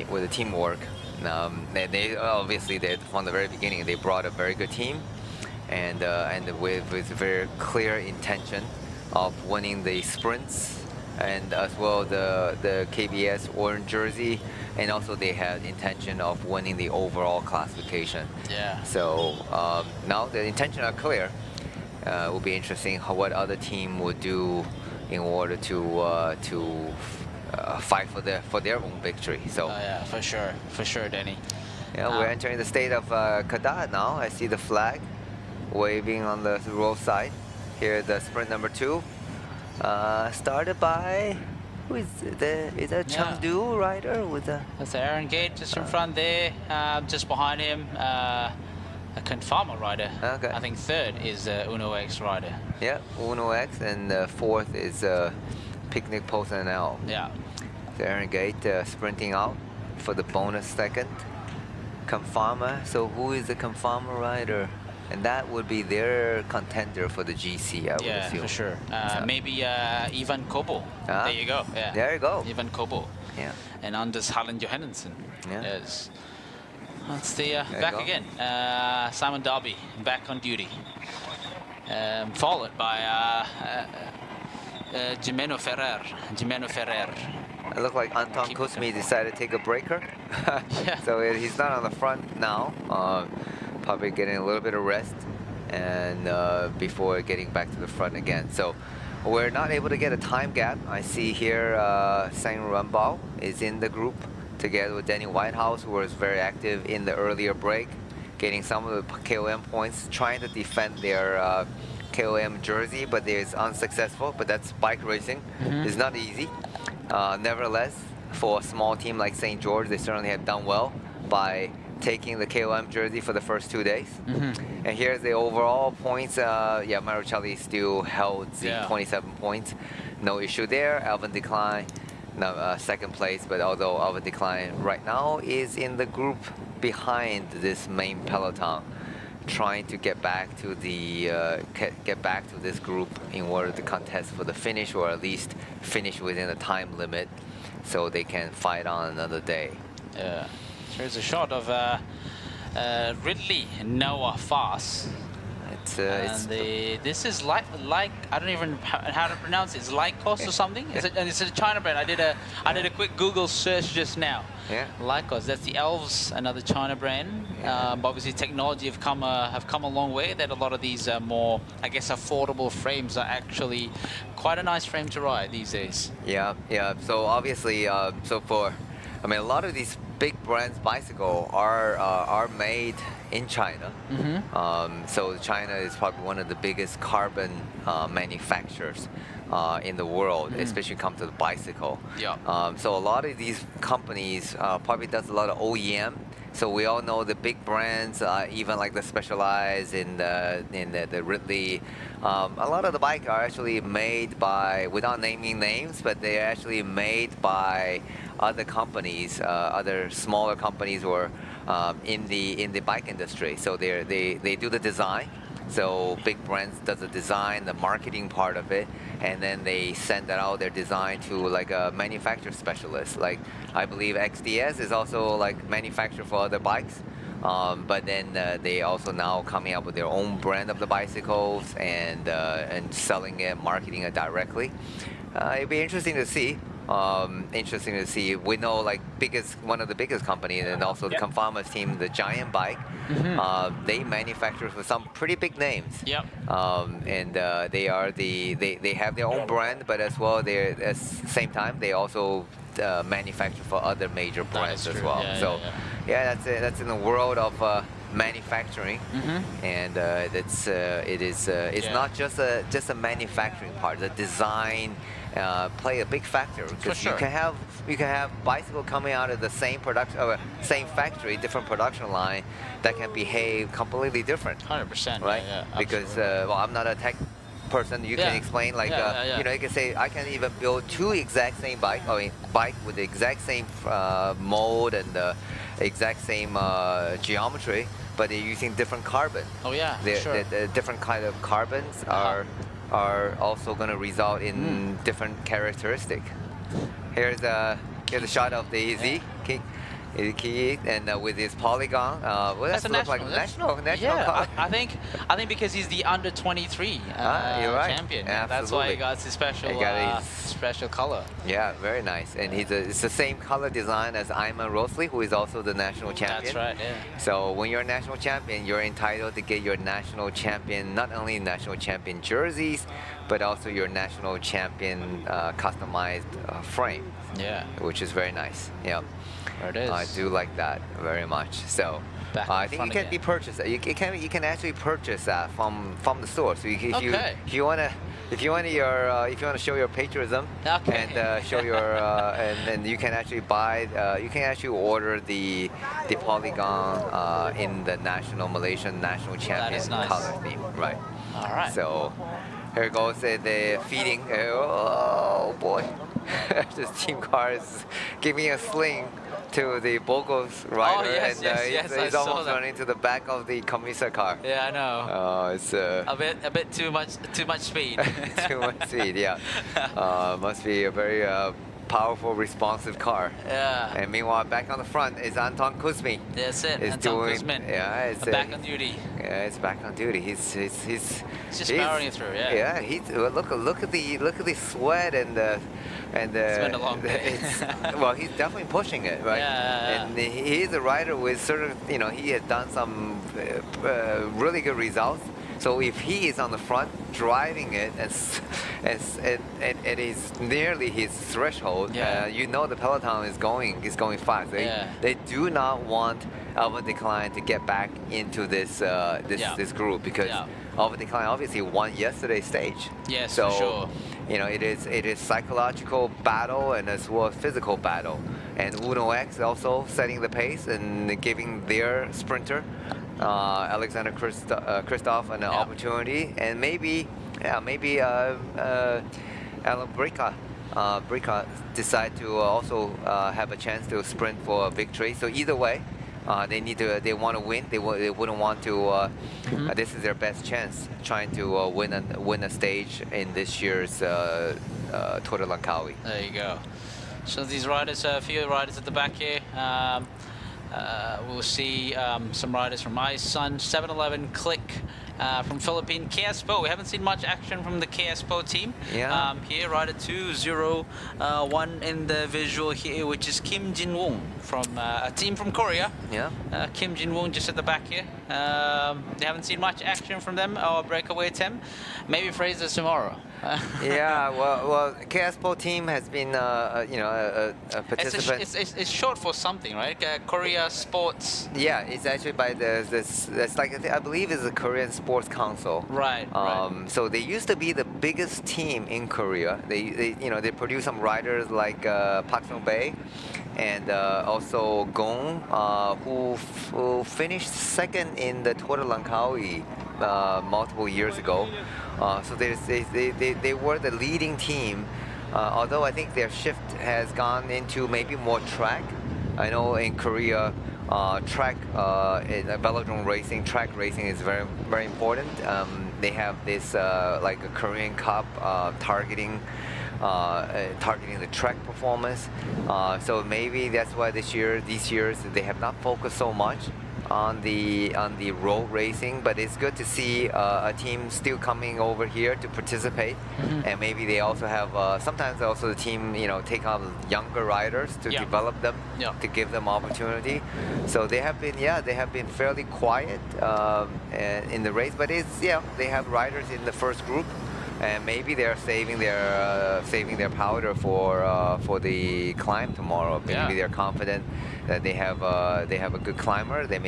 with the teamwork. They obviously from the very beginning they brought a very good team, and with very clear intention of winning the sprints, and as well the KBS orange jersey, and also they had intention of winning the overall classification. Yeah. So now the intention are clear. It will be interesting what other team would do in order to fight for their own victory. So yeah, for sure, Danny. Yeah, we're entering the state of Kadat now. I see the flag waving on the roadside. Here, the sprint number 2, started by who is that Chengdu rider with the? That's Aaron Gate just in front there. Just behind him, a Confirmer rider. Okay. I think 3rd is Uno X rider. Yeah, Uno X, and 4th is Picnic Post NL. Yeah. So Aaron Gate sprinting out for the bonus 2nd. Confirmer. So who is the Confirmer rider? And that would be their contender for the GC, I would assume. Yeah, for sure. Maybe Ivan Kobo. There you go. Yeah. There you go. Ivan Kobo. Yeah. And Anders Hallen Johannesson. Yeah. Yes. That's the back again. Simon Darby back on duty. Followed by Jimeno Ferrer. It looked like Anton Kuzmi decided to take a breaker. So he's not on the front now. Probably getting a little bit of rest and before getting back to the front again. So we're not able to get a time gap. I see here Sang Runbao is in the group together with Danny Whitehouse, who was very active in the earlier break, getting some of the KOM points, trying to defend their KOM jersey, but it's unsuccessful. But that's bike racing. It's not easy. Nevertheless, for a small team like St. George, they certainly have done well by taking the KOM jersey for the first 2 days. And here's the overall points. Yeah, Marucelli still held the 27 points. No issue there. Alvin Decline, no, 2nd place, but although Alvin Decline right now is in the group behind this main peloton, trying to get back to the this group in order to contest for the finish, or at least finish within the time limit, so they can fight on another day. Yeah. Here's a shot of Ridley Noah Fast. This is like I don't even know how to pronounce it. It's Lycos or something. It's a China brand. I did a quick Google search just now. Yeah. Lycos. That's the Elves, another China brand. But obviously, technology have come a long way. That a lot of these more, I guess, affordable frames are actually quite a nice frame to ride these days. Yeah. So obviously, a lot of these big brands bicycle are made in China. So China is probably one of the biggest carbon manufacturers in the world, especially come to the bicycle. So a lot of these companies probably does a lot of OEM. So we all know the big brands, even like the Specialized in the Ridley. A lot of the bikes are actually made by, without naming names, but they're actually made by other companies, other smaller companies, or in the bike industry. So they do the design. So big brands does the design, the marketing part of it, and then they send that out, their design, to like a manufacturer specialist. Like I believe XDS is also like manufacturer for other bikes. But then they also now coming up with their own brand of the bicycles and selling it, marketing it directly. It'd be interesting to see. We know like one of the biggest companies, and also the Confarmers team, the Giant Bike. They manufacture for some pretty big names. And they have their own brand, but as well at the same time they also manufacture for other major brands as well. That's in the world of manufacturing, and it's not just a manufacturing part. The design play a big factor, because you can have bicycle coming out of the same production, same factory, different production line that can behave completely different. 100%, right? Because I'm not a tech person. You can explain, like you can say I can even build 2 exact same bike with the exact same mold and the exact same geometry, but they're using different carbon. Oh yeah, sure. The different kind of carbons are also going to result in different characteristic. Here's a shot of the Z key, and with his polygon. Well, that's like national yeah, color. I think because he's the under 23 you're right. champion. Absolutely. That's why he got his special color. Yeah, very nice. And it's the same color design as Ayman Rosli, who is also the national champion. That's right. Yeah. So when you're a national champion, you're entitled to get your national champion, not only national champion jerseys, but also your national champion customized frame. Yeah. Which is very nice. Yeah. There it is. I do like that very much. So I think you can be purchased. You can actually purchase that from the store. So if you want to show your patriotism and show your and you can actually buy you can actually order the polygon in the Malaysian national champion color theme. Right. All right. So here goes the feeding. Oh boy. This team car is giving a sling to the Bogos rider, he's almost running into the back of the Commissar car. Yeah, I know. It's a bit too much speed. Too much speed, yeah. Must be a very powerful, responsive car. Yeah. And meanwhile, back on the front is Anton Kuzmin. That's it. Anton Kuzmin. Yeah, it's back on duty. Yeah, it's back on duty. He's just powering it through. Yeah. Yeah. Look at the sweat and the. It's been a long day. Well, he's definitely pushing it, right? Yeah. And he's a rider with certain, he has done some really good results. So if he is on the front driving it and it is nearly his threshold, the peloton is going fast. They do not want Alva Decline to get back into this group because Alva Decline obviously won yesterday's stage. Yes, so, for sure. It is psychological battle and as well as physical battle. And Uno X also setting the pace and giving their sprinter Alexander Kristoff an opportunity, and maybe Alan Brika decide to also have a chance to sprint for a victory. So either way, they want to win. They wouldn't want to. This is their best chance, trying to win a stage in this year's Tour de Langkawi. There you go. So these riders, a few riders at the back here. We'll see some riders from iSun, 7-Eleven, Click, from Philippine, KSPO. We haven't seen much action from the KSPO team. Yeah. Here, rider 201 in the visual here, which is Kim Jin-woong from a team from Korea. Yeah. Kim Jin-woong just at the back here. They haven't seen much action from them or breakaway attempt. Maybe Fraser tomorrow. Yeah, well, KSPO team has been, a participant. It's short for something, right? Korea Sports. Yeah, it's actually by it's like I believe it's the Korean Sports Council. Right. So they used to be the biggest team in Korea. They produce some riders like Park Sung-bae and also Gong, who finished second in the Tour de Langkawi multiple years ago. So they were the leading team, although I think their shift has gone into maybe more track. I know in Korea, track in velodrome racing, track racing is very, very important. They have this like a Korean Cup targeting the track performance. So maybe that's why these years they have not focused so much on the road racing, but it's good to see a team still coming over here to participate. And maybe they also have sometimes also the team take on younger riders to develop them, to give them opportunity. So they have been fairly quiet in the race, but they have riders in the first group. And maybe they're saving their powder for the climb tomorrow. Maybe they're confident that they have a good climber. They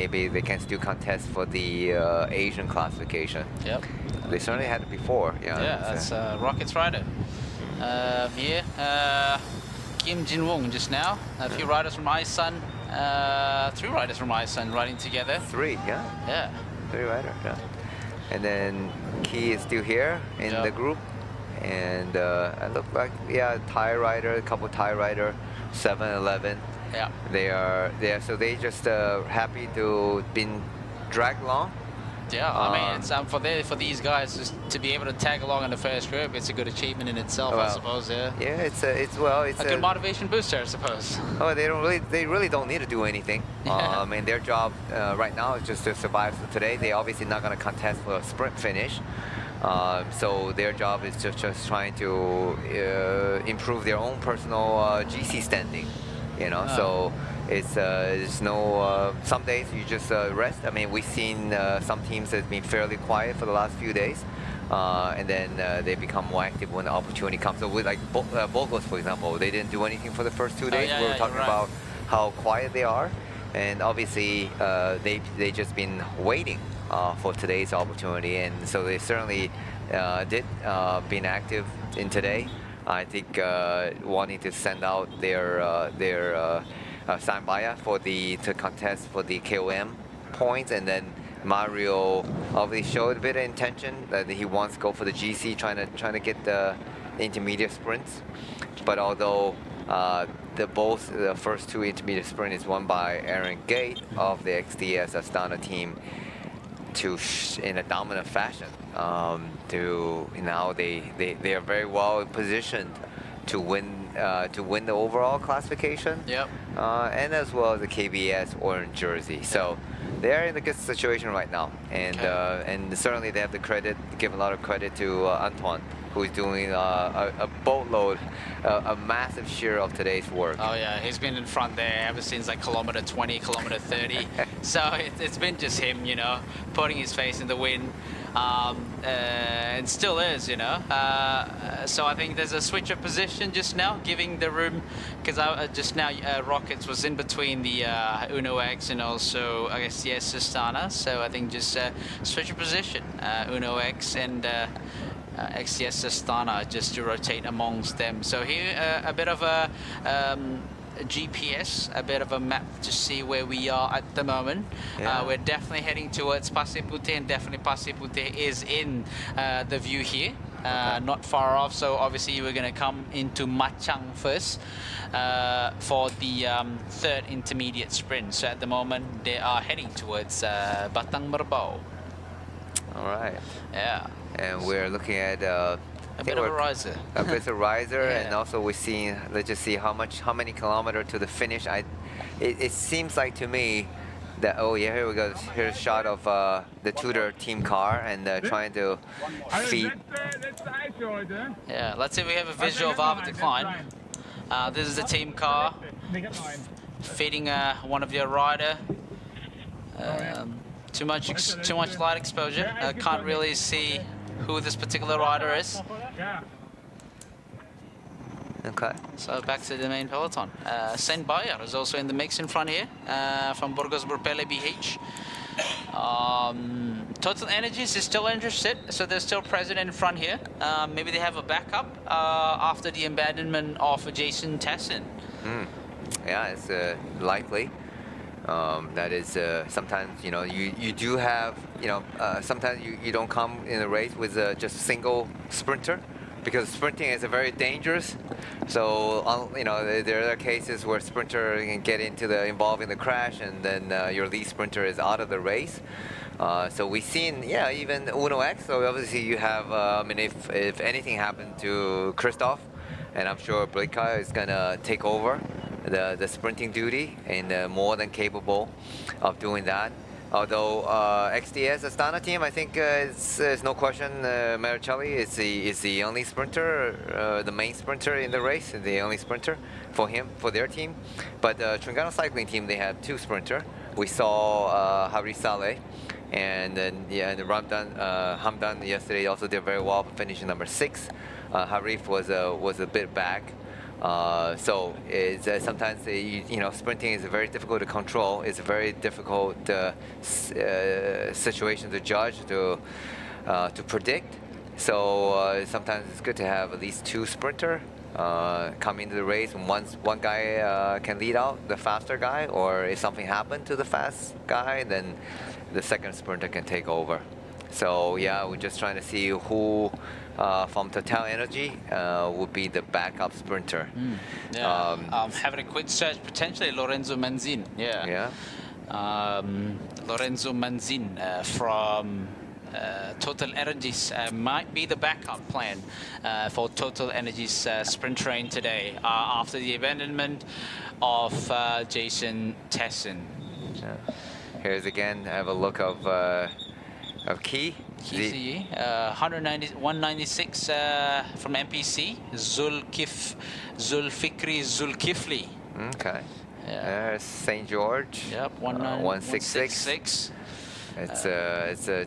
can still contest for the Asian classification. Yep. They certainly had it before. Yeah, that's Rockets rider. Here, Kim Jin-woong just now. A few riders from iSun. 3 riders from iSun riding together. 3, yeah. Yeah. 3 riders. Yeah. And then Key is still here in the group, and it looked like Thai rider, a couple Thai rider, 7-Eleven. Yeah. They are there, so they just happy to been dragged along. Yeah, I mean, it's for these guys just to be able to tag along in the first group, it's a good achievement in itself, I suppose. Yeah. Yeah, it's a good motivation booster, I suppose. Oh, they really don't need to do anything. I mean, their job right now is just to survive today. They're obviously not going to contest for a sprint finish. So their job is just trying to improve their own personal GC standing, you know. So it's no. Some days you just rest. I mean, we've seen some teams that's been fairly quiet for the last few days, and then they become more active when the opportunity comes. So with like Burgos, for example, they didn't do anything for the first 2 days. We were talking about how quiet they are, and obviously they just been waiting for today's opportunity, and so they certainly did been active in today. I think wanting to send out their Sambaya to contest for the KOM points, and then Mario obviously showed a bit of intention that he wants to go for the GC, trying to get the intermediate sprints. But although the first two intermediate sprint is won by Aaron Gate of the XDS Astana team in a dominant fashion. Now they are very well positioned to win the overall classification. Yep. And as well as the KBS orange jersey. So they're in a good situation right now, and certainly they have the credit, give a lot of credit to Antoine, who's doing a boatload, a massive share of today's work. Oh yeah, he's been in front there ever since like kilometer 20, kilometer 30. So it's been just him, you know, putting his face in the wind. And still is, you know. So I think there's a switch of position just now, giving the room, because just now Rockets was in between the Uno X and also I guess yes Astana. So I think just switch of position, Uno X and XCS Astana, just to rotate amongst them. So here a bit of a GPS, a bit of a map to see where we are at the moment. We're definitely heading towards Pasir Puteh, and definitely Pasir Puteh is in the view here, not far off. So obviously we're going to come into Machang first for the third intermediate sprint. So at the moment they are heading towards Batang Merbau. All right. Yeah. And we're looking at a bit of a riser. A bit of a riser, and also we're seeing. Let's just see how many kilometers to the finish. It seems like to me that here we go. Here's a shot of the Tudor team car and trying to feed. Yeah, let's see if we have a visual of our decline. This is the team car feeding one of your rider. Too much light exposure. Can't really see who this particular rider is. Okay. So back to the main peloton. Sen Bayer is also in the mix in front here, from Burgos Burpele BH. Total Energies is still interested, so they're still present in front here. Maybe they have a backup after the abandonment of Jason Tessin. Yeah, it's likely. That is sometimes, you know, you do have, you know, sometimes you don't come in a race with just a single sprinter, because sprinting is very dangerous. So you know, there are cases where sprinter can get involved in the crash, and then your lead sprinter is out of the race. So we've seen, even Uno X. So obviously you have, I mean, if anything happened to Christoph, and I'm sure Blika is gonna take over the sprinting duty, and more than capable of doing that. Although XDS Astana team, I think it's no question, Maricelli is the only sprinter, the main sprinter in the race, the only sprinter for their team. But Trengganu cycling team, they have two sprinter. We saw Hari Saleh, and then and Hamdan yesterday also did very well, finishing number 6. Harif was a bit back. So it's, sometimes sprinting is very difficult to control. It's a very difficult situation to judge, to predict. So sometimes it's good to have at least 2 sprinter come into the race, and one guy can lead out the faster guy, or if something happened to the fast guy, then the second sprinter can take over. So yeah, we're just trying to see who from Total Energy would be the backup sprinter. Having a quick search, potentially Lorenzo Manzin. Lorenzo Manzin from Total Energies might be the backup plan for Total Energies sprint train today after the abandonment of Jason Tesson. Here's again, have a look of Key. 196 from MPC, Zulfikri Zulkifli. Okay. There's St. George. Yep, 166. It's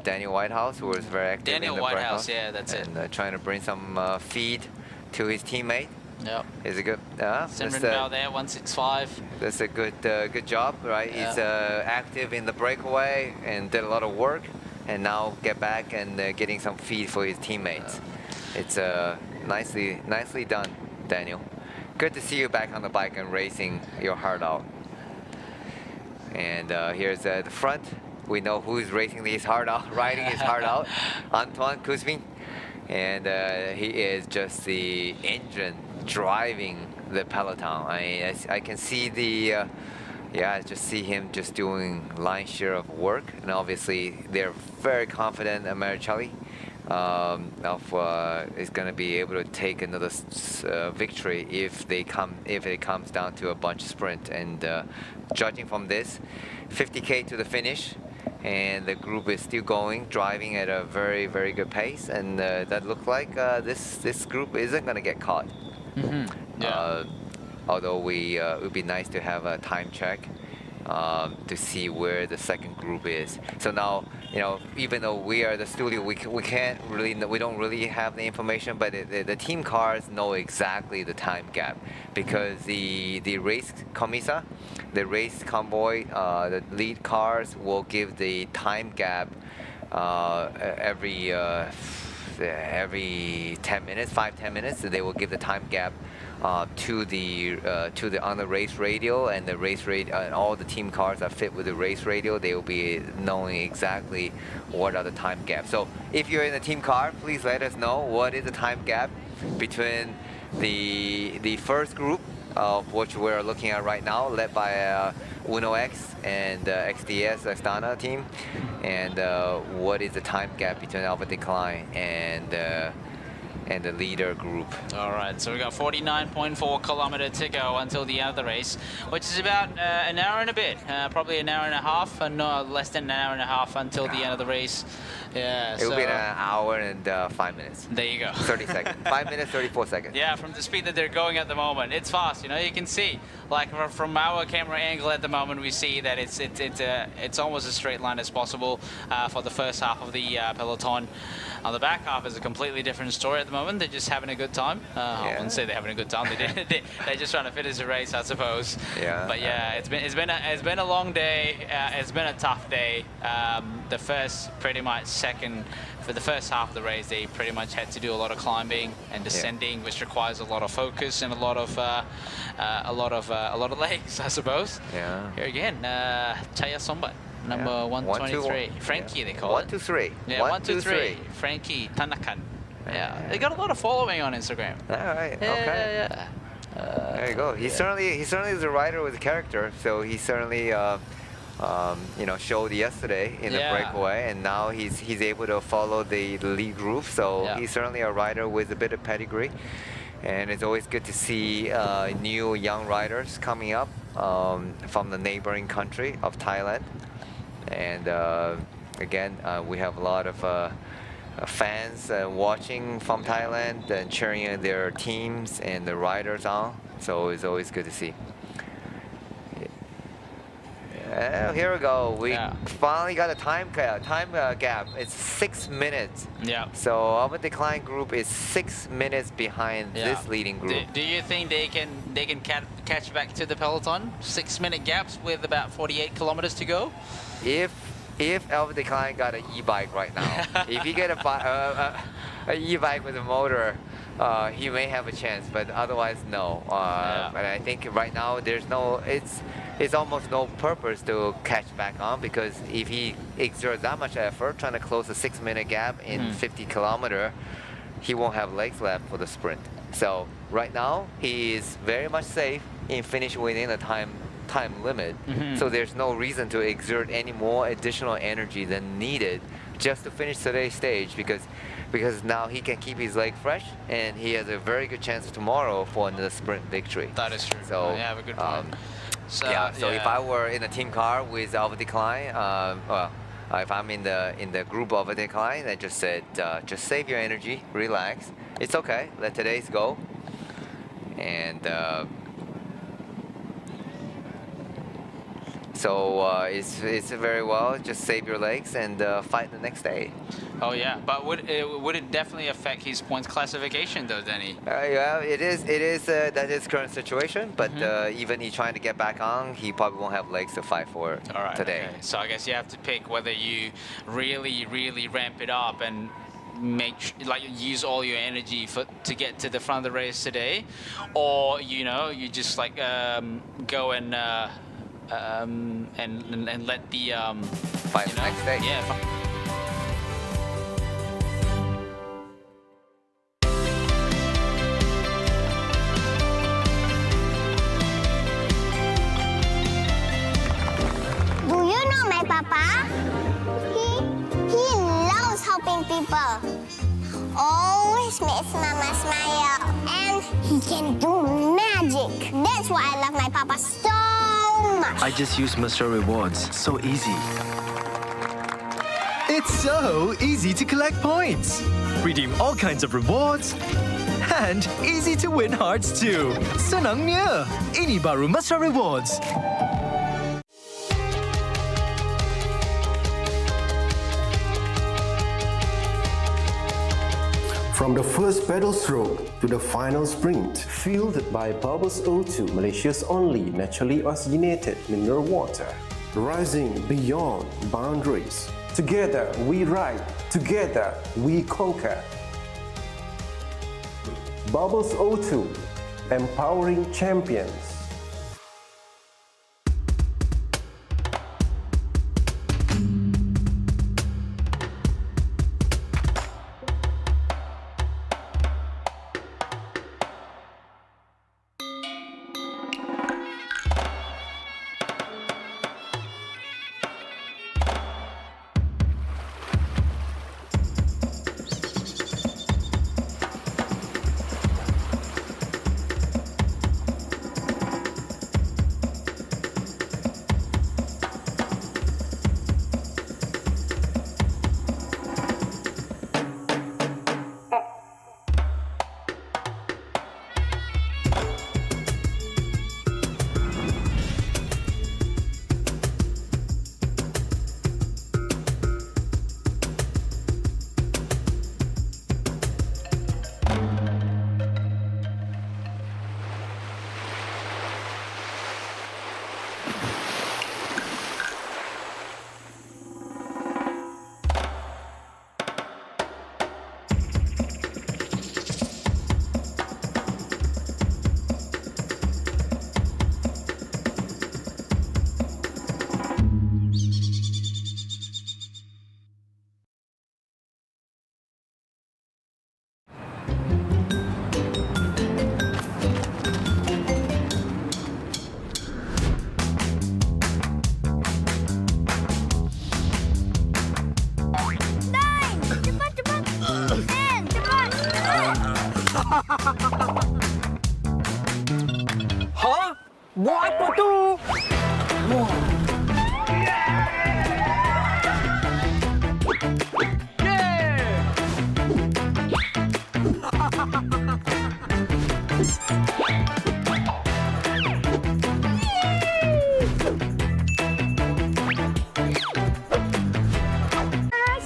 Daniel Whitehouse, who was very active Daniel in the Whitehouse, breakout, yeah, that's and trying to bring some feed to his teammate. Yep. Is it good? Simran Bell there, 165. That's a good job, right? Yeah. He's active in the breakaway and did a lot of work, and now get back and getting some feed for his teammates. It's nicely done, Daniel. Good to see you back on the bike and racing your heart out. And here's the front. We know who's racing his heart out, riding his heart out. Antoine Kuzmin. And he is just the engine driving the peloton. I can see the, I just see him just doing lion's share of work. And obviously they're very confident Maricelli is going to be able to take another victory if it comes down to a bunch sprint. And judging from this, 50K to the finish, and the group is still going, driving at a very good pace, and that looks like this group isn't going to get caught. Although it would be nice to have a time check to see where the second group is. So now, even though we are the studio, we don't really have the information, but the team cars know exactly the time gap, because the race commissa, the race convoy, the lead cars will give the time gap every 10 minutes, 5-10 minutes. They will give the time gap to the on the race radio, and the race radio, and all the team cars are fit with the race radio. They will be knowing exactly what are the time gaps. So if you're in a team car, please let us know what is the time gap between the first group of which we're looking at right now, led by Uno X and XDS Astana team, and what is the time gap between Alpha Decline and the leader group. All right, so we've got 49.4 kilometers to go until the end of the race, which is about an hour and a bit, probably an hour and a half, and no less than an hour and a half until the end of the race. Yeah, it will be an hour and 5 minutes. There you go. 30 seconds. 5 minutes, 34 seconds. Yeah, from the speed that they're going at the moment, it's fast. You can see, like from our camera angle at the moment, we see that it's almost as straight line as possible for the first half of the peloton. On the back half is a completely different story at the moment. They're just having a good time. I wouldn't say they're having a good time. They're just trying to finish the race, I suppose. Yeah. But yeah, it's been a long day. It's been a tough day. The first, pretty much second, for the first half of the race, they pretty much had to do a lot of climbing and descending, which requires a lot of focus and a lot of legs, I suppose. Yeah. Here again, Chaya Sombat. Number 123. Frankie, they call it. 123. Yeah, 123. Frankie Tanakan. Yeah, they got a lot of following on Instagram. All right. Okay. Yeah. There you go. He certainly is a rider with a character. So he certainly, showed yesterday in the breakaway, and now he's able to follow the lead group. So he's certainly a rider with a bit of pedigree, and it's always good to see new young riders coming up from the neighboring country of Thailand. And again, we have a lot of fans watching from Thailand and cheering their teams and the riders on. So it's always good to see. Here we go. We finally got a time gap. It's 6 minutes. Yeah. So our decline group is 6 minutes behind this leading group. Do you think they can catch back to the peloton? 6 minute gaps with about 48 kilometers to go. If Alpha Decline got an e-bike right now, if he get a e-bike with a motor, he may have a chance, but otherwise no. But I think right now it's almost no purpose to catch back on, because if he exerts that much effort trying to close a 6 minute gap in 50 kilometer, he won't have legs left for the sprint. So right now he is very much safe in finishing within the time time limit, so there's no reason to exert any more additional energy than needed just to finish today's stage, because now he can keep his leg fresh and he has a very good chance tomorrow for another sprint victory. That is true. So you have a good point. So if I were in a team car with Alva Decline, if I'm in the group of a Decline, I just said, just save your energy, relax. It's okay. Let today's go. And so it's very well. Just save your legs and fight the next day. Oh yeah, but would it definitely affect his points classification though, Danny? Yeah, it is. That is current situation. But even he trying to get back on, he probably won't have legs to fight for today. Okay. So I guess you have to pick whether you really ramp it up and use all your energy to get to the front of the race today, or you just go and let the fight next day. Yeah. Do you know my papa? He loves helping people. Always makes mama smile. And he can do magic. That's why I love my papa so much. I just use Mr. Rewards. So easy. It's so easy to collect points, redeem all kinds of rewards, and easy to win hearts too. Senangnya, ini baru Mesra Rewards. From the first pedal stroke to the final sprint. Fueled by Bubbles O2, Malaysia's only naturally oxygenated mineral water. Rising beyond boundaries. Together we ride, together we conquer. Bubbles O2, empowering champions. Hah? Buat apa tu?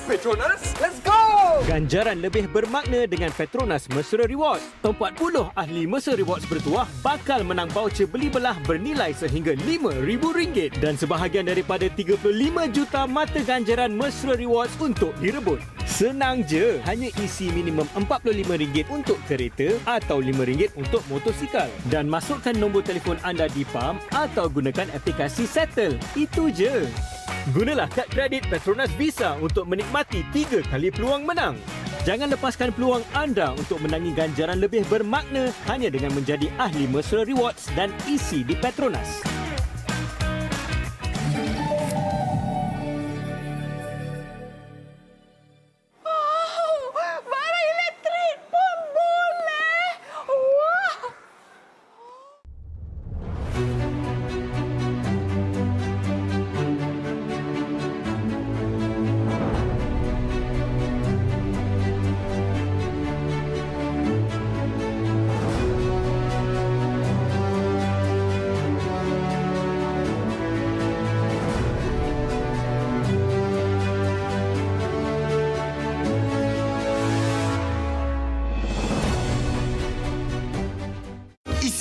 Petronas, let's go! Ganjaran lebih bermakna dengan Petronas Mesra Rewards. 40 ahli Mesra Rewards bertuah bakal menang voucher beli belah bernilai sehingga RM5,000 dan sebahagian daripada 35 juta mata ganjaran Mesra Rewards untuk direbut. Senang je, hanya isi minimum RM45 untuk kereta atau RM5 untuk motosikal dan masukkan nombor telefon anda di PAM atau gunakan aplikasi Settle. Itu je. Gunalah kad kredit Petronas Visa untuk menikmati 3 kali peluang menang. Jangan lepaskan peluang anda untuk menangi ganjaran lebih bermakna hanya dengan menjadi ahli Mesra Rewards dan isi di Petronas.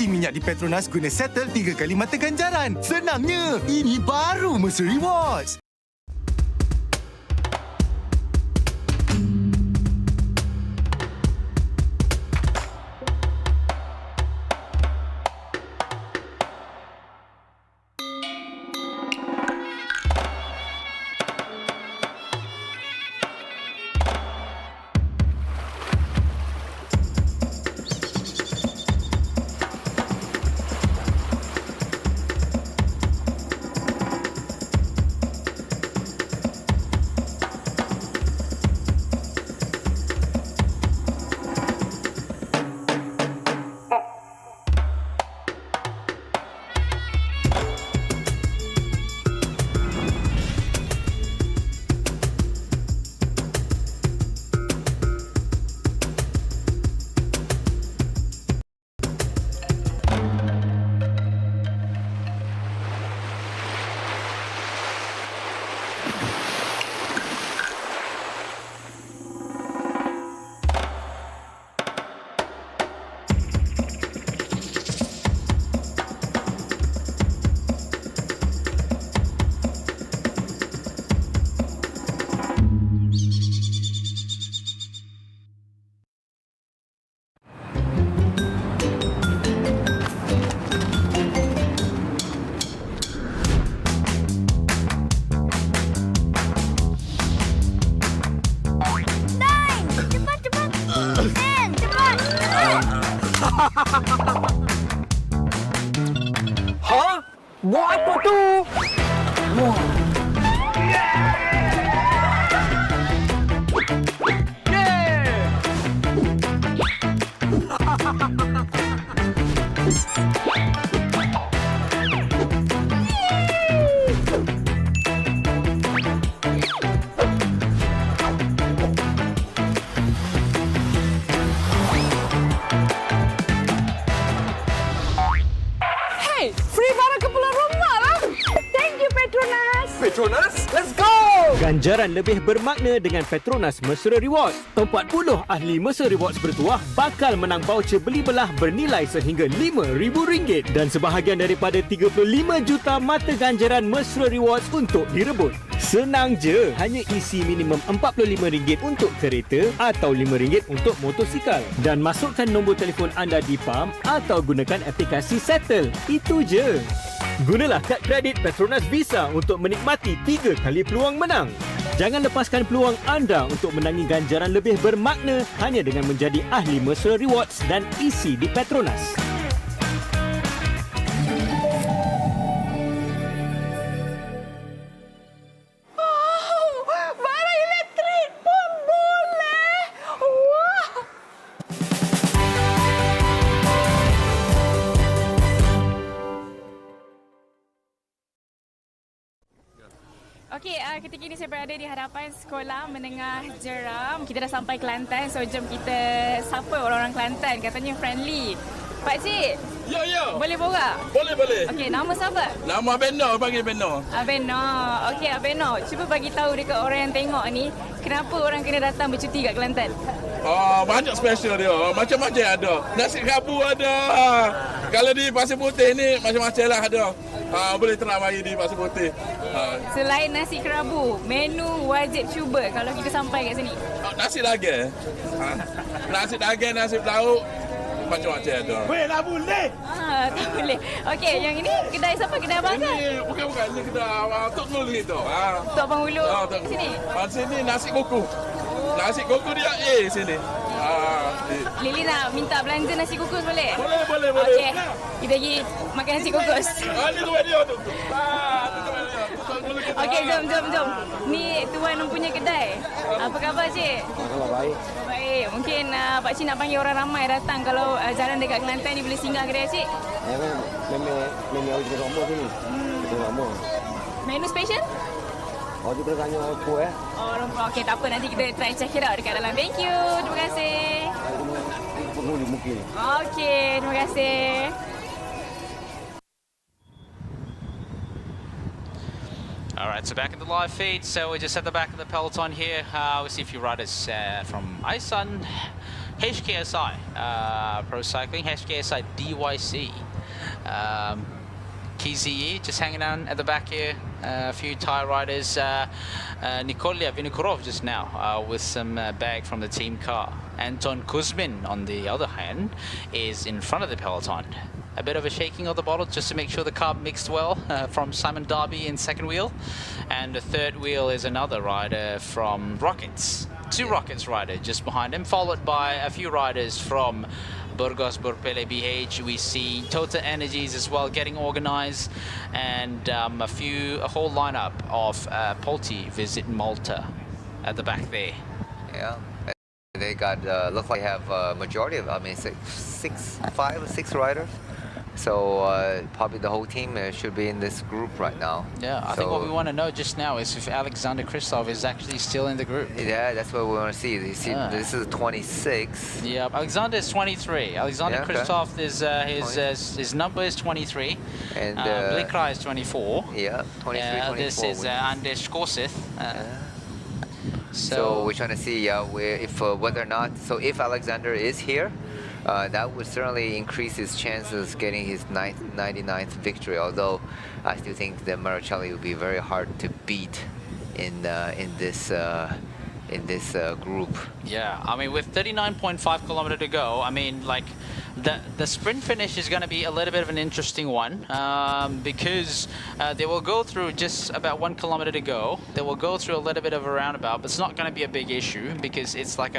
isi minyak di Petronas guna settle 3 kali mata ganjaran. Senangnya, ini baru Mercer Rewards. Hah? Buat apa tu? Hey, free barang ke pulang rumah lah. Thank you, Petronas. Petronas, let's go! Ganjaran lebih bermakna dengan Petronas Mesra Rewards. 40 ahli Mesra Rewards bertuah bakal menang voucher beli belah bernilai sehingga RM5,000 dan sebahagian daripada 35 juta mata ganjaran Mesra Rewards untuk direbut. Senang je, hanya isi minimum RM45 untuk kereta atau RM5 untuk motosikal dan masukkan nombor telefon anda di PAM atau gunakan aplikasi Settle. Itu je. Gunalah kad kredit Petronas Visa untuk menikmati 3 kali peluang menang. Jangan lepaskan peluang anda untuk menangi ganjaran lebih bermakna hanya dengan menjadi ahli Mesra Rewards dan isi di Petronas. Barang elektrik pun boleh. Wah. Okey, ketika ini saya berada di hadapan Sekolah Menengah Jeram. Kita dah sampai Kelantan, so jom kita sapa orang-orang Kelantan. Katanya friendly. Pakcik, yo. boleh borak? Boleh. Okey, nama siapa? Nama Abeno, panggil Abeno. Abeno. Okey, Abeno. Cuba bagi tahu dekat orang yang tengok ni, kenapa orang kena datang bercuti kat Kelantan? Oh, banyak special dia. Macam-macam ada. Nasi kerabu ada. Kalau di Pasir Puteh ni, macam-macam lah ada. Boleh try mari di Pasir Puteh. Selain nasi kerabu, menu wajib cuba kalau kita sampai kat sini. Nasi daging. Nasi daging, nasi lauk. Macam-macam ada. Boleh. Tak boleh. Okey, yang ini kedai siapa? Kedai abang ke? Ini bukan. Ini kedai Tok Nuli tu. Tok Abang Ulu. Sini? Sini nasi kuku. Nasi kuku dia sini. Lili nak minta belanja nasi kukus boleh? Boleh. Okey, kita pergi makan nasi kukus. Ini tu dia tu. Okey, jom. Ni tuan mempunyai kedai. Apa khabar, cik? Kalau baik. Baik. Mungkin Pak Cik nak panggil orang ramai datang kalau jalan dekat Kelantan ni boleh singgah kedai cik? Memang awak kita nombor sini. Kita nombor. Menu special? Oh, kita tanya apa Oh, rumput. Okey, tak apa. Nanti kita try check it out dekat dalam. Thank you. Terima kasih. Mungkin. Okey, terima kasih. All right, so back in the live feed. So we're just at the back of the peloton here. We see a few riders from Isan HKSI Pro Cycling, HKSI DYC. KZE just hanging on at the back here. A few Thai riders. Nikolia Vinokurov just now with some bag from the team car. Anton Kuzmin, on the other hand, is in front of the peloton. A bit of a shaking of the bottle just to make sure the carb mixed well from Simon Darby in second wheel. And the third wheel is another rider from Rockets. Two Rockets riders just behind him, followed by a few riders from Burgos Burpele BH. We see Total Energies as well getting organized, and a whole lineup of Polti Visit Malta at the back there. Yeah, they got look like they have a majority of, I mean, 5 or 6 riders. So probably the whole team should be in this group right now. Yeah, I think what we want to know just now is if Alexander Kristoff is actually still in the group. Yeah, that's what we want to see. You see, this is 26. Yeah, Alexander is 23. Alexander Kristoff is his number is 23. And Blikra is 24. Yeah, 23, 24. This is Anders Skorseth. So we're trying to see if whether or not, so if Alexander is here, that would certainly increase his chances getting his 99th victory, although I still think that Marcelli will be very hard to beat in this group. Yeah, I mean, with 39.5 kilometers to go, I mean, like, the sprint finish is going to be a little bit of an interesting one because they will go through just about 1 kilometer to go. They will go through a little bit of a roundabout, but it's not going to be a big issue because it's like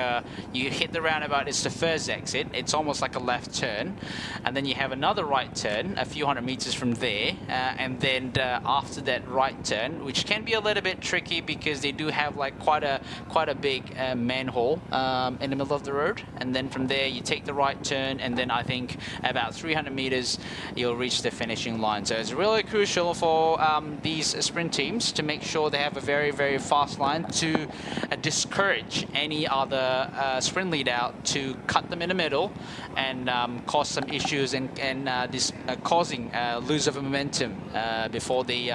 you hit the roundabout, it's the first exit. It's almost like a left turn, and then you have another right turn a few hundred meters from there, and then after that right turn, which can be a little bit tricky because they do have like quite a big manhole in the middle of the road, and then from there you take the right turn, and then I think about 300 meters you'll reach the finishing line. So it's really crucial for these sprint teams to make sure they have a very, very fast line to discourage any other sprint lead out to cut them in the middle and cause some issues and causing lose of momentum before they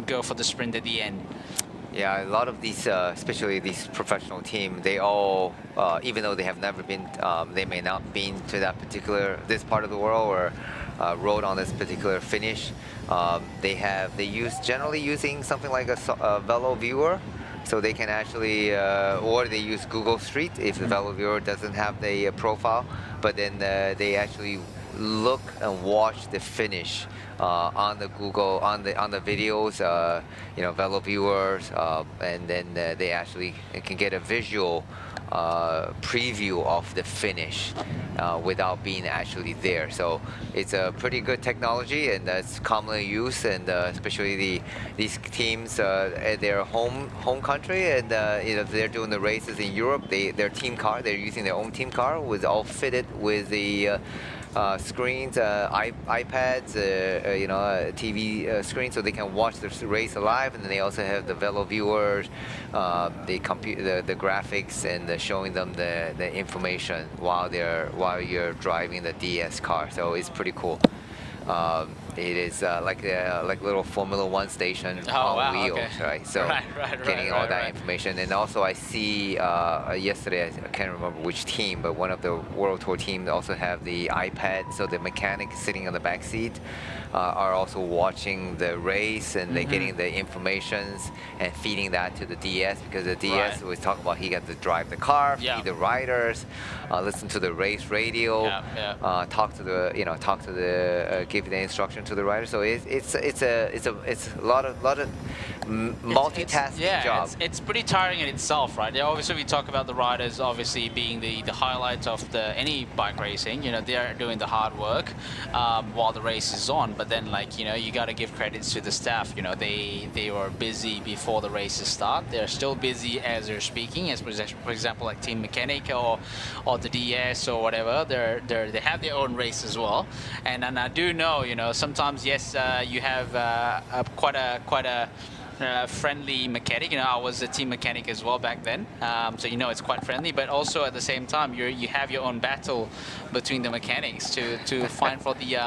go for the sprint at the end. Yeah, a lot of these, especially these professional teams, they all, even though they have never been, they may not been to this part of the world or rode on this particular finish. They generally using something like a Velo Viewer, so they can actually, or they use Google Street if the Velo Viewer doesn't have the profile, but then they actually look and watch the finish on the Google, on the videos, Velo Viewers, and then they actually can get a visual preview of the finish without being actually there. So it's a pretty good technology, and that's commonly used, and especially these teams at their home country, and if they're doing the races in Europe, their team car, they're using their own team car, was all fitted with the screens, iPads, TV screen, so they can watch the race live, and then they also have the Velo Viewers, the graphics, and showing them the information while you're driving the DS car. So it's pretty cool. It is like little Formula One station on wheels, right? So getting all that information, and also I see yesterday, I can't remember which team, but one of the World Tour teams also have the iPad, so the mechanic sitting on the back seat are also watching the race, and they're getting the informations and feeding that to the DS, because the DS we talk about, he got to drive the car, feed the riders, listen to the race radio, talk to the give the instruction to the rider. So it's a lot of multitasking job. It's pretty tiring in itself, right? Obviously, we talk about the riders obviously being the highlight of any bike racing. They're doing the hard work while the race is on. But then, you got to give credits to the staff. They were busy before the races start. They're still busy as they're speaking. As for example, like Team Mechanic or the DS or whatever, they have their own race as well. And I do know, sometimes yes, you have quite a friendly mechanic. I was a team mechanic as well back then, so it's quite friendly. But also at the same time, you have your own battle between the mechanics to fight for the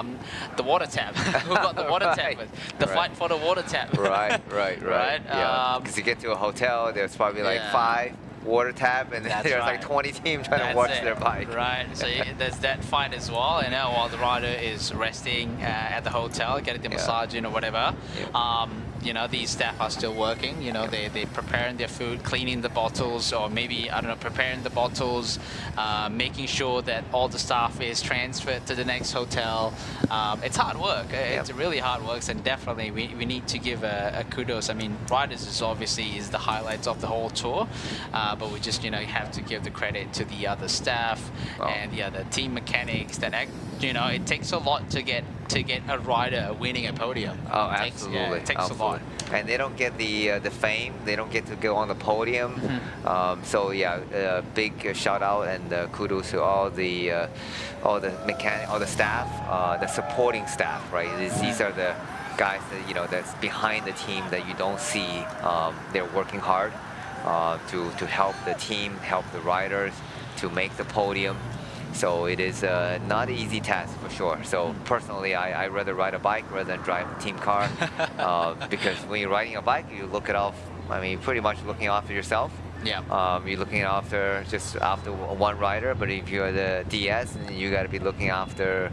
water tap. Who got the water tap? The fight for the water tap. Right. Yeah. Because you get to a hotel, there's probably like 5 water tap, and That's there's right. like 20 teams trying That's to watch it. their bike. Right, so there's that fight as well, while the rider is resting at the hotel, getting the massage or whatever. These staff are still working. They're preparing their food, cleaning the bottles, or maybe, I don't know, preparing the bottles, making sure that all the staff is transferred to the next hotel. It's hard work. It's really hard work, and definitely we need to give a kudos. I mean, riders is obviously the highlights of the whole tour, but we just have to give the credit to the other staff and the other team mechanics. It takes a lot to get a rider winning a podium. Oh, absolutely. It takes a lot. And they don't get the fame. They don't get to go on the podium. So yeah, big shout out and kudos to all the mechanic, all the staff, the supporting staff. Right, these are the guys that that's behind the team that you don't see. They're working hard to help the team, help the riders to make the podium. So it is not an easy task for sure. So personally, I rather ride a bike rather than drive a team car because when you're riding a bike, you look it off. I mean, pretty much looking after yourself. Yeah. You're looking after one rider, but if you're the DS, then you got to be looking after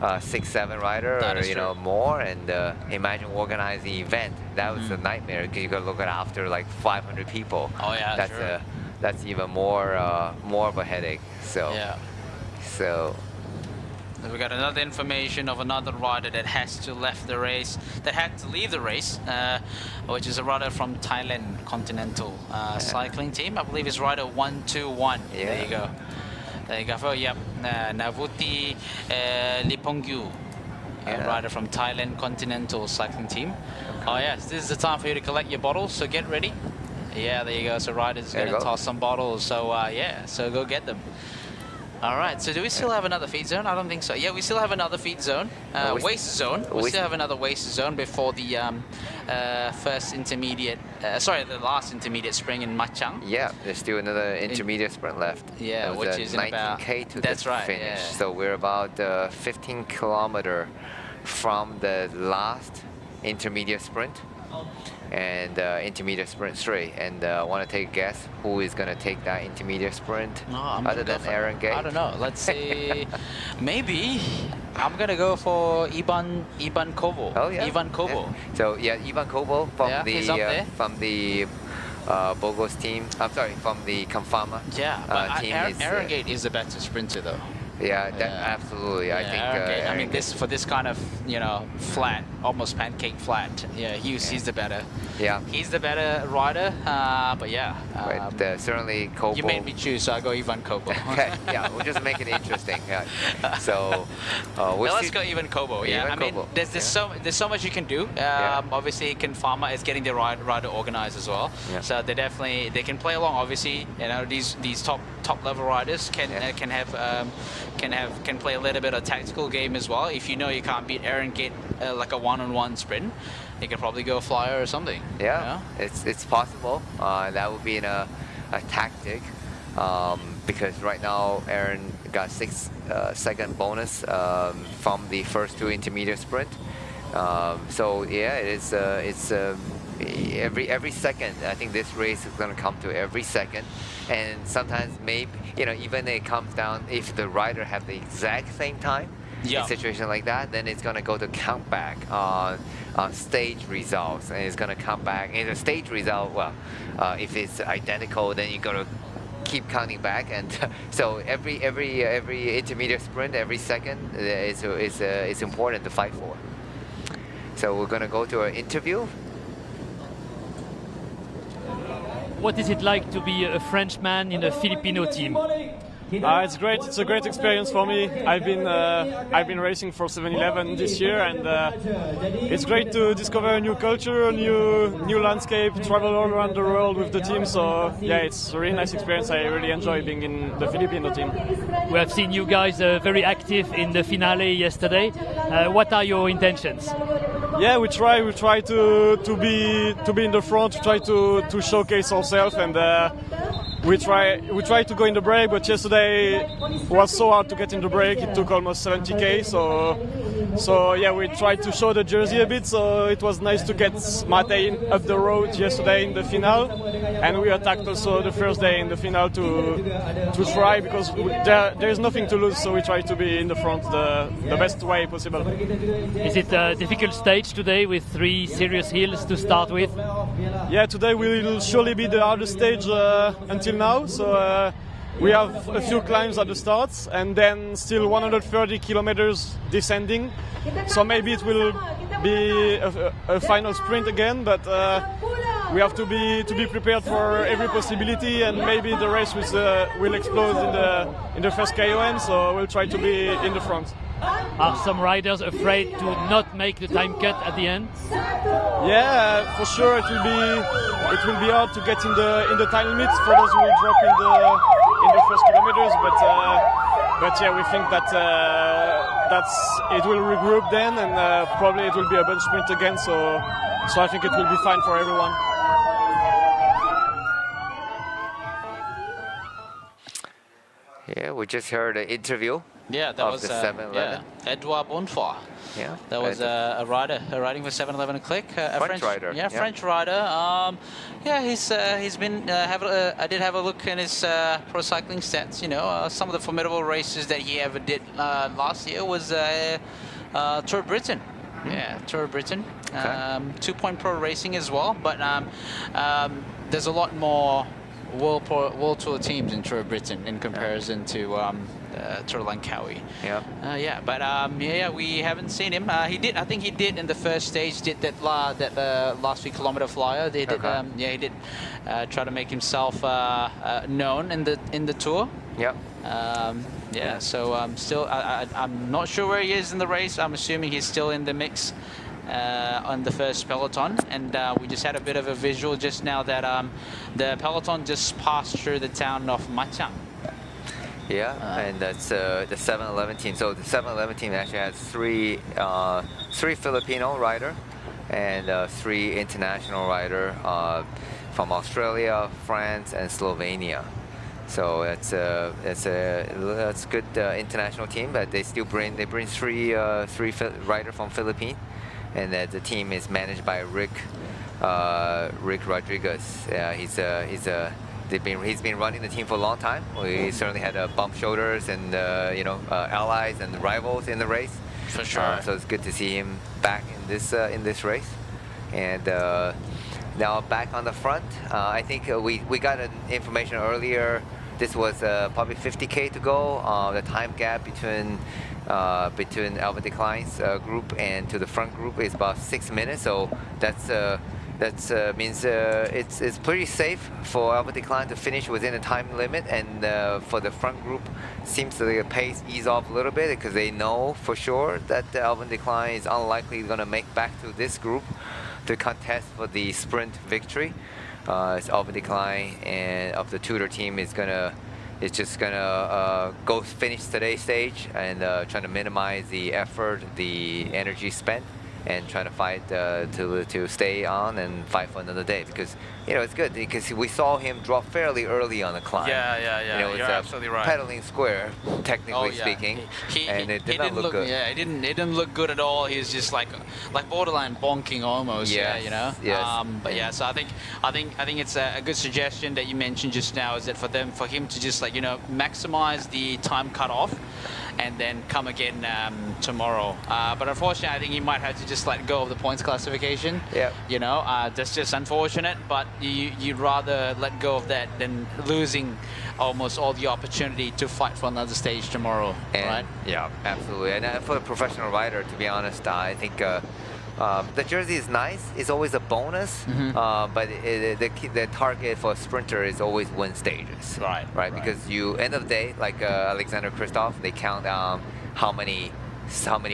6-7 rider or more. And imagine organizing an event. That was a nightmare because you got to look after like 500 people. Oh yeah, that's even more of a headache. So yeah. So we got another information of another rider that had to leave the race, which is a rider from Thailand Continental Cycling Team. I believe it's rider 121. Yeah. There you go. There you go. Oh, yep. Navuti Lipongyu, a rider from Thailand Continental Cycling Team. Okay. Oh yes, this is the time for you to collect your bottles, so get ready. Yeah, there you go. So rider's going to toss some bottles. So so go get them. All right, so do we still have another feed zone? I don't think so. Yeah, we still have another feed zone, waste zone. We still have another waste zone before the the last intermediate sprint in Machang. Yeah, there's still another intermediate sprint left. Yeah, which is 19K to the finish. Yeah. So we're about 15 kilometers from the last intermediate sprint. And intermediate sprint straight. And I want to take a guess who is going to take that intermediate sprint other than Aaron Gate. I don't know. Let's see. Maybe I'm going to go for Ivan Kovo. Oh yeah, Ivan Kovo. Yeah. So yeah, Ivan Kovo from the Bogos team. I'm sorry, from the Confama. Yeah, but team. Aaron Gate is the better sprinter though. Yeah, absolutely. I think. I mean, for this kind of flat, almost pancake flat. Yeah, he's the better. Yeah, he's the better rider. But yeah, but certainly Kobo. You made me choose, so I go Ivan Kobo. Okay, yeah, we'll just make it interesting. Yeah. So let's go Ivan Kobo. Yeah, I mean, there's so much you can do. Obviously, Confama is getting the rider organized as well. Yeah. So they can play along. Obviously, these top level riders can play a little bit of tactical game as well. If you can't beat Aaron Gate like a one-on-one sprint, you can probably go flyer or something. Yeah, it's possible. That would be a tactic because right now Aaron got 6-second bonus from the first 2 intermediate sprint. So yeah, it's every second. I think this race is going to come to every second, and sometimes maybe even it comes down if the rider have the exact same time. In a situation like that, then it's going to go to count back on stage results, and it's going to come back in the stage result. Well, if it's identical, then you got to keep counting back, and so every intermediate sprint, every second is important to fight for. So we're going to go to an interview. What is it like to be a Frenchman in a Filipino team? It's great. It's a great experience for me. I've been racing for 7-Eleven this year, and it's great to discover a new culture, a new landscape, travel all around the world with the team. So yeah, it's a really nice experience. I really enjoy being in the Filipino team. We have seen you guys very active in the finale yesterday. What are your intentions? Yeah, we try to be in the front, to try to showcase ourselves, and we try to go in the break, but yesterday was so hard to get in the break. It took almost 70k, so yeah, we tried to show the jersey a bit. So it was nice to get Mate up the road yesterday in the finale, and we attacked also the first day in the finale to try, because there is nothing to lose. So we try to be in the front the best way possible. Is it a difficult stage today with 3 serious hills to start with? Yeah, today will surely be the hardest stage until now. So we have a few climbs at the start, and then still 130 kilometers descending. So maybe it will be a final sprint again, but we have to be prepared for every possibility, and maybe the race will explode in the first KOM. So we'll try to be in the front. Are some riders afraid to not make the time cut at the end? Yeah, for sure it will be hard to get in the time limits for those who will drop in the first kilometers. But yeah, we think that it will regroup then, and probably it will be a bunch sprint again. So I think it will be fine for everyone. Yeah, we just heard an interview. Yeah, that was the 7-Eleven. Edouard Bonfoy. Yeah, that was a rider riding for 7-Eleven Click. A French rider. Yeah, French rider. Yeah, he's been. I did have a look in his pro cycling stats. You know, some of the formidable races that he ever did last year was Tour of Britain. Yeah, Tour of Britain. Okay. 2 Point Pro Racing as well, but there's a lot more World Tour teams in Tour of Britain in comparison to Tour Langkawi. Yeah. But we haven't seen him. I think he did in the first stage. Did that last 3 kilometer flyer. He did. He did try to make himself known in the tour. Yep. So still, I'm not sure where he is in the race. I'm assuming he's still in the mix on the first peloton, and we just had a bit of a visual just now that the peloton just passed through the town of Machang. Yeah, and that's the 7-Eleven team. So the 7-Eleven team actually has three Filipino rider and 3 international rider from Australia, France, and Slovenia. So it's a good international team, but they bring 3 rider from Philippines, and the team is managed by Rick Rodriguez. He's been running the team for a long time. We certainly had bump shoulders and allies and rivals in the race. For sure. So it's good to see him back in this race. And now back on the front, I think we got information earlier. This was probably 50k to go. The time gap between Alva Decline's group and to the front group is about 6 minutes. So that means it's pretty safe for Alva Decline to finish within the time limit, and for the front group, seems the pace ease off a little bit because they know for sure that the Alva Decline is unlikely going to make back to this group to contest for the sprint victory. It's Alva Decline and of the Tudor team is just gonna go finish today's stage and trying to minimize the effort, the energy spent, and trying to fight to stay on and fight for another day, because it's good because we saw him drop fairly early on the climb. Yeah. You're absolutely right. Pedaling square, technically speaking, and it did not look good. Yeah, it didn't look good at all. He was just like borderline bonking almost. Yes, yes. But yeah, so I think it's a good suggestion that you mentioned just now, is that for him to just maximize the time cut off, and then come again tomorrow. But unfortunately, I think he might have to just let go of the points classification. Yeah. That's just unfortunate, but you'd rather let go of that than losing almost all the opportunity to fight for another stage tomorrow, right? Yeah, absolutely. And for a professional rider, to be honest, I think the jersey is nice. It's always a bonus, but the target for a sprinter is always win stages. Right. Because end of the day, like Alexander Kristoff, they count how many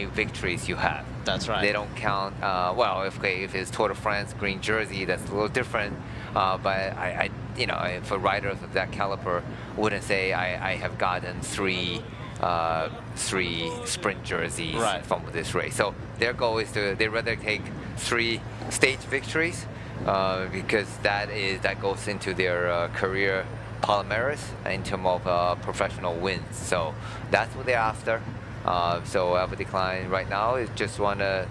victories you have. That's right. They don't count. If it's Tour de France green jersey, that's a little different. But I for riders of that caliber, wouldn't say I have gotten three sprint jerseys from this race. So their goal is they rather take 3 stage victories because that goes into their career Palomares in terms of professional wins. So that's what they're after. So Alpha Decline right now is just wanna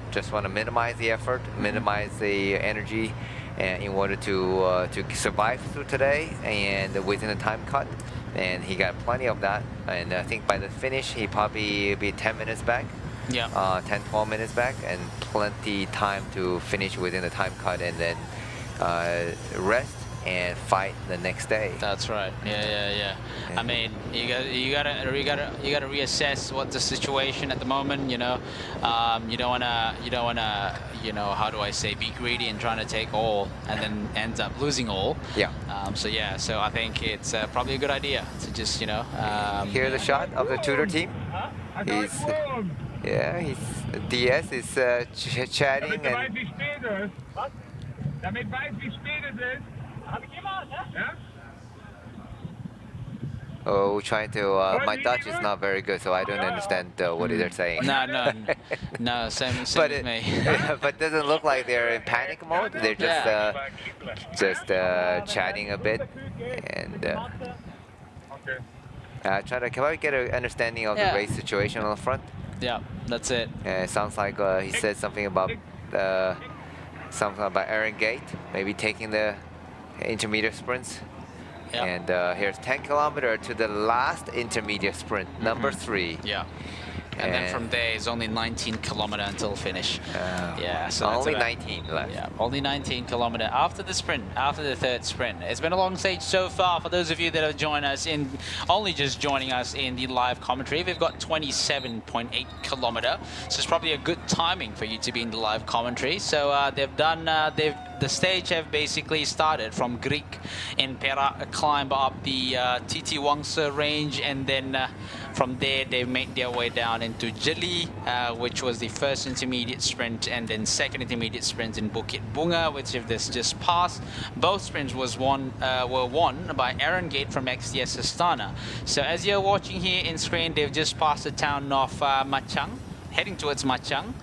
minimize the effort, minimize the energy, in order to survive through today and within the time cut. And he got plenty of that. And I think by the finish, he probably be 10 minutes back. Yeah. 10, 12 minutes back, and plenty time to finish within the time cut, and then rest and fight the next day. That's right. Yeah. I mean, you gotta reassess what the situation at the moment. You know, you don't wanna, how do I say, be greedy and trying to take all and then ends up losing all. Yeah. So I think it's probably a good idea to just, Here's the shot of the Tudor team. He's DS is chatting and. Damit weiß, wie spät es ist. Hab ich immer, ja? Oh, trying to. My Dutch is not very good, so I don't understand what they're saying. No, same but with me. But it doesn't look like they're in panic mode. They're just chatting a bit, and try to. Can I get an understanding of the race situation on the front? Yeah, that's it. It sounds like he said something about Aaron Gate, maybe taking the intermediate sprints. Yeah. And here's 10 kilometers to the last intermediate sprint, number 3. Yeah. And then from there is only 19 kilometers until finish. So only 19 left. Yeah, only 19 kilometers after the sprint, after the third sprint. It's been a long stage so far. For those of you that have joined us only just joining us in the live commentary, we've got 27.8 kilometers. So it's probably a good timing for you to be in the live commentary. So the stage have basically started from Gerik in Perak, climb up the Titi Wangsa range, and then from there they made their way down into Jeli, which was the first intermediate sprint, and then second intermediate sprint in Bukit Bunga, which if this just passed. Both sprints were won by Aaron Gate from XTS Astana. So as you're watching here in screen, they've just passed the town of Machang, heading towards Machang,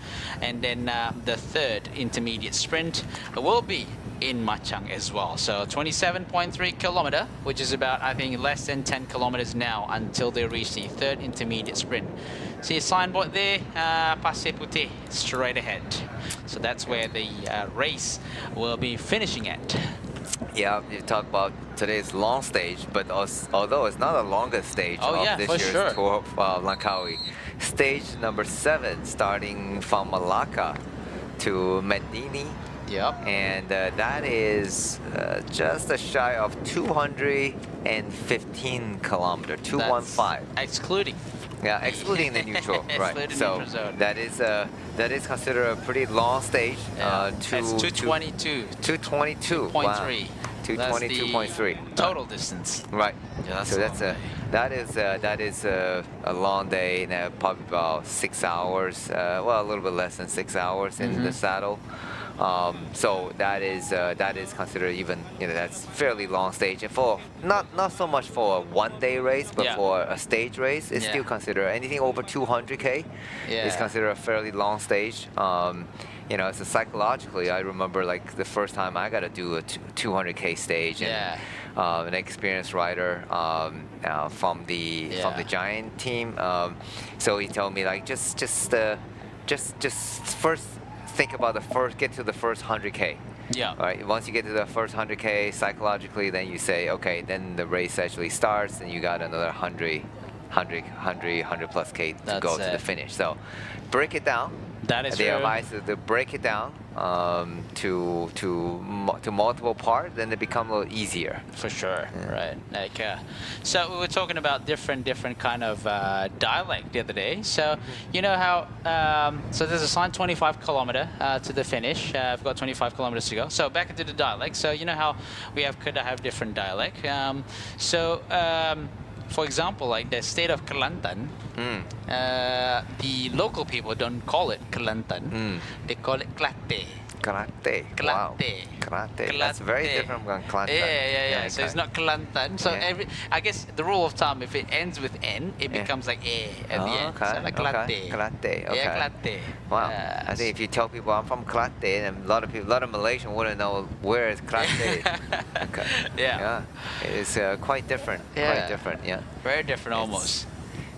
and then the third intermediate sprint will be in Machang as well. So 27.3 kilometers, which is about, I think, less than 10 kilometers now until they reach the third intermediate sprint. See a signboard there, Pasir Puteh, straight ahead. So that's where the race will be finishing at. Yeah, you talk about today's long stage, but although it's not the longest stage of this year's Tour of Langkawi. Stage number 7, starting from Malacca to Medini. Yep. And that is just a shy of 215 kilometers, 215. Excluding. Yeah, excluding the neutral, right? So that is considered a pretty long stage. It's 222. 222. 2.3. Wow. 222.3 total distance. Right. Yeah, so that is a long day. Probably about 6 hours. Well, a little bit less than 6 hours in the saddle. So that is considered even, that's fairly long stage. And for not so much for a one-day race, but for a stage race, it's still considered anything over 200K is considered a fairly long stage. It's psychologically, I remember like the first time I got to do a 200K stage, and an experienced rider from the Giant team. So he told me like just first think about get to the first 100K. Yeah. Right. Once you get to the first 100K psychologically, then you say, okay, then the race actually starts, and you got another 100 plus K to go to the finish. So break it down. That is the advice is to break it down to multiple parts, then it becomes a little easier. For sure, right? Like, so we were talking about different kind of dialect the other day. So you know how so there's a sign 25 kilometers to the finish. I've got 25 kilometers to go. So back into the dialect. So you know how we could have different dialect. For example, like the state of Kelantan, the local people don't call it Kelantan. They call it Klate. Klate. Klate. Kelantan. That's very different from Kelantan. Yeah. So it's not Kelantan. So I guess the rule of thumb, if it ends with N, it becomes like A at the end. So like Kelantan. Kelantan. Okay. Yeah, Kelantan. Wow. I think if you tell people I'm from Kelantan, and a lot of Malaysians wouldn't know where is Kelantan. Okay. Yeah. It's quite different. Quite different. Yeah. Very different almost.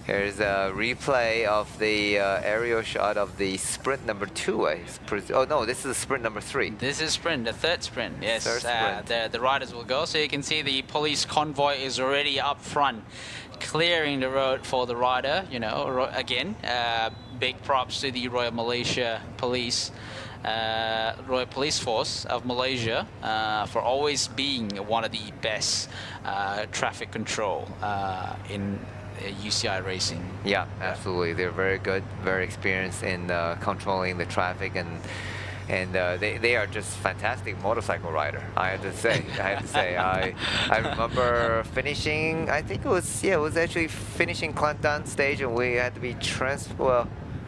Here's a replay of the aerial shot of the sprint number 2. Oh no, this is sprint number 3. This is sprint, the third sprint. Yes, third sprint. The riders will go. So you can see the police convoy is already up front, clearing the road for the rider. You know, again, big props to the Royal Malaysia Police. Royal Police Force of Malaysia for always being one of the best traffic control in UCI racing. Yeah, absolutely. They're very good, very experienced in controlling the traffic, and they are just fantastic motorcycle rider. I have to say. I remember finishing. I think it was actually finishing Kelantan stage, and we had to be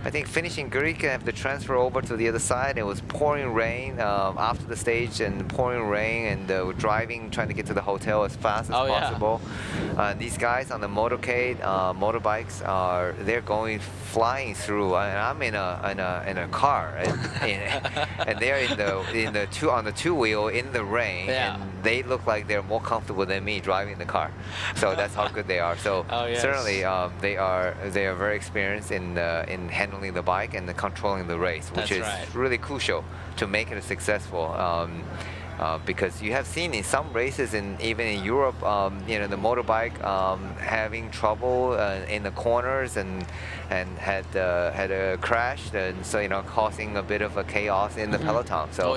I think finishing Gerik, I have to transfer over to the other side. It was pouring rain after the stage, and pouring rain, and we're driving, trying to get to the hotel as fast as possible. These guys on the motorcade, motorbikes, they're going flying through, and I'm in a car, and they're on the two-wheel in the rain, and they look like they're more comfortable than me driving the car. So that's how good they are. So certainly they are very experienced in handling the bike and controlling the race, which is really crucial to make it successful. Because you have seen in some races, even in Europe, the motorbike having trouble in the corners and had a crash, and so causing a bit of a chaos in the peloton. So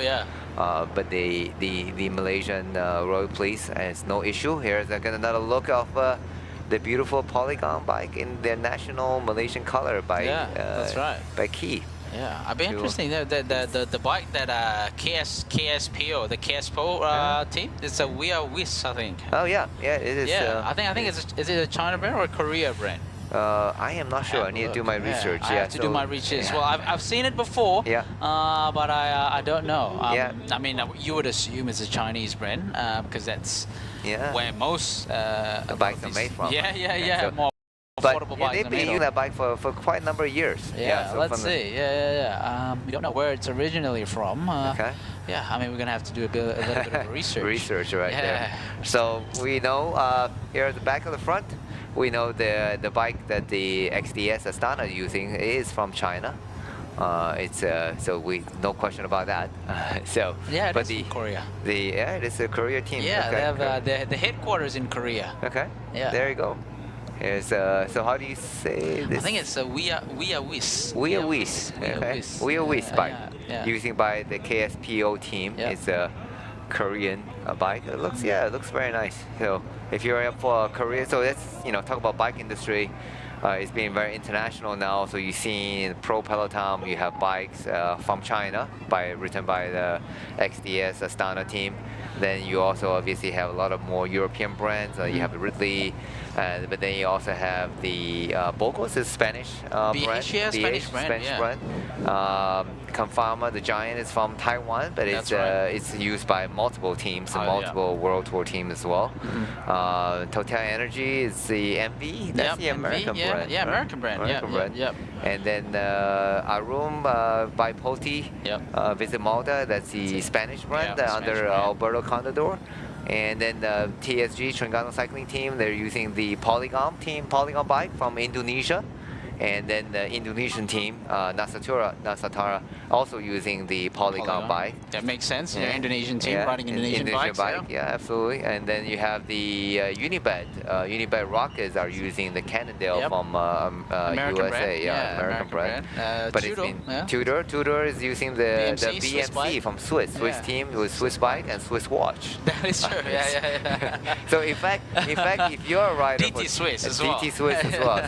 but the Malaysian Royal Police has no issue. Here's another look of the beautiful polygon bike in their national Malaysian color by by Key. Yeah, I'd be interesting. The bike that KSPO, the KSPO team, it's a We Are Wish, I think. Oh it is. Yeah, I think is it a China brand or a Korea brand? I am not sure. I need to do my research. I have to do my research. Well, I've seen it before. But I don't know. I mean, you would assume it's a Chinese brand because that's where most bikes are made from. Yeah. So, more affordable bikes. They've been using that bike for quite a number of years. So let's see. We don't know where it's originally from. Yeah, I mean, we're gonna have to do a little bit of research. There. So we know here at the back of the front, we know the bike that the XDS Astana is using is from China. It's so no question about that. But from Korea. It is a Korea team. Yeah, they have the headquarters in Korea. Okay. Yeah. There you go. Here's so how do you say this? I think it's a We Are Wish. We Are Wish. Okay. We Are Wish bike. Using by the KSPO team. It's a Korean bike. It looks very nice. So if you're up for Korea, so let's talk about bike industry. It's being very international now. So you see in Pro Peloton, you have bikes from China written by the XDS Astana team. Then you also obviously have a lot of more European brands. You have Ridley, but then you also have the Bogos, is Spanish brand. Spanish brand. Confarma, the Giant, is from Taiwan, but it's used by multiple teams, multiple World Tour teams as well. Total Energy is the MV. That's the American brand. Yeah, American brand. Yep. And then Arum by Poti, Visit Malta, that's the Spanish brand under Alberto Contador. And then the TSG, Trengganu Cycling Team, they're using the Polygon bike from Indonesia. And then the Indonesian team, Nasatara, also using the Polygon bike. That makes sense. Indonesian team riding Indonesian bikes. Yeah, absolutely. And then you have the Unibed. Unibed Rockets are using the Cannondale from American USA. Brand. American brand. But Tudor, it's been Tudor is using the BMC from Swiss team with Swiss bike and Swiss watch. That is true. So in fact, if you're a rider DT Swiss as well.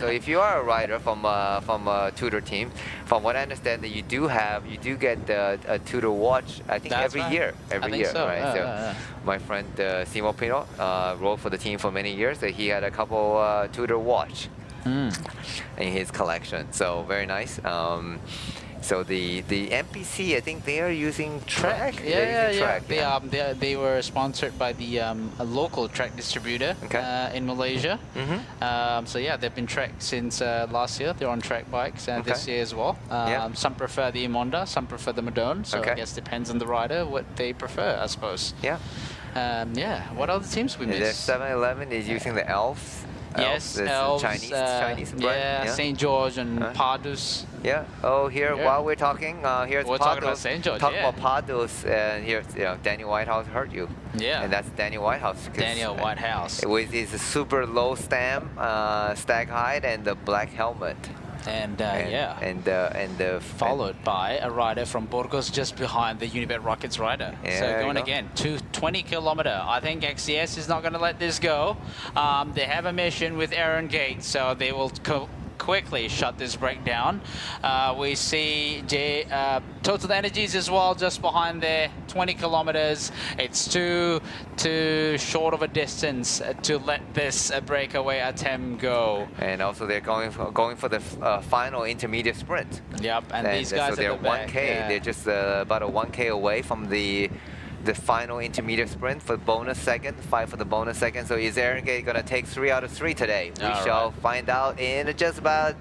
So if you are a rider from a Tudor team, from what I understand, that you do get a Tudor watch. I think every year, right? My friend Simo Pino rode for the team for many years. So he had a couple Tudor watch in his collection. So very nice. So the NPC, I think they are using track. They were sponsored by the a local track distributor in Malaysia. So yeah, they've been track since last year. They're on track bikes and this year as well. Some prefer the Emonda, some prefer the Madone. So I guess depends on the rider what they prefer, I suppose. Yeah. What other teams we missed? 7-Eleven is using the Elves. Yes, Elves, Elves, Chinese brand. St. George and Pardus. Yeah. Oh, here while we're talking, here's we're talking about St. George. Talking about Pardus, and here's Daniel Whitehouse hurt you. Yeah. And that's Daniel Whitehouse. Daniel Whitehouse. With his super low stem, stag height, and the black helmet. And followed by a rider from Burgos just behind the Unibet Rockets rider. So going again, 20 kilometer. I think XCS is not going to let this go. They have a mission with Aaron Gate, so they will quickly shut this break down. We see Total Energies as well just behind there, 20 kilometers. It's too short of a distance to let this breakaway attempt go. And also they're going for the final intermediate sprint. Yep, and these guys so they're at the back, 1K. They're just about a 1K away from the final intermediate sprint for bonus second, 5 for the bonus second. So is Aaron Gate going to take 3 out of 3 today? We shall find out in just about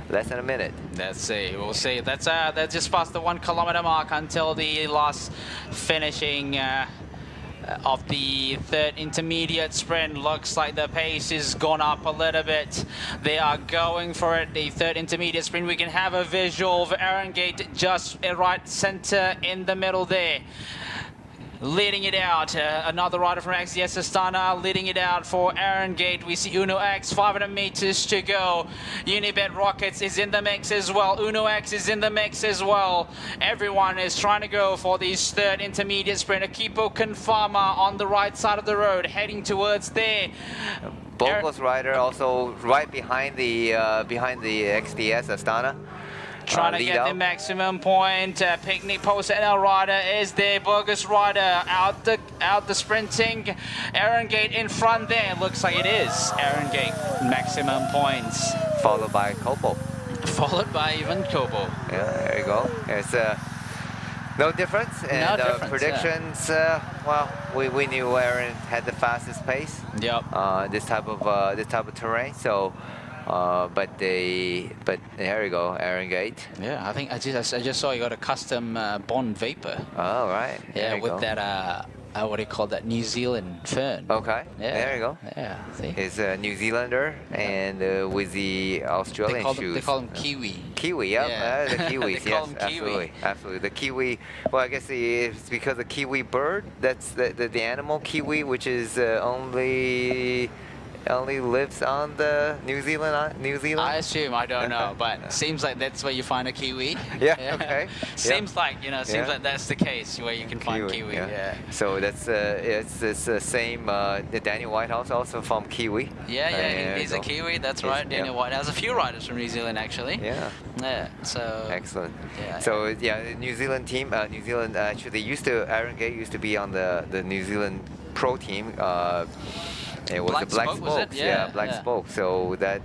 less than a minute. Let's see. We'll see. That's just past the 1 kilometer mark until the last finishing of the third intermediate sprint. Looks like the pace has gone up a little bit. They are going for it. The third intermediate sprint. We can have a visual of Aaron Gate just right center in the middle there. Leading it out, another rider from XDS Astana leading it out for Aaron Gate. We see Uno X, 500 meters to go. Unibet Rockets is in the mix as well. Uno X is in the mix as well. Everyone is trying to go for this third intermediate sprint. Akipo Confama on the right side of the road, heading towards there. Burgos rider also right behind the XDS Astana. Trying to get the maximum point. Picnic Post NL rider is there. Burgos rider out the sprinting. Aaron Gate in front there. Looks like it is Aaron Gate. Maximum points. Followed by Kobo. Followed by even Kobo. Yeah, there you go. It's no difference. And no difference, predictions. Well, we knew Aaron had the fastest pace. Yep. This type of terrain. So. But here we go, Aaron Gate. Yeah, I think I just saw you got a custom Bond Vapor. Oh, right. Yeah, with that what do you call that, New Zealand fern. Okay. Yeah. There you go. Yeah. See. He's a New Zealander and with the Australian shoes. They call him Kiwi. Kiwi, yeah. The Kiwis, they call yes, him Kiwi. absolutely. The Kiwi. Well, I guess it's because the Kiwi bird. That's the animal Kiwi, which is only lives on the New Zealand. I assume, I don't know, but seems like that's where you find a kiwi. Yeah. Okay. Seems like like that's the case where you can find kiwi. Yeah. So that's it's the same. Daniel Whitehouse also from Kiwi. Yeah, he's a Kiwi. That's right. Daniel Whitehouse. A few riders from New Zealand actually. Yeah. Yeah. So. Excellent. Yeah. So the New Zealand team. New Zealand actually Aaron Gate used to be on the New Zealand pro team. It was Black the Black Spoke, was it? Yeah, Black Spoke. So that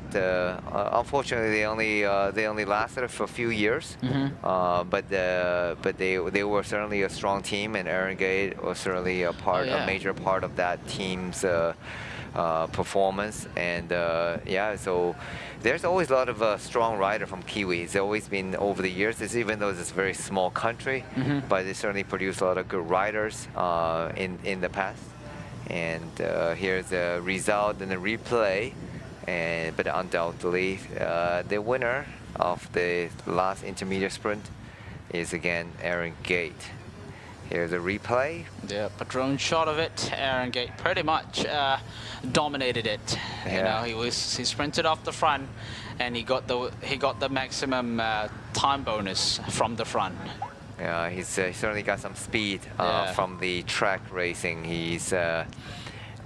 unfortunately they only lasted for a few years. But they were certainly a strong team, and Aaron Gate was certainly a major part of that team's performance. And so there's always a lot of strong rider from Kiwi. It's always been over the years. Even though it's a very small country, but they certainly produced a lot of good riders in the past. And here's the result and the replay, but undoubtedly the winner of the last intermediate sprint is again Aaron Gate. Here's a replay. Yeah, a drone shot of it. Aaron Gate pretty much dominated it. Yeah. You know, he sprinted off the front, and he got the maximum time bonus from the front. Yeah, he's certainly got some speed from the track racing. He's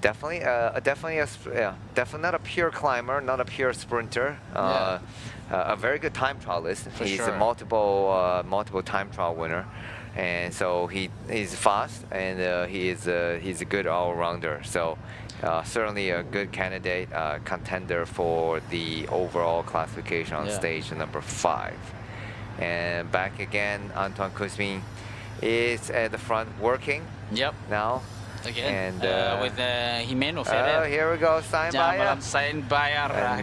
definitely not a pure climber, not a pure sprinter. A very good time trialist. He's a multiple time trial winner, and so he's fast, and he's a good all-rounder. So certainly a good candidate, contender for the overall classification on stage number 5. And back again, Antoine Kuzmin is at the front working. Yep. Now. Again, and with Jimeno Ferrer. Oh, here we go, Steinbayer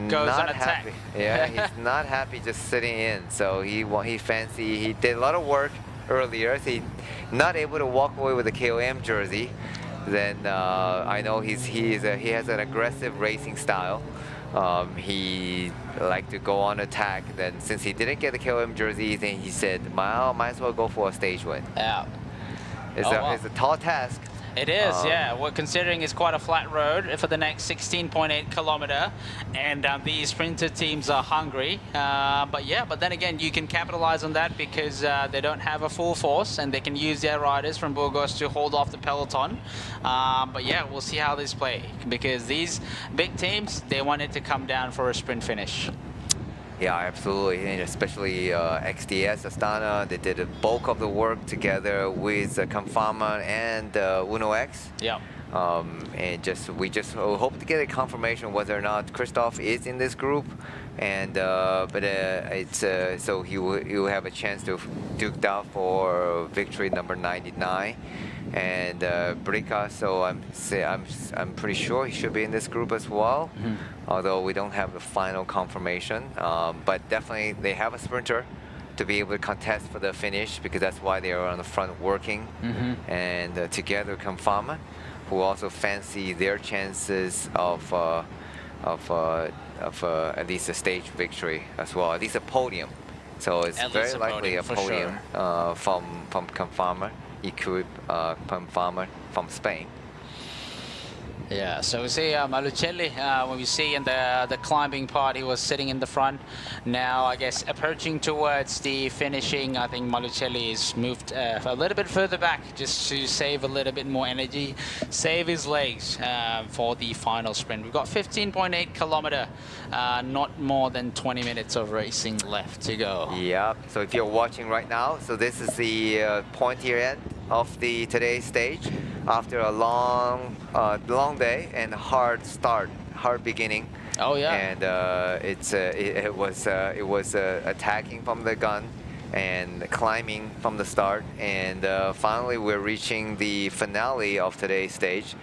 goes on attack. Happy. Yeah, he's not happy just sitting in. So he did a lot of work earlier. So he not able to walk away with the KOM jersey. Then I know he has an aggressive racing style. He liked to go on attack. Then since he didn't get the KOM jersey, then he said, might as well go for a stage win. Yeah. It's a tall task. It is, yeah. Well, considering it's quite a flat road for the next 16.8 kilometer, and these sprinter teams are hungry. But then again, you can capitalize on that because they don't have a full force, and they can use their riders from Burgos to hold off the peloton. But yeah, we'll see how this play, because these big teams, they wanted to come down for a sprint finish. Yeah, absolutely, and especially XDS Astana. They did a bulk of the work together with Confarma and Uno X. Yeah. And we just hope to get a confirmation whether or not Christoph is in this group, and so he will have a chance to duke out for victory number 99. And Brika, so I'm pretty sure he should be in this group as well, although we don't have the final confirmation. But definitely they have a sprinter to be able to contest for the finish, because that's why they are on the front working. And together Confarma, who also fancy their chances of at least a stage victory as well, at least a podium. So it's very likely a podium from Confarma. Confarma from Spain. Yeah, so we see Malucelli, when we see in the climbing part, he was sitting in the front. Now, I guess, approaching towards the finishing, I think Malucelli is moved a little bit further back just to save a little bit more energy, save his legs for the final sprint. We've got 15.8 kilometer, not more than 20 minutes of racing left to go. Yeah, so if you're watching right now, so this is the pointier end of today's stage. After a long day and hard beginning. Oh yeah. And it was attacking from the gun and climbing from the start, and finally we're reaching the finale of today's stage,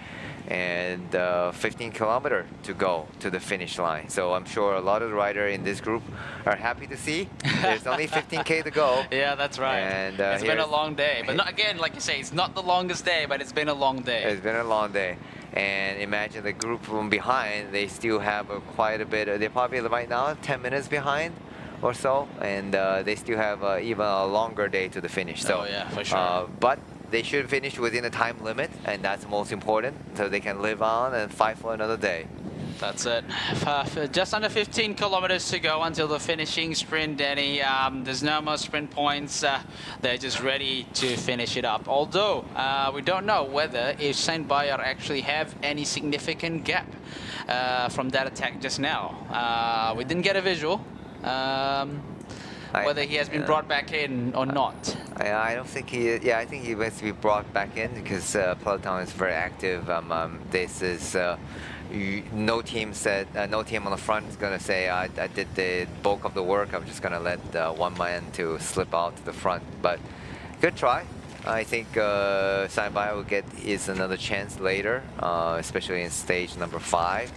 and 15 kilometers to go to the finish line. So I'm sure a lot of the riders in this group are happy to see there's only 15K to go. Yeah, that's right. And it's been a long day, but not, again, like you say, it's not the longest day, but it's been a long day. It's been a long day. And imagine the group from behind, they still have quite a bit. They're probably right now 10 minutes behind or so, and they still have even a longer day to the finish. So, oh yeah, for sure. But they should finish within the time limit, and that's most important, so they can live on and fight for another day. That's it. Just under 15 kilometers to go until the finishing sprint, Danny. There's no more sprint points. They're just ready to finish it up. Although, we don't know whether if Steinbayer actually have any significant gap from that attack just now. We didn't get a visual. Whether he has been brought back in or not. I don't think he. Yeah, I think he wants to be brought back in because peloton is very active. This is no team on the front is gonna say I did the bulk of the work. I'm just gonna let one man to slip out to the front. But good try. I think Steinbayer will get another chance later, especially in stage number 5.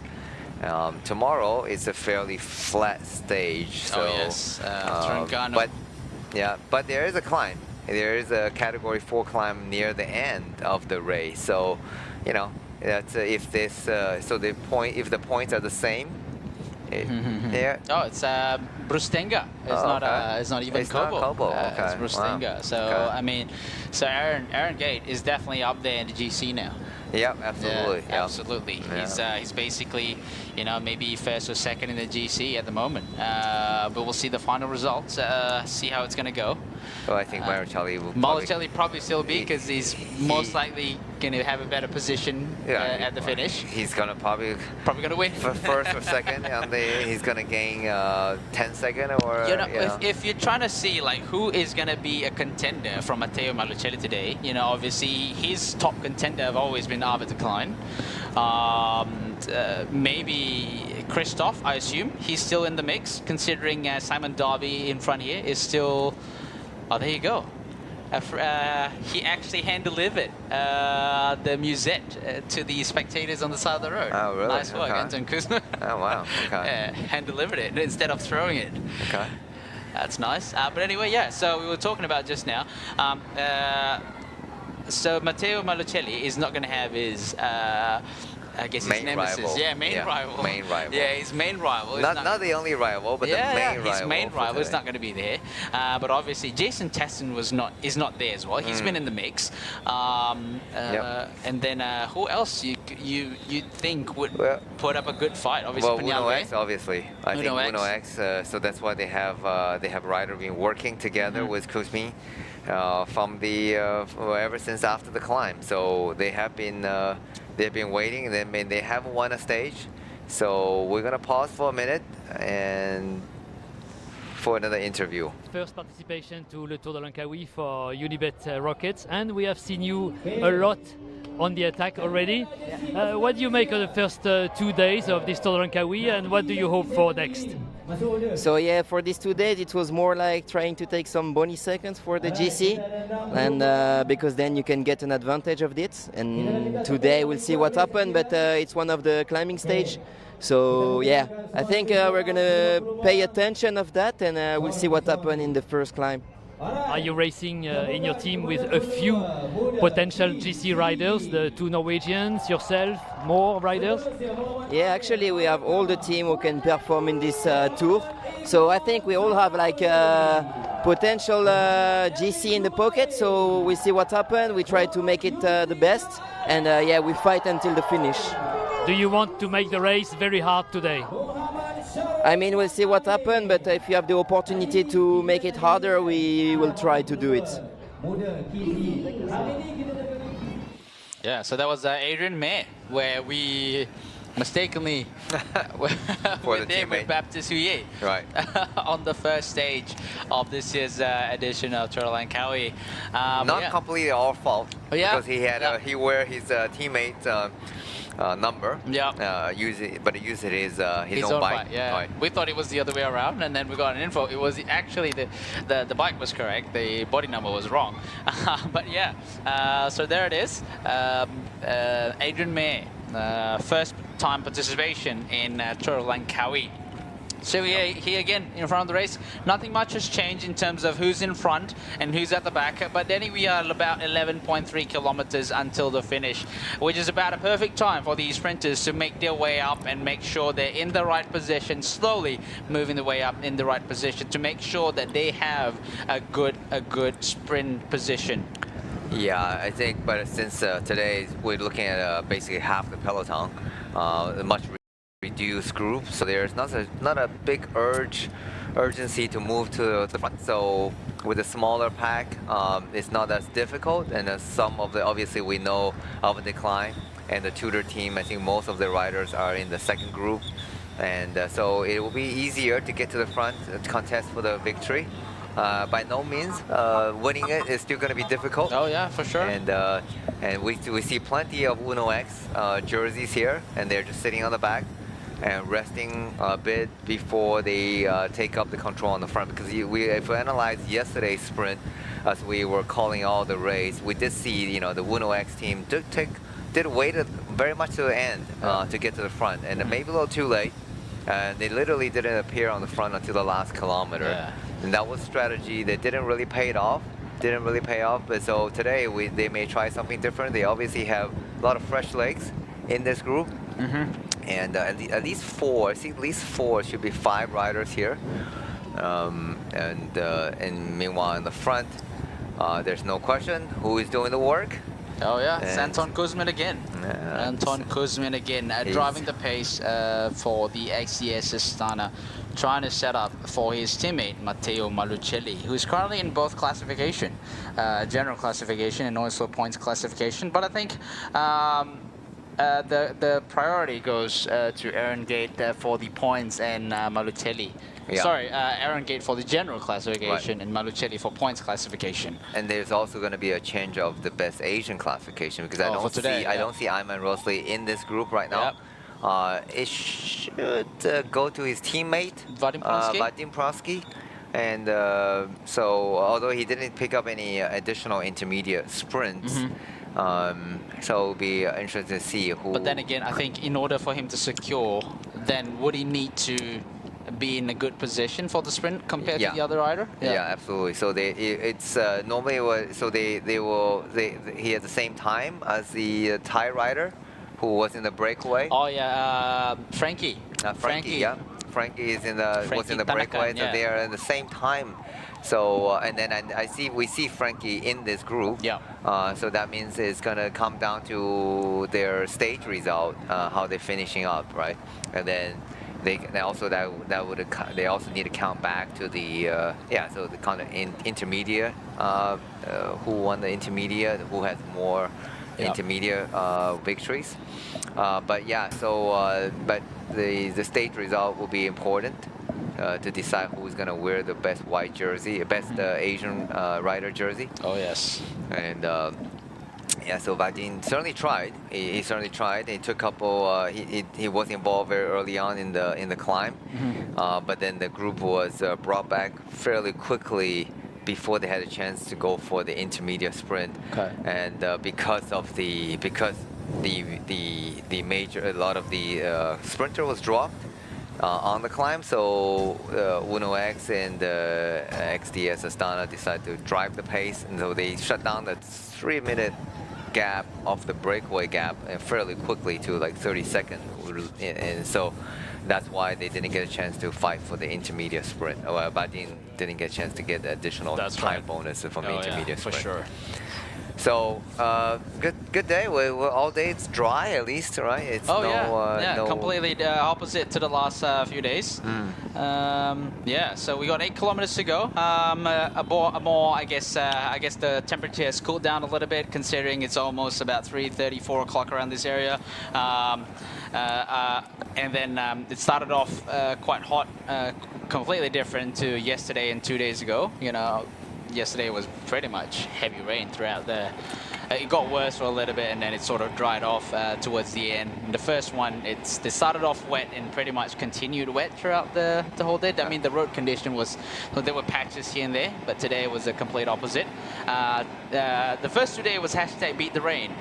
Tomorrow is a fairly flat stage, so but there is a climb. There is a category 4 climb near the end of the race, so you know that's if the points are the same. There. Oh, it's Brustenga. It's not even Kobo. It's Brustenga. Wow. So okay. I mean, so Aaron Gate is definitely up there in the GC now. Yep, absolutely. Yeah, absolutely. Yeah. He's basically, you know, maybe first or second in the GC at the moment. But we'll see the final results, see how it's going to go. Well, I think Malucelli will probably still be, because he's most likely going to have a better position at the finish. He's going to probably going to win for first or second, and he's going to gain 10 seconds or. If you're trying to see like who is going to be a contender from Matteo Malucelli today, you know, obviously his top contender have always been Arvid Klein. Maybe Christoph, I assume. He's still in the mix, considering Simon Darby in front here is still... Oh, there you go. He actually hand-delivered the musette to the spectators on the side of the road. Oh, really? Nice work, Okay. Anton Kuzma. Oh, wow. Okay. Hand-delivered it instead of throwing it. Okay. That's nice. But anyway, yeah, so we were talking about just now. So Matteo Malucelli is not going to have his... I guess his Main nemesis. rival. Yeah, main rival. Main rival. Yeah, his main rival. Not the only rival, but the main rival. His main for rival is today. not going to be there. But obviously, Jason Tesson is not there as well. He's been in the mix. And then who else you think would put up a good fight? Obviously, Well, Uno Peñalver. X, obviously. I think Uno X. So that's why they have Ryder been working together with Kuzmin from the ever since after the climb. So they have been. They've been waiting, and they haven't won a stage. So we're gonna pause for a minute and for another interview. First participation to Le Tour de Langkawi for Unibet Rockets, and we have seen you a lot on the attack already. What do you make of the first 2 days of this Tour de Langkawi, and what do you hope for next? So yeah, for these 2 days it was more like trying to take some bonus seconds for the GC, and because then you can get an advantage of it. And today we'll see what happened, but it's one of the climbing stage. So yeah, I think we're gonna pay attention of that, and we'll see what happened in the first climb. Are you racing in your team with a few potential GC riders, the 2 Norwegians, yourself, more riders? Yeah, actually we have all the team who can perform in this tour. So I think we all have like potential GC in the pocket. So we see what happens. We try to make it the best, and yeah, we fight until the finish. Do you want to make the race very hard today? I mean, we'll see what happens, but if you have the opportunity to make it harder, we will try to do it. Yeah, so that was Adrian May, where we mistakenly with him with Baptiste Huye on the first stage of this year's edition of Tour de Langkawi. Not completely our fault, because he had he wear his teammate's number. But he used his own bike. Yeah, we thought it was the other way around, and then we got an info. It was actually the bike was correct. The body number was wrong. But yeah, so there it is. Adrian May, first time participation in Tour de Langkawi. So he again in front of the race. Nothing much has changed in terms of who's in front and who's at the back. But then we are about 11.3 kilometers until the finish, which is about a perfect time for these sprinters to make their way up and make sure they're in the right position, slowly moving the way up in the right position to make sure that they have a good sprint position. Yeah, I think, but since today we're looking at basically half the peloton, much reduced group, so there's not a big urgency to move to the front. So with a smaller pack, it's not as difficult, and some of the, obviously we know of a decline, and the Tudor team, I think most of the riders are in the second group, and so it will be easier to get to the front, contest for the victory. By no means winning it is still going to be difficult. Oh yeah, for sure. And we see plenty of Uno X jerseys here, and they're just sitting on the back and resting a bit before they take up the control on the front. Because if we analyze yesterday's sprint, as we were calling all the race, we did see the Uno X team did wait very much to the end to get to the front, and maybe a little too late. And they literally didn't appear on the front until the last kilometer. Yeah. And that was strategy that didn't really pay off. But so today they may try something different. They obviously have a lot of fresh legs in this group. And at least four, I think at least four, should be 5 riders here. And meanwhile in the front, there's no question who is doing the work. Oh yeah, it's Anton Kuzmin again. Anton Kuzmin again, driving the pace for the XCS Astana, trying to set up for his teammate Matteo Malucelli, who is currently in both classification, general classification and also points classification. But I think the priority goes to Aaron Gate for the points and Malucelli. Yeah. Sorry, Aaron Gate for the general classification and Malucelli for points classification. And there's also going to be a change of the best Asian classification, because I don't see Ayman Rosli in this group right now. it should go to his teammate, Vadim Prosky. And so, although he didn't pick up any additional intermediate sprints, so it'll be interesting to see who. But then again, I think in order for him to secure, then would he need to be in a good position for the sprint compared to the other rider? Yeah, absolutely. So it's normally he had the same time as the Thai rider who was in the breakaway. Oh yeah, Frankie. Frankie, yeah. Frankie is was in the breakaway, so they are at the same time. So and then we see Frankie in this group. Yeah. So that means it's gonna come down to their stage result, how they're finishing up, right? And then they also need to count back to the so the kind of intermediate who won the intermediate, who has more intermediate victories. But yeah, so but the stage result will be important to decide who's going to wear the best white jersey, best Asian rider jersey. Oh yes. And yeah, so Vadim certainly tried. He certainly tried. He took a couple. He was involved very early on in the climb, but then the group was brought back fairly quickly before they had a chance to go for the intermediate sprint. Okay. And because a lot of the sprinter was dropped on the climb, so Uno X and XDS Astana decided to drive the pace, and so they shut down the 3-minute gap of the breakaway gap fairly quickly to like 30 seconds, and so that's why they didn't get a chance to fight for the intermediate sprint. Vadim didn't get a chance to get the additional time bonus from the intermediate sprint. For sure. So good day. All day it's dry at least, right? It's completely opposite to the last few days. So we got 8 kilometers to go. I guess the temperature has cooled down a little bit, considering it's almost about 3:30, 4 o'clock around this area. And then it started off quite hot, completely different to yesterday and 2 days ago. You know, yesterday was pretty much heavy rain throughout the. It got worse for a little bit, and then it sort of dried off towards the end. And the first one, they started off wet and pretty much continued wet throughout the whole day. I mean, the road condition was, there were patches here and there, but today was a complete opposite. The first 2 days was hashtag beat the rain.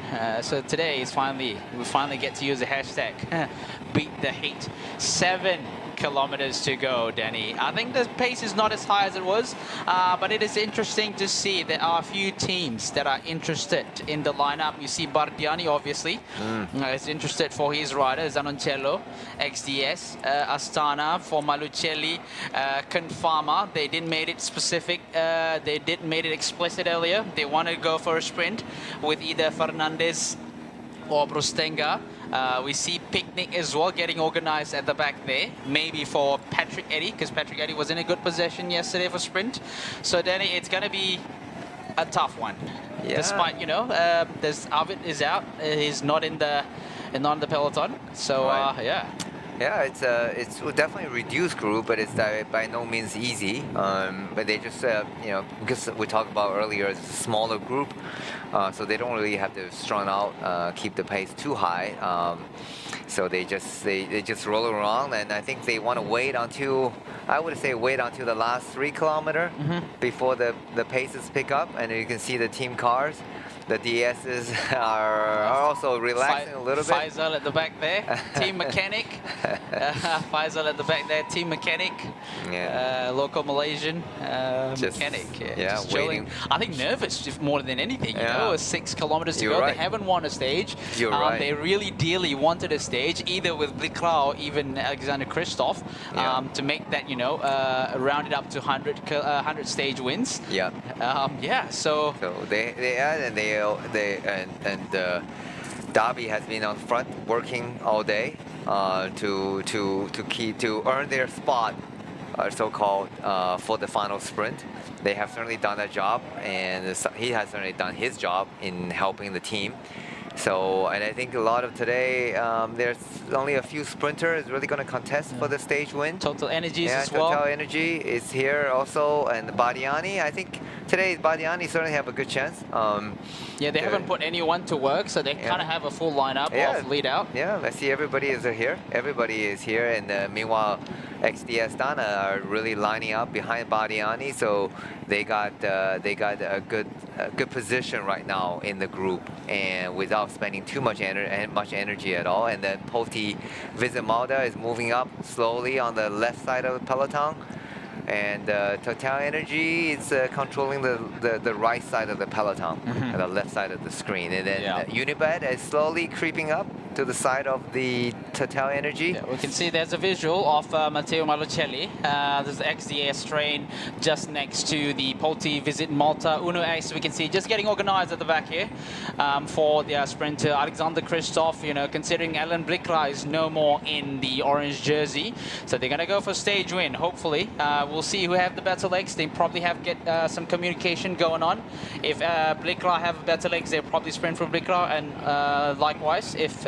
So today is we finally get to use the hashtag beat the heat. 7 kilometers to go, Danny. I think the pace is not as high as it was, but it is interesting to see there are a few teams that are interested in the lineup. You see Bardiani, obviously, is interested for his rider, Zanoncello, XDS, Astana for Malucelli, Confama. They didn't make it specific. They didn't make it explicit earlier. They want to go for a sprint with either Fernandez or Brustenga. We see Picnic as well getting organized at the back there, maybe for Patrick Eddy, because Patrick Eddy was in a good position yesterday for sprint. So Danny, it's going to be a tough one. Yeah. Despite, you know, there's Arvid is out. He's not in the peloton. So yeah. Yeah, it's definitely a reduced group, but it's by no means easy. But they just, you know, because we talked about earlier, it's a smaller group, so they don't really have to strung out, keep the pace too high. So they just roll around, and I think they want to wait until, I would say, wait until the last 3 kilometers before the paces pick up, and you can see the team cars. The DSs are also relaxing a little bit. Faisal at the back there, team mechanic. Faisal at the back there, team mechanic. Yeah. Local Malaysian mechanic. Yeah, just chilling. I think nervous more than anything. You know, 6 kilometers to go. Right. They haven't won a stage. You're right. They really dearly wanted a stage, either with Blikra or even Alexander Kristoff, to make that, you know, round it up to 100 stage wins. Yeah. So they Derby has been on front working all day to earn their spot, so-called, for the final sprint. They have certainly done their job, and he has certainly done his job in helping the team. So, and I think a lot of today, there's only a few sprinters really going to contest for the stage win. Total Energies as well. Total Energy is here also, and Bardiani. I think today Bardiani certainly have a good chance. Yeah, they haven't put anyone to work, so they kind of have a full lineup of lead out. Yeah, let's see, everybody is here. Everybody is here, and meanwhile, XD Astana are really lining up behind Bardiani, so they got a good position right now in the group, and without spending too much energy at all. And then Poti Visit Malta is moving up slowly on the left side of the peloton. And Total Energy is controlling the right side of the peloton, and the left side of the screen. And then Unibet is slowly creeping up to the side of the Total Energy. Yeah, we can see there's a visual of Matteo Malocelli. There's the XDS train just next to the Poti Visit Malta Uno X. We can see just getting organized at the back here for the sprinter Alexander Kristoff. You know, considering Alan Blickra is no more in the orange jersey, so they're going to go for stage win. Hopefully, we'll see who have the better legs. They probably have some communication going on. If Blickra have better legs, they'll probably sprint for Blickra, and likewise, if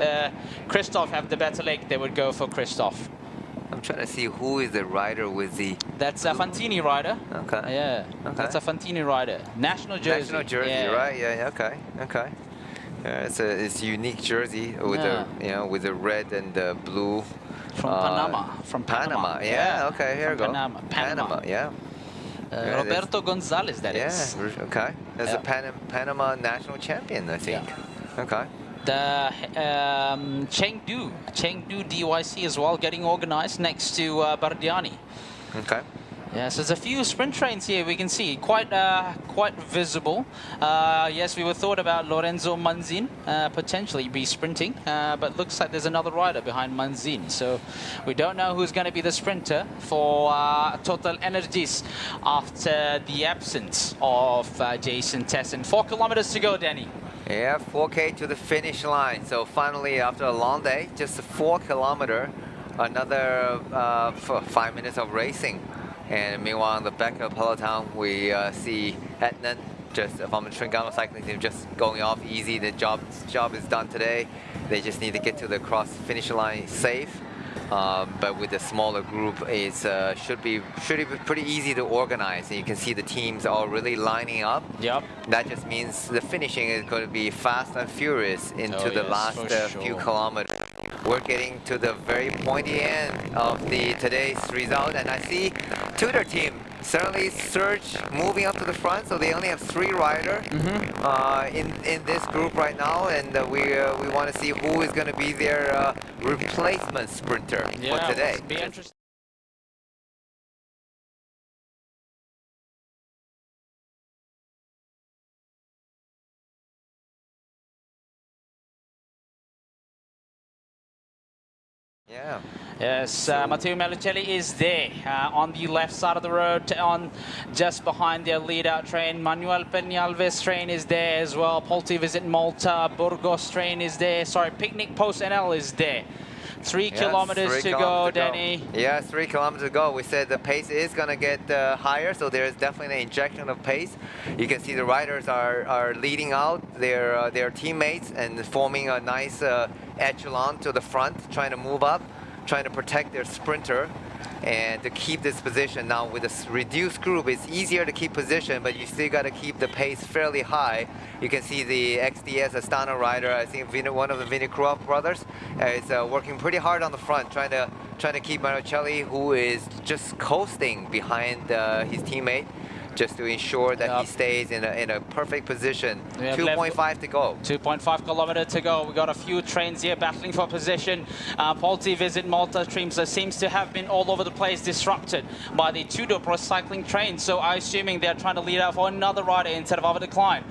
Kristoff have the better leg, they would go for Kristoff. I'm trying to see who is the rider with the... That's a Fantini rider. Okay. Yeah, that's a Fantini rider. National jersey. National jersey, right? Yeah, okay, okay. It's a unique jersey with with the red and the blue. From Panama. From Panama. Yeah, okay, here we go. Panama, yeah. Roberto Gonzalez, that is. Yeah, okay. That's a Panama national champion, I think. Yeah. Okay. The Chengdu DYC as well, getting organized next to Bardiani. Okay. Yes, there's a few sprint trains here we can see, quite visible. Yes, we were thought about Lorenzo Manzin potentially be sprinting, but looks like there's another rider behind Manzin. So we don't know who's going to be the sprinter for Total Energies after the absence of Jason Tessin. 4 kilometers to go, Danny. Yeah, 4K to the finish line. So finally, after a long day, just a 4 kilometer, another 5 minutes of racing. And meanwhile, on the back of peloton, we see Etnan, just from the Tringano cycling team, just going off easy. The job is done today. They just need to get to the cross finish line safe. But with a smaller group, it should be pretty easy to organize. And you can see the teams are really lining up. Yep. That just means the finishing is going to be fast and furious into the last few kilometers. We're getting to the very pointy end of today's result, and I see Tudor team certainly surge moving up to the front, so they only have 3 riders in this group right now, and we want to see who is going to be their replacement sprinter for today. Be interesting. Yeah. Yes, Matteo Malocelli is there on the left side of the road, just behind their lead-out train. Manuel Peñalves train is there as well. Poti Visit Malta, Burgos train is there. Sorry, Picnic Post NL is there. 3 kilometers to go, Danny. Yeah, 3 kilometers to go. We said the pace is going to get higher, so there is definitely an injection of pace. You can see the riders are leading out their teammates and forming a nice echelon to the front, trying to move up, trying to protect their sprinter and to keep this position. Now with a reduced group, it's easier to keep position, but you still got to keep the pace fairly high. You can see the XDS Astana rider, I think one of the Vinokurov brothers, is working pretty hard on the front, trying to keep Malocelli, who is just coasting behind his teammate, just to ensure that he stays in a perfect position. 2.5 to go. 2.5 kilometers to go. We got a few trains here battling for position. Poti Visit Malta seems to have been all over the place, disrupted by the Tudor Pro Cycling train. So I'm assuming they're trying to lead out for another rider instead of over decline.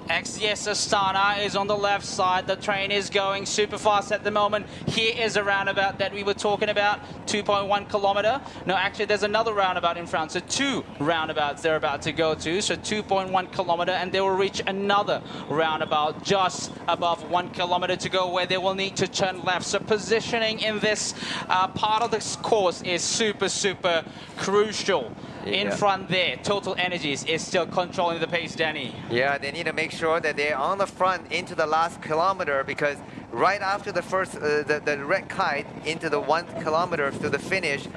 XDS Astana is on the left side. The train is going super fast at the moment. Here is a roundabout that we were talking about, 2.1 kilometer. No, actually there's another roundabout in front. So 2 roundabouts they're about to go to. So 2.1 kilometer, and they will reach another roundabout just above 1 kilometer to go, where they will need to turn left. So positioning in this part of this course is super crucial. In front there, Total Energies is still controlling the pace, Danny. Yeah, they need to make sure that they're on the front into the last kilometer, because right after the first, the red kite into the 1 kilometer to the finish,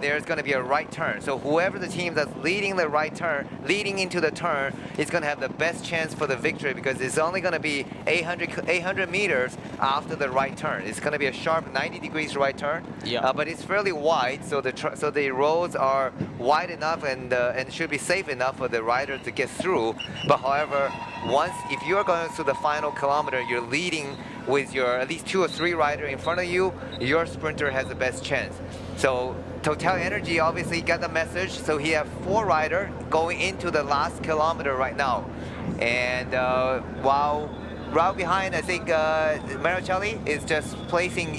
there's going to be a right turn. So whoever the team that's leading the right turn, leading into the turn, is going to have the best chance for the victory because it's only going to be 800 meters after the right turn. It's going to be a sharp 90 degrees right turn, but it's fairly wide, so the roads are wide enough and should be safe enough for the rider to get through. But however, if you're going to the final kilometer, you're leading with your at least 2 or 3 riders in front of you, your sprinter has the best chance. So Total Energy obviously got the message, so he has 4 riders going into the last kilometer right now. And while right behind, I think Marichelli is just sitting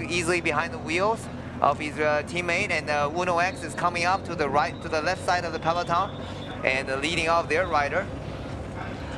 easily behind the wheels of his teammate, and Uno X is coming up to the left side of the peloton and leading off their rider.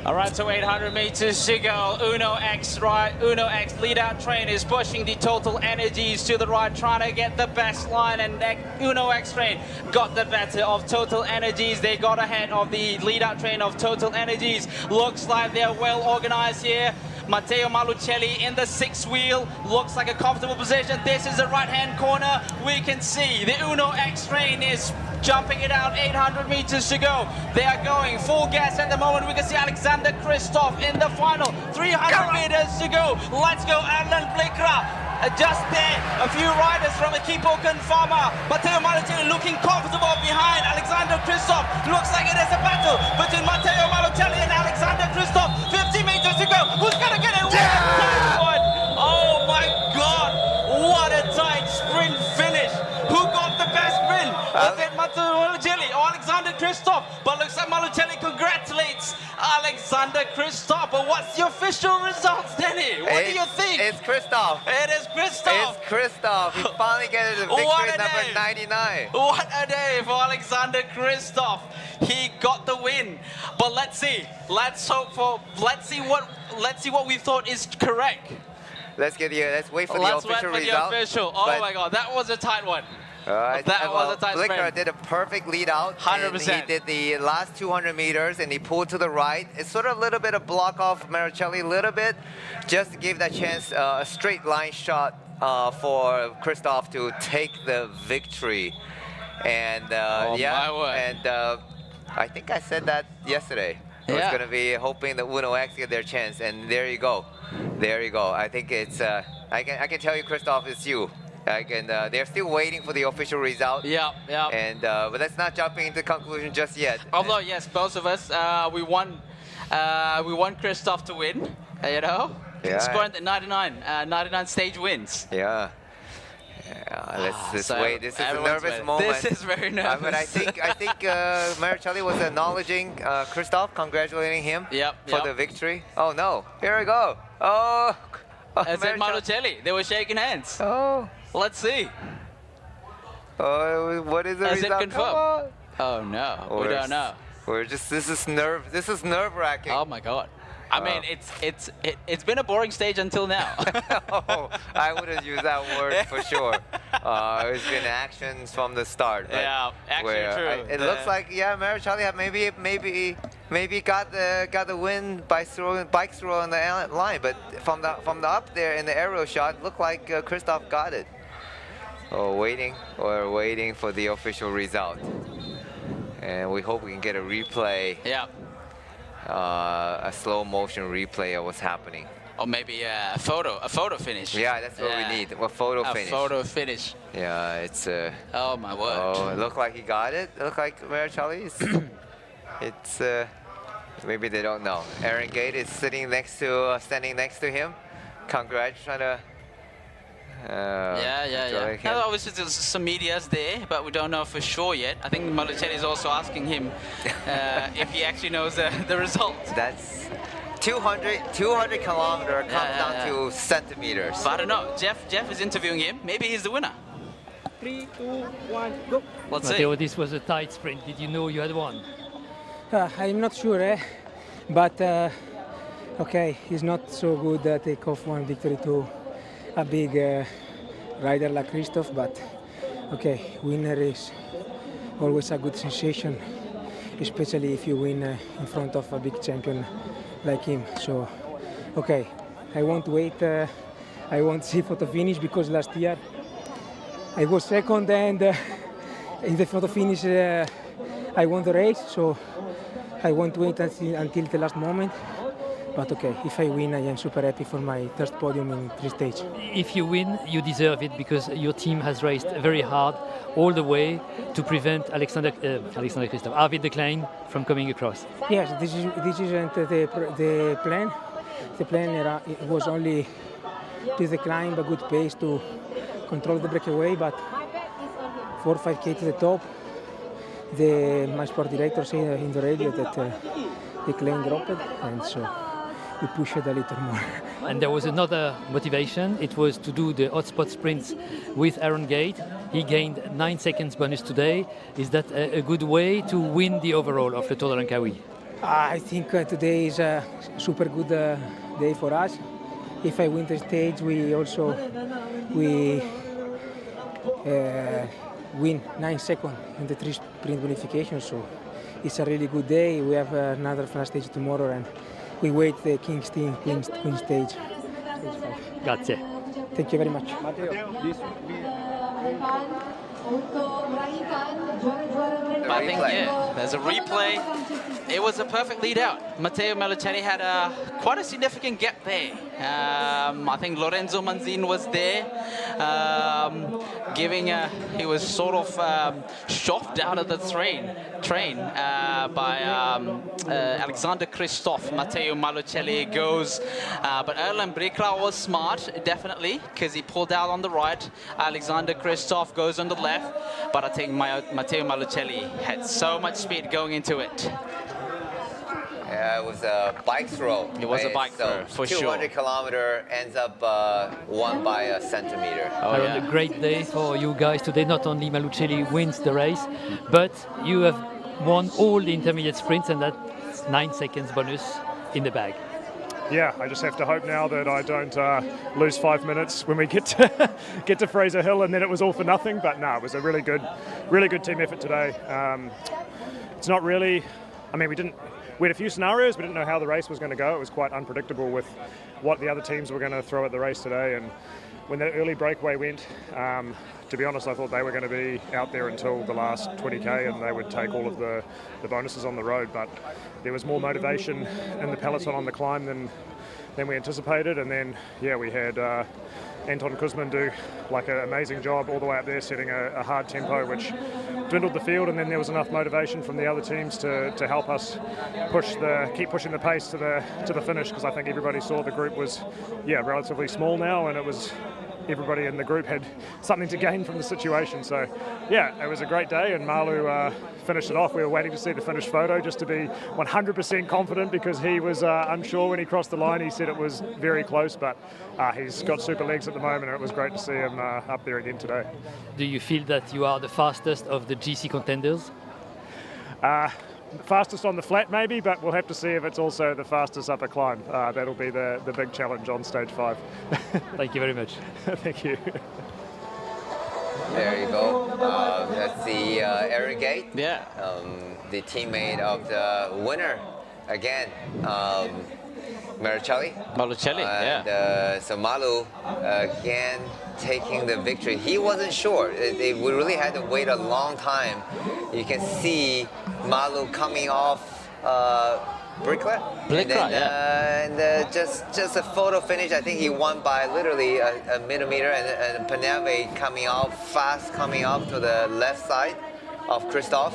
All right, so 800 meters to go. Uno X lead out train is pushing the Total Energies to the right, trying to get the best line, and Uno X train got the better of Total Energies. They got ahead of the lead out train of Total Energies. Looks like they're well organized here. Matteo Malucelli in the 6th wheel, looks like a comfortable position. This is the right-hand corner. We can see the Uno X train is jumping it out, 800 meters to go. They are going full gas at the moment. We can see Alexander Kristoff in the final 300 meters to go. Let's go, Alan Blikra. Just there, a few riders from Equipo Farma. Matteo Malucelli looking comfortable behind Alexander Kristoff. Looks like it is a battle between Matteo Malucelli and Alexander Kristoff. 50 meters to go. Who's gonna get it? Oh my God! What a tight sprint finish. Who got the best win? Was it Matteo Malucelli or Alexander Kristoff? But looks like Malucelli congratulates Alexander Kristoff. But what's the official results, Danny? What do you think? It's Kristoff. It is Kristoff. It's Kristoff. He finally gets the victory number 99. What a day for Alexander Kristoff. He got the win. But let's see. Let's see what we thought is correct. Let's wait for the official result. Oh my God, that was a tight one. That was a tight sprint. Blikra did a perfect lead out. 100%. He did the last 200 meters and he pulled to the right. It's sort of a little bit of block off Marichelli, a little bit, just to give that chance, a straight line shot for Kristoff to take the victory. And I think I said that yesterday. I was going to be hoping that Uno X get their chance, and there you go. There you go. I think it's, I can tell you, Kristoff, it's you. They're still waiting for the official result. Yeah. And but let's not jump into conclusion just yet. Although yes, both of us we want Kristoff to win. You know, scoring the 99 stage wins. Yeah. Let's wait. This is a nervous moment. This is very nervous. But I think Marichelli was acknowledging Kristoff, congratulating him for the victory. Oh no! Here we go. Oh. Is it Malucelli? They were shaking hands. Oh. Let's see. Oh, what is the result? Is it confirmed? Oh no, we don't know. This is nerve-wracking. Oh my God. I mean, it's been a boring stage until now. Oh, I wouldn't use that word for sure. It's been actions from the start. Yeah, actually true. It looks like Marichelli maybe got the win by throwing bike throw on the line, but from the up there in the aerial shot, it looked like Kristoff got it. Oh, waiting for the official result, and we hope we can get a replay. Yeah. A slow motion replay of what's happening. Or maybe a photo finish. Yeah, that's what we need. A photo finish. A photo finish. Yeah, it's oh my word. Oh, it looked like he got it. It looked like Marichelli is. It's maybe they don't know. Aaron Gate is standing next to him. Congrats, trying to. Yeah. Now, obviously, there's some medias there, but we don't know for sure yet. I think Malucelli is also asking him if he actually knows the result. That's 200 kilometer comes down to centimeters. But I don't know. Jeff is interviewing him. Maybe he's the winner. 3, 2, 1, go. Let's Matteo, see. this was a tight sprint. Did you know you had won? I'm not sure, but okay, it's not so good take off one victory to a big rider like Kristoff, but okay, winner is always a good sensation, especially if you win in front of a big champion like him. So, okay, I won't wait. I won't see photo finish because last year I was second and in the photo finish I won the race. So I won't wait until the last moment. But okay, if I win, I am super happy for my first podium in 3 stages. If you win, you deserve it because your team has raced very hard all the way to prevent Arvid de Klein from coming across. Yes, this isn't the plan. The plan was only to the climb a good pace to control the breakaway, but 4 or 5K to the top, my sport director said in the radio that the Klein dropped, and so we pushed a little more. And there was another motivation. It was to do the hotspot sprints with Aaron Gate. He gained 9 seconds bonus today. Is that a good way to win the overall of the Tour de Langkawi? I think today is a super good day for us. If I win the stage, we win 9 seconds in the 3 sprint bonification. So it's a really good day. We have another fast stage tomorrow, and we wait the Queen stage. Grazie. Thank you very much. I think, there's a replay. It was a perfect lead out. Matteo Melicelli had quite a significant gap there. I think Lorenzo Manzin was there, he was sort of shoved out of the train by Alexander Christophe. Matteo Melicelli goes, but Erlen Brikla was smart, definitely, because he pulled out on the right. Alexander Christophe goes on the left, but I think Matteo Melicelli had so much speed going into it. Yeah, it was a bike throw. It was a bike throw, for 200 kilometer ends up won by a centimeter. A great day for you guys today. Not only Melicelli wins the race, but you have won all the intermediate sprints, and that's 9 seconds bonus in the bag. Yeah, I just have to hope now that I don't lose 5 minutes when we get to Fraser Hill, and then it was all for nothing. But no, it was a really good team effort today. It's not really. I mean, we had a few scenarios. We didn't know how the race was going to go. It was quite unpredictable with what the other teams were going to throw at the race today. And when that early breakaway went, to be honest, I thought they were going to be out there until the last 20K and they would take all of the bonuses on the road. But there was more motivation in the peloton on the climb than we anticipated. And then, we had Anton Kuzmin do like an amazing job all the way up there, setting a hard tempo, which dwindled the field. And then there was enough motivation from the other teams to help us keep pushing the pace to the finish, because I think everybody saw the group was relatively small now, and it was everybody in the group had something to gain from the situation. So it was a great day, and Malu finished it off. We were waiting to see the finished photo just to be 100% confident, because he was unsure when he crossed the line. He said it was very close, but he's got super legs at the moment, and it was great to see him up there again today. Do you feel that you are the fastest of the GC contenders? Fastest on the flat maybe, but we'll have to see if it's also the fastest up a climb. That'll be the big challenge on stage 5. Thank you very much. Thank you. There you go. That's the Aaron Gate. Yeah. The teammate of the winner again, Melicelli. And so Malu again taking the victory. He wasn't sure. We really had to wait a long time. You can see Malu coming off Brikla, and just a photo finish. I think he won by literally a millimeter, and Peneve coming off to the left side of Christophe,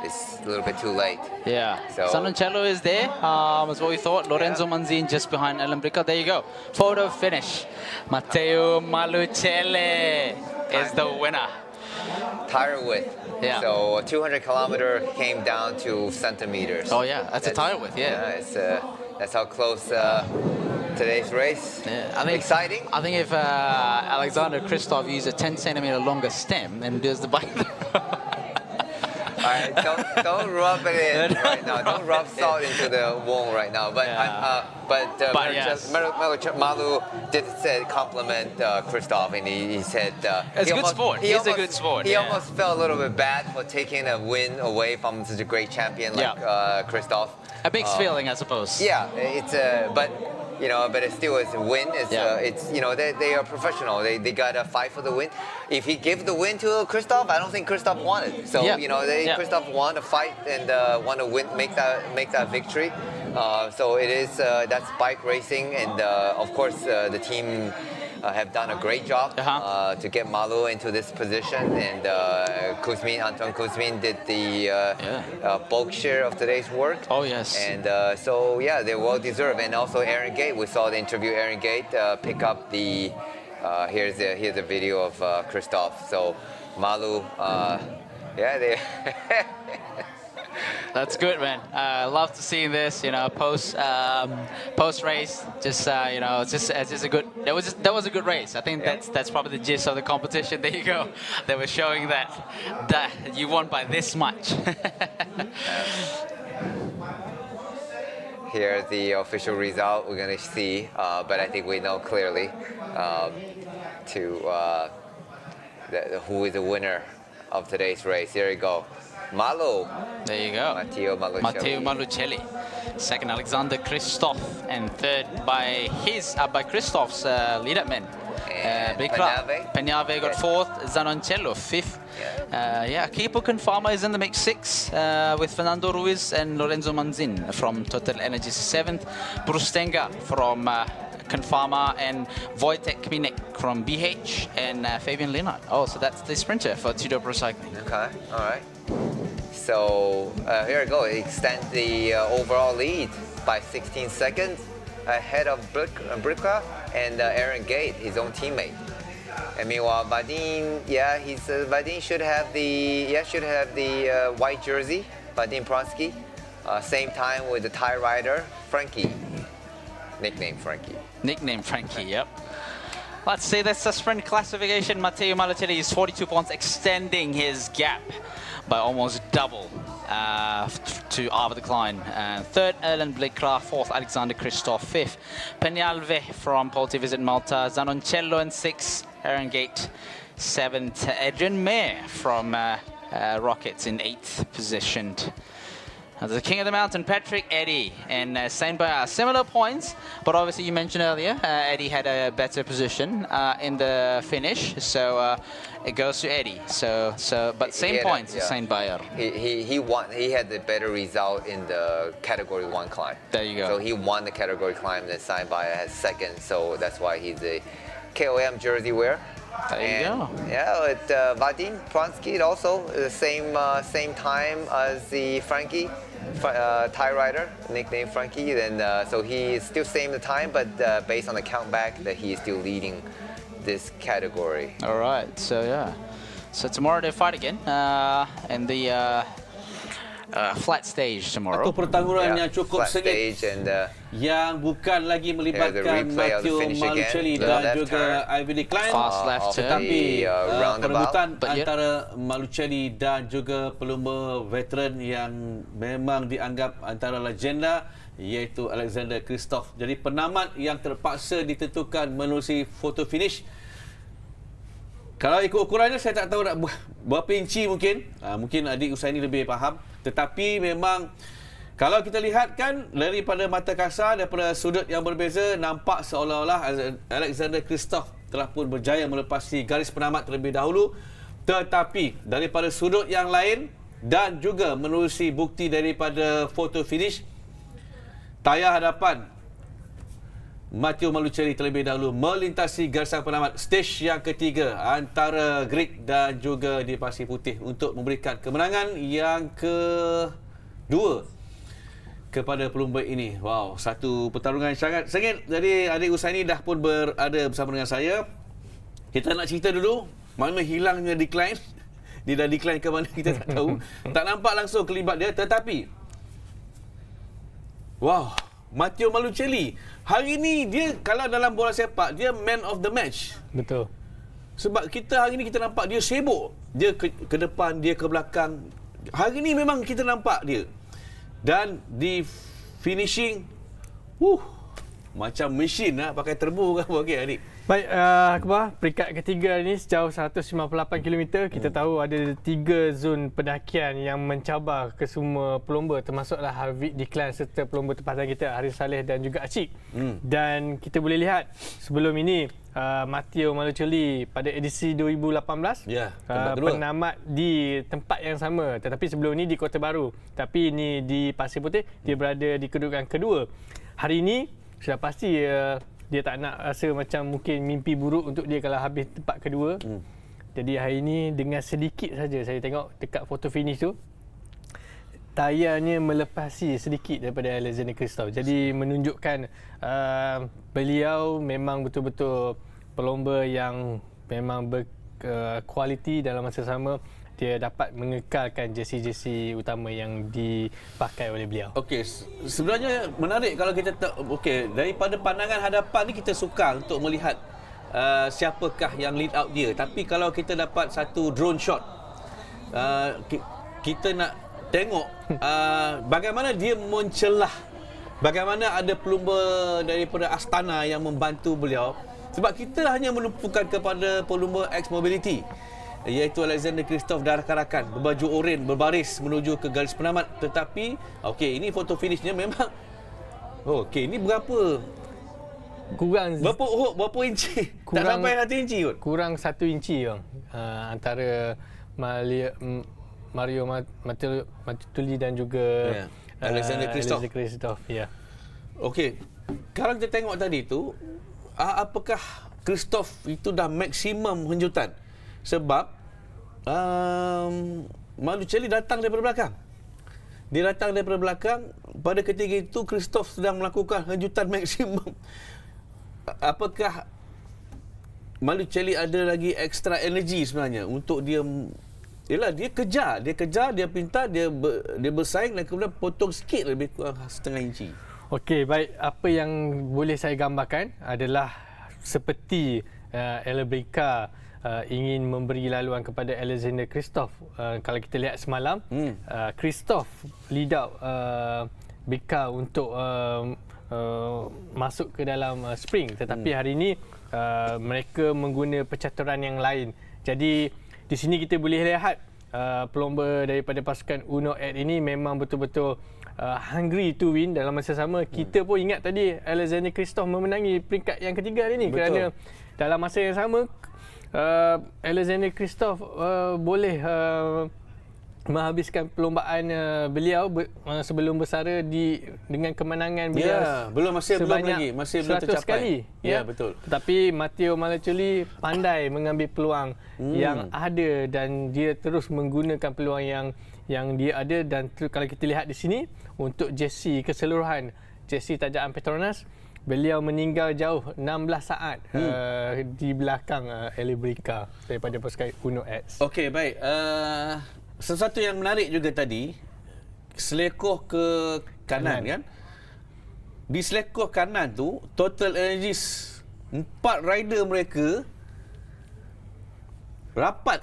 it's a little bit too late. Yeah. So Sanoncello is there. That's what we thought. Lorenzo Manzin just behind Erlen Brikla. There you go. Photo finish. Matteo Melicelli is the winner. Tire width. Yeah. So a 200 kilometer came down to centimeters. Oh yeah, that's a tire width. Yeah. That's how close today's race. Yeah. Exciting. I think if Alexander Christophe used a 10 centimeter longer stem and does the bike. Alright, don't rub it in right now. Don't rub salt into the wound right now. But yes. Malu did compliment Christoph, and he said it's good sport. He's a good sport. He almost felt a little bit bad for taking a win away from such a great champion like Christoph. A mixed feeling, I suppose. Yeah, it's but it still is a win. It's they are professional. They got to fight for the win. If he gives the win to Christoph, I don't think Christoph won it. So Christoph won to fight and want to win, make that victory. So it is that's bike racing, and of course the team have done a great job to get Malu into this position, and Anton Kuzmin did the bulk share of today's work. Oh yes. And they're well deserved. And also Aaron Gate, we saw the interview. Aaron Gate pick up the here's a video of Christoph. So Malu, they. That's good, man. Love to see this. Post race, just a good. That was a good race. I think that's probably the gist of the competition. There you go. They were showing that you won by this much. Here's the official result. We're gonna see, but I think we know clearly who is the winner of today's race. Here we go. Malu. There you go. Matteo Malucelli. Second, Alexander Christoph, and third by Christoph's lead-up man. Peñave got fourth. Zanoncello fifth. Keeper Confama is in the mix sixth with Fernando Ruiz and Lorenzo Manzin from Total Energies seventh. Brustenga from Confama, and Wojtek Kminek from BH, and Fabian Leonard. Oh, so that's the sprinter for Tudor Pro Cycling. Okay, all right. So here we go. Extend the overall lead by 16 seconds ahead of Bricka and Aaron Gate, his own teammate. And meanwhile, Vadim, Vadim should have the white jersey. Vadim Pronsky, same time with the Thai rider Frankie, nickname Frankie. Yep. Let's see, that's the sprint classification. Matteo Malucelli is 42 points, extending his gap by almost double to Arvid de Klein. Third, Erlen Blekra. Fourth, Alexander Christoph. Fifth, Peñalve from Polte Visit Malta. Zanoncello in sixth. Aaron Gate. Seventh, Adrian Mayer from Rockets in eighth position. The King of the Mountain, Patrick Eddy, and Saint-Bayer, similar points, but obviously you mentioned earlier, Eddy had a better position in the finish, so it goes to Eddy. But same points, Saint-Bayer. He won. He had the better result in the Category 1 climb. There you go. So he won the Category climb, then Saint-Bayer has second, so that's why he's a KOM jersey wearer. There you go. Yeah, with Vadim Pronsky also the same time as the Frankie. Thai rider, nicknamed Frankie, then so he is still same the time, but based on the count back, that he is still leading this category. All right, so tomorrow they fight again in the flat stage tomorrow. Atau pertarungan yang cukup sengit yang bukan lagi melibatkan Matteo Malucelli dan juga Ivy Klein, tetapi perebutan antara Malucelli dan juga pelumba veteran yang memang dianggap antara legenda, iaitu Alexander Christoph. Jadi penamat yang terpaksa ditentukan menerusi foto finish. Kalau ikut ukurannya saya tak tahu nak berapa inci mungkin. Mungkin adik Usaini lebih faham. Tetapi memang kalau kita lihat kan daripada mata kasar, daripada sudut yang berbeza, nampak seolah-olah Alexander Christoph telah pun berjaya melepasi garis penamat terlebih dahulu. Tetapi daripada sudut yang lain dan juga menerusi bukti daripada foto finish, tayar hadapan Matteo Malucelli terlebih dahulu melintasi garisan penamat stage yang ketiga antara Gerik dan juga di Pasir Puteh untuk memberikan kemenangan yang kedua kepada pelumba ini. Wow, satu pertarungan sangat sengit. Jadi adik Usaini dah pun berada bersama dengan saya. Kita nak cerita dulu mana hilangnya decline. Dia dah decline ke mana kita tak tahu. Tak nampak langsung kelibat dia, tetapi wow, Matteo Malucelli hari ni dia kalau dalam bola sepak dia man of the match. Betul. Sebab kita hari ni kita nampak dia sibuk. Dia ke depan, dia ke belakang. hari ni memang kita nampak dia. Dan di finishing, macam mesin pakai turbo ke apa, okey adik. Baik, Akbar, peringkat ketiga ni sejauh 158 km. Kita tahu ada 3 zon pendakian yang mencabar ke semua pelumba, termasuklah Harvey Declan serta pelumba tempatan kita Haris Saleh dan juga Acik. Dan kita boleh lihat sebelum ini Matteo Malucelli pada edisi 2018 penamat di tempat yang sama, tetapi sebelum ini di Kota Baru, tapi ini di Pasir Puteh, dia berada di kedudukan kedua. Hari ini sudah pasti dia tak nak rasa macam mungkin mimpi buruk untuk dia kalau habis tempat kedua. Jadi hari ini dengan sedikit saja saya tengok dekat foto finish tu, tayarnya melepasi sedikit daripada Alexander Kristoff. Jadi menunjukkan beliau memang betul-betul pelumba yang memang berkualiti. Dalam masa sama dia dapat mengekalkan jersey-jersey utama yang dipakai oleh beliau. Okey, sebenarnya menarik kalau kita daripada pandangan hadapan ni kita sukar untuk melihat siapakah yang lead out dia. Tapi kalau kita dapat satu drone shot, kita nak tengok bagaimana dia mencelah, bagaimana ada pelumba daripada Astana yang membantu beliau. Sebab kita hanya menumpukan kepada pelumba X-Mobility, iaitu Alexander Kristoff dan rakan-rakan berbaju oranye berbaris menuju ke garis penamat. Tetapi ini foto finishnya memang ini berapa? Kurang berapa inci? Tak sampai 1 inci kot. Kurang 1 inci bang. Antara Mario Mattulli dan juga Alexander Kristoff. Ya. Okey. Sekarang kita tengok tadi tu, apakah Kristoff itu dah maksimum henjutan? Sebab Malucelli datang daripada belakang. Dia datang daripada belakang. Pada ketika itu Kristoff sedang melakukan henjutan maksimum. Apakah Malucelli ada lagi extra energy sebenarnya untuk dia? Yalah, dia kejar, dia pintar, dia bersaing dan kemudian potong sikit, lebih kurang setengah inci. Okey, baik. Apa yang boleh saya gambarkan adalah seperti Elebrika ingin memberi laluan kepada Alexander Kristoff. Kalau kita lihat semalam, Kristoff lead out Bika untuk masuk ke dalam sprint, tetapi hari ini mereka mengguna percaturan yang lain. Jadi di sini kita boleh lihat pelumba daripada pasukan Uno X ini memang betul-betul hungry to win. Dalam masa sama kita pun ingat tadi Alexander Kristoff memenangi peringkat yang ketiga hari ini. Betul. Kerana dalam masa yang sama Alexander Kristoff boleh menghabiskan perlombaan beliau sebelum bersara dengan kemenangan beliau. Belum lagi, masih belum tercapai. Kali, ya, betul. Tetapi Matteo Malucelli pandai mengambil peluang yang ada dan dia terus menggunakan peluang yang dia ada. Dan kalau kita lihat di sini untuk jersey keseluruhan, jersey tajaan Petronas, beliau meninggal jauh 16 saat di belakang Elebrika daripada pasukan Uno X. Okey, baik. Sesuatu yang menarik juga tadi, selekoh ke kanan kan? Di selekoh kanan tu, total energies 4 rider mereka rapat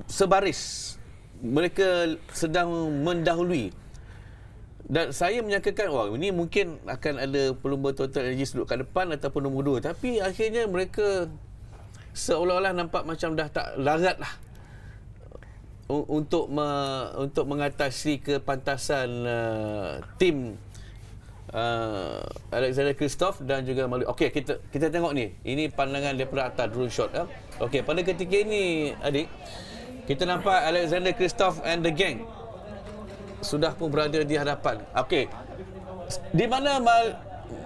sebaris. Mereka sedang mendahului. Dan saya menyangkakan, ini mungkin akan ada pelumba total energies duduk kat depan ataupun nombor 2. Tapi akhirnya mereka seolah-olah nampak macam dah tak larat lah untuk mengatasi kepantasan tim Alexander Kristoff dan juga Malu. Okey, kita tengok ni. Ini pandangan daripada atas drone shot. Okey, pada ketika ini adik, kita nampak Alexander Kristoff and the gang sudah pun berada di hadapan. Okey. Di mana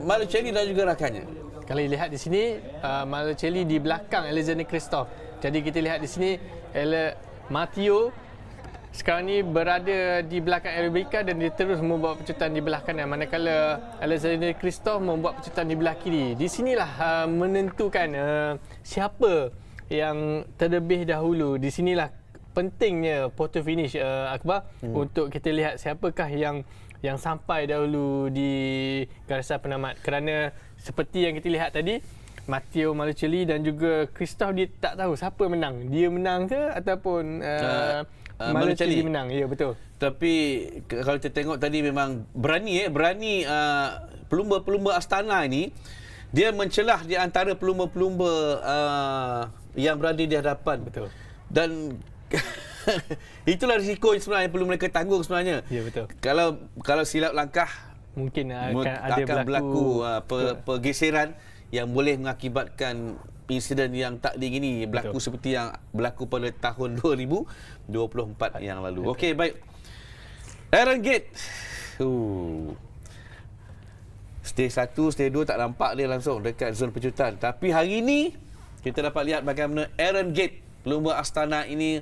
Malucelli dan juga rakannya? Kalau lihat di sini, Malucelli di belakang Alexander Kristoff. Jadi kita lihat di sini Matteo sekarang ni berada di belakang Elebrika dan dia terus membuat pecutan di belah kanan, manakala Alexander Kristoff membuat pecutan di belah kiri. Di sinilah menentukan siapa yang terlebih dahulu. Di sinilah pentingnya photo finish, Akbar, untuk kita lihat siapakah yang sampai dahulu di garisan penamat. Kerana seperti yang kita lihat tadi, Matteo Malucelli dan juga Kristoff, dia tak tahu siapa menang. Dia menang ke ataupun Malucheli menang. Ya, betul. Tapi kalau kita tengok tadi memang berani pelumba-pelumba Astana ini, dia mencelah di antara pelumba-pelumba yang berada di hadapan. Betul. Dan itulah risiko sebenarnya yang perlu mereka tanggung sebenarnya. Ya, betul. Kalau silap langkah mungkin akan berlaku pergeseran yang boleh mengakibatkan insiden yang tak diingini berlaku seperti yang berlaku pada tahun 2024 yang lalu. Okey, baik. Aaron Gate. Stage 1, stage 2 tak nampak dia langsung dekat zon pecutan. Tapi hari ini kita dapat lihat bagaimana Aaron Gate, pelumba Astana ini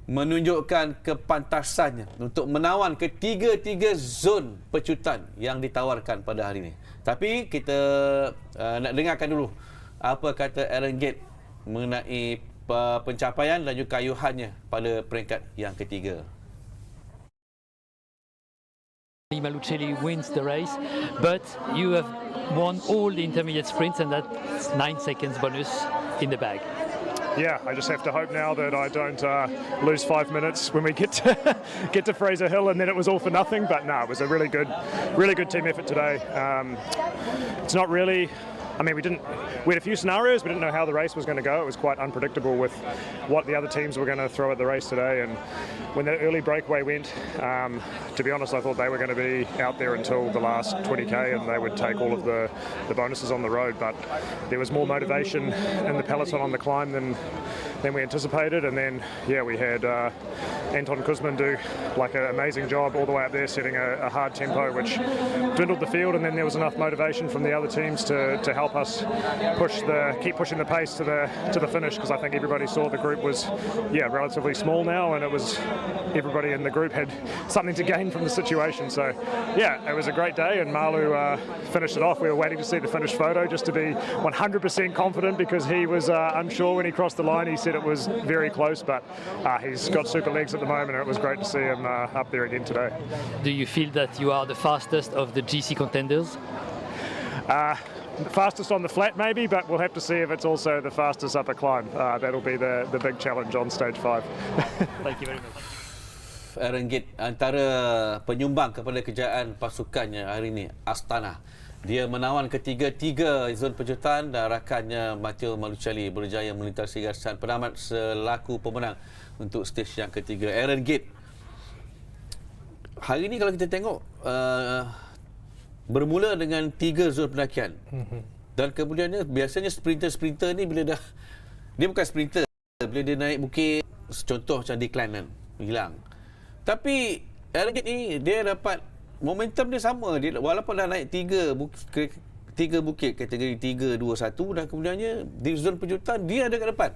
menunjukkan kepantasannya untuk menawan ketiga-tiga zon pecutan yang ditawarkan pada hari ini. Tapi kita nak dengarkan dulu apa kata Aaron Gate mengenai pencapaian dan juga kayuhannya pada peringkat yang ketiga. Malucheli wins the race, but you have won all the intermediate sprints and that's 9 seconds bonus in the bag. Yeah, I just have to hope now that I don't lose 5 minutes when we get to Fraser Hill, and then it was all for nothing. But no, it was a really good team effort today. It's not really. I mean, we had a few scenarios. We didn't know how the race was going to go. It was quite unpredictable with what the other teams were going to throw at the race today. And when the early breakaway went, to be honest, I thought they were going to be out there until the last 20k and they would take all of the bonuses on the road. But there was more motivation in the peloton on the climb than we anticipated. And then, yeah, we had Anton Kuzmin do like an amazing job all the way up there, setting a hard tempo, which dwindled the field. And then there was enough motivation from the other teams to help us keep pushing the pace to the finish, because I think everybody saw the group was relatively small now, and it was everybody in the group had something to gain from the situation. So yeah, it was a great day, and Malu finished it off. We were waiting to see the finished photo just to be 100% confident, because he was unsure when he crossed the line. He said it was very close, but he's got super legs at the moment, and it was great to see him up there again today. Do you feel that you are the fastest of the GC contenders? Fastest on the flat maybe, but we'll have to see if it's also the fastest up a climb. That'll be the big challenge on stage 5. Thank you very much. Aaron Gate antara penyumbang kepada kejayaan pasukannya hari ini, Astana. Dia menawan ketiga-tiga zon pecutan dan rakannya Matteo Malucheli berjaya melintasi garisan penamat selaku pemenang untuk stage yang ketiga. Aaron Gate hari ini kalau kita tengok bermula dengan 3 zon pendakian. Dan kemudiannya biasanya sprinter ni bila dia bukan sprinter, bila dia naik bukit, contoh macam decline kan, hilang. Tapi Aaron Gate ni dia dapat momentum dia sama, dia walaupun dah naik 3 bukit kategori 3, 2, 1, dan kemudiannya di zon pecutan dia ada kat depan.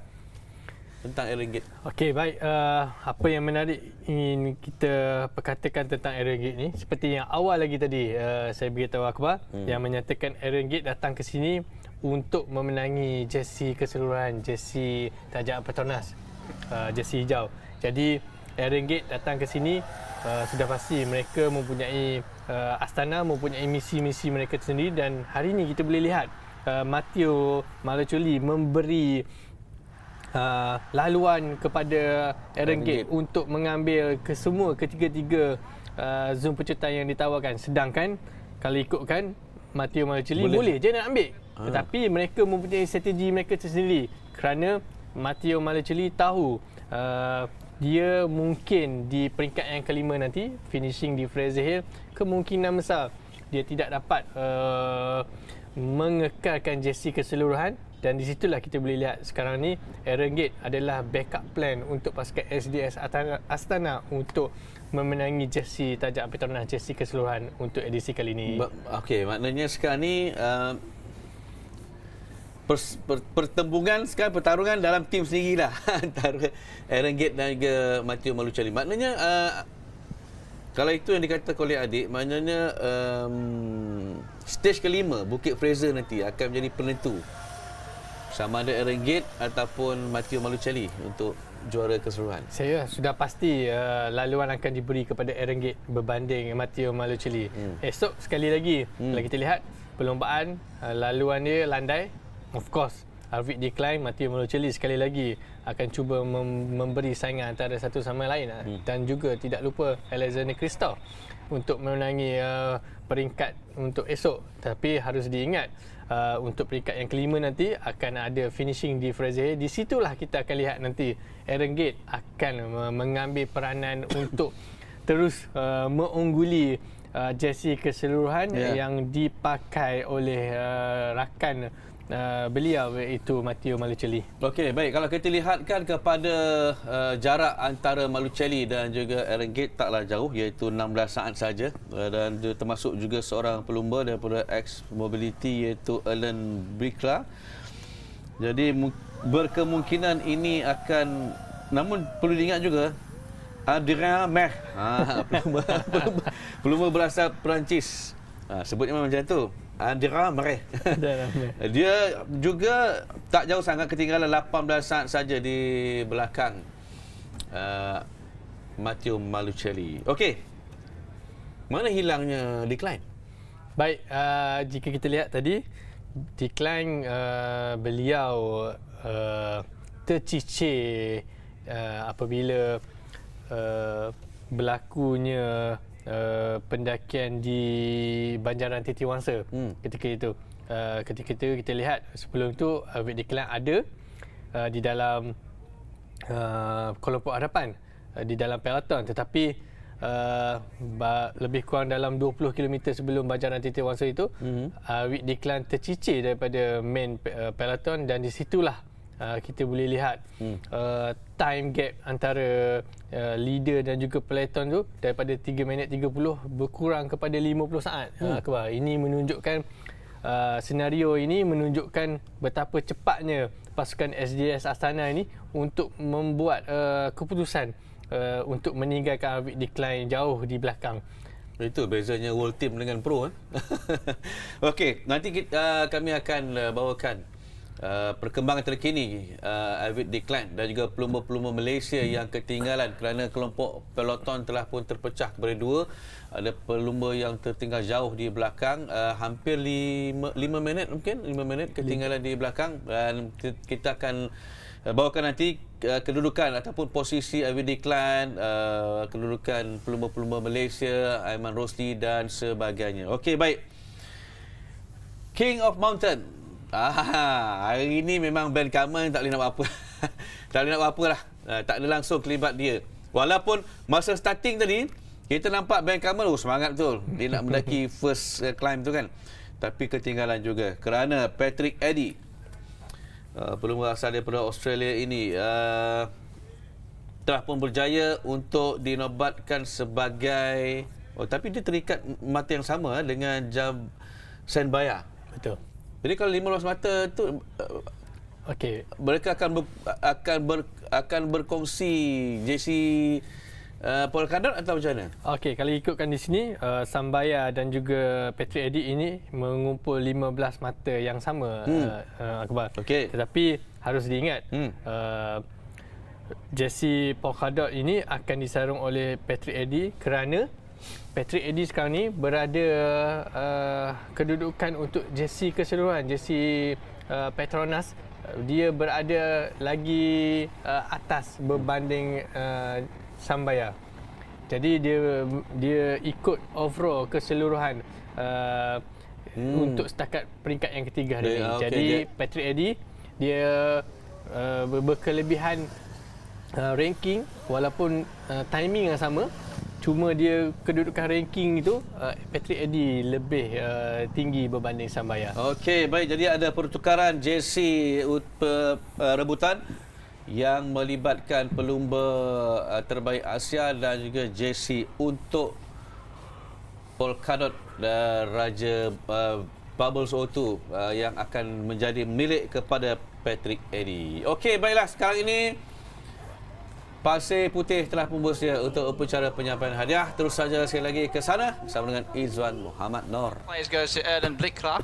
Tentang Aaron Gate. Okey, baik. Apa yang menarik ingin kita perkatakan tentang Aaron Gate ni, seperti yang awal lagi tadi saya beritahu akhbar yang menyatakan Aaron Gate datang ke sini untuk memenangi jersey keseluruhan, jersey Tajam Petronas, jersey hijau. Jadi Aaron Gate datang ke sini, sudah pasti mereka mempunyai Astana mempunyai misi-misi mereka sendiri, dan hari ini kita boleh lihat Matteo Malucheli memberi laluan kepada Aaron Gate untuk mengambil semua ketiga-tiga zon pecutan yang ditawarkan. Sedangkan kalau ikutkan Matteo Malucheli boleh je nak ambil, tetapi mereka mempunyai strategi mereka sendiri, kerana Matteo Malucheli tahu dia mungkin di peringkat yang kelima nanti finishing di Fraser Hill, kemungkinan besar dia tidak dapat mengekalkan jersey keseluruhan. Dan di situlah kita boleh lihat sekarang ni Aaron Gate adalah backup plan untuk pasukan SDS Astana untuk memenangi jersey Tajam Petronas, jersey keseluruhan untuk edisi kali ini. Okey, maknanya sekarang ni pertembungan sekarang, pertarungan dalam tim sendirilah antara Aaron Gate dan juga Matteo Malucheli. Maknanya kalau itu yang dikatakan oleh adik, maknanya stage kelima Bukit Fraser nanti akan menjadi penentu sama ada Aaron Gate ataupun Matteo Malucheli untuk juara keseluruhan. Saya sudah pasti laluan akan diberi kepada Aaron Gate berbanding Matteo Malucheli. Esok sekali lagi kalau kita lihat perlombaan, laluan dia landai, of course Harvick decline, Matteo Malocelli sekali lagi akan cuba memberi saingan antara satu sama lain. Dan juga tidak lupa Alexander Kristoff untuk memenangi peringkat untuk esok. Tapi harus diingat, untuk peringkat yang kelima nanti akan ada finishing di Fraser. Di situlah kita akan lihat nanti Aaron Gate akan mengambil peranan untuk terus mengungguli jersey keseluruhan yang dipakai oleh rakan beliau, iaitu Matteo Malocelli. Okey, baik. Kalau kita lihatkan kepada jarak antara Malocelli dan juga Aaron Gate taklah jauh, iaitu 16 saat saja, dan dia termasuk juga seorang pelumba daripada X Mobility, iaitu Alan Brikla. Jadi berkemungkinan ini akan, namun perlu diingat juga Adrien Mech, pelumba berasal Perancis. Sebutnya memang macam tu, Adrien Mech. Dia juga tak jauh sangat, ketinggalan 18 saat saja di belakang Matteo Malocelli. Okey, mana hilangnya decline? Baik, jika kita lihat tadi, decline beliau tercicir apabila berlakunya pendakian di Banjaran Titi Wangsa ketika itu. Ketika itu kita lihat sebelum itu Harvick decline ada di dalam kelompok hadapan, di dalam peloton, tetapi lebih kurang dalam 20 km sebelum Banjaran Titi Wangsa itu, Harvick decline tercicir daripada main peloton, dan di situlah kita boleh lihat time gap antara leader dan juga peloton tu daripada 3 minit 30 berkurang kepada 50 saat. Ini menunjukkan senario ini menunjukkan betapa cepatnya pasukan SJS Astana ini untuk membuat keputusan untuk meninggalkan Harvick decline jauh di belakang. Itu bezanya World Team dengan Pro. Okey, nanti kami akan bawakan perkembangan terkini Harvick decline dan juga pelumba-pelumba Malaysia yang ketinggalan kerana kelompok peloton telah pun terpecah kepada dua. Ada pelumba yang tertinggal jauh di belakang, hampir 5 minit mungkin, 5 minit ketinggalan di belakang, dan kita akan bawakan nanti kedudukan ataupun posisi Harvick decline, kedudukan pelumba-pelumba Malaysia, Aiman Rosli dan sebagainya. Okey, baik. King of Mountain. Hari ini memang Ben Kamen tak boleh nak buat apa. Tak boleh nak buat apa lah. Tak ada langsung kelibat dia. Walaupun masa starting tadi, kita nampak Ben Kamen semangat betul. Dia nak mendaki first climb tu kan. Tapi ketinggalan juga kerana Patrick Eddy, pelumba asal daripada Australia ini, telah pun berjaya untuk dinobatkan sebagai, tapi dia terikat mata yang sama dengan jam Senbaya. Betul. Jadi kalau 15 mata tu, mereka akan berkongsi JC Polkadot atau macam mana? Okey, kalau ikutkan di sini, Sambaya dan juga Patrick Eddy ini mengumpul 15 mata yang sama, Akbar. Tetapi harus diingat, JC Polkadot ini akan disarung oleh Patrick Eddy kerana Patrick Eddy sekarang ni berada kedudukan untuk jersey keseluruhan, jersey PETRONAS, dia berada lagi atas berbanding Sambaya. Jadi dia ikut overall keseluruhan untuk setakat peringkat yang ketiga hari ini. Jadi Patrick Eddy dia berkelebihan ranking walaupun timing yang sama. Cuma dia kedudukan ranking itu Patrick Eddy lebih tinggi berbanding Sambaya. Okey, baik. Jadi ada pertukaran jersey rebutan yang melibatkan pelumba terbaik Asia dan juga jersey untuk Polkadot Raja Bubbles O2 yang akan menjadi milik kepada Patrick Eddy. Okey, baiklah. Sekarang ini Pasir Puteh telah pun bersedia untuk upacara penyampaian hadiah. Terus saja sekali lagi ke sana bersama dengan Izwan Muhammad Nor. Place goes to Erden Blickler.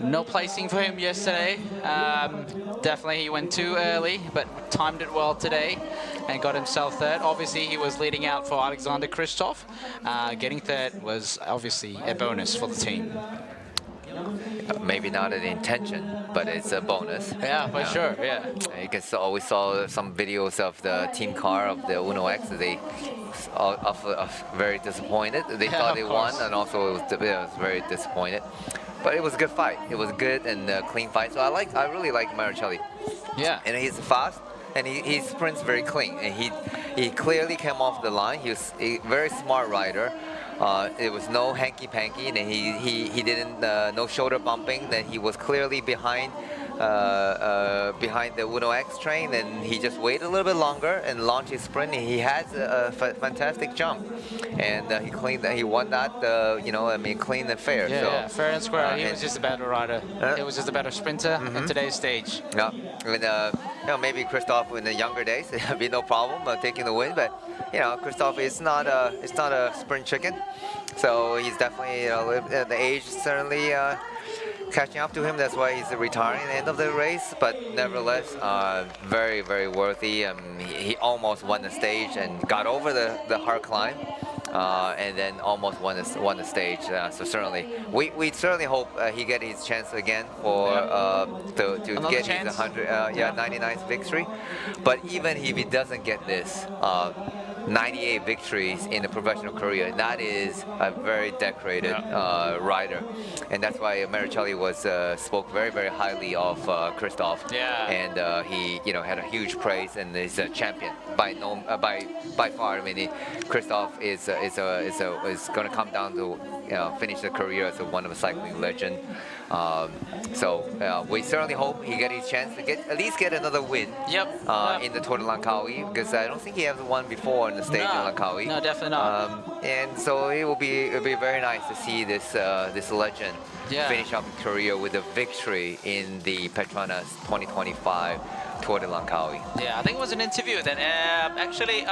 No placing for him yesterday. Definitely he went too early, but timed it well today and got himself third. Obviously, he was leading out for Alexander Kristoff. Getting third was obviously a bonus for the team. maybe not an intention, but it's a bonus. Yeah, for sure. Yeah. You can always saw some videos of the team car of the Uno X. They very disappointed. They thought they won, and also it was very disappointed. But it was a good fight. It was a good and clean fight. So I really like Maricelli. Yeah. And he's fast, and he sprints very clean. And he clearly came off the line. He was a very smart rider. It was no hanky-panky, and he didn't no shoulder bumping. Then he was clearly behind the Uno X train, and he just waited a little bit longer and launched his sprint. And he has a fantastic jump, and he won that. Clean and fair. Yeah, so, yeah, fair and square. He was just a better rider. He was just a better sprinter in today's stage. Yeah, and, maybe Christophe in the younger days it'd be no problem taking the win, but Christophe is not a sprint chicken, so he's definitely the age certainly catching up to him. That's why he's retiring at the end of the race, but nevertheless very, very worthy. He almost won the stage and got over the hard climb, and then almost won the stage. So certainly we certainly hope he get his chance again for to get his 99th victory. But even if he doesn't get this 98 victories in a professional career, that is a very decorated rider, and that's why Maricelli spoke very, very highly of Christophe. Yeah. And he had a huge praise, and is a champion by far. I mean, Christophe is going to come down to finish the career as one of a cycling legend. So we certainly hope he get his chance to at least get another win. In the Tour de Langkawi, because I don't think he has won before on the stage in Langkawi. No, definitely not. And so it'll be very nice to see this legend finish up his career with a victory in the PETRONAS 2025 Tour de Langkawi. Yeah, I think it was an interview that actually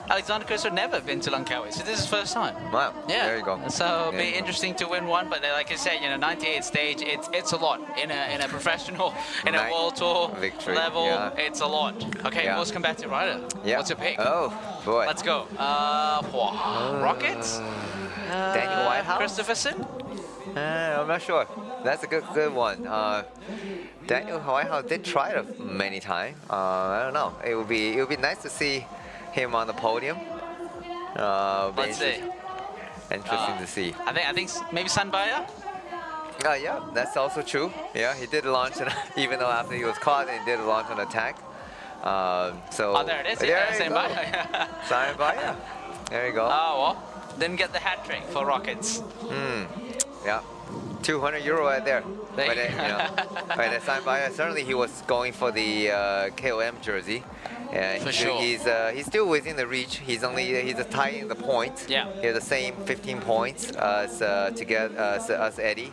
Alexander Christophe never been to Langkawi, so this is his first time. Wow. Yeah. There you go. So it'll be interesting to win one, but like I said, 98 stage, it's a lot in a professional, in a world tour victory level. It's a lot. Okay, most combative rider. Yeah. What's your pick? Oh boy. Let's go. Rockets. Daniel Whitehouse. Christopherson. I'm not sure. That's a good one. Daniel Whitehouse did try it many times. I don't know. It would be nice to see him on the podium. Let's see. Interesting to see. I think maybe Sanbaya. Yeah, that's also true. Yeah, he did launch, even though after he was caught, he did launch an attack. There it is. Sanbaya. Sanbaya. There you go. Oh well, didn't get the hat trick for Rockets. Yeah. €200 right there. But Sanbaya, certainly he was going for the KOM jersey. For sure. He's still within the reach. He's tying the points. Yeah. He has the same 15 points as Eddie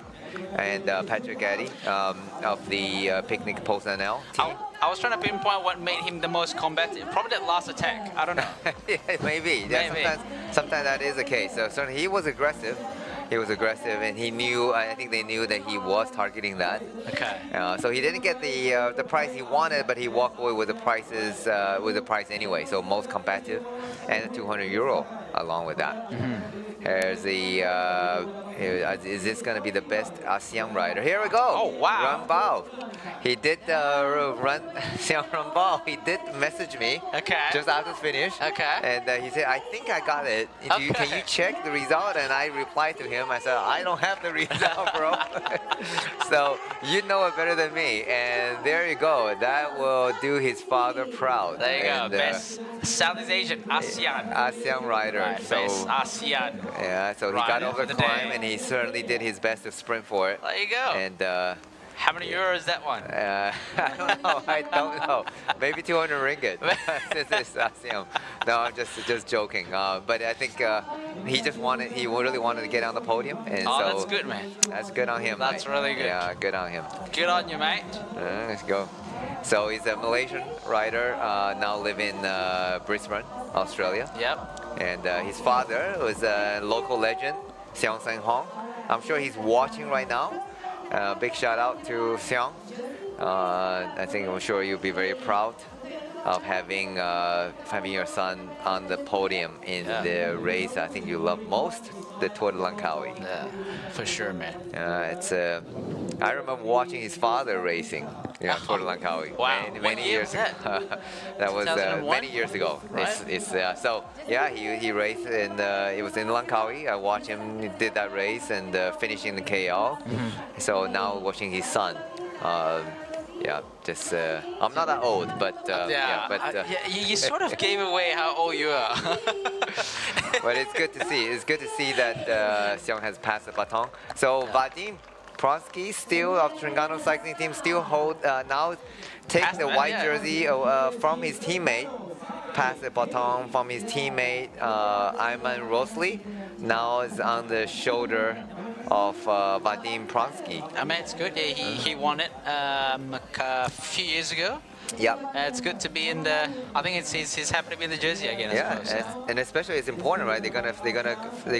and Patrick Eddy of the Picnic Post NL team. I was trying to pinpoint what made him the most combative. Probably that last attack. I don't know. Maybe. Yeah, sometimes that is the case. So certainly he was aggressive. And he knew. I think they knew that he was targeting that. Okay. So he didn't get the price he wanted, but he walked away with the price anyway. So most combative, and €200 along with that. Here's is this going to be the best ASEAN rider? Here we go. Oh wow. Ran Bao. He did run Xiang Ran Bao. He did message me. Okay. Just after finish. Okay. And he said, I think I got it. Can you check the result? And I replied to him. I said, I don't have the result, bro. So you know it better than me. And there you go. That will do his father proud. There you go. Best Southeast Asian ASEAN rider. Right, so, best ASEAN. Yeah. So he got over the climb, and he certainly did his best to sprint for it. There you go. And how many euros is that one? I don't know. Maybe 200 ringgit. This is ASEAN. No, I'm just joking. But I think he really wanted to get on the podium. And so that's good, man. That's good on him. That's really good. Yeah, good on him. Good on you, mate. Let's go. So he's a Malaysian rider, now live in Brisbane, Australia. Yep. And his father was a local legend, Xiang Sen Hong. I'm sure he's watching right now. Big shout out to Xiang. I'm sure you'll be very proud of having your son on the podium in the race I think you love most, the Tour de Langkawi. Yeah, for sure, man. It's I remember watching his father racing, Tour de Langkawi. Wow. Many years ago. That was many years ago. Right? So yeah, he raced and it was in Langkawi. I watched him did that race and finishing the KO. So now watching his son. Yeah, just I'm not that old, but you sort of gave away how old you are. But it's good to see. It's good to see that Xiong has passed the baton. So Vadim Pronsky, still of Trengano cycling team, still hold now takes the white jersey from his teammate. Passed the baton from his teammate Ayman Rosli. Now it's on the shoulder of Vadim Pronsky. I mean, it's good. Yeah, he won it a few years ago. Yep. It's good to be in the. I think he's happy to be in the jersey again. Yeah, and especially it's important, right? They're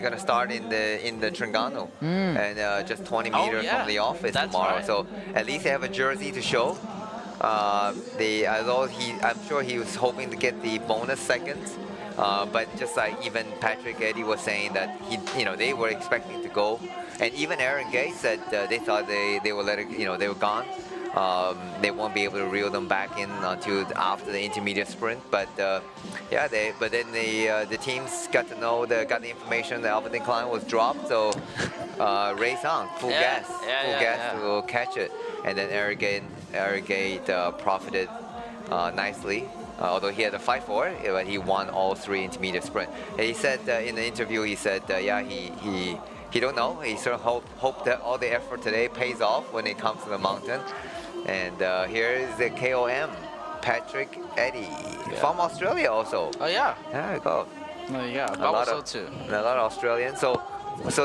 gonna start in the Trengano and just 20 meters from the office tomorrow. Right. So at least they have a jersey to show. Although I'm sure he was hoping to get the bonus seconds. But just like even Patrick Eddy was saying that they were expecting to go, and even Aaron Gay said they thought they were they were gone. They won't be able to reel them back in until after the intermediate sprint. But then the teams got the information that Alpha Decline was dropped, so race on, full gas to catch it, and then Aaron Gay profited nicely. Although he had to fight for it, but he won all 3 intermediate sprint. And he said in the interview, he said, he don't know. He sort of hope that all the effort today pays off when it comes to the mountain. And here is the KOM, Patrick Eddy from Australia also. Oh yeah. There you go. Oh yeah. A lot of Australians. So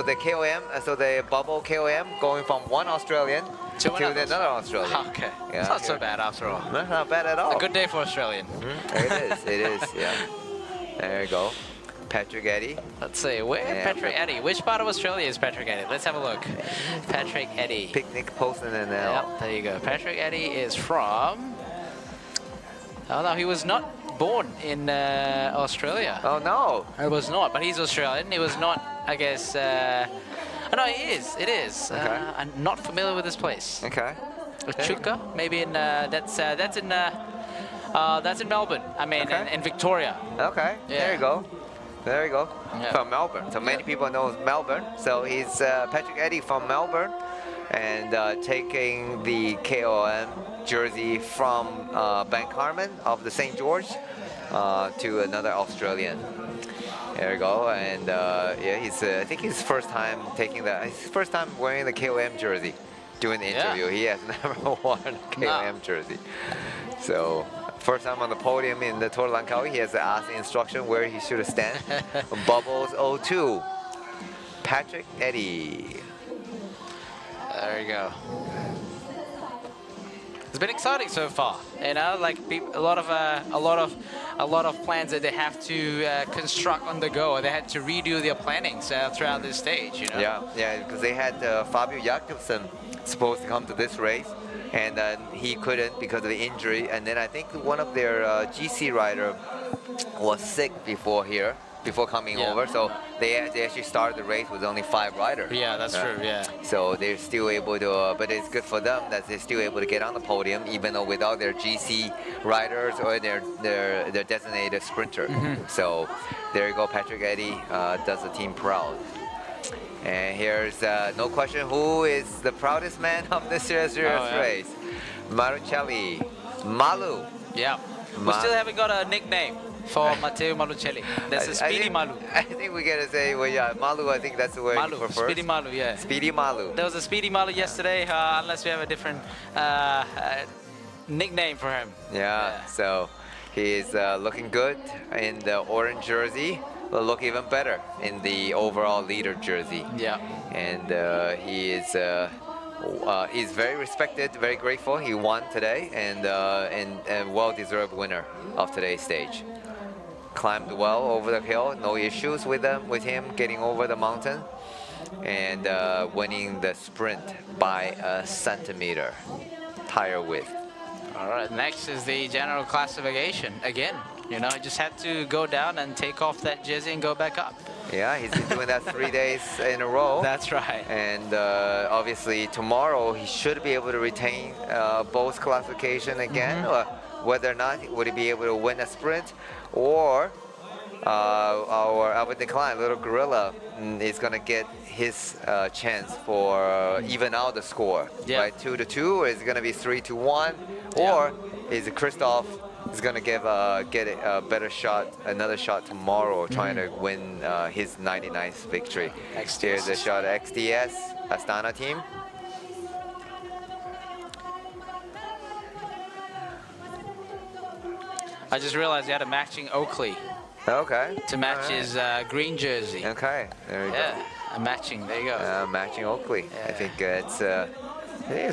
the KOM, so the bubble KOM going from one Australian to another Australian. Okay. Yeah, it's not so bad after all. Not bad at all. A good day for Australian. It is, yeah. There you go. Patrick Eddy. Let's see, Patrick Eddy? Which part of Australia is Patrick Eddy? Let's have a look. Patrick Eddy. Picnic Post and Yep, there you go. Patrick Eddy is from... Oh no, he was not born in Australia. Oh no. He was not, but he's Australian. He was not, I guess... Oh, no, it is. Okay. I'm not familiar with this place. Okay. Chuka, maybe in that's in Melbourne. I mean, in Victoria. Okay. Yeah. There you go. Yeah. From Melbourne. So many people know Melbourne. So he's Patrick Eddy from Melbourne, and taking the KOM jersey from Bank of the St. George to another Australian. There you go, and he's I think his first time wearing the KOM jersey, doing the interview. He has never worn a KOM jersey, so first time on the podium in the Tour de Langkawi. He has to ask the instruction where he should stand. Bubbles 02, Patrick Eddy. There you go. It's been exciting so far, like a lot of plans that they have to construct on the go. They had to redo their plannings throughout this stage. Yeah, because they had Fabio Jakobsen supposed to come to this race, and he couldn't because of the injury. And then I think one of their GC rider was sick before coming over, so they actually started the race with only 5 riders. Yeah, that's true, yeah. So they're still able to, but it's good for them that they're still able to get on the podium, even though without their GC riders or their designated sprinter. So there you go, Patrick Eddy does the team proud. And here's no question who is the proudest man of this year's race. Marucelli. Malu. Yeah. We still haven't got a nickname for Matteo Malucelli. That's a Speedy Malu. I think we gotta say, Malu, I think that's the word you prefer. Speedy Malu, yeah. Speedy Malu. There was a Speedy Malu yesterday, unless we have a different nickname for him. Yeah, so he is looking good in the orange jersey. Will look even better in the overall leader jersey. Yeah. And he is very respected, very grateful. He won today, and well-deserved winner of today's stage. Climbed well over the hill, no issues with him getting over the mountain, and winning the sprint by a centimeter tire width. All right, next is the general classification. Again, you know, just had to go down and take off that jersey and go back up. Yeah, he's been doing that 3 days in a row. That's right. And obviously tomorrow he should be able to retain both classification again. Whether or not would he be able to win a sprint, or our Albert Klein, little gorilla, is going to get his chance for even out the score. Right, 2-2, or is it going to be 3-1, or is it Christoph is going to get a better shot, another shot tomorrow, trying to win his 99th victory. Here's the shot of XDS, Astana team. I just realized he had a matching Oakley. Okay. To match his green jersey. Okay, there you go. Yeah, a matching. There you go. Matching Oakley. I think it's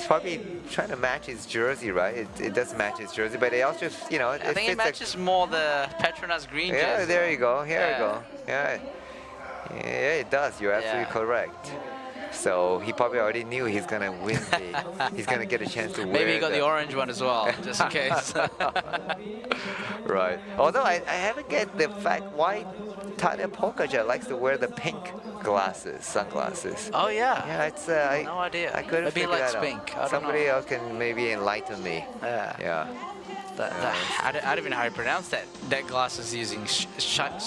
probably trying to match his jersey, right? It does match his jersey, but it also, you know, I think it matches more the Petronas green jersey. Yeah, there you go. Here you go. Yeah, it does. You're absolutely correct. So he probably already knew he's gonna win. He's gonna get a chance to win. Maybe he got the orange one as well, just in case. Right. Although I haven't get the fact why Tadej Pogačar likes to wear the pink sunglasses. Oh yeah. Yeah, it's no idea. I couldn't maybe figure he likes that pink. out. Somebody else can maybe enlighten me. Yeah. I don't even know how you pronounce that. That glasses using Shion?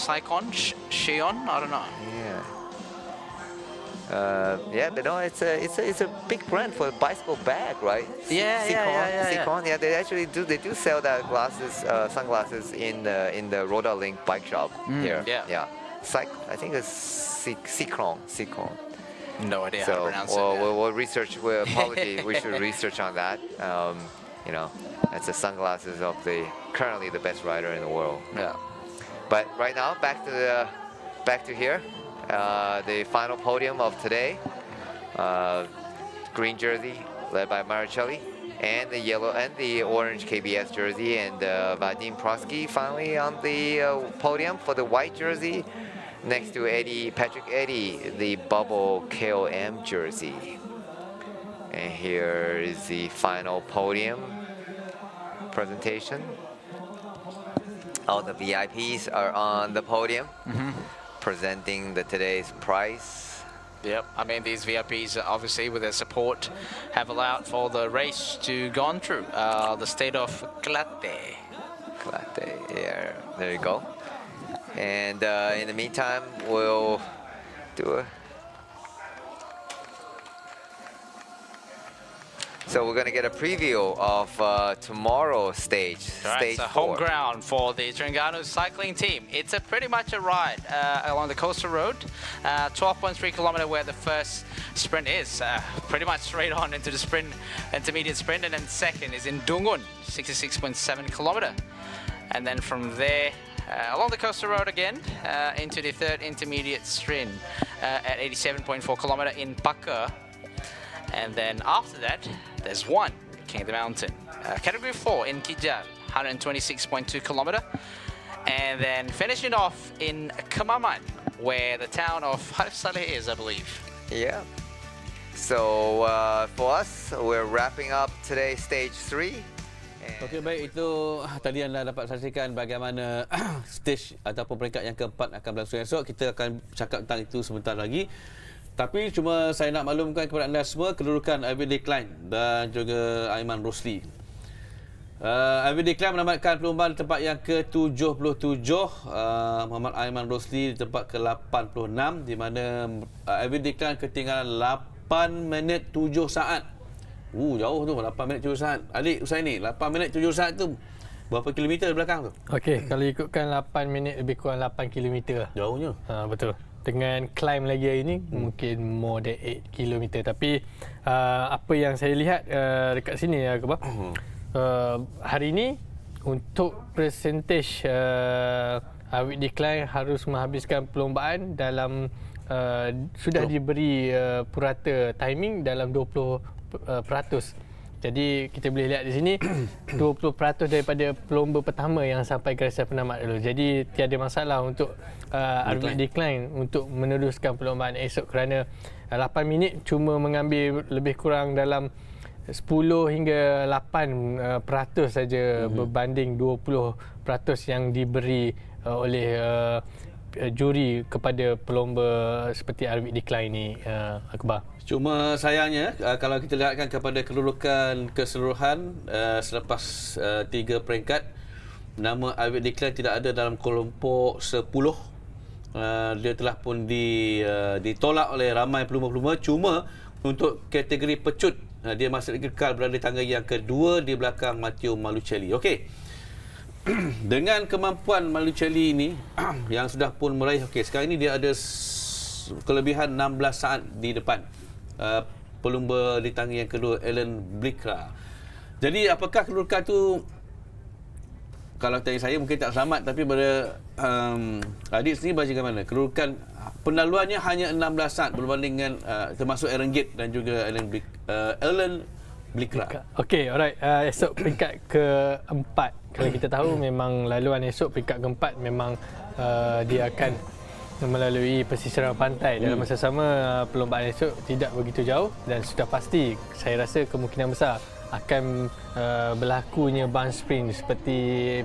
I don't know. Yeah. Yeah, but no, it's a big brand for a bicycle bag, right? Yeah. Yeah, they actually do sell that sunglasses in the Roda Link bike shop here. Yeah. I think it's Sikron. No idea how to pronounce it. We'll research. We should research on that. You know, it's the sunglasses of currently the best rider in the world. Yeah. But right now, back to here. The final podium of today, green jersey led by Marichelli, and the yellow and the orange KBS jersey, and Vadim Prosky finally on the podium for the white jersey, next to Patrick Eddy, the bubble KOM jersey. And here is the final podium presentation. All the VIPs are on the podium. Presenting today's prize. Yep, I mean these VIPs obviously with their support have allowed for the race to go on through the state of Klate. Yeah, there you go. And in the meantime, we'll do a... So we're going to get a preview of tomorrow's stage. Right, stage it's a 4. home ground for the Terengganu cycling team. It's pretty much a ride along the coastal road. 12.3 kilometer where the first sprint is. Pretty much straight on into the sprint, intermediate sprint. And then second is in Dungun, 66.7 kilometer. And then from there, along the coastal road again, into the third intermediate sprint at 87.4 kilometer in Pakur. And then after that, there's one, King of the Mountain. Category 4 in Kijal, 126.2 kilometer. And then finishing off in Kemaman, where the town of Harif Saleh is, I believe. Yeah. So for us, we're wrapping up today's stage 3. Okey, baik, itu tadi anda dapat saksikan bagaimana stage ataupun peringkat yang keempat akan berlangsung esok. Kita akan cakap tentang itu sebentar lagi. Tapi cuma saya nak maklumkan kepada anda semua kedudukan LTdL dan juga Aiman Rosli. LTdL menamatkan perlombaan tempat yang ke-77, Muhammad Aiman Rosli di tempat ke-86, di mana LTdL ketinggalan 8 minit 7 saat. Jauh tu, 8 minit 7 saat. Adik Usaini, 8 minit 7 saat tu berapa kilometer di belakang tu? Okey, kalau ikutkan 8 minit lebih kurang 8 kilometer. Jauhnya. Betul. Dengan climb lagi hari ni mungkin more than 8 km. Tapi apa yang saya lihat dekat sini hari ni untuk percentage LTdL harus menghabiskan perlombaan dalam sudah diberi purata timing dalam 20%. Jadi kita boleh lihat di sini 20% daripada pelomba pertama yang sampai garisan penamat dulu. Jadi tiada masalah untuk LTdL untuk meneruskan perlombaan esok kerana 8 minit cuma mengambil lebih kurang dalam 10 hingga 8% saja berbanding 20% yang diberi oleh juri kepada pelomba seperti Arvid Decline ni, Akbar. Cuma sayangnya kalau kita lihatkan kepada kedudukan keseluruhan selepas 3 peringkat, nama Arvid Decline tidak ada dalam kelompok 10. Dia telah pun ditolak oleh ramai pelumba-pelumba. Cuma untuk kategori pecut, dia masih kekal berada di tangga yang kedua di belakang Matteo Malucelli. Okey. Dengan kemampuan Malucelli ini yang sudah pun meraih, sekarang ini dia ada kelebihan 16 saat di depan pelumba di tangga yang kedua, Alan Blikra. Jadi apakah kedudukan tu, kalau tanya saya mungkin tak selamat, tapi pada Adit sendiri bagaimana? Kedudukan pendaluannya hanya 16 saat berbanding dengan termasuk Aaron Gate dan juga Alan Blikra. Okey, alright. Esok peringkat keempat. Kalau kita tahu memang laluan esok peringkat keempat memang dia akan melalui pesisiran pantai. Dalam masa sama, perlombaan esok tidak begitu jauh dan sudah pasti saya rasa kemungkinan besar akan berlakunya bound sprint seperti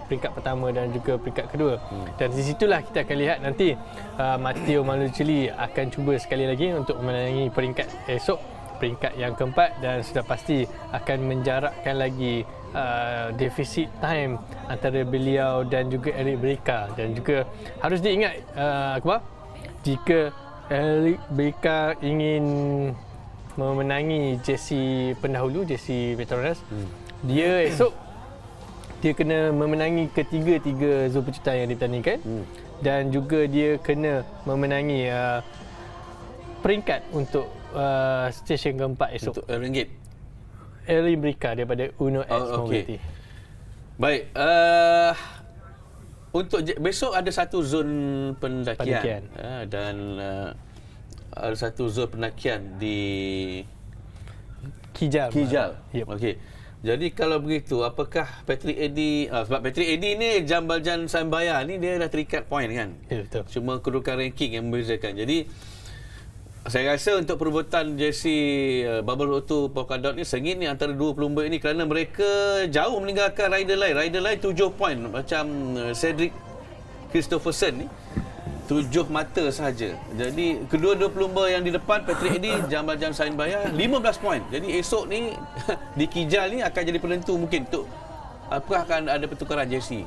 peringkat pertama dan juga peringkat kedua. Dan di situlah kita akan lihat nanti Matteo Malucelli akan cuba sekali lagi untuk memenangi peringkat esok, peringkat yang keempat, dan sudah pasti akan menjarakkan lagi defisit time antara beliau dan juga Eric Breka. Dan juga harus diingat Akbar, jika Eric Breka ingin memenangi jersey pendahulu, jersey PETRONAS, dia esok dia kena memenangi ketiga-tiga zon pecutan yang dipertandingkan, dan juga dia kena memenangi peringkat untuk stesen keempat esok. Untuk ringgit Eric Breka daripada Uno X Mobility. Baik, untuk besok ada satu zon pendakian. Dan ada satu zon pendakian di Kijal. Yep. Okey. Jadi kalau begitu, apakah Patrick Eddy, sebab Patrick Eddy ni Jambaljan Sambaya ni dia dah terikat poin kan? Ya, betul. Cuma kedudukan ranking yang membezakan. Jadi saya rasa untuk perebutan jersey Bubble O2 Polka Dot ni sengit ni antara dua pelumba ini, kerana mereka jauh meninggalkan rider lain. Rider lain 7 poin, macam Cedric Christopherson ni 7 mata sahaja. Jadi kedua-dua pelumba yang di depan, Patrick Eddy, Jambaljan Sambaya 15 poin. Jadi esok ni di Kijal ni akan jadi penentu mungkin untuk apakah akan ada pertukaran jersey.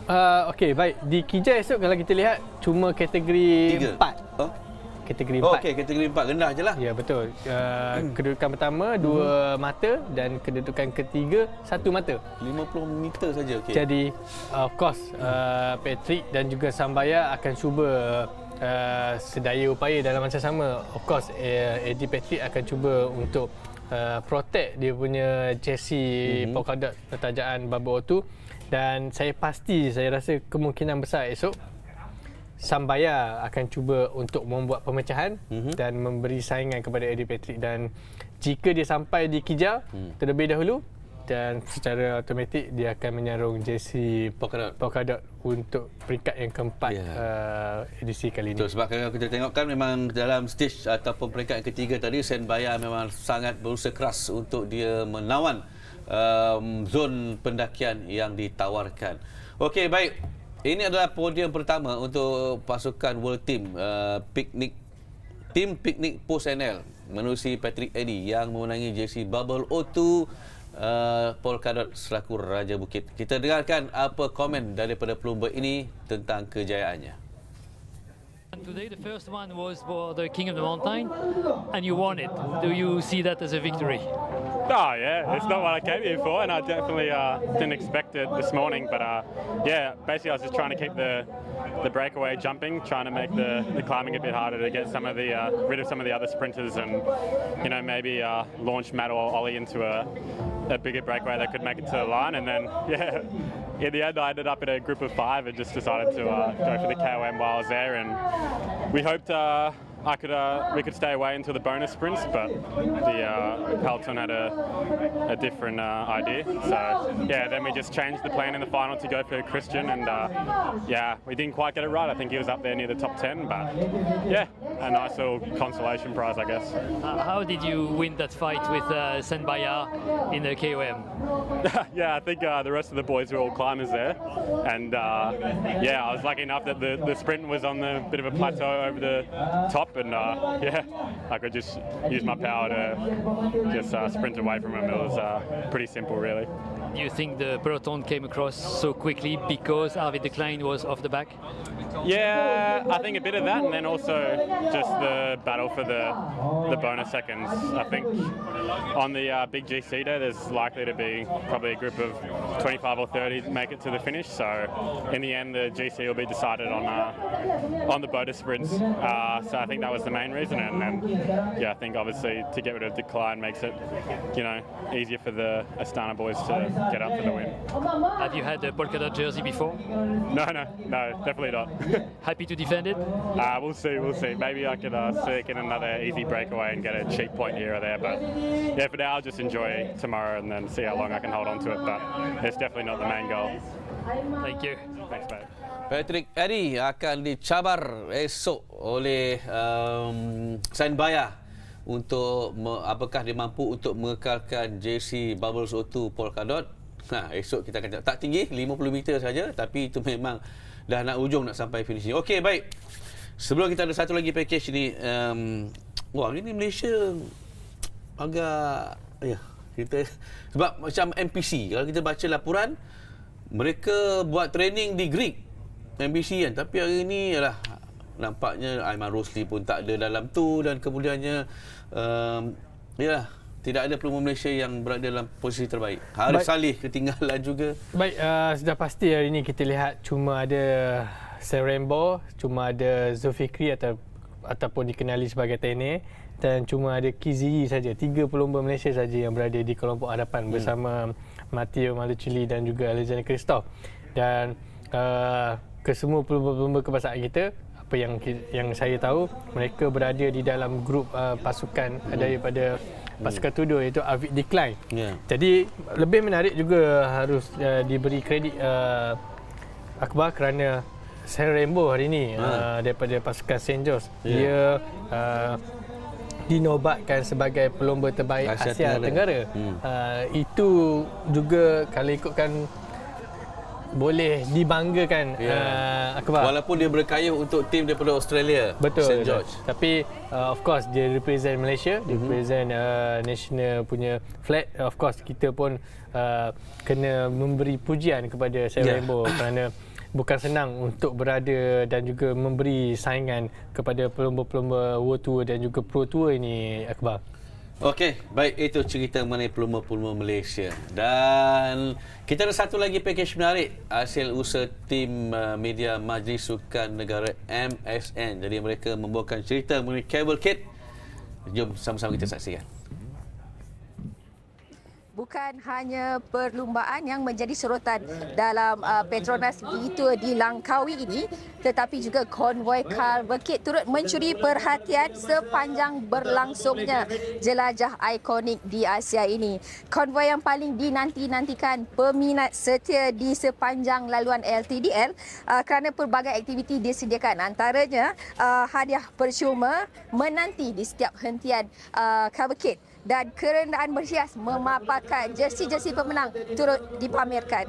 Okey, baik. Di Kijal esok kalau kita lihat cuma kategori 4. Kategori 4. Okey, kategori 4 rendah je lah. Ya, betul. Kedudukan pertama 2 mata dan kedudukan ketiga 1 mata. 50 meter saja. Okey. Jadi of course Patrick dan juga Sambaya akan cuba sedaya upaya dalam masa sama. Of course Eddie Patrick akan cuba untuk protect dia punya jersey polka dot pertajaan Bubble O2, dan saya rasa kemungkinan besar esok Sambaya akan cuba untuk membuat pemecahan dan memberi saingan kepada Eddie Patrick, dan jika dia sampai di Kijal terlebih dahulu, dan secara automatik dia akan menyarung jersey polka dot untuk peringkat yang keempat edisi kali ini. Sebab kalau kita tengok kan memang dalam stage ataupun peringkat yang ketiga tadi, Sambaya memang sangat berusaha keras untuk dia menawan zon pendakian yang ditawarkan. Okey, baik. Ini adalah podium pertama untuk pasukan World Team Piknik Post NL menerusi Patrick Eddy yang memenangi jersey Bubble O2 Polka Dot selaku Raja Bukit. Kita dengarkan apa komen daripada pelumba ini tentang kejayaannya. Today the first one was for the King of the Mountain and you won it. Do you see that as a victory? Oh yeah, it's not what I came here for, and I definitely didn't expect it this morning. But yeah, basically I was just trying to keep the breakaway jumping, trying to make the climbing a bit harder to get some of the rid of some of the other sprinters, and maybe launch Matt or Ollie into a bigger breakaway that could make it to the line. And then yeah, in the end I ended up in a group of 5 and just decided to go for the KOM while I was there, and we hoped we could stay away until the bonus sprints, but the peloton had a different idea. So yeah, then we just changed the plan in the final to go for Christian, and yeah, we didn't quite get it right. I think he was up there near the top 10, but yeah, a nice little consolation prize, I guess. How did you win that fight with Senbaya in the KOM? Yeah, I think the rest of the boys were all climbers there, and yeah, I was lucky enough that the sprint was on the bit of a plateau over the top, and yeah, I could just use my power to just sprint away from him. It was pretty simple, really. Do you think the peloton came across so quickly because Arvid de Klein was off the back? Yeah, I think a bit of that, and then also just the battle for the bonus seconds. I think on the big GC day, there's likely to be probably a group of 25 or 30 make it to the finish. So in the end, the GC will be decided on the bonus sprints. So I think that was the main reason, and then yeah, I think obviously to get rid of Decline makes it, you know, easier for the Astana boys to get up for the win. Have you had a polka dot jersey before? No, definitely not. Happy to defend it? We'll see. Maybe I could sneak in another easy breakaway and get a cheap point here or there. But yeah, for now I'll just enjoy tomorrow and then see how long I can hold on to it. But it's definitely not the main goal. Thank you. Thanks, mate. Patrick Addy akan dicabar esok oleh Senbaya untuk apakah dia mampu untuk mengekalkan JC Bubbles O2 Polka Dot. Esok kita akan tak tinggi 50 meter saja, tapi itu memang dah nak ujung nak sampai finish ni. Okey, baik. Sebelum kita ada satu lagi package ni, wah, ini Malaysia agak kita sebab macam NPC. Kalau kita baca laporan, mereka buat training di Gerik NPC kan, tapi hari ni ialah nampaknya Aiman Rosli pun tak ada dalam tu, dan kemudiannya tidak ada peluang Malaysia yang berada dalam posisi terbaik. Harif Salih ketinggalan juga. Baik, sudah pasti hari ini kita lihat cuma ada Serembo, cuma ada Zulfikri ataupun dikenali sebagai Tene, dan cuma ada Kizi saja. 3 pelumba Malaysia saja yang berada di kelompok hadapan bersama Matteo Malucili dan juga Alexander Christoph. Dan kesemua pelumba-pelumba kebangsaan kita, apa yang saya tahu, mereka berada di dalam grup pasukan daripada pasukan tuduh, iaitu Arvid de Klein. Jadi lebih menarik juga harus diberi kredit Akbar kerana Serembo hari ini daripada pasukan St. George, dia dinobatkan sebagai pelumba terbaik Asia Tenggara. Itu juga kalau ikutkan boleh dibanggakan, Akbar. Walaupun dia berkayuh untuk tim daripada Australia, betul, St. George. Tapi of course dia represent Malaysia, dia represent national punya flag. Of course kita pun kena memberi pujian kepada Serembo kerana bukan senang untuk berada dan juga memberi saingan kepada pelumba-pelumba World Tour dan juga Pro Tour ini, Akbar. Okey, baik, itu cerita mengenai pelumba-pelumba Malaysia. Dan kita ada satu lagi package menarik hasil usaha tim media Majlis Sukan Negara MSN. Jadi mereka membawakan cerita mengenai cavalcade. Jom sama-sama kita saksikan. Bukan hanya perlumbaan yang menjadi sorotan dalam Petronas Tour di Langkawi ini, tetapi juga konvoi cavalcade turut mencuri perhatian sepanjang berlangsungnya jelajah ikonik di Asia ini. Konvoi yang paling dinanti-nantikan peminat setia di sepanjang laluan LTdL kerana pelbagai aktiviti disediakan, antaranya hadiah percuma menanti di setiap hentian cavalcade, dan kerendaan berhias memaparkan jersey-jersey pemenang turut dipamerkan.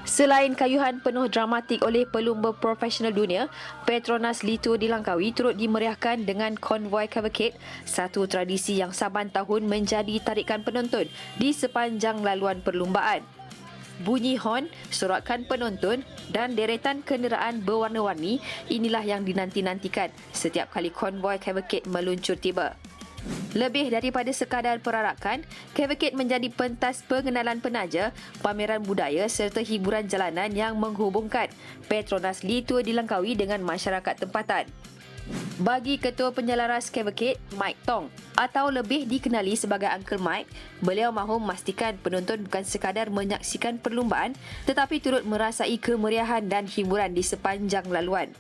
Selain kayuhan penuh dramatik oleh pelumba profesional dunia, Petronas Tour di Langkawi turut dimeriahkan dengan konvoi cavalcade, satu tradisi yang saban tahun menjadi tarikan penonton di sepanjang laluan perlumbaan. Bunyi hon, sorakan penonton dan deretan kenderaan berwarna-warni inilah yang dinanti-nantikan setiap kali konvoi cavalcade meluncur tiba. Lebih daripada sekadar perarakan, cavalcade menjadi pentas pengenalan penaja, pameran budaya serta hiburan jalanan yang menghubungkan Petronas Tour di Langkawi dengan masyarakat tempatan. Bagi Ketua Penyelaras Cavalcade, Mike Tong, atau lebih dikenali sebagai Uncle Mike, beliau mahu memastikan penonton bukan sekadar menyaksikan perlumbaan tetapi turut merasai kemeriahan dan hiburan di sepanjang laluan.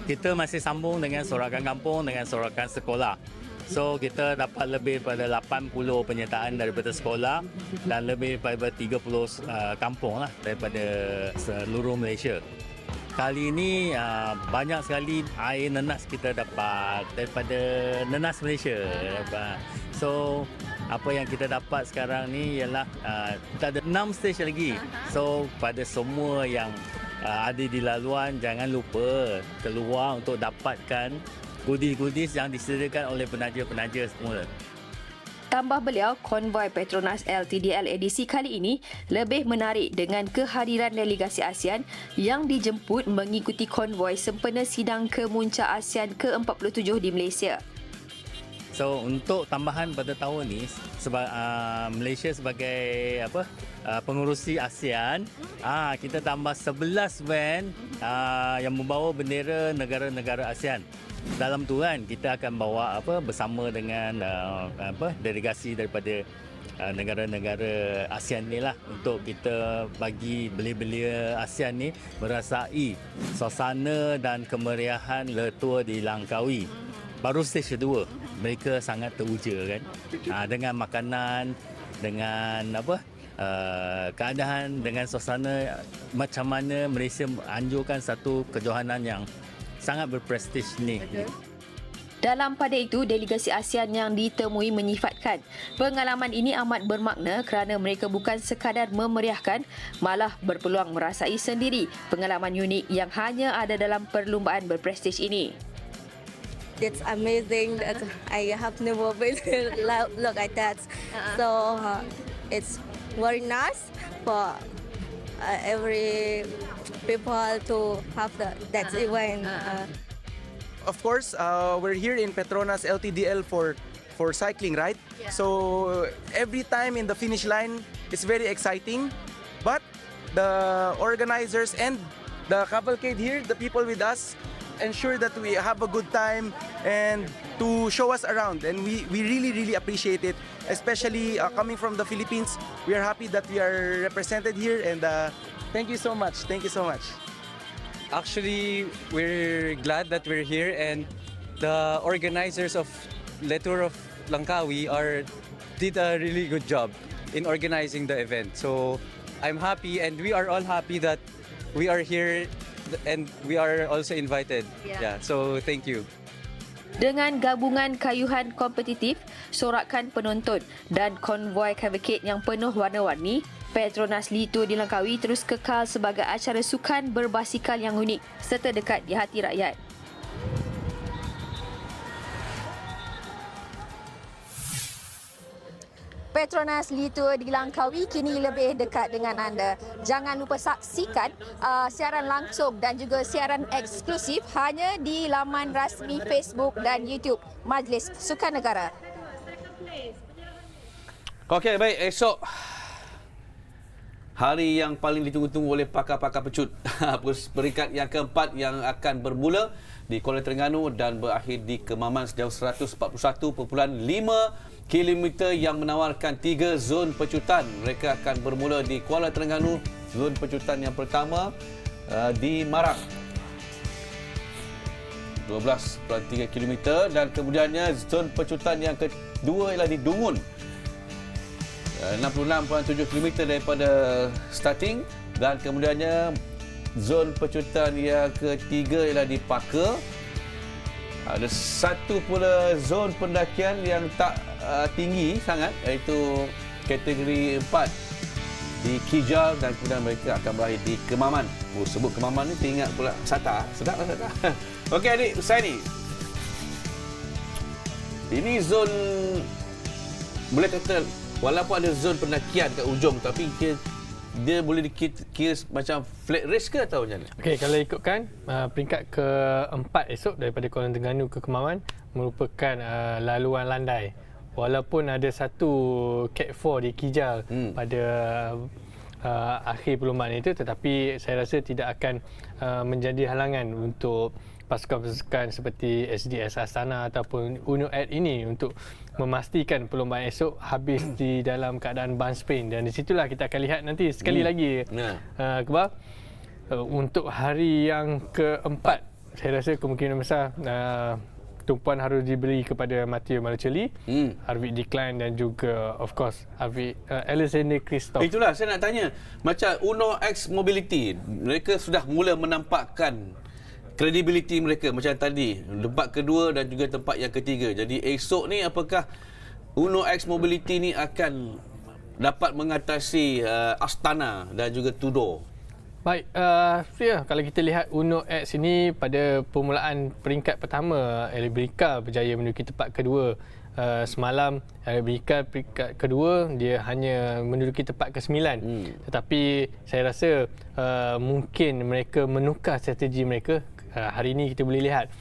kita masih sambung dengan sorakan kampung dengan sorakan sekolah. So kita dapat lebih daripada 80 penyertaan daripada sekolah dan lebih daripada 30 kampung lah daripada seluruh Malaysia. Kali ini banyak sekali air nenas kita dapat daripada Nenas Malaysia. So apa yang kita dapat sekarang ni ialah kita ada 6 stage lagi. So pada semua yang ada di laluan, jangan lupa keluar untuk dapatkan goodies-goodies yang disediakan oleh penaja-penaja semua. Tambah beliau, konvoi Petronas LTdL edisi kali ini lebih menarik dengan kehadiran delegasi ASEAN yang dijemput mengikuti konvoi sempena sidang kemuncak ASEAN ke-47 di Malaysia. So untuk tambahan pada tahun ni, Malaysia sebagai pengurusi ASEAN, kita tambah 11 van yang membawa bendera negara-negara ASEAN. Dalam tu kan kita akan bawa bersama dengan delegasi daripada negara-negara ASEAN ni lah, untuk kita bagi belia-belia ASEAN ni merasai suasana dan kemeriahan Le Tour di Langkawi. Baru stage kedua, mereka sangat teruja kan, dengan makanan, dengan keadaan, dengan suasana macam mana Malaysia anjurkan satu kejohanan yang sangat berprestij ni. Dalam pada itu, delegasi ASEAN yang ditemui menyifatkan pengalaman ini amat bermakna kerana mereka bukan sekadar memeriahkan, malah berpeluang merasai sendiri pengalaman unik yang hanya ada dalam perlumbaan berprestij ini. It's amazing that I have never been look like that. So it's very nice for every people to have that event. Of course, we're here in Petronas LTdL for cycling, right? Yeah. So every time in the finish line, it's very exciting. But the organizers and the cavalcade here, the people with us, ensure that we have a good time and to show us around, and we really appreciate it, especially coming from the Philippines. We are happy that we are represented here, and thank you so much. Actually, we're glad that we're here, and the organizers of Le Tour of Langkawi did a really good job in organizing the event. So I'm happy, and we are all happy that we are here and we are also invited. So thank you. Dengan gabungan kayuhan kompetitif, sorakan penonton dan konvoi cavalcade yang penuh warna-warni, Petronas Le Tour di Langkawi terus kekal sebagai acara sukan berbasikal yang unik serta dekat di hati rakyat. Petronas Le Tour di Langkawi kini lebih dekat dengan anda. Jangan lupa saksikan siaran langsung dan juga siaran eksklusif hanya di laman rasmi Facebook dan YouTube Majlis Sukan Negara. Okey, baik. Esok hari yang paling ditunggu-tunggu oleh pakar-pakar pecut. Peringkat yang keempat yang akan bermula di Kuala Terengganu dan berakhir di Kemaman sejauh 141.5 kilometer yang menawarkan 3 zon pecutan. Mereka akan bermula di Kuala Terengganu, zon pecutan yang pertama di Marang 12.3 km, dan kemudiannya zon pecutan yang kedua ialah di Dungun 66.7 km daripada starting, dan kemudiannya zon pecutan yang ketiga ialah di Paka. Ada satu pula zon pendakian yang tak tinggi sangat, iaitu kategori 4 di Kijal, dan kemudian mereka akan berakhir di Kemaman. Sebut Kemaman ni teringat pula Sata. Sedap lah Sata. Okey adik, saya ni. Ini zon, boleh kata walaupun ada zon pendakian kat ujung, tapi dia boleh dikira macam flat race ke atau macam mana? Okey, kalau ikutkan peringkat keempat esok daripada Kuala Terengganu ke Kemaman merupakan laluan landai. Walaupun ada satu Cat 4 di Kijal pada akhir perlombaan itu, tetapi saya rasa tidak akan menjadi halangan untuk pasukan-pasukan seperti SDS Astana ataupun UNO Ad ini untuk memastikan perlombaan esok habis di dalam keadaan ban sprint, dan di situlah kita akan lihat nanti sekali lagi Kebal, untuk hari yang keempat saya rasa kemungkinan besar tumpuan harus diberi kepada Matteo Malocelli, Harvick Declan dan juga of course Alexander Kristoff. Itulah saya nak tanya, macam Uno X Mobility, mereka sudah mula menampakkan kredibiliti mereka macam tadi, tempat kedua dan juga tempat yang ketiga. Jadi esok ni apakah Uno X Mobility ni akan dapat mengatasi Astana dan juga Tudor? Baik, kalau kita lihat Uno X ini pada permulaan peringkat pertama, Elebrika berjaya menduduki tempat kedua. Semalam Elebrika peringkat kedua, dia hanya menduduki tempat ke-9. Tetapi saya rasa mungkin mereka menukar strategi mereka. Hari ini kita boleh lihat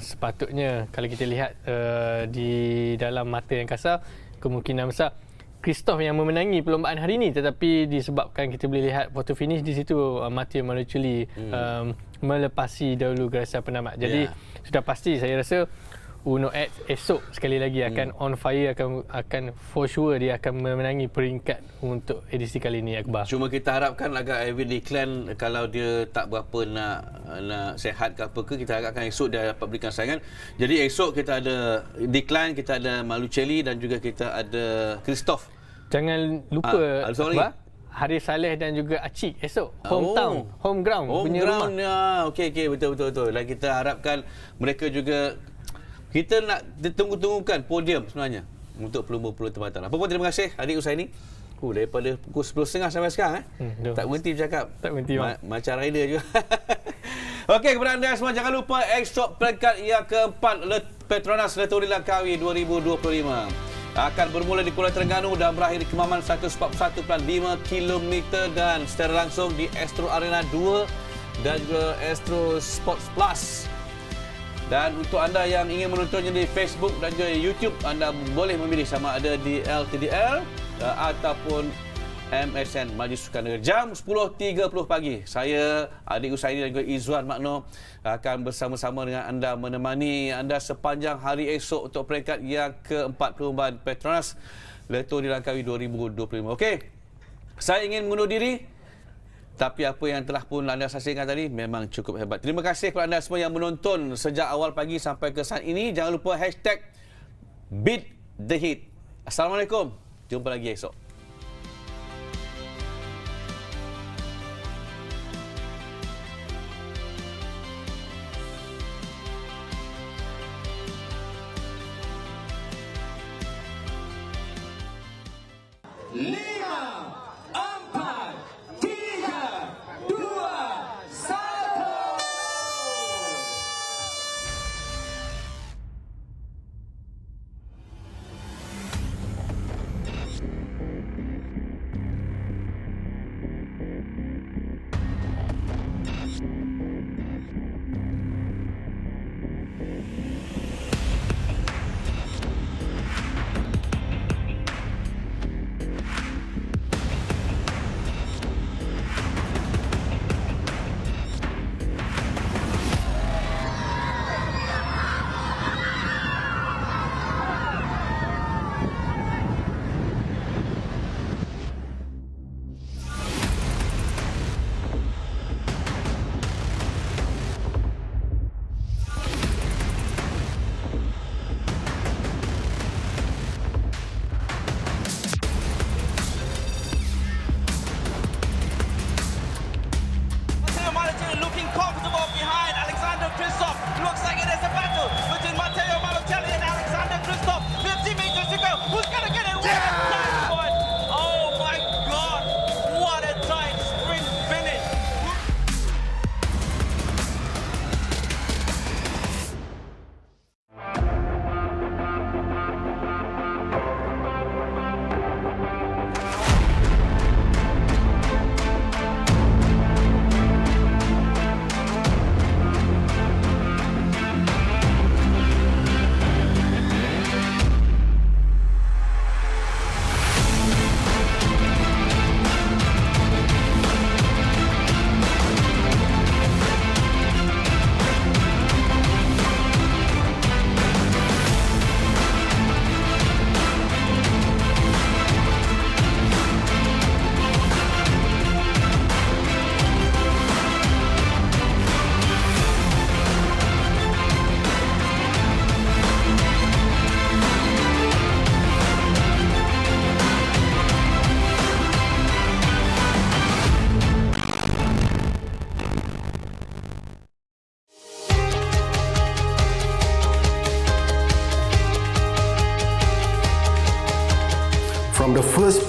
sepatutnya kalau kita lihat di dalam mata yang kasar, kemungkinan besar Kristoff yang memenangi perlombaan hari ini, tetapi disebabkan kita boleh lihat photo finish di situ Matteo Malocelli melepasi dahulu garisan penamat. Jadi sudah pasti saya rasa Uno X esok sekali lagi akan on fire, akan for sure dia akan memenangi peringkat untuk edisi kali ini, Akbar. Cuma kita harapkan agak Harvick Declan kalau dia tak berapa nak sehat ke apa ke, kita harapkan esok dia dapat berikan saingan. Jadi esok kita ada Declan, kita ada Malocelli dan juga kita ada Kristoff. Jangan lupa Akbar, Haris Saleh dan juga Acik esok hometown, home ground punya rumah. Okey betul. Dan kita harapkan mereka juga, kita nak tunggu-tunggukan podium sebenarnya untuk pelumba-pelumba tempatan. Apa pun terima kasih adik Usaini. Daripada pukul 10.30 sampai sekarang tak berhenti bercakap. Tak berhenti macam rider juga. Okey, kepada anda semua jangan lupa esok peringkat yang keempat Petronas LTdL Langkawi 2025 akan bermula di Kuala Terengganu dan berakhir di Kemaman 141.5 km dan secara langsung di Astro Arena 2 dan juga Astro Sports Plus. Dan untuk anda yang ingin menontonnya di Facebook dan juga YouTube, anda boleh memilih sama ada di LTdL ataupun MSN Maju Sukan Negara. Jam 10.30 pagi. Saya, adik Usaini dan juga Izwan Makno akan bersama-sama dengan anda menemani anda sepanjang hari esok untuk peringkat yang keempat perlombaan Petronas LTdL Langkawi 2025. Okey, saya ingin mengundur diri. Tapi apa yang telah pun anda saksikan tadi memang cukup hebat. Terima kasih kepada anda semua yang menonton sejak awal pagi sampai ke saat ini. Jangan lupa #BeatTheHeat. Assalamualaikum. Jumpa lagi esok.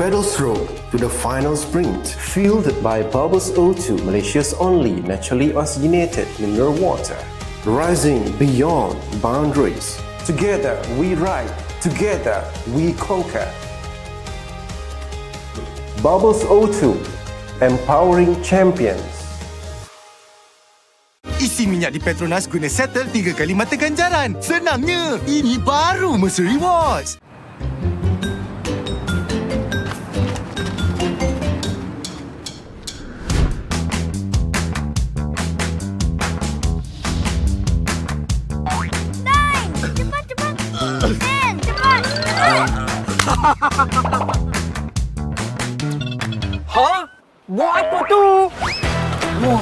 pedal stroke to the final sprint. Fueled by Bubbles O2, Malaysia's only naturally oxygenated mineral water. Rising beyond boundaries. Together we ride, together we conquer. Bubbles O2, empowering champions. Isi minyak di Petronas guna settle 3 kali mata ganjaran. Senangnya, ini baru Mercer Rewards. Ha? Buat apa tu? Wah.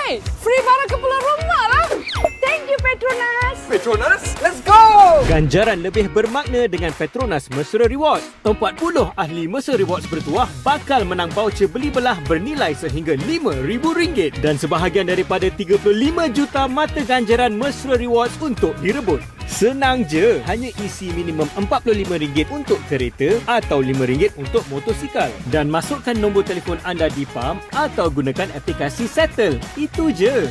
Hey, free barang ke pulang rumah lah. Thank you, Petronas. Petronas, let's go! Ganjaran lebih bermakna dengan Petronas Mesra Rewards. 40 ahli Mesra Rewards bertuah bakal menang voucher beli belah bernilai sehingga RM5,000 dan sebahagian daripada 35 juta mata ganjaran Mesra Rewards untuk direbut. Senang je, hanya isi minimum RM45 untuk kereta atau RM5 untuk motosikal dan masukkan nombor telefon anda di pam atau gunakan aplikasi Settle. Itu je.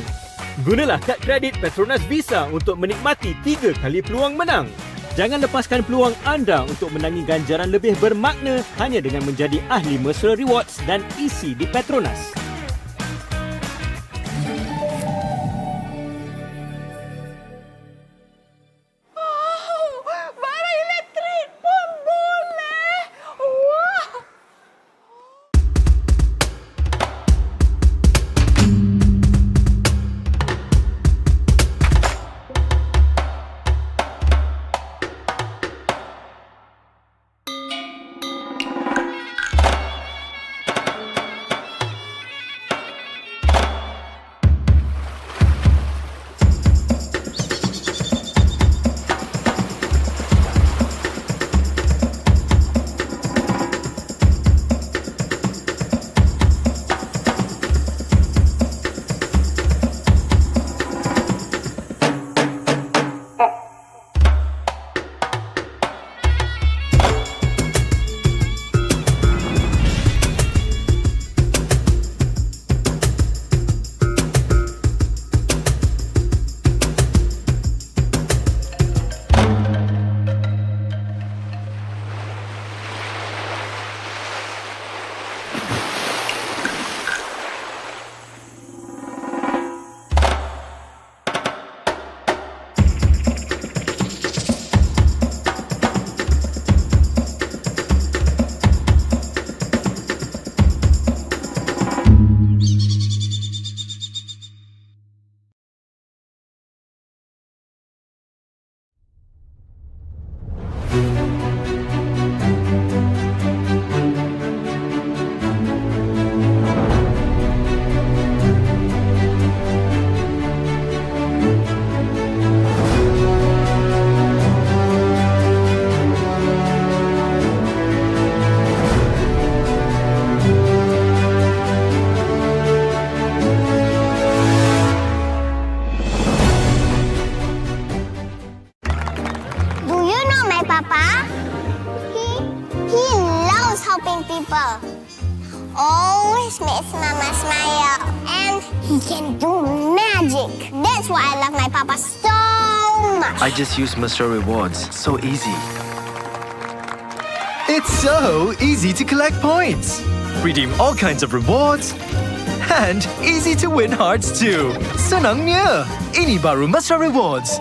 Gunalah kad kredit Petronas Visa untuk menikmati 3 kali peluang menang. Jangan lepaskan peluang anda untuk menangi ganjaran lebih bermakna hanya dengan menjadi ahli Mesra Rewards dan isi di Petronas. Barang elektrik pun boleh. Wah. Always makes Mama smile. And he can do magic. That's why I love my papa so much. I just use Mesra Rewards. So easy. It's so easy to collect points. Redeem all kinds of rewards. And easy to win hearts too. Senangnya. Ini baru Mesra Rewards.